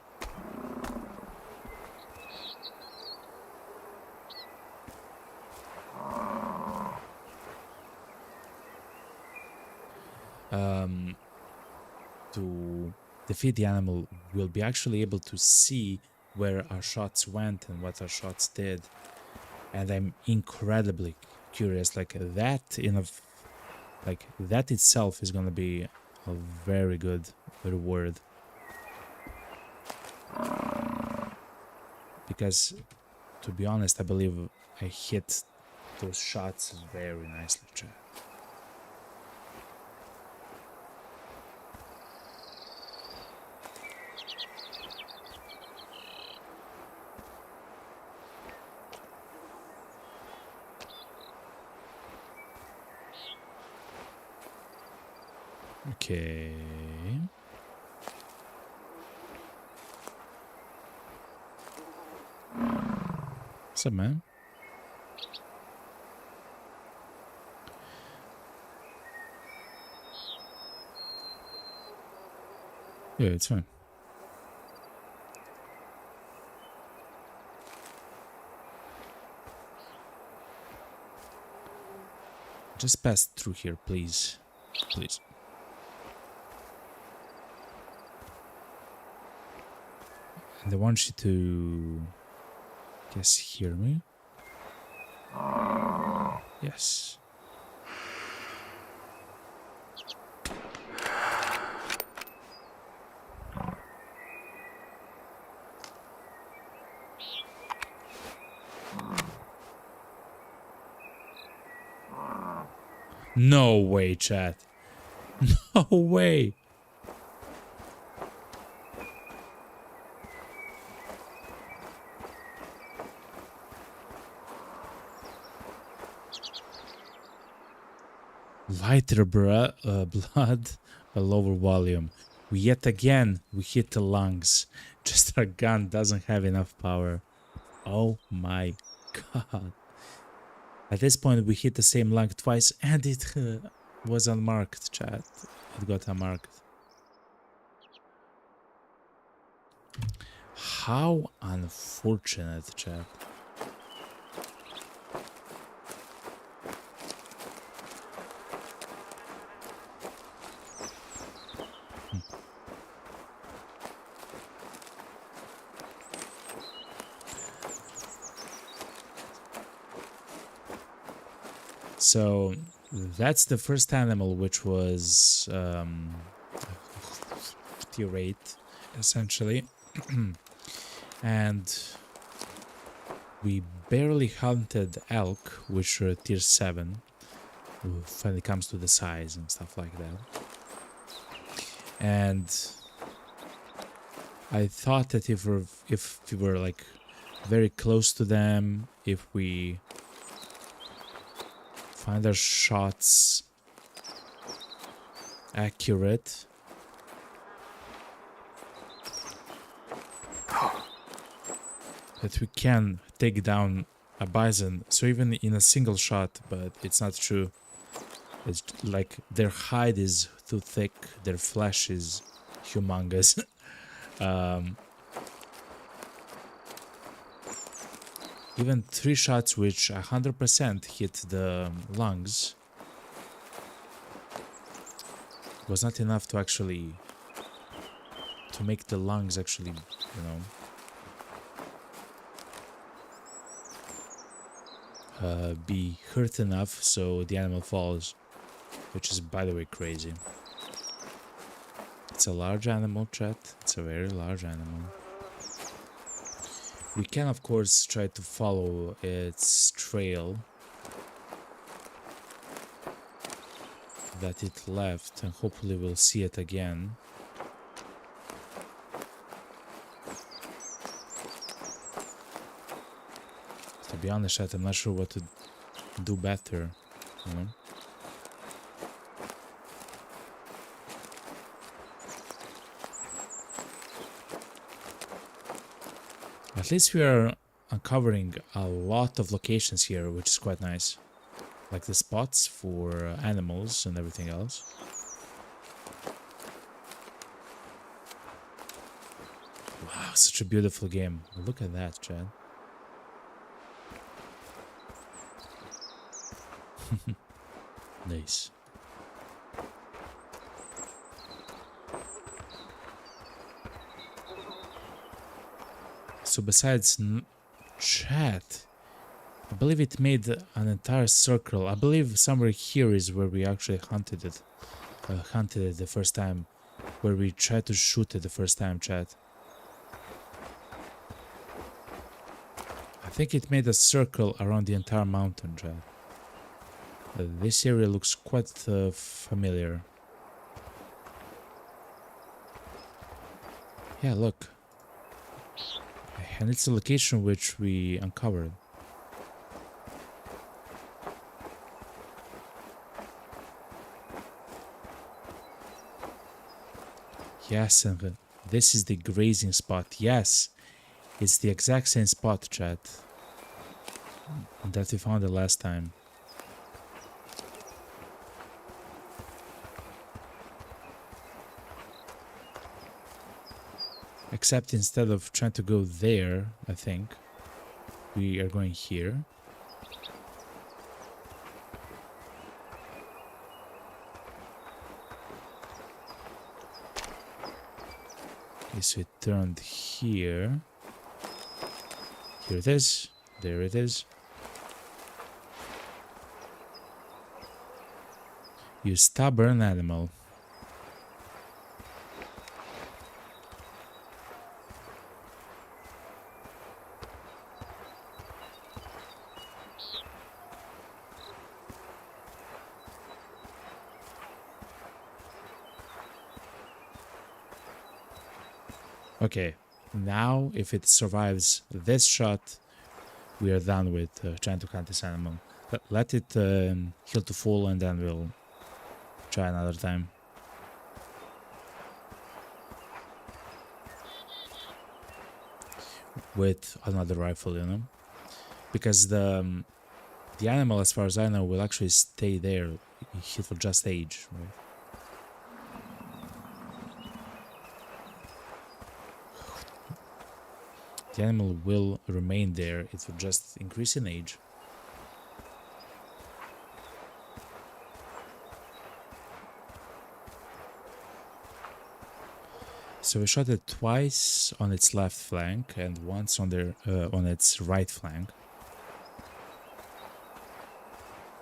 to defeat the animal, we'll be actually able to see where our shots went and what our shots did. And I'm incredibly curious, like that in a Like, that itself is gonna be a very good reward. Because, to be honest, I believe I hit those shots very nicely, chat. Okay. What's up, man? Yeah, it's fine. Just pass through here, please. Please. And I want you to... guess hear me? Yes. No way, chat. No way. Lighter blood, but lower volume. Yet again, we hit the lungs. Just our gun doesn't have enough power. Oh my god. At this point, we hit the same lung twice, and it was unmarked, chat. It got unmarked. How unfortunate, chat. So that's the first animal which was tier 8 essentially. And we barely hunted elk, which are tier 7 when it comes to the size and stuff like that. And I thought that if we were like very close to them, if we find our shots accurate, that we can take down a bison. So even in a single shot, but it's not true. It's like their hide is too thick, their flesh is humongous. Even 3 shots which 100% hit the lungs was not enough to actually to make the lungs actually, you know, be hurt enough so the animal falls, which is, by the way, crazy. It's a large animal, chat. It's a very large animal. We can, of course, try to follow its trail that it left, and hopefully we'll see it again. To be honest, chat, I'm not sure what to do better, you know? At least we are uncovering a lot of locations here, which is quite nice. Like the spots for animals and everything else. Wow, such a beautiful game. Look at that, Chad. Nice. So besides chat, I believe it made an entire circle. I believe somewhere here is where we actually hunted it. Hunted it the first time. Where we tried to shoot it the first time, chat. I think it made a circle around the entire mountain, chat. This area looks quite familiar. Yeah, look. And it's a location which we uncovered. Yes, and this is the grazing spot. Yes, it's the exact same spot, chat, that we found the last time. Except instead of trying to go there, I think, we are going here. Okay, so it turned here. Here it is. There it is. You stubborn animal. Okay, now if it survives this shot, we are done with trying to hunt this animal. Let it heal to full and then we'll try another time. With another rifle, you know? Because the animal, as far as I know, will actually stay there. It will just age, right? The animal will remain there, it will just increase in age. So we shot it twice on its left flank and once on its right flank.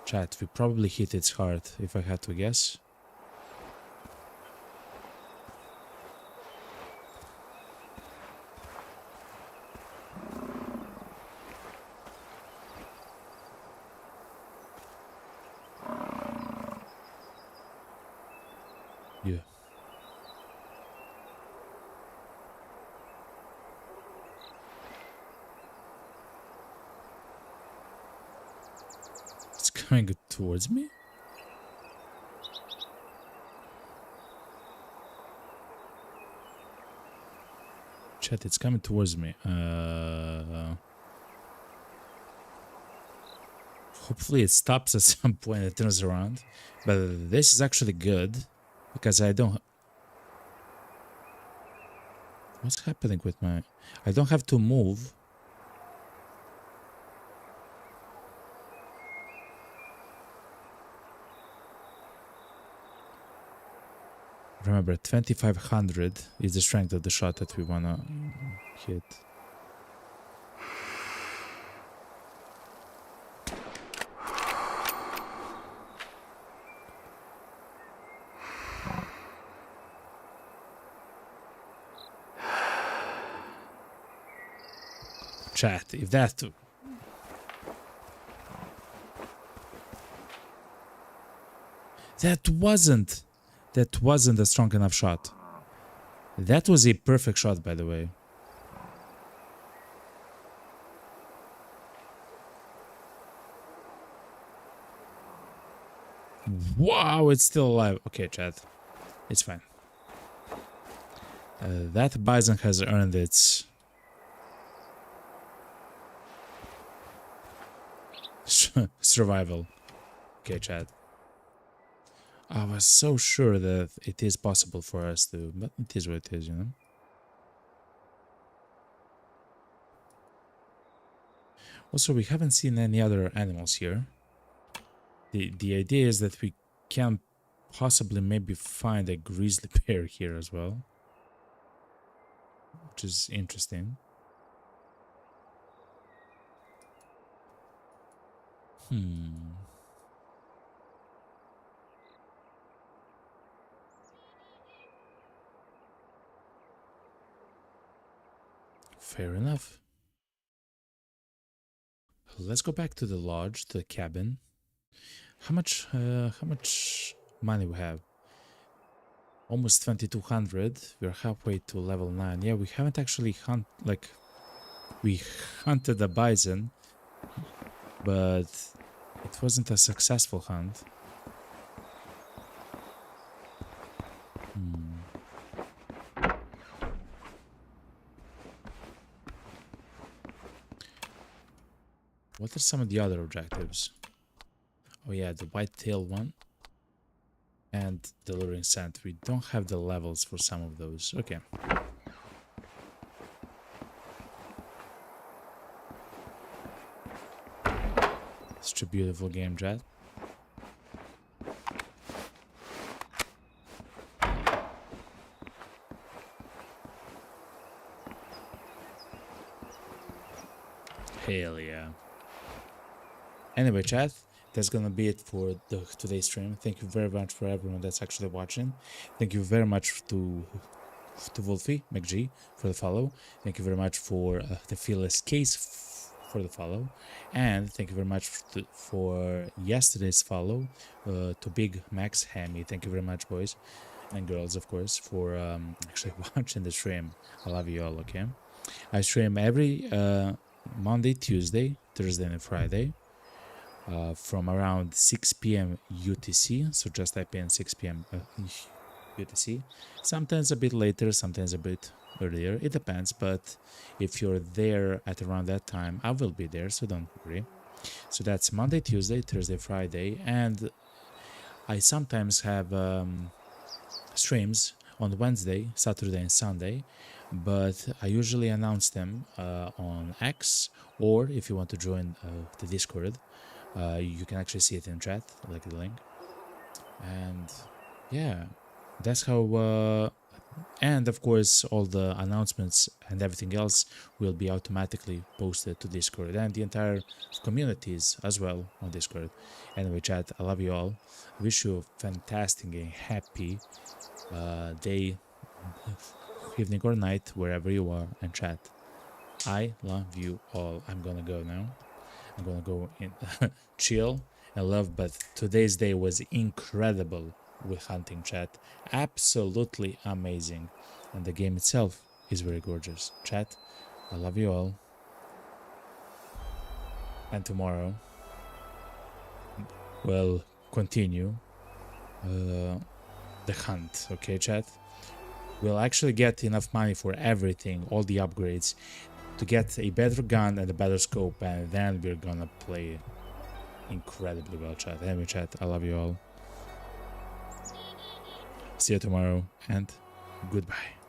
Chat, we probably hit its heart, if I had to guess. Yeah. It's coming towards me? Chat, it's coming towards me. Hopefully it stops at some point, it turns around. But this is actually good. Because I don't... What's happening with my... I don't have to move. Remember, 2500 is the strength of the shot that we wanna hit. Chat, if that... That wasn't a strong enough shot. That was a perfect shot, by the way. Wow, it's still alive. Okay, chat. It's fine. That bison has earned its... survival. Okay, chat. I was so sure that it is possible for us to, but it is what it is, you know. Also, we haven't seen any other animals here. The idea is that we can possibly maybe find a grizzly bear here as well, which is interesting. Fair enough. Let's go back to the lodge, to the cabin. How much money we have? Almost 2200. We're halfway to level 9. Yeah, we haven't actually we hunted a bison, but it wasn't a successful hunt. What are some of the other objectives? Oh yeah, the white-tail one and the luring scent. We don't have the levels for some of those. Okay. Such a beautiful game, chat. Hell yeah. Anyway, chat, that's gonna be it for today's stream. Thank you very much for everyone that's actually watching. Thank you very much to Wolfie McG for the follow. Thank you very much for the Fearless Case for the follow, and thank you very much for yesterday's follow to Big Max Hammy. Thank you very much, boys and girls, of course, for actually watching the stream. I love you all. Okay, I stream every Monday, Tuesday, Thursday, and Friday. From around 6 p.m. UTC, so just type in 6 p.m. UTC. Sometimes a bit later, sometimes a bit earlier. It depends, but if you're there at around that time, I will be there, so don't worry. So that's Monday, Tuesday, Thursday, Friday, and I sometimes have streams on Wednesday, Saturday, and Sunday, but I usually announce them on X, or if you want to join the Discord, you can actually see it in chat, like the link. And yeah, that's how and of course all the announcements and everything else will be automatically posted to Discord, and the entire communities as well on Discord. Anyway, chat, I love you all. Wish you a fantastic and happy day, evening or night, wherever you are, and chat, I love you all. I'm gonna go now. I'm gonna go in chill and love, but today's day was incredible with hunting, chat. Absolutely amazing. And the game itself is very gorgeous. Chat, I love you all. And tomorrow we'll continue the hunt, okay, chat? We'll actually get enough money for everything, all the upgrades, to get a better gun and a better scope, and then we're gonna play incredibly well, chat. Anyway, chat, I love you all. See you tomorrow, and goodbye.